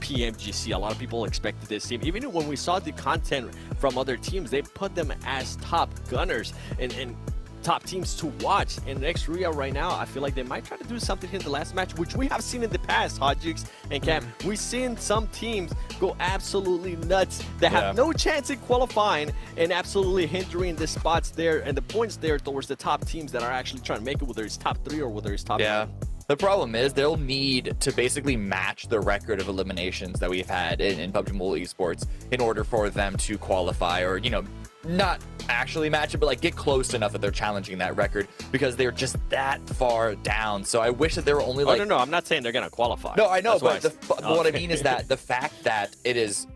PMGC. A lot of people expected this team. Even when we saw the content from other teams, they put them as top gunners and top teams to watch. And Nextruya right now, I feel like they might try to do something in the last match, which we have seen in the past, Hodgix and Cam. We've seen some teams go absolutely nuts that have no chance in qualifying and absolutely hindering the spots there and the points there towards the top teams that are actually trying to make it, whether it's top 3 or whether it's top 9. The problem is they'll need to basically match the record of eliminations that we've had in PUBG Mobile Esports in order for them to qualify, or, you know, not actually match it, but like get close enough that they're challenging that record, because they're just that far down. So I wish that they were only like... No, I'm not saying they're going to qualify. No, I know, but what I mean is that the fact that it is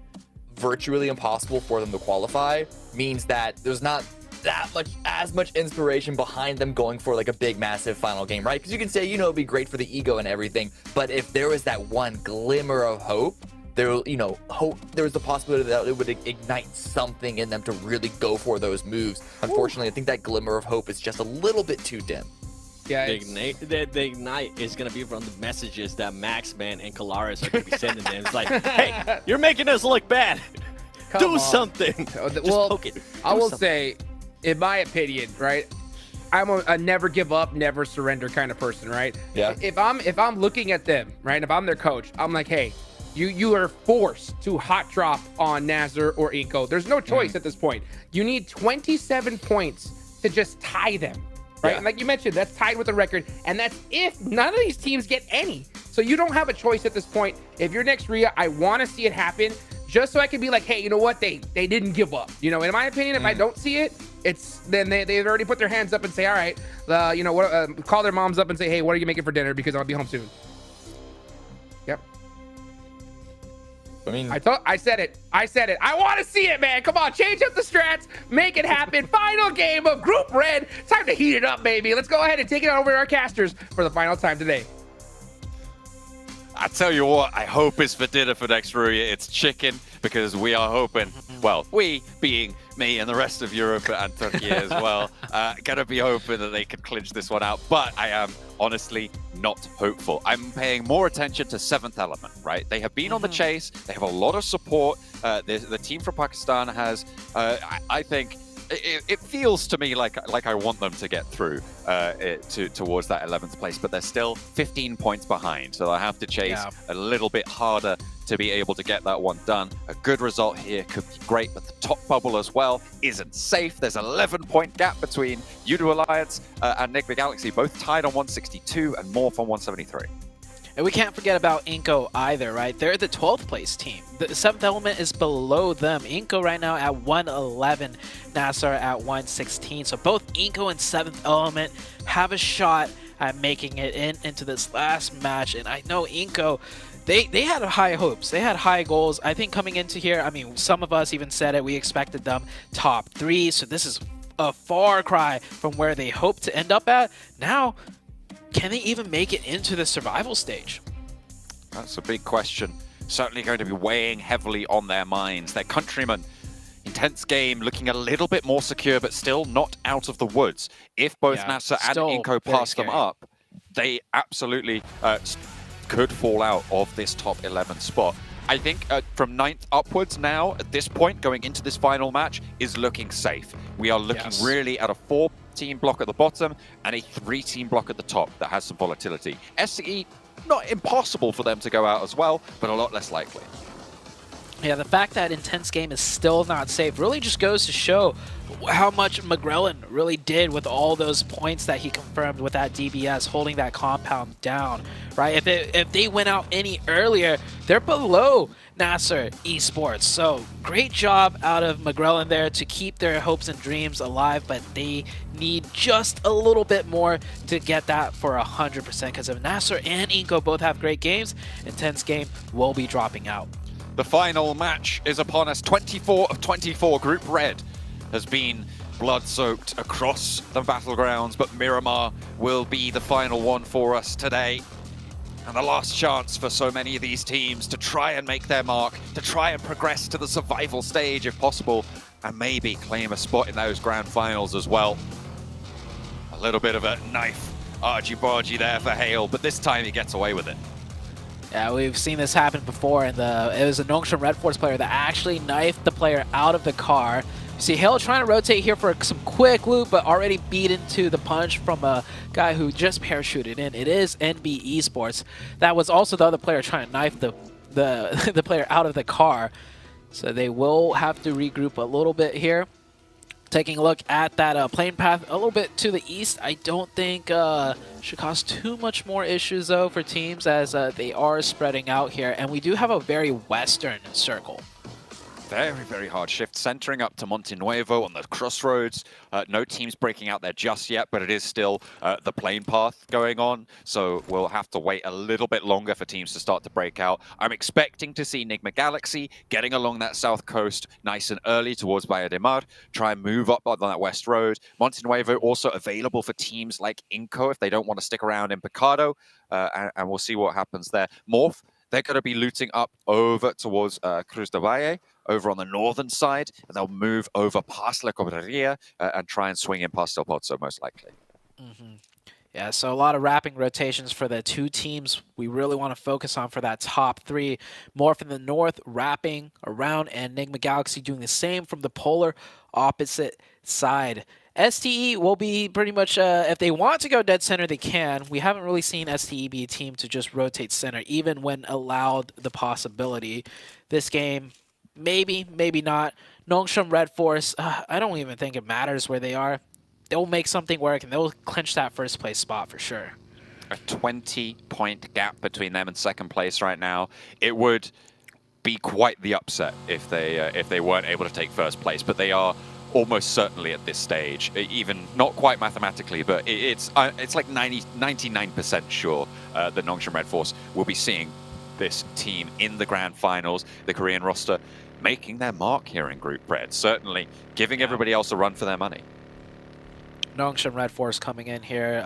virtually impossible for them to qualify means that there's not as much inspiration behind them going for like a big massive final game, right? Because you can say, you know, it'd be great for the ego and everything, but if there was that one glimmer of hope, there, you know, there's the possibility that it would ignite something in them to really go for those moves. Unfortunately, I think that glimmer of hope is just a little bit too dim. Yeah, the ignite is going to be from the messages that Maxman and Kalaris are going to be sending them. It's like, hey, you're making us look bad. Do something. Well, I will say, in my opinion, right, I'm a never give up, never surrender kind of person, right? Yeah. If I'm looking at them, right, if I'm their coach, I'm like, hey, you are forced to hot drop on Nazar or Inko. There's no choice at this point. You need 27 points to just tie them, right? And like you mentioned, that's tied with the record, and that's if none of these teams get any. So you don't have a choice at this point. If you're next Rhea, I want to see it happen just so I can be like, hey, you know what? They didn't give up. You know, in my opinion, if I don't see it, it's then they've already put their hands up and say, all right, you know what? Call their moms up and say, hey, what are you making for dinner? Because I'll be home soon. Yep. I mean, I said it. I want to see it, man. Come on, change up the strats, make it happen. Final game of Group Red. Time to heat it up, baby. Let's go ahead and take it over to our casters for the final time today. I tell you what, I hope it's for dinner for next Ruya. It's chicken, because we are hoping, well, we being me and the rest of Europe and Turkey as well, gonna be hoping that they can clinch this one out. But I am honestly not hopeful. I'm paying more attention to Seventh Element, right? They have been on the chase. They have a lot of support. The team from Pakistan has, I think, it feels to me like I want them to get through towards that 11th place, but they're still 15 points behind, so I have to chase a little bit harder to be able to get that one done. A good result here could be great, but the top bubble as well isn't safe. There's an 11-point gap between Yudu Alliance and Nigma Galaxy, both tied on 162 and Morph on 173. And we can't forget about Inco either, right? They're the 12th place team. The 7th Element is below them. Inco right now at 111, Nasser at 116. So both Inco and 7th Element have a shot at making it into this last match. And I know Inco, they had high hopes. They had high goals. I think coming into here, I mean, some of us even said it. We expected them top 3. So this is a far cry from where they hoped to end up at. Now, can they even make it into the survival stage? That's a big question. Certainly going to be weighing heavily on their minds. Their countrymen, intense game, looking a little bit more secure, but still not out of the woods. If both Nasser and Inco pass them up, they absolutely could fall out of this top 11 spot. I think from 9th upwards now, at this point, going into this final match, is looking safe. We are looking really at a 4-team block at the bottom and a 3-team block at the top that has some volatility. SCE, not impossible for them to go out as well, but a lot less likely. Yeah, the fact that Intense Game is still not safe really just goes to show how much McGrellin really did with all those points that he confirmed with that DBS, holding that compound down, right? If they went out any earlier, they're below Nasser Esports. So great job out of McGrellin there to keep their hopes and dreams alive, but they need just a little bit more to get that for 100%, because if Nasser and Inco both have great games, Intense Game will be dropping out. The final match is upon us. 24 of 24. Group Red has been blood-soaked across the battlegrounds, but Miramar will be the final one for us today. And the last chance for so many of these teams to try and make their mark, to try and progress to the survival stage if possible, and maybe claim a spot in those grand finals as well. A little bit of a knife argy-bargy there for Hale, but this time he gets away with it. Yeah, we've seen this happen before, and it was a Nongshim Red Force player that actually knifed the player out of the car. You see Hale trying to rotate here for some quick loop, but already beat into the punch from a guy who just parachuted in. It is NB Esports. That was also the other player trying to knife the player out of the car. So they will have to regroup a little bit here. Taking a look at that plane path a little bit to the east, I don't think should cause too much more issues though for teams, as they are spreading out here, and we do have a very western circle. Very, very hard shift, centering up to Monte Nuevo on the crossroads. No teams breaking out there just yet, but it is still the plane path going on, so we'll have to wait a little bit longer for teams to start to break out. I'm expecting to see Nigma Galaxy getting along that south coast nice and early towards Bahia de Mar, try and move up on that west road. Monte Nuevo also available for teams like Inco if they don't want to stick around in Picado, and we'll see what happens there. Morph, they're going to be looting up over towards Cruz de Valle, over on the northern side, and they'll move over past La Cobreria and try and swing in past El Pozo, most likely. Yeah, so a lot of wrapping rotations for the two teams we really want to focus on for that top 3. Morph in the north, wrapping around, and Nigma Galaxy doing the same from the polar opposite side. STE will be pretty much, if they want to go dead center, they can. We haven't really seen STE be a team to just rotate center, even when allowed the possibility. This game, maybe, maybe not. Nongshim Red Force, I don't even think it matters where they are. They'll make something work, and they'll clinch that first place spot for sure. a 20-point gap between them and second place right now. It would be quite the upset if they weren't able to take first place, but they are almost certainly at this stage, even not quite mathematically, but it's like 99% sure that Nongshim Red Force will be seeing this team in the Grand Finals, the Korean roster making their mark here in Group Red, certainly giving everybody else a run for their money. Nongshim Red Force coming in here.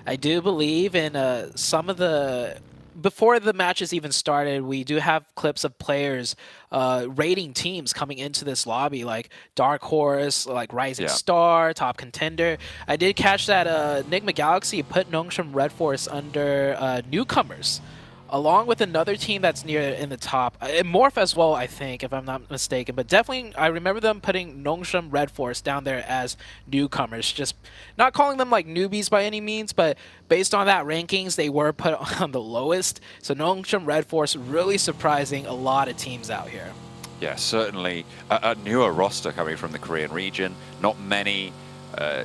I do believe in some of the... Before the matches even started, we do have clips of players rating teams coming into this lobby, like Dark Horse, like Rising Star, Top Contender. I did catch that Enigma Galaxy put Nongshim Red Force under newcomers, along with another team that's near in the top. Morph as well, I think, if I'm not mistaken. But definitely, I remember them putting Nongshim Red Force down there as newcomers. Just not calling them like newbies by any means, but based on that rankings, they were put on the lowest. So Nongshim Red Force really surprising a lot of teams out here. Yeah, certainly a newer roster coming from the Korean region. Not many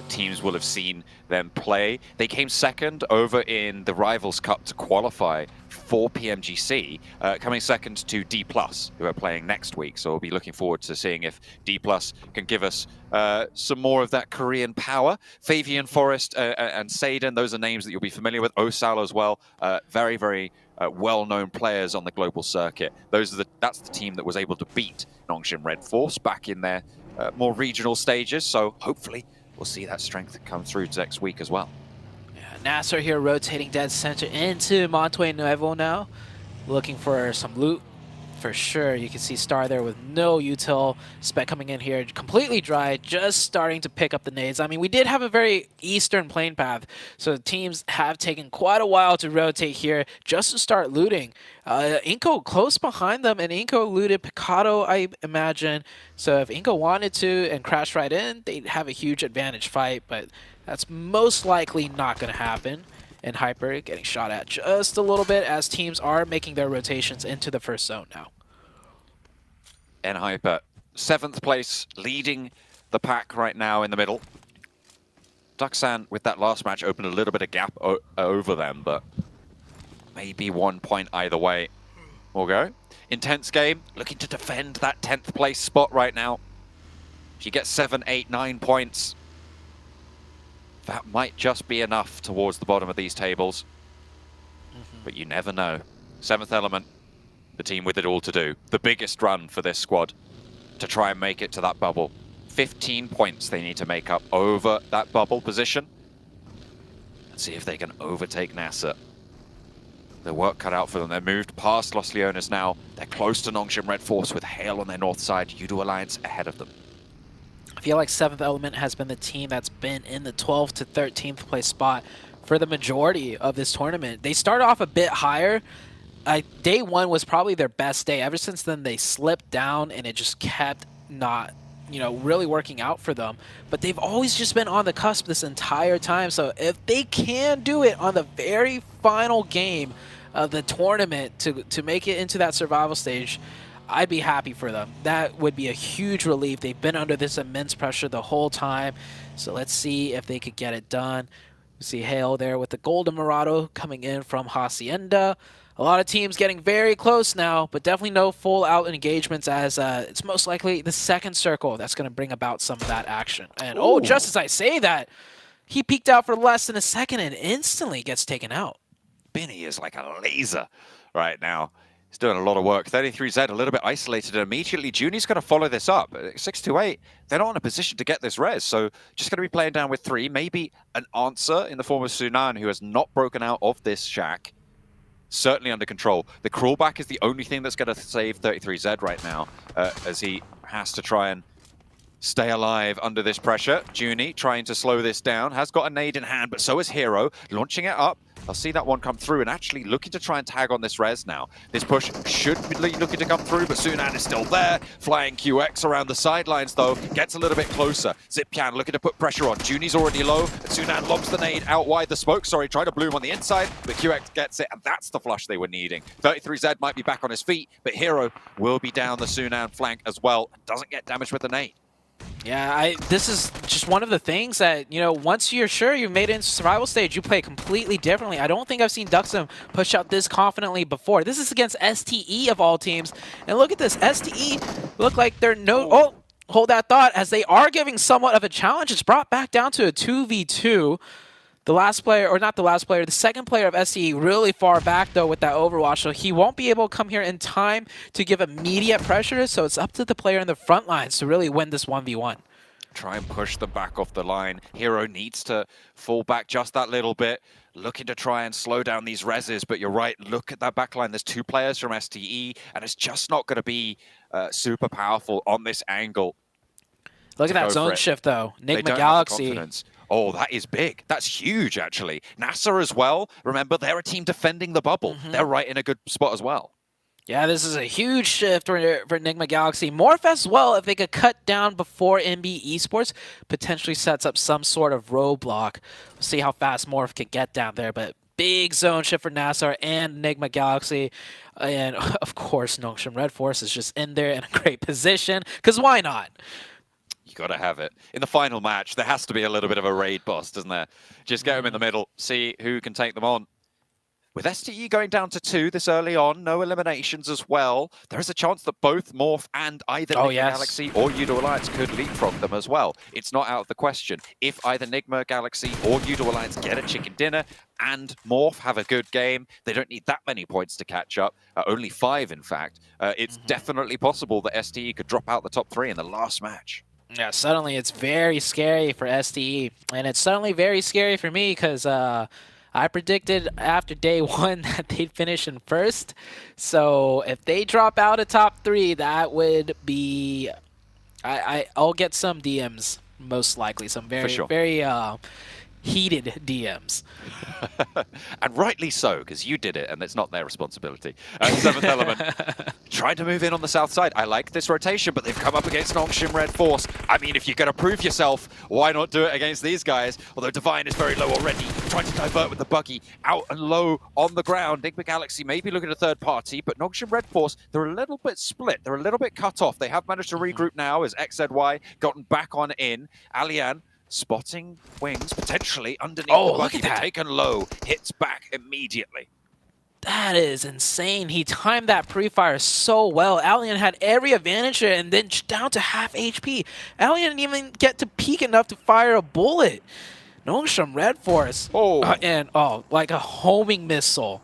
teams will have seen them play. They came second over in the Rivals Cup to qualify for PMGC, coming second to D+, who are playing next week. So we'll be looking forward to seeing if D+ can give us some more of that Korean power. Favian Forest and Seiden, those are names that you'll be familiar with. Osal as well, very, very well-known players on the global circuit. That's the team that was able to beat Nongshim Red Force back in their more regional stages. So hopefully we'll see that strength come through next week as well. Yeah, Nasser here rotating dead center into Monte Nuevo now, looking for some loot for sure. You can see Star there with no util. Spec coming in here completely dry, just starting to pick up the nades. I mean, we did have a very eastern plane path, so teams have taken quite a while to rotate here just to start looting. Inko close behind them, and Inko looted Picado, I imagine. So if Inko wanted to and crashed right in, they'd have a huge advantage fight, but that's most likely not going to happen. And Hyper getting shot at just a little bit as teams are making their rotations into the first zone now. And Hyper, 7th place, leading the pack right now in the middle. Duxan, with that last match, opened a little bit of gap over them, but maybe 1 point either way. We'll go. Intense game, looking to defend that 10th place spot right now. She gets 7, 8, 9 points. That might just be enough towards the bottom of these tables. But you never know. 7th Element, the team with it all to do. The biggest run for this squad to try and make it to that bubble. 15 points they need to make up over that bubble position. And see if they can overtake NASA. Their work cut out for them. They're moved past Los Leones now. They're close to Nongshim Red Force with Hale on their north side. Yudu Alliance ahead of them. I feel like 7th Element has been the team that's been in the 12th to 13th place spot for the majority of this tournament. They started off a bit higher. Day 1 was probably their best day. Ever since then, they slipped down, and it just kept not, really working out for them. But they've always just been on the cusp this entire time. So if they can do it on the very final game of the tournament to make it into that survival stage, I'd be happy for them. That would be a huge relief. They've been under this immense pressure the whole time. So let's see if they could get it done. We see Hale there with the Golden Murado coming in from Hacienda. A lot of teams getting very close now, but definitely no full-out engagements as it's most likely the second circle that's going to bring about some of that action. And oh, just as I say that, he peeked out for less than a second and instantly gets taken out. Binny is like a laser right now. He's doing a lot of work. 33Z a little bit isolated, and immediately Junie's going to follow this up. 628, they're not in a position to get this res, so just going to be playing down with 3. Maybe an answer in the form of Sunan, who has not broken out of this shack. Certainly under control. The crawlback is the only thing that's going to save 33Z right now, as he has to try and stay alive under this pressure. Junie trying to slow this down, has got a nade in hand, but so is Hero, launching it up. I'll see that one come through and actually looking to try and tag on this res now. This push should be looking to come through, but Sunan is still there. Flying QX around the sidelines, though, gets a little bit closer. Zipyan looking to put pressure on. Junie's already low, and Sunan lobs the nade out wide the smoke. Sorry, try to bloom on the inside, but QX gets it, and that's the flush they were needing. 33Z might be back on his feet, but Hero will be down the Sunan flank as well. Doesn't get damaged with the nade. Yeah, this is just one of the things that, you know, once you're sure you've made it into survival stage, you play completely differently. I don't think I've seen Duxam push out this confidently before. This is against STE of all teams. And look at this. STE look like they're oh, hold that thought, as they are giving somewhat of a challenge. It's brought back down to a 2v2. The last player, or not the last player, the second player of STE really far back, though, with that Overwatch. So he won't be able to come here in time to give immediate pressure. So it's up to the player in the front lines to really win this 1v1. Try and push them back off the line. Hero needs to fall back just that little bit, looking to try and slow down these reses. But you're right, look at that back line. There's 2 players from STE, and it's just not going to be super powerful on this angle. Look at that zone shift, though. Enigma Galaxy. Oh, that is big. That's huge, actually. NASA as well. Remember, they're a team defending the bubble. They're right in a good spot as well. Yeah, this is a huge shift for Enigma Galaxy. Morph as well, if they could cut down before NB Esports, potentially sets up some sort of roadblock. We'll see how fast Morph can get down there, but big zone shift for NASA and Enigma Galaxy. And, of course, Nongshim Red Force is just in there in a great position, because why not? You got to have it. In the final match, there has to be a little bit of a raid boss, doesn't there? Just get them in the middle, see who can take them on. With STE going down to 2 this early on, no eliminations as well, there is a chance that both Morph and either Nigma Galaxy or Udo Alliance could leapfrog them as well. It's not out of the question. If either Nigma Galaxy or Udo Alliance get a chicken dinner and Morph have a good game, they don't need that many points to catch up, only 5 in fact. It's definitely possible that STE could drop out the top 3 in the last match. Yeah, suddenly it's very scary for STE, and it's suddenly very scary for me because I predicted after day 1 that they'd finish in first. So if they drop out of top 3, that would be... I'll get some DMs, most likely. Some very, very heated DMs. And rightly so, because you did it, and it's not their responsibility. 7th Element trying to move in on the south side. I like this rotation, but they've come up against Nongshim Red Force. I mean, if you're going to prove yourself, why not do it against these guys? Although Divine is very low already, trying to divert with the buggy, out and low on the ground. Nigma Galaxy may be looking at a third party, but Nongshim Red Force, they're a little bit split. They're a little bit cut off. They have managed to regroup now as XZY gotten back on in. Alian spotting wings potentially underneath the buggy, but taken low, hits back immediately. That is insane. He timed that pre-fire so well. Alien had every advantage there, and then down to half HP. Alien didn't even get to peek enough to fire a bullet. Nongshim Red Force. Like a homing missile.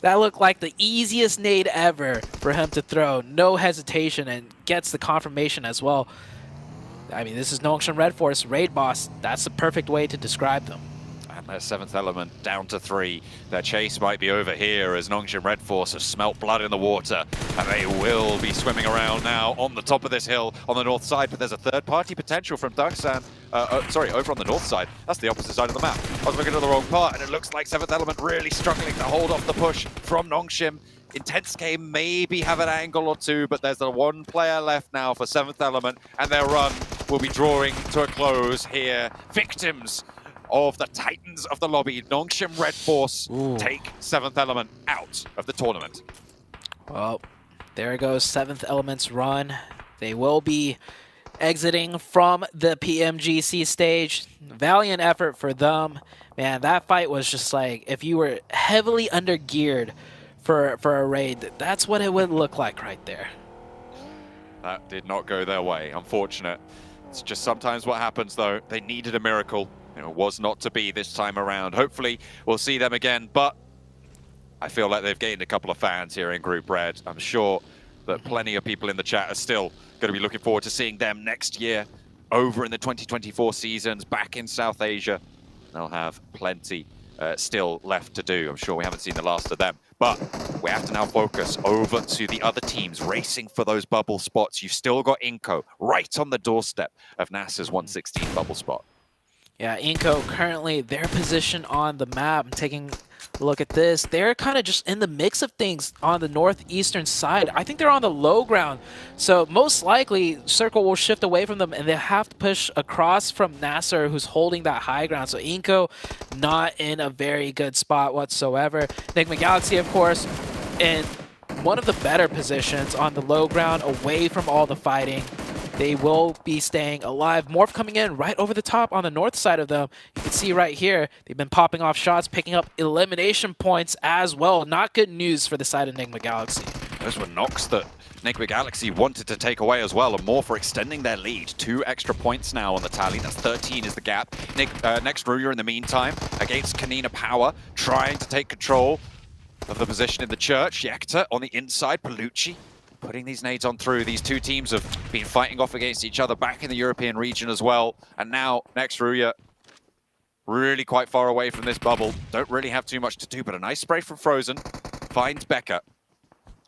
That looked like the easiest nade ever for him to throw. No hesitation, and gets the confirmation as well. I mean, this is Nongshim Red Force, raid boss. That's the perfect way to describe them. And their 7th Element down to 3. Their chase might be over here as Nongshim Red Force have smelt blood in the water. And they will be swimming around now on the top of this hill on the north side. But there's a third-party potential from Duxan. Sorry, over on the north side. That's the opposite side of the map. I was looking at the wrong part, and it looks like 7th Element really struggling to hold off the push from Nongshim. Intense game maybe have an angle or 2, but there's the 1 player left now for 7th Element, and their run will be drawing to a close here. Victims of the Titans of the lobby. Nongshim Red Force take 7th Element out of the tournament. Well, there goes 7th Element's run. They will be exiting from the PMGC stage. Valiant effort for them. Man, that fight was just like, if you were heavily undergeared for a raid, that's what it would look like right there. That did not go their way, unfortunate. It's just sometimes what happens though. They needed a miracle. It was not to be this time around. Hopefully we'll see them again, but I feel like they've gained a couple of fans here in Group Red. I'm sure that plenty of people in the chat are still going to be looking forward to seeing them next year over in the 2024 seasons back in South Asia. They'll have plenty still left to do. I'm sure we haven't seen the last of them. But we have to now focus over to the other teams racing for those bubble spots. You've still got Inco right on the doorstep of NASA's 116 bubble spot. Yeah, Inco currently their position on the map. I'm taking a look at this. They're kind of just in the mix of things on the northeastern side. I think they're on the low ground. So most likely Circle will shift away from them and they have to push across from Nasser, who's holding that high ground. So Inco not in a very good spot whatsoever. Nigma Galaxy, of course, in one of the better positions on the low ground, away from all the fighting. they will be staying alive. Morph coming in right over the top on the north side of them. You can see right here, they've been popping off shots, picking up elimination points as well. Not good news for the side of Enigma Galaxy. Those were knocks that Enigma Galaxy wanted to take away as well, and more for extending their lead. 2 extra points now on the tally. That's 13 is the gap. Next Ruya in the meantime against Kanina Power, trying to take control of the position in the church. Yekta on the inside, Palucci putting these nades on through. These two teams have been fighting off against each other back in the European region as well. And now Next Ruya really quite far away from this bubble. Don't really have too much to do, but a nice spray from Frozen finds Becca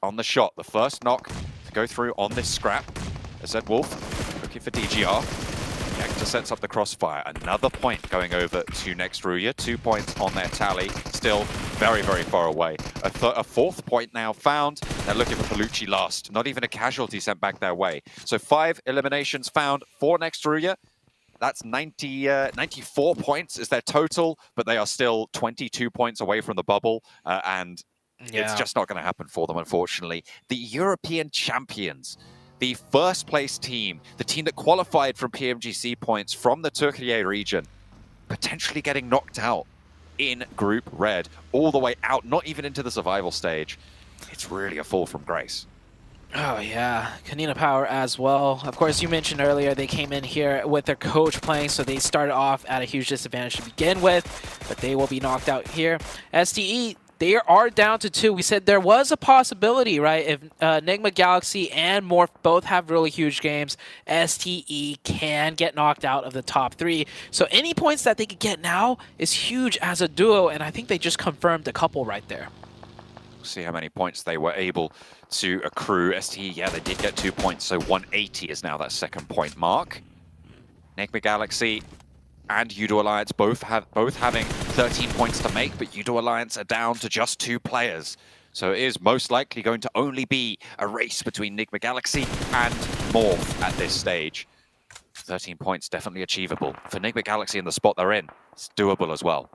on the shot. The first knock to go through on this scrap. As said, Wolf looking for DGR. Yekta sets up the crossfire. Another point going over to Next Ruya. 2 points on their tally. Still very, very far away. A fourth point now found. They're looking for Palucci last. Not even a casualty sent back their way. So 5 eliminations found for Next Ruya. That's 94 points is their total, but they are still 22 points away from the bubble. And it's just not going to happen for them, unfortunately. The European champions, the first place team, the team that qualified from PMGC points from the Türkiye region, potentially getting knocked out in Group Red, all the way out, not even into the survival stage. It's really a fall from grace. Oh yeah, Kanina Power as well. Of course, you mentioned earlier they came in here with their coach playing, so they started off at a huge disadvantage to begin with, but they will be knocked out here. STE, they are down to 2. We said there was a possibility, right? If Enigma Galaxy and Morph both have really huge games, STE can get knocked out of the top 3. So any points that they could get now is huge as a duo, and I think they just confirmed a couple right there. See how many points they were able to accrue. STE, yeah, they did get 2 points, so 180 is now that second point mark. Enigma Galaxy and Udo Alliance both having 13 points to make, but Udo Alliance are down to just 2 players. So it is most likely going to only be a race between Enigma Galaxy and Morph at this stage. 13 points definitely achievable. For Enigma Galaxy in the spot they're in, it's doable as well.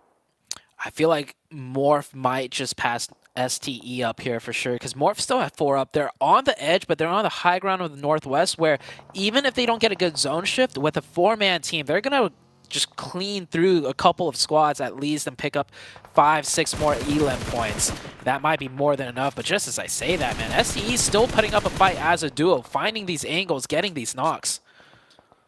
I feel like Morph might just pass STE up here for sure, because Morph still have 4 up. They're on the edge, but they're on the high ground of the Northwest, where even if they don't get a good zone shift with a 4-man team, they're going to just clean through a couple of squads at least and pick up 5-6 more elim points. That might be more than enough, but just as I say that, man, STE is still putting up a fight as a duo, finding these angles, getting these knocks.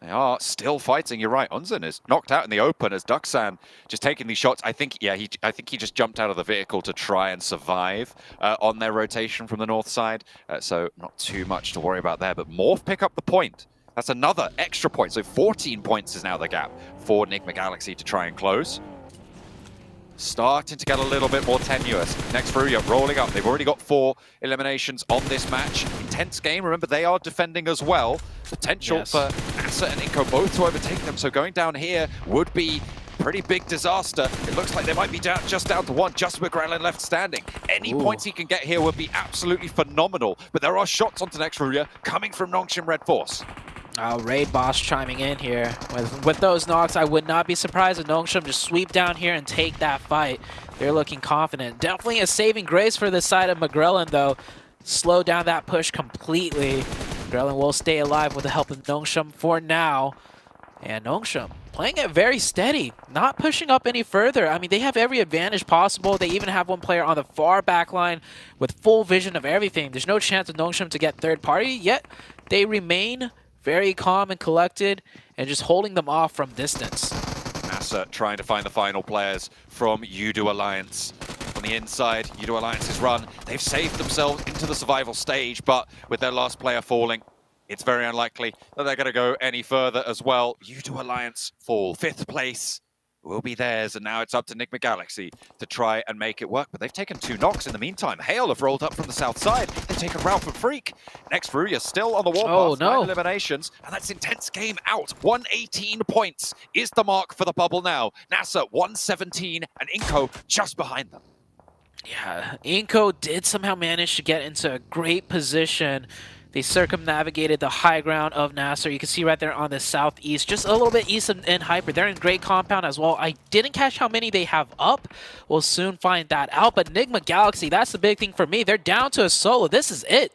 They are still fighting. You're right. Unzen is knocked out in the open as Duxan just taking these shots. I think he just jumped out of the vehicle to try and survive on their rotation from the north side. So not too much to worry about there. But Morph pick up the point. That's another extra point. So 14 points is now the gap for Enigma Galaxy to try and close. Starting to get a little bit more tenuous. Next Ruya rolling up. They've already got 4 eliminations on this match. Intense game. Remember, they are defending as well. Potential for Asa and Inko both to overtake them. So going down here would be pretty big disaster. It looks like they might be just down to 1. Just McGrellin left standing. Any points he can get here would be absolutely phenomenal. But there are shots onto Next Ruya coming from Nongshim Red Force. Raid Boss chiming in here. With those knocks, I would not be surprised if Nongshim just sweep down here and take that fight. They're looking confident. Definitely a saving grace for the side of McGrellin, though. Slow down that push completely. McGrellin will stay alive with the help of Nongshim for now. And Nongshim playing it very steady, not pushing up any further. I mean, they have every advantage possible. They even have one player on the far back line with full vision of everything. There's no chance of Nongshim to get third party, yet they remain very calm and collected and just holding them off from distance. Asa trying to find the final players from Udo Alliance. On the inside, Udo Alliance's run. They've saved themselves into the survival stage, but with their last player falling, it's very unlikely that they're going to go any further as well. Udo Alliance fall. 5th place will be theirs, and now it's up to Enigma Galaxy to try and make it work. But they've taken 2 knocks in the meantime. Hale have rolled up from the south side. They've taken Ralph and Freak. Next Ruya still on the warpath. 9 eliminations, and that's intense game out. 118 points is the mark for the bubble now. NASA 117, and Inko just behind them. Yeah, Inko did somehow manage to get into a great position. They circumnavigated the high ground of Nasser. You can see right there on the southeast, just a little bit east in Hyper. They're in great compound as well. I didn't catch how many they have up. We'll soon find that out. But Enigma Galaxy, that's the big thing for me. They're down to a solo. This is it.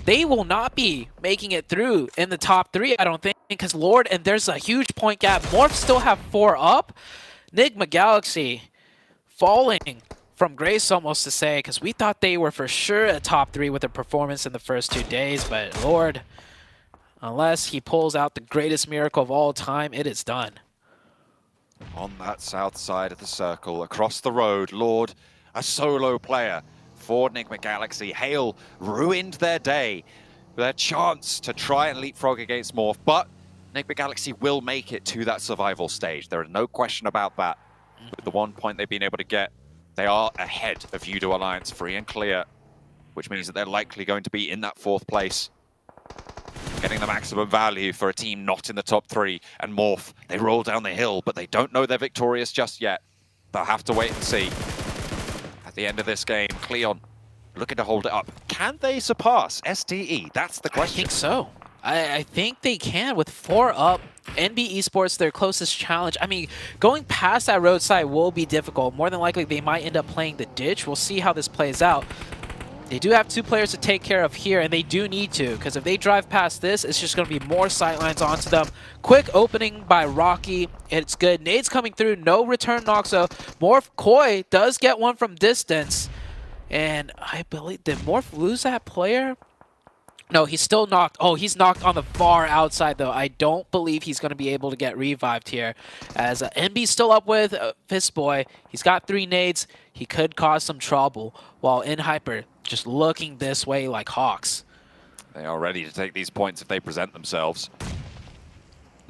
they will not be making it through in the top 3, I don't think, because Lord, and there's a huge point gap. Morph still have 4 up. Nigma Galaxy falling from grace almost to say, because we thought they were for sure a top 3 with their performance in the first 2 days, but Lord, unless he pulls out the greatest miracle of all time, it is done. On that south side of the circle, across the road, Lord, a solo player for Nigma Galaxy. Hail ruined their day, their chance to try and leapfrog against Morph, but Nigma Galaxy will make it to that survival stage. There is no question about that. With the 1 point they've been able to get, they are ahead of Yudo Alliance, free and clear, which means that they're likely going to be in that 4th place, getting the maximum value for a team not in the top 3. And Morph, they roll down the hill, but they don't know they're victorious just yet. They'll have to wait and see. At the end of this game, Cleon looking to hold it up. Can they surpass STE? That's the question. I think so. I think they can with 4 up. NB Esports, their closest challenge. I mean, going past that roadside will be difficult. More than likely, they might end up playing the ditch. We'll see how this plays out. They do have 2 players to take care of here, and they do need to, because if they drive past this, it's just going to be more sightlines onto them. Quick opening by Rocky. It's good. Nades coming through. No return Noxo. Morph Koi does get one from distance. And I believe, did Morph lose that player? No, he's still knocked. Oh, he's knocked on the far outside, though. I don't believe he's going to be able to get revived here. As NB's still up with Fistboy. He's got 3 nades. He could cause some trouble, while InHyper just looking this way like hawks. They are ready to take these points if they present themselves.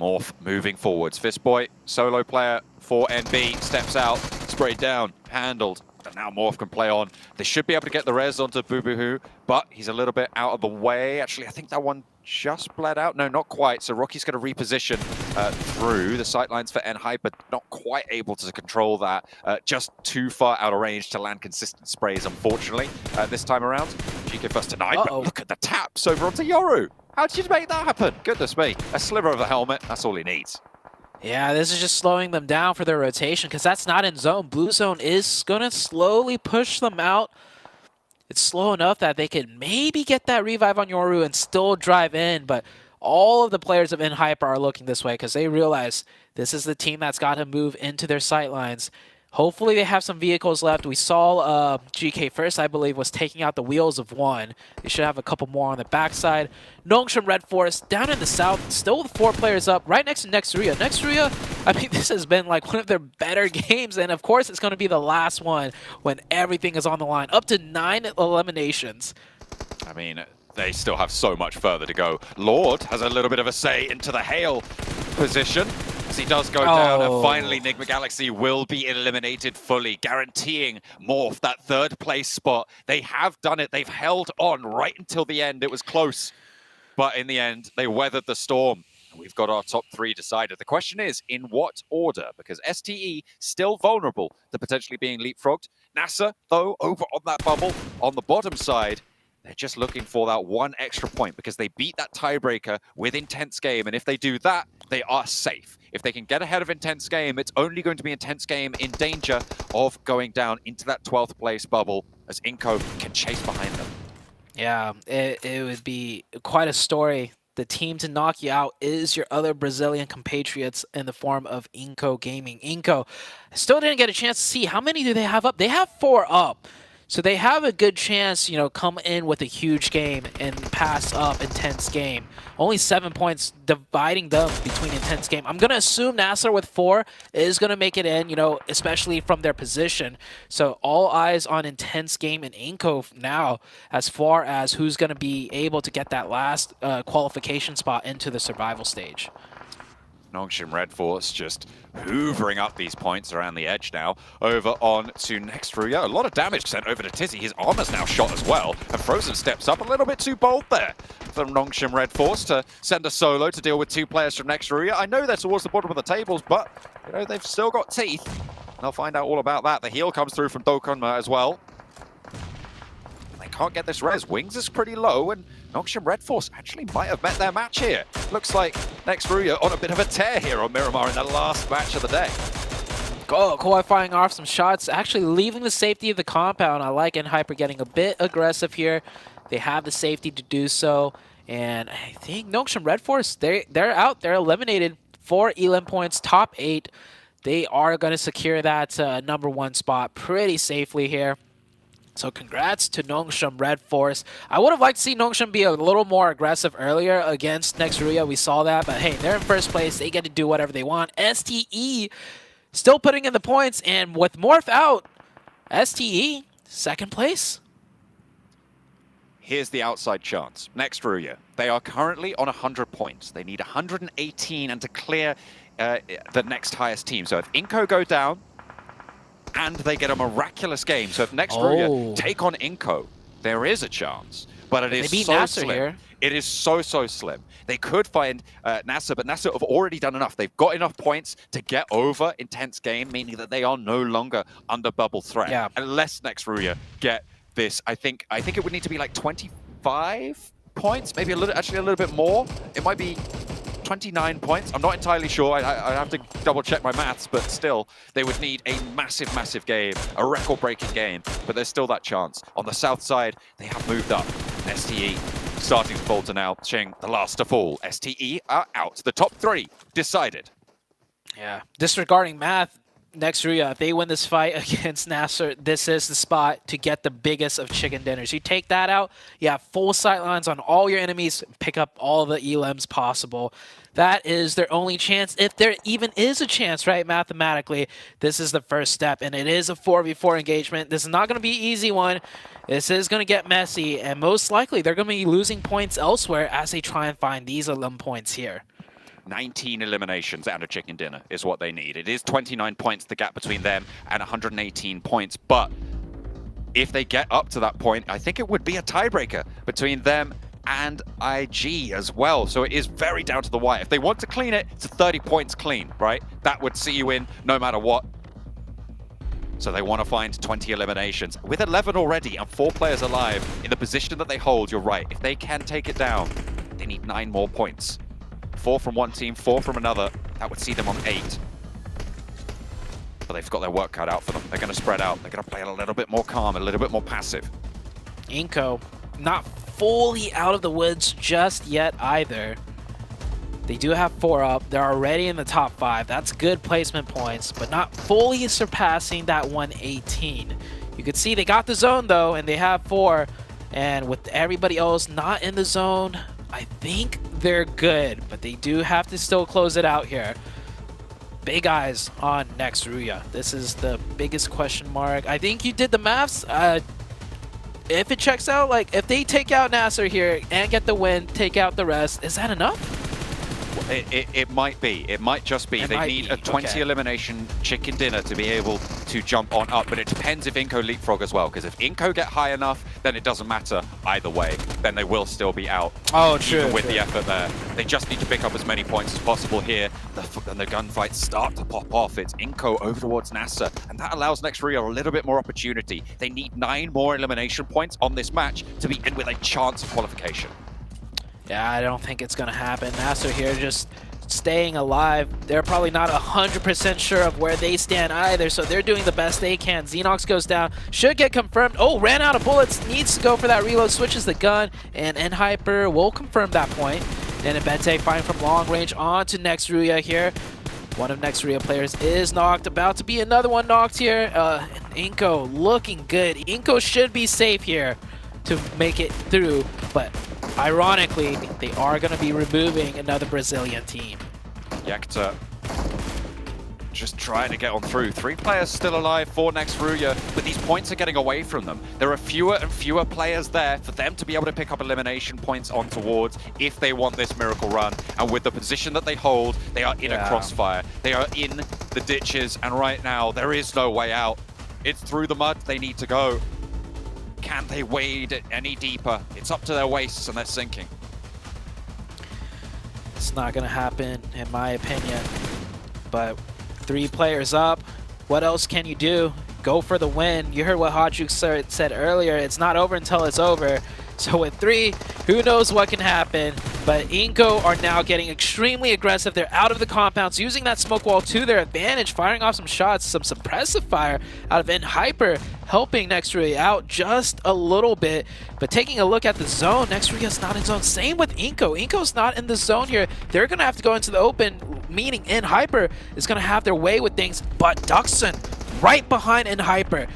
Morph moving forwards. Fistboy, solo player for NB, steps out, sprayed down, handled. And now Morph can play on. They should be able to get the res onto Boo-Boo-Hoo, but he's a little bit out of the way. Actually, I think that one just bled out. No, not quite. So Rocky's going to reposition through the sightlines for NHyper. Not quite able to control that. Just too far out of range to land consistent sprays, unfortunately, this time around. GK first tonight, but look at the taps over onto Yoru. How did you make that happen? Goodness me. A sliver of the helmet, that's all he needs. Yeah, this is just slowing them down for their rotation because that's not in zone. Blue zone is going to slowly push them out. It's slow enough that they can maybe get that revive on Yoru and still drive in, but all of the players of InHyper are looking this way because they realize this is the team that's got to move into their sightlines. Hopefully they have some vehicles left. We saw GK first, I believe, was taking out the wheels of one. They should have a couple more on the backside. Nongshim Red Forest down in the south, still with 4 players up, right next to Nexuria. Nexuria, I mean, this has been like one of their better games, and of course it's going to be the last one when everything is on the line. Up to 9 eliminations. I mean, they still have so much further to go. Lord has a little bit of a say into the hail position. As he does go down, and finally Nigma Galaxy will be eliminated fully, guaranteeing Morph that 3rd place spot. They have done it. They've held on right until the end. It was close, but in the end, they weathered the storm. We've got our top 3 decided. The question is, in what order? Because STE still vulnerable to potentially being leapfrogged. NASA, though, over on that bubble, on the bottom side, they're just looking for that 1 extra point because they beat that tiebreaker with Intense Game. And if they do that, they are safe. If they can get ahead of Intense Game, it's only going to be Intense Game in danger of going down into that 12th place bubble as Inco can chase behind them. Yeah, it would be quite a story. The team to knock you out is your other Brazilian compatriots in the form of Inco Gaming. Inco still didn't get a chance to see how many do they have up. They have 4 up. So they have a good chance, you know, come in with a huge game and pass up Intense Game. Only 7 points dividing them between Intense Game. I'm going to assume Nasser with 4 is going to make it in, you know, especially from their position. So all eyes on Intense Game and Inco now as far as who's going to be able to get that last qualification spot into the survival stage. Nongshim Red Force just hoovering up these points around the edge now. Over on to Nextruya. A lot of damage sent over to Tizzy. His armor's now shot as well. And Frozen steps up a little bit too bold there from Nongshim Red Force to send a solo to deal with 2 players from Nextruya. I know they're towards the bottom of the tables, but you know they've still got teeth. They'll find out all about that. The heal comes through from Dokonma as well. They can't get this res. Wings is pretty low, and Nongshim Red Force actually might have met their match here. Looks like Nextruya on a bit of a tear here on Miramar in the last match of the day. Kawhi firing off some shots, actually leaving the safety of the compound. I like InHyper getting a bit aggressive here. They have the safety to do so. And I think Nongshim Red Force, they're out. They're eliminated. 4 elim points, top 8. They are going to secure that #1 spot pretty safely here. So congrats to Nongshim Red Force. I would have liked to see Nongshim be a little more aggressive earlier against Nextruya. We saw that, but hey, they're in first place. They get to do whatever they want. STE still putting in the points, and with Morph out, STE, second place. Here's the outside chance. Nextruya, they are currently on 100 points. They need 118 and to clear the next highest team. So if Inco go down, and they get a miraculous game. So if Nextruya take on Inco, there is a chance. But it is so slim. Here. It is so slim. They could find NASA, but NASA have already done enough. They've got enough points to get over intense game, meaning that they are no longer under bubble threat. Yeah. Unless Nextruya get this, I think it would need to be like 25 points, maybe actually a little bit more. It might be 29 points. I'm not entirely sure. I have to double check my maths, but still, they would need a massive game, a record-breaking game, but there's still that chance. On the south side, they have moved up. STE starting to falter now. Ching, the last to fall. STE are out. The top 3 decided. Yeah, disregarding math, Nextruya, if they win this fight against Nasser, this is the spot to get the biggest of chicken dinners. You take that out, you have full sightlines on all your enemies, pick up all the elims possible. That is their only chance, if there even is a chance, right, mathematically. This is the first step, and it is a 4v4 engagement. This is not going to be an easy one. This is going to get messy, and most likely they're going to be losing points elsewhere as they try and find these elim points here. 19 eliminations and a chicken dinner is what they need. It is 29 points, the gap between them, and 118 points. But if they get up to that point, I think it would be a tiebreaker between them and IG as well. So it is very down to the wire. If they want to clean it, it's 30 points clean, right? That would see you in no matter what. So they want to find 20 eliminations. With 11 already and 4 players alive in the position that they hold, you're right. If they can take it down, they need 9 more points. 4 from one team, 4 from another. That would see them on 8. But they've got their work cut out for them. They're going to spread out. They're going to play a little bit more calm, a little bit more passive. Inco, not fully out of the woods just yet either. They do have 4 up. They're already in the top 5. That's good placement points, but not fully surpassing that 118. You can see they got the zone though, and they have 4. And with everybody else not in the zone, I think they're good, but they do have to still close it out here. Big eyes on Nextruya. This is the biggest question mark. I think you did the maths. If it checks out, like if they take out Nasser here and get the win, take out the rest, is that enough? It might be. It might just be. They need a 20 elimination chicken dinner to be able to jump on up, but it depends if Inco leapfrog as well, because if Inco get high enough, then it doesn't matter either way. Then they will still be out. Oh, true. Even with the effort there. They just need to pick up as many points as possible here. And the gunfights start to pop off. It's Inco over towards Nasser, and that allows Nextruya a little bit more opportunity. They need 9 more elimination points on this match to be in with a chance of qualification. Yeah, I don't think it's going to happen. Nasser here just staying alive. They're probably not 100% sure of where they stand either, so they're doing the best they can. Xenox goes down, should get confirmed. Oh, ran out of bullets, needs to go for that reload, switches the gun, and N-Hyper will confirm that point. And Abete firing from long range onto Nextruya here. One of Nextruya players is knocked, about to be another one knocked here. Inco looking good. Inco should be safe here to make it through, but ironically, they are going to be removing another Brazilian team. Yakta just trying to get on through. 3 players still alive for Nextruya, but these points are getting away from them. There are fewer and fewer players there for them to be able to pick up elimination points on towards if they want this miracle run. And with the position that they hold, they are in a crossfire. They are in the ditches, and right now, there is no way out. It's through the mud they need to go. Can they wade it any deeper? It's up to their waists and they're sinking. It's not going to happen, in my opinion. But 3 players up. What else can you do? Go for the win. You heard what Hajuk said earlier. It's not over until it's over. So with 3, who knows what can happen? But Inco are now getting extremely aggressive. They're out of the compounds, using that smoke wall to their advantage, firing off some shots, some suppressive fire out of Hyper, helping Nextria out just a little bit. But taking a look at the zone, Nextria's not in zone. Same with Inco. Inco's not in the zone here. They're going to have to go into the open, meaning Hyper is going to have their way with things. But Duxon right behind Hyper,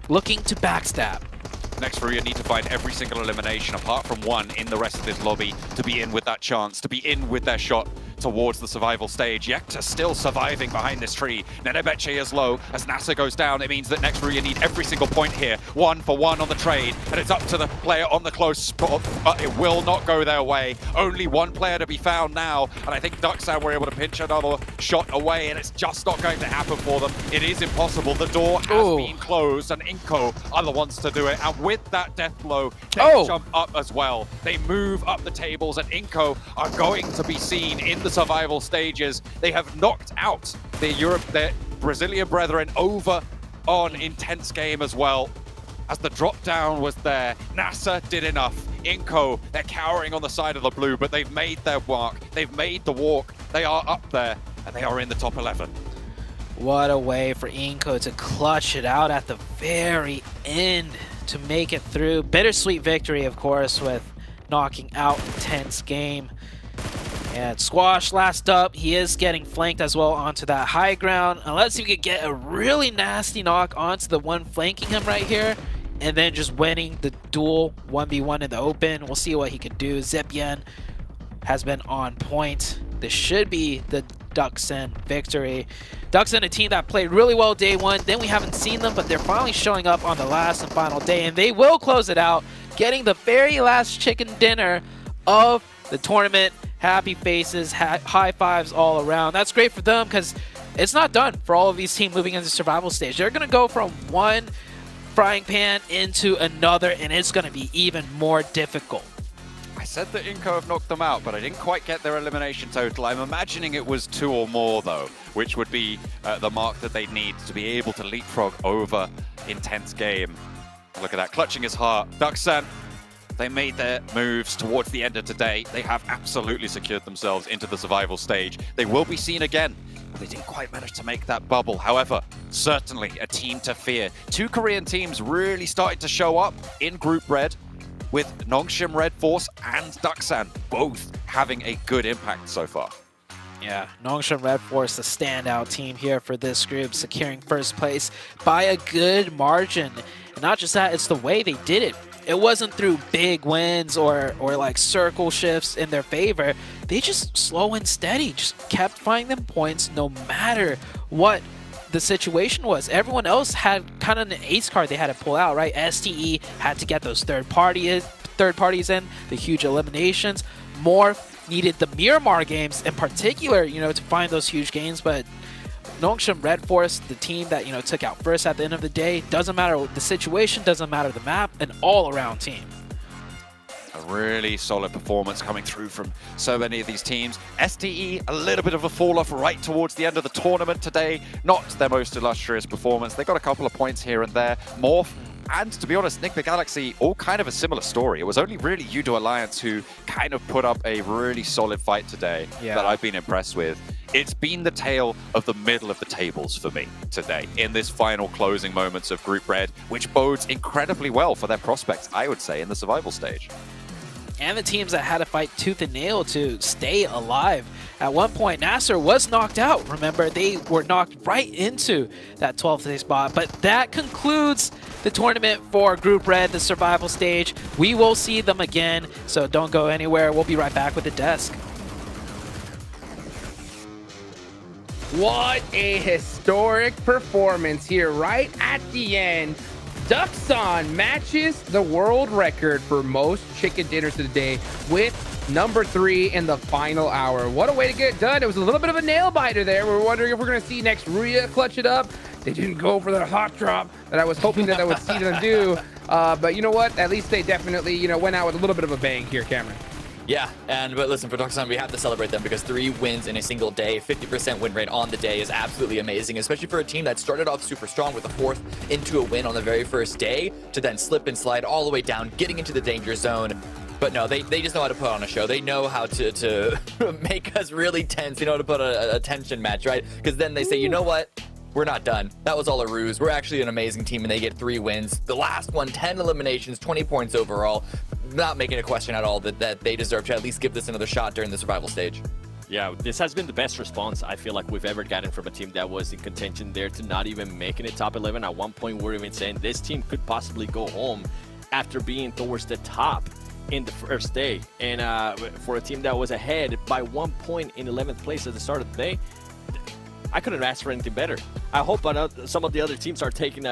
looking to backstab. Nextria need to find every single elimination apart from one in the rest of this lobby to be in with that chance, to be in with their shot towards the survival stage. Yekta still surviving behind this tree. Nenebeche is low. As NASA goes down, it means that Nextria need every single point here. 1 for 1 on the trade, and it's up to the player on the close spot, but it will not go their way. Only one player to be found now, and I think Duxan were able to pinch another shot away, and it's just not going to happen for them. It is impossible. The door has been closed, and Inco are the ones to do it. And with that death blow, they jump up as well. They move up the tables, and Inco are going to be seen in the survival stages. They have knocked out their Brazilian brethren over on Intense Game as well. As the drop down was there, NASA did enough. Inco, they're cowering on the side of the blue, but they've made their mark. They've made the walk. They are up there, and they are in the top 11. What a way for Inco to clutch it out at the very end to make it through. Bittersweet victory, of course, with knocking out Intense Game. And Squash last up. He is getting flanked as well onto that high ground. Unless he could get a really nasty knock onto the one flanking him right here, and then just winning the duel 1v1 in the open. We'll see what he can do. Zepien has been on point. This should be the Duxan victory. Duxan, a team that played really well day one. Then we haven't seen them, but they're finally showing up on the last and final day, and they will close it out, getting the very last chicken dinner of the tournament. Happy faces, high fives all around. That's great for them because it's not done for all of these teams moving into the survival stage. They're going to go from one frying pan into another, and it's going to be even more difficult. I said that Inco have knocked them out, but I didn't quite get their elimination total. I'm imagining it was 2 or more, though, which would be the mark that they'd need to be able to leapfrog over Intense Game. Look at that, clutching his heart. Duxan, they made their moves towards the end of today. They have absolutely secured themselves into the survival stage. They will be seen again, but they didn't quite manage to make that bubble. However, certainly a team to fear. 2 Korean teams really starting to show up in Group Red, with Nongshim Red Force and Duxan both having a good impact so far. Yeah, Nongshim Red Force, the standout team here for this group, securing first place by a good margin. And not just that, it's the way they did it. It wasn't through big wins or like circle shifts in their favor. They just slow and steady, just kept finding them points no matter what the situation was. Everyone else had kind of an ace card they had to pull out, right? STE had to get those third parties in, the huge eliminations. Morph needed the Miramar games in particular, you know, to find those huge gains, but Nongshim Red Force, the team that, you know, took out first at the end of the day, doesn't matter the situation, doesn't matter the map, an all-around team. A really solid performance coming through from so many of these teams. STE, a little bit of a fall-off right towards the end of the tournament today. Not their most illustrious performance. They got a couple of points here and there. Morph, and to be honest, Nick the Galaxy, all kind of a similar story. It was only really Yudo Alliance who kind of put up a really solid fight today that I've been impressed with. It's been the tale of the middle of the tables for me today in this final closing moments of Group Red, which bodes incredibly well for their prospects, I would say, in the survival stage. And the teams that had to fight tooth and nail to stay alive. At one point, Nasser was knocked out. Remember, they were knocked right into that 12th day spot. But that concludes the tournament for Group Red, the survival stage. We will see them again, so don't go anywhere. We'll be right back with the desk. What a historic performance here right at the end. Duxan matches the world record for most chicken dinners of the day with number 3 in the final hour. What a way to get it done. It was a little bit of a nail biter there. We're wondering if we're going to see Nextria clutch it up. They didn't go for the hot drop that I was hoping that I would see them do. But you know what? At least they definitely, you know, went out with a little bit of a bang here, Cameron. Yeah, but listen, for Duxan, we have to celebrate them because 3 wins in a single day, 50% win rate on the day is absolutely amazing, especially for a team that started off super strong with a 4th into a win on the very first day to then slip and slide all the way down, getting into the danger zone. But no, they just know how to put on a show. They know how to make us really tense. They know how to put a tension match, right? Because then they say, you know what? We're not done. That was all a ruse. We're actually an amazing team, and they get 3 wins. The last one, 10 eliminations, 20 points overall. Not making a question at all that they deserve to at least give this another shot during the survival stage. Yeah, this has been the best response I feel like we've ever gotten from a team that was in contention there to not even making it top 11. At one point, we're even saying this team could possibly go home after being towards the top in the first day. And for a team that was ahead by 1 point in 11th place at the start of the day, I couldn't ask for anything better. I hope some of the other teams are taking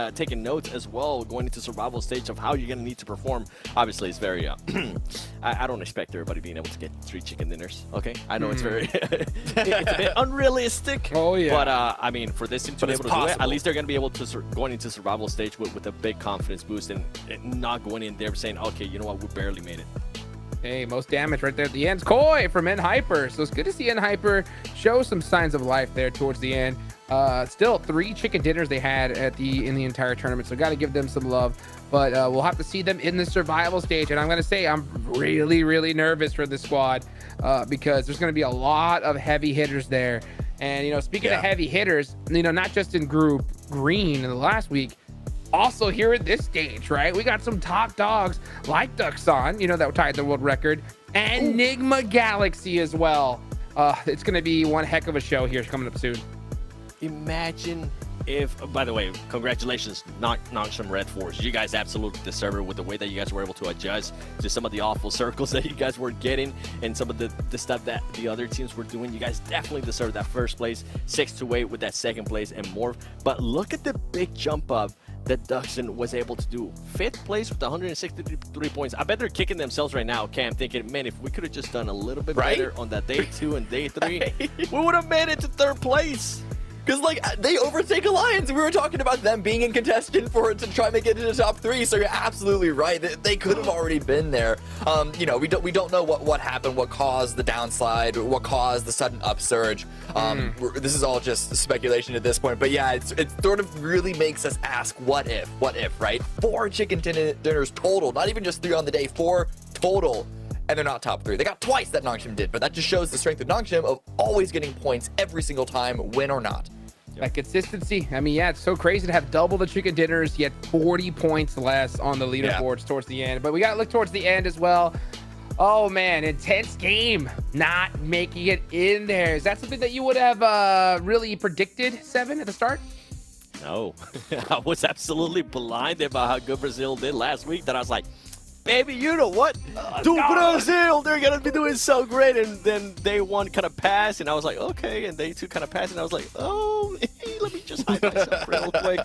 notes as well going into survival stage of how you're going to need to perform. Obviously, it's very... I don't expect everybody being able to get 3 chicken dinners, okay? I know it's very... it's a bit unrealistic. Oh, yeah. But, I mean, for this team to be able to do it, at least they're going to be able to going into survival stage with a big confidence boost and not going in there saying, okay, you know what, we barely made it. Hey, most damage right there at the end. Koi from Hyper. So it's good to see Hyper show some signs of life there towards the end. Still 3 chicken dinners they had in the entire tournament, so got to give them some love. But we'll have to see them in the survival stage. And I'm going to say I'm really, really nervous for this squad because there's going to be a lot of heavy hitters there. And, you know, speaking of heavy hitters, you know, not just in Group Green in the last week, also here at this stage, right? We got some top dogs like Duxon, you know, that tied the world record, and Enigma Galaxy as well. It's going to be one heck of a show here coming up soon. Imagine if, by the way, congratulations, Nongshim Red Force. You guys absolutely deserve it with the way that you guys were able to adjust to some of the awful circles that you guys were getting and some of the stuff that the other teams were doing. You guys definitely deserve that first place, 6-8 with that second place and more. But look at the big jump up that Duxon was able to do. 5th place with 163 points. I bet they're kicking themselves right now, Cam, thinking, man, if we could have just done a little bit better on that day 2 and day 3, we would have made it to 3rd place. Because, like, they overtake Alliance. We were talking about them being in contention to try and make it to the top 3. So you're absolutely right. They could have already been there. You know, we don't know what happened, what caused the downslide, what caused the sudden upsurge. This is all just speculation at this point. But yeah, it sort of really makes us ask, what if, right? 4 chicken dinners total, not even just 3 on the day, 4 total. And they're not top 3. They got twice that Nongshim did, but that just shows the strength of Nongshim of always getting points every single time, win or not. That consistency. I mean, yeah, it's so crazy to have double the chicken dinners, yet 40 points less on the leaderboards towards the end. But we got to look towards the end as well. Oh, man, intense game. Not making it in there. Is that something that you would have really predicted, Seven, at the start? No. I was absolutely blinded by how good Brazil did last week that I was like, baby, you know what? Brazil, they're going to be doing so great. And then day 1 kind of passed, and I was like, okay. And day 2 kind of passed, and I was like, oh, let me just hide myself real quick.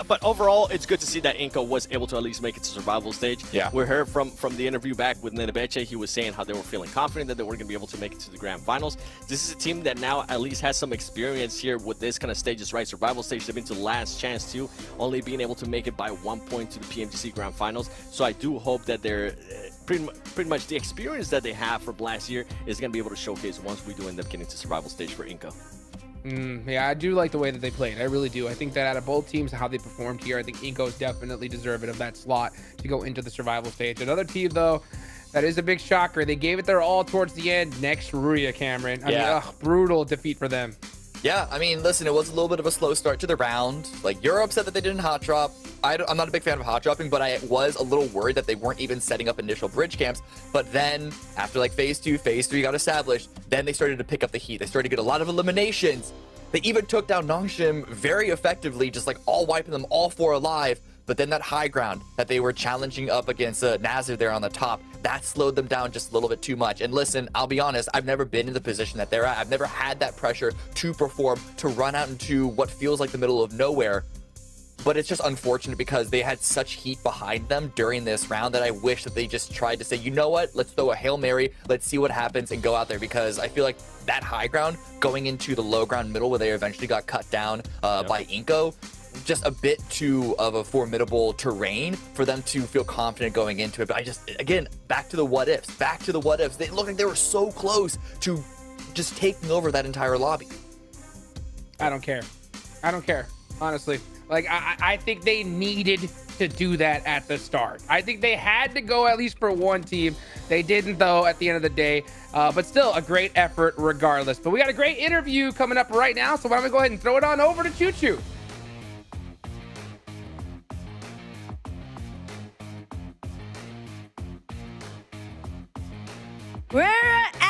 But overall, it's good to see that Inco was able to at least make it to survival stage. Yeah. We heard from the interview back with Nenebeche. He was saying how they were feeling confident that they were going to be able to make it to the Grand Finals. This is a team that now at least has some experience here with this kind of stages, right? Survival stage, they've been to last chance too, only being able to make it by 1 point to the PMGC Grand Finals. So I do hope that they're pretty much the experience that they have from last year is going to be able to showcase once we do end up getting to survival stage for Inco. Yeah, I do like the way that they played. I really do. I think that out of both teams, how they performed here, I think Inco's definitely deserving of that slot to go into the survival stage. Another team, though, that is a big shocker. They gave it their all towards the end. Next, Ruria, Cameron. I mean, brutal defeat for them. Yeah, I mean, listen, it was a little bit of a slow start to the round. Like, you're upset that they didn't hot drop. I'm not a big fan of hot dropping, but I was a little worried that they weren't even setting up initial bridge camps. But then, after like phase 2, phase 3 got established, then they started to pick up the heat. They started to get a lot of eliminations. They even took down Nongshim very effectively, just like all wiping them all 4 alive. But then that high ground that they were challenging up against Nazir there on the top, that slowed them down just a little bit too much. And listen, I'll be honest, I've never been in the position that they're at. I've never had that pressure to perform, to run out into what feels like the middle of nowhere. But it's just unfortunate because they had such heat behind them during this round that I wish that they just tried to say, you know what, let's throw a Hail Mary, let's see what happens and go out there, because I feel like that high ground going into the low ground middle where they eventually got cut down by Inco, just a bit too of a formidable terrain for them to feel confident going into it. But I just, again, back to the what ifs. They looked like they were so close to just taking over that entire lobby. I don't care, honestly. Like, I think they needed to do that at the start. I think they had to go at least for one team. They didn't, though, at the end of the day. But still, a great effort regardless. But we got a great interview coming up right now, so why don't we go ahead and throw it on over to Choo Choo. We're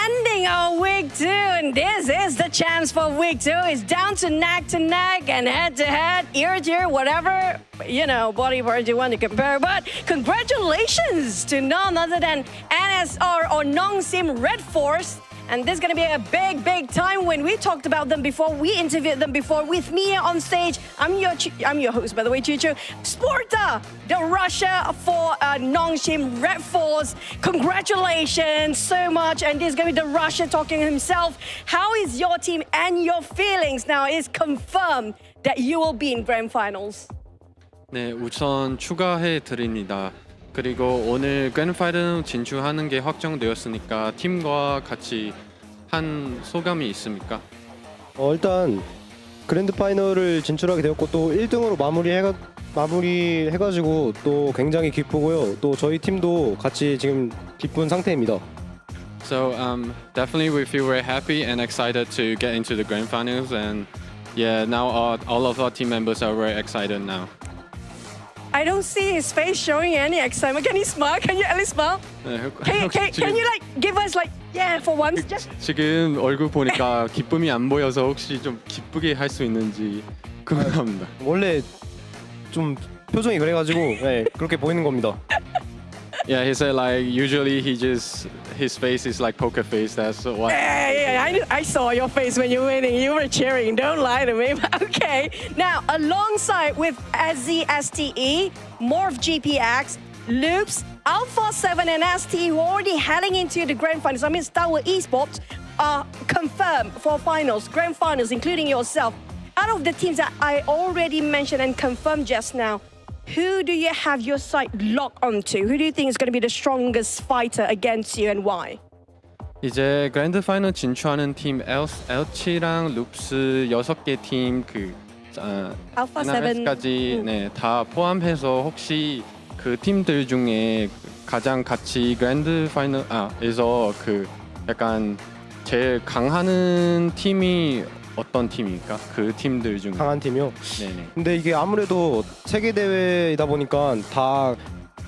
ending our week 2, and this is the chance for week 2. It's down to neck and head to head, ear to ear, whatever, you know, body parts you want to compare. But congratulations to none other than NSR or Nong Sim Red Force. And this is going to be a big time when we talked about them before. We interviewed them before with me on stage. I'm your host, by the way, Choo Choo. Sporta, the Russia for Nong Sim Red Force. Congratulations so much. And this is going to be the Russia talking himself. How is your team and your feelings now? It's confirmed that you will be in Grand Finals. 네, 우선 축하해 드립니다. 그리고 오늘 그랜드 파이널 진출하는 게 확정되었으니까 팀과 같이 한 소감이 있습니까? 일단 그랜드 파이널을 진출하게 되었고 또 1등으로 마무리해가지고 또 굉장히 기쁘고요. 또 저희 팀도 같이 지금 기쁜 상태입니다. So definitely we feel very happy and excited to get into the grand finals, and yeah, now all of our team members are very excited now. I don't see his face showing any excitement. Can he smile? Can you at least smile? 네, Can you like give us like yeah for once? Just 지금 얼굴 보니까 기쁨이 안 보여서 혹시 좀 기쁘게 할 수 있는지 궁금합니다. 원래 좀 표정이 그래가지고 네, 그렇게 보이는 겁니다. Yeah, he said like usually his face is like poker face. That's what. Yeah, I saw your face when you were winning. You were cheering. Don't lie to me. Okay. Now, alongside with SZSTE, Morph GPX, Loops, Alpha 7 and ST who are already heading into the grand finals. I mean, Star Wars Esports are confirmed for finals, grand finals, including yourself. Out of the teams that I already mentioned and confirmed just now, who do you have your sight locked onto? Who do you think is going to be the strongest fighter against you and why? 이제 그랜드 파이널 진출하는 팀 L7랑 룹스 6개 팀 Alpha 7 까지 네, 다 포함해서 혹시 그 팀들 중에 가장 같이 그랜드 파이널에서 그 약간 제일 강하는 팀이 어떤 팀입니까? 그 팀들 중에 강한 팀이요? 네네. 근데 이게 아무래도 세계 대회이다 보니까 다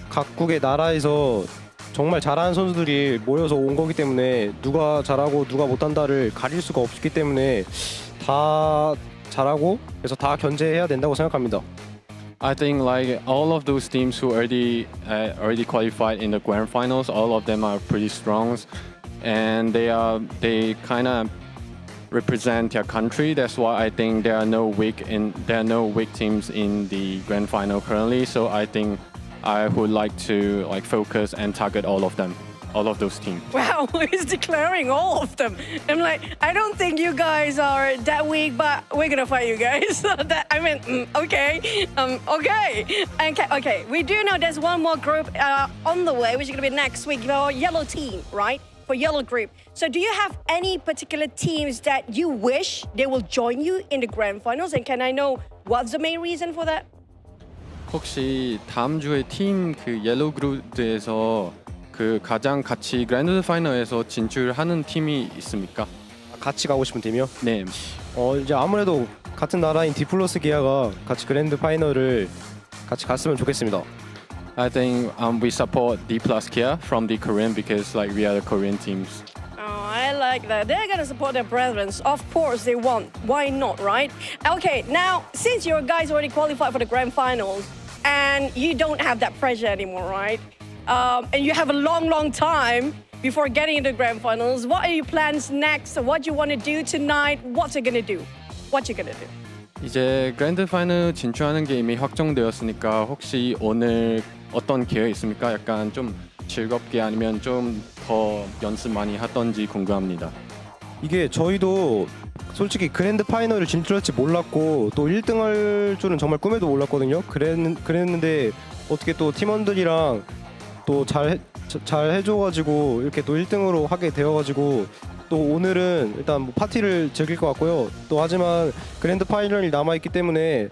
각국의 나라에서 정말 잘하는 선수들이 모여서 온 거기 때문에 누가 잘하고 누가 못한다를 가릴 수가 없기 때문에 다 잘하고 그래서 다 견제해야 된다고 생각합니다. I think like all of those teams who already qualified in the grand finals, all of them are pretty strong, and they kind of represent their country. That's why I think there are no weak teams in the grand final currently. So I think I would like to focus and target all of them, all of those teams. Wow, he's declaring all of them. I'm like, I don't think you guys are that weak, but we're gonna fight you guys. Okay. Okay. We do know there's one more group on the way, which is gonna be next week. Your yellow team, right? For yellow group. So do you have any particular teams that you wish they will join you in the grand finals? And can I know what's the main reason for that? 혹시 다음 주에 팀 옐로우 그룹에서 가장 같이 그랜드 파이널에서 진출하는 팀이 있습니까? 같이 가고 싶은 팀이요? 네. 이제 아무래도 같은 나라인 디플러스 기아가 같이 그랜드 파이널을 같이 갔으면 좋겠습니다. I think we support D plus Kia from the Korean because we are the Korean teams. Oh, I like that. They're gonna support their brethren. Of course they want. Why not, right? Okay, now since your guys already qualified for the grand finals and you don't have that pressure anymore, right? And you have a long time before getting into the grand finals. What are your plans next? What you want to do tonight? What you gonna do? 이제 그랜드 파이널 진출하는 게 이미 확정되었으니까 혹시 오늘 어떤 계획 있습니까? 약간 좀 즐겁게 아니면 좀 더 연습 많이 하던지 궁금합니다. 이게 저희도 솔직히 그랜드 파이널을 진출할지 몰랐고 또 1등 할 줄은 정말 꿈에도 몰랐거든요. 그랬는데 어떻게 또 팀원들이랑 또 잘 해줘가지고 이렇게 또 1등으로 하게 되어가지고 또 오늘은 일단 파티를 즐길 것 같고요. 또 하지만 그랜드 파이널이 남아있기 때문에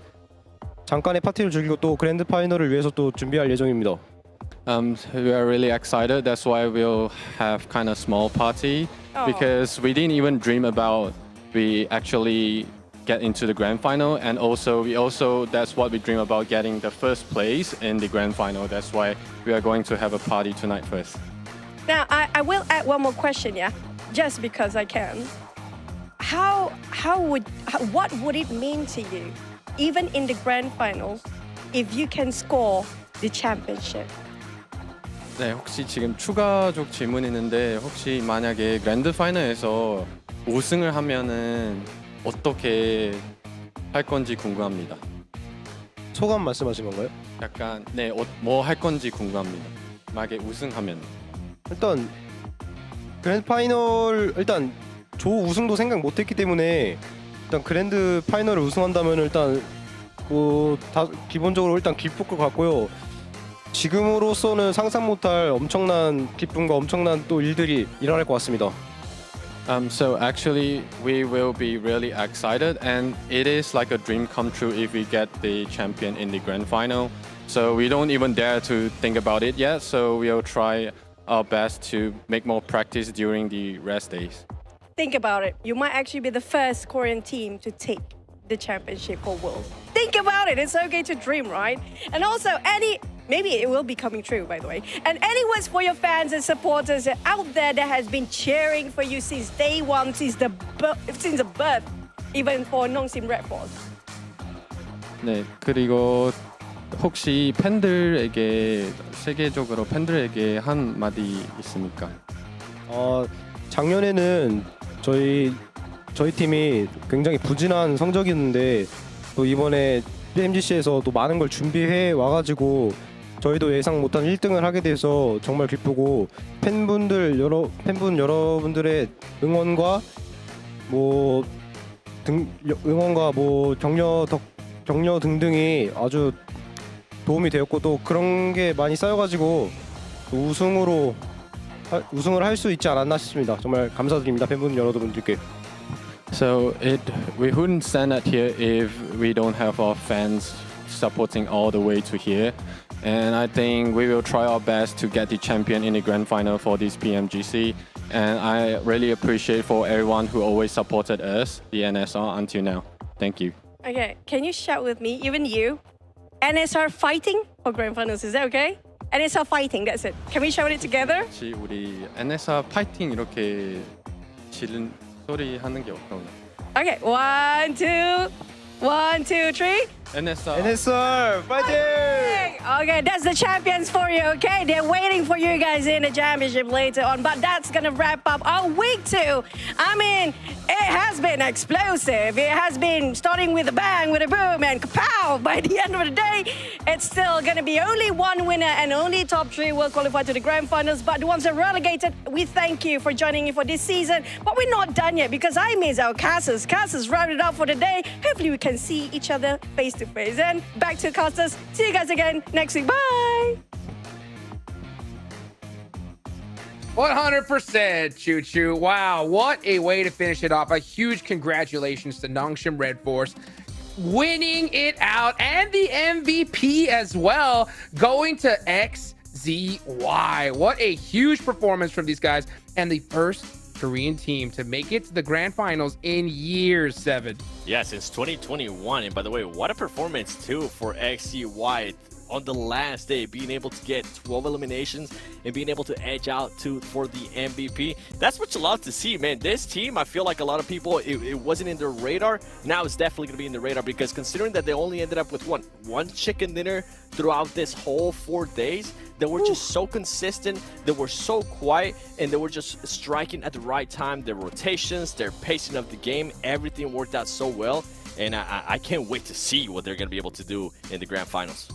잠깐의 파티를 즐기고 또 그랜드 파이널을 위해서 또 준비할 예정입니다. We are really excited. That's why we'll have kind of small party because we didn't even dream about we actually get into the grand final, and also that's what we dream about, getting the first place in the grand final. That's why we are going to have a party tonight first. Now, I will add one more question, yeah? Just because I can. What would it mean to you, even in the grand finals, if you can score the championship? 네, 혹시 지금 추가적 질문이 있는데 혹시 만약에 그랜드 파이널에서 우승을 하면은 어떻게 할 건지 궁금합니다. 소감 말씀하신 건가요? 약간 네, 뭐 할 건지 궁금합니다. 만약에 우승하면. 일단 그랜드 파이널 일단 조 우승도 생각 못했기 때문에 일단 그랜드 파이널을 우승한다면 일단 뭐 다 기본적으로 일단 기쁠 것 같고요. 지금으로서는 상상 못할 엄청난 기쁨과 엄청난 또 일들이 일어날 것 같습니다. So actually, we will be really excited, and it is like a dream come true if we get the champion in the grand final. So we don't even dare to think about it yet. So we'll try our best to make more practice during the rest days. Think about it. You might actually be the first Korean team to take the championship for Worlds. Think about it. It's okay to dream, right? And also, maybe it will be coming true, by the way. And any words for your fans and supporters out there that has been cheering for you since day one, since the birth, even for Nongsim Red Force? 네, 그리고 혹시 팬들에게 세계적으로 팬들에게 한 마디 있습니까? 작년에는 저희 팀이 굉장히 부진한 성적이었는데 또 이번에 PMGC에서 또 많은 걸 준비해 와가지고 저희도 예상 못한 1등을 하게 돼서 정말 기쁘고 팬분 여러분들의 응원과 격려 등등이 아주 도움이 되었고 또 그런 게 많이 쌓여가지고 우승을 할 수 있지 않았나 싶습니다. 정말 감사드립니다, 팬분 여러분들께. So we wouldn't stand out here if we don't have our fans supporting all the way to here. And I think we will try our best to get the champion in the grand final for this PMGC. And I really appreciate for everyone who always supported us, the NSR, until now. Thank you. Okay, can you shout with me, even you? NSR fighting for grand finals, is that okay? NSR fighting, that's it. Can we shout it together? 혹시 우리 NSR 파이팅 이렇게 지른 소리 하는 게 어떤가? Okay, 1, 2, 3. NSR fighting! Okay, that's the champions for you, okay? They're waiting for you guys in the championship later on, but that's gonna wrap up our week 2. I mean, it has been explosive. It has been starting with a bang, with a boom, and kapow! By the end of the day, it's still gonna be only one winner and only top 3 will qualify to the grand finals. But the ones that are relegated, we thank you for joining in for this season. But we're not done yet because I miss our casters. Casters rounded up for the day. Hopefully we can see each other face to face. And back to casters. See you guys again next week. Bye! 100% Choo Choo. Wow, what a way to finish it off. A huge congratulations to Nongshim Red Force winning it out, and the MVP as well, going to XZY. What a huge performance from these guys, and the first Korean team to make it to the grand finals in years, 7. Yeah, since 2021. And by the way, what a performance too for XZY on the last day, being able to get 12 eliminations and being able to edge out for the MVP. That's what you love to see, man. This team, I feel like a lot of people, it wasn't in their radar. Now it's definitely going to be in the radar, because considering that they only ended up with one chicken dinner throughout this whole 4 days, they were just so consistent, they were so quiet, and they were just striking at the right time. Their rotations, their pacing of the game, everything worked out so well. And I can't wait to see what they're going to be able to do in the grand finals.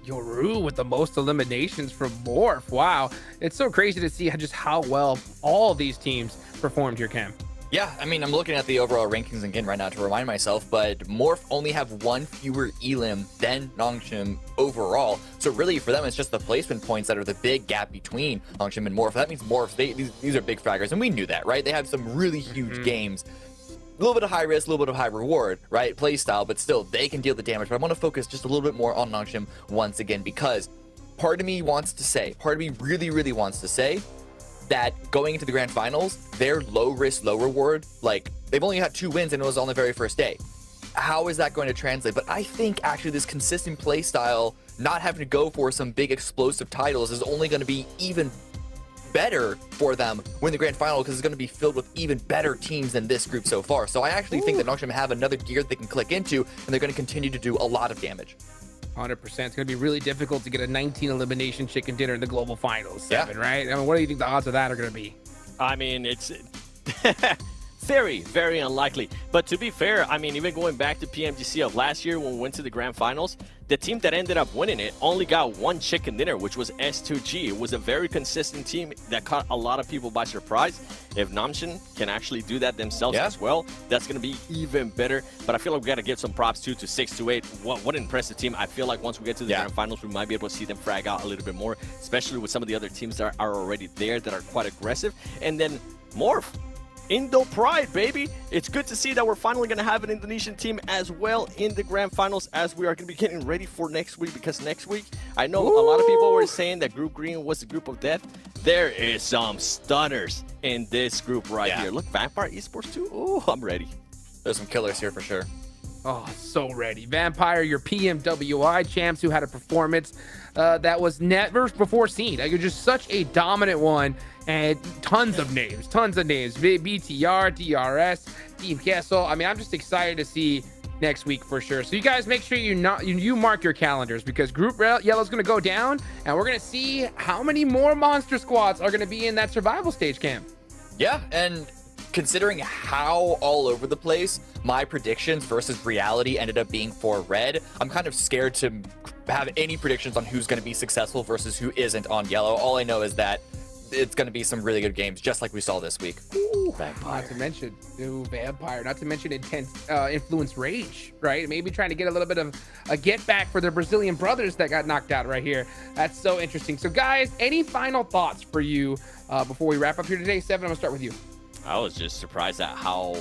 Yoru with the most eliminations from Morph. Wow, it's so crazy to see just how well all these teams performed here, Cam. Yeah, I mean, I'm looking at the overall rankings again right now to remind myself, but Morph only have 1 fewer elim than Nongshim overall. So really, for them, it's just the placement points that are the big gap between Nongshim and Morph. That means Morph, these are big fraggers, and we knew that, right? They have some really huge games. little bit of high risk, a little bit of high reward, right? Play style, but still, they can deal the damage. But I want to focus just a little bit more on Nongshim once again, because part of me really, really wants to say that going into the grand finals, their low risk, low reward, like they've only had 2 wins and it was on the very first day. How is that going to translate? But I think actually this consistent play style, not having to go for some big explosive titles, is only going to be even better for them when the grand final, because it's going to be filled with even better teams than this group so far. So I actually think that Nongshim have another gear they can click into, and they're going to continue to do a lot of damage. 100%. It's going to be really difficult to get a 19 elimination chicken dinner in the global finals, 7, right? I mean, what do you think the odds of that are going to be? I mean, it's very, very unlikely. But to be fair, I mean, even going back to PMGC of last year when we went to the grand finals, the team that ended up winning it only got 1 chicken dinner, which was S2G. It was a very consistent team that caught a lot of people by surprise. If Nongshim can actually do that themselves as well, that's going to be even better. But I feel like we got to give some props too to 628. What an impressive team. I feel like once we get to the grand finals, we might be able to see them frag out a little bit more, especially with some of the other teams that are already there that are quite aggressive. And then Morph. Indo Pride, baby. It's good to see that we're finally going to have an Indonesian team as well in the grand finals, as we are going to be getting ready for next week, because next week, I know a lot of people were saying that Group Green was the group of death. There is some stunners in this group right here. Look, Vampire Esports too. Oh, I'm ready. There's some killers here for sure. Oh, so ready. Vampire, your PMWI champs who had a performance that was never before seen. Like, you're just such a dominant one. And tons of names. BTR, DRS, Team Kessel. I mean, I'm just excited to see next week for sure. So you guys make sure you mark your calendars, because Group Yellow is going to go down, and we're going to see how many more monster squads are going to be in that survival stage, Cam. Yeah, and considering how all over the place my predictions versus reality ended up being for Red, I'm kind of scared to have any predictions on who's going to be successful versus who isn't on Yellow. All I know is that it's going to be some really good games, just like we saw this week. Vampire. Not to mention Vampire. Not to mention intense influence rage, right? Maybe trying to get a little bit of a get back for their Brazilian brothers that got knocked out right here. That's so interesting. So guys, any final thoughts for you before we wrap up here today? 7, I'm gonna start with you. I was just surprised at how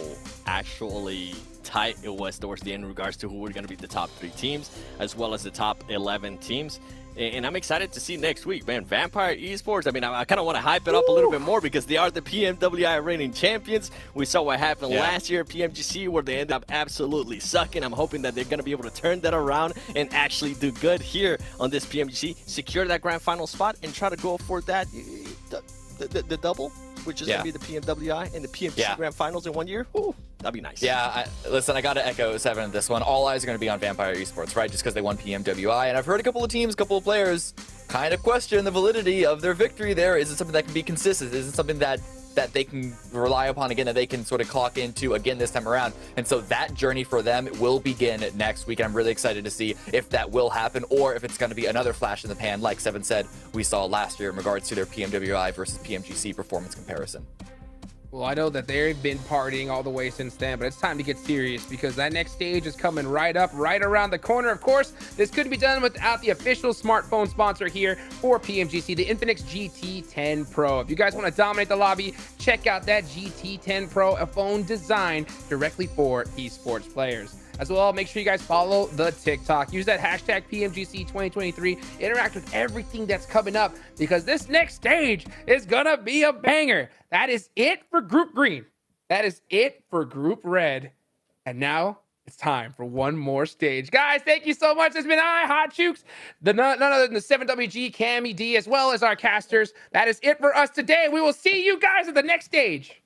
actually tight it was towards the end in regards to who were going to be the top 3 teams, as well as the top 11 teams. And I'm excited to see next week, man. Vampire Esports, I mean, I kind of want to hype it up a little bit more, because they are the PMWI reigning champions. We saw what happened last year at PMGC, where they ended up absolutely sucking. I'm hoping that they're going to be able to turn that around and actually do good here on this PMGC, secure that grand final spot, and try to go for that the double, which is going to be the PMWI and the PMGC Grand Finals in 1 year. Ooh, that'd be nice. Yeah, listen, I got to echo 7 this one. All eyes are going to be on Vampire Esports, right? Just because they won PMWI. And I've heard a couple of teams, a couple of players kind of question the validity of their victory there. Is it something that can be consistent? Is it something that they can rely upon again, that they can sort of clock into again this time around? And so that journey for them will begin next week. And I'm really excited to see if that will happen, or if it's going to be another flash in the pan, like 7 said we saw last year in regards to their PMWI versus PMGC performance comparison. Well, I know that they've been partying all the way since then, but it's time to get serious, because that next stage is coming right up, right around the corner. Of course, this couldn't be done without the official smartphone sponsor here for PMGC, the Infinix GT10 Pro. If you guys want to dominate the lobby, check out that GT10 Pro, a phone designed directly for esports players. As well, make sure you guys follow the TikTok. Use that hashtag PMGC2023. Interact with everything that's coming up, because this next stage is going to be a banger. That is it for Group Green. That is it for Group Red. And now it's time for one more stage. Guys, thank you so much. It's been Hot Chooks, none other than the 7WG, Cammy D, as well as our casters. That is it for us today. We will see you guys at the next stage.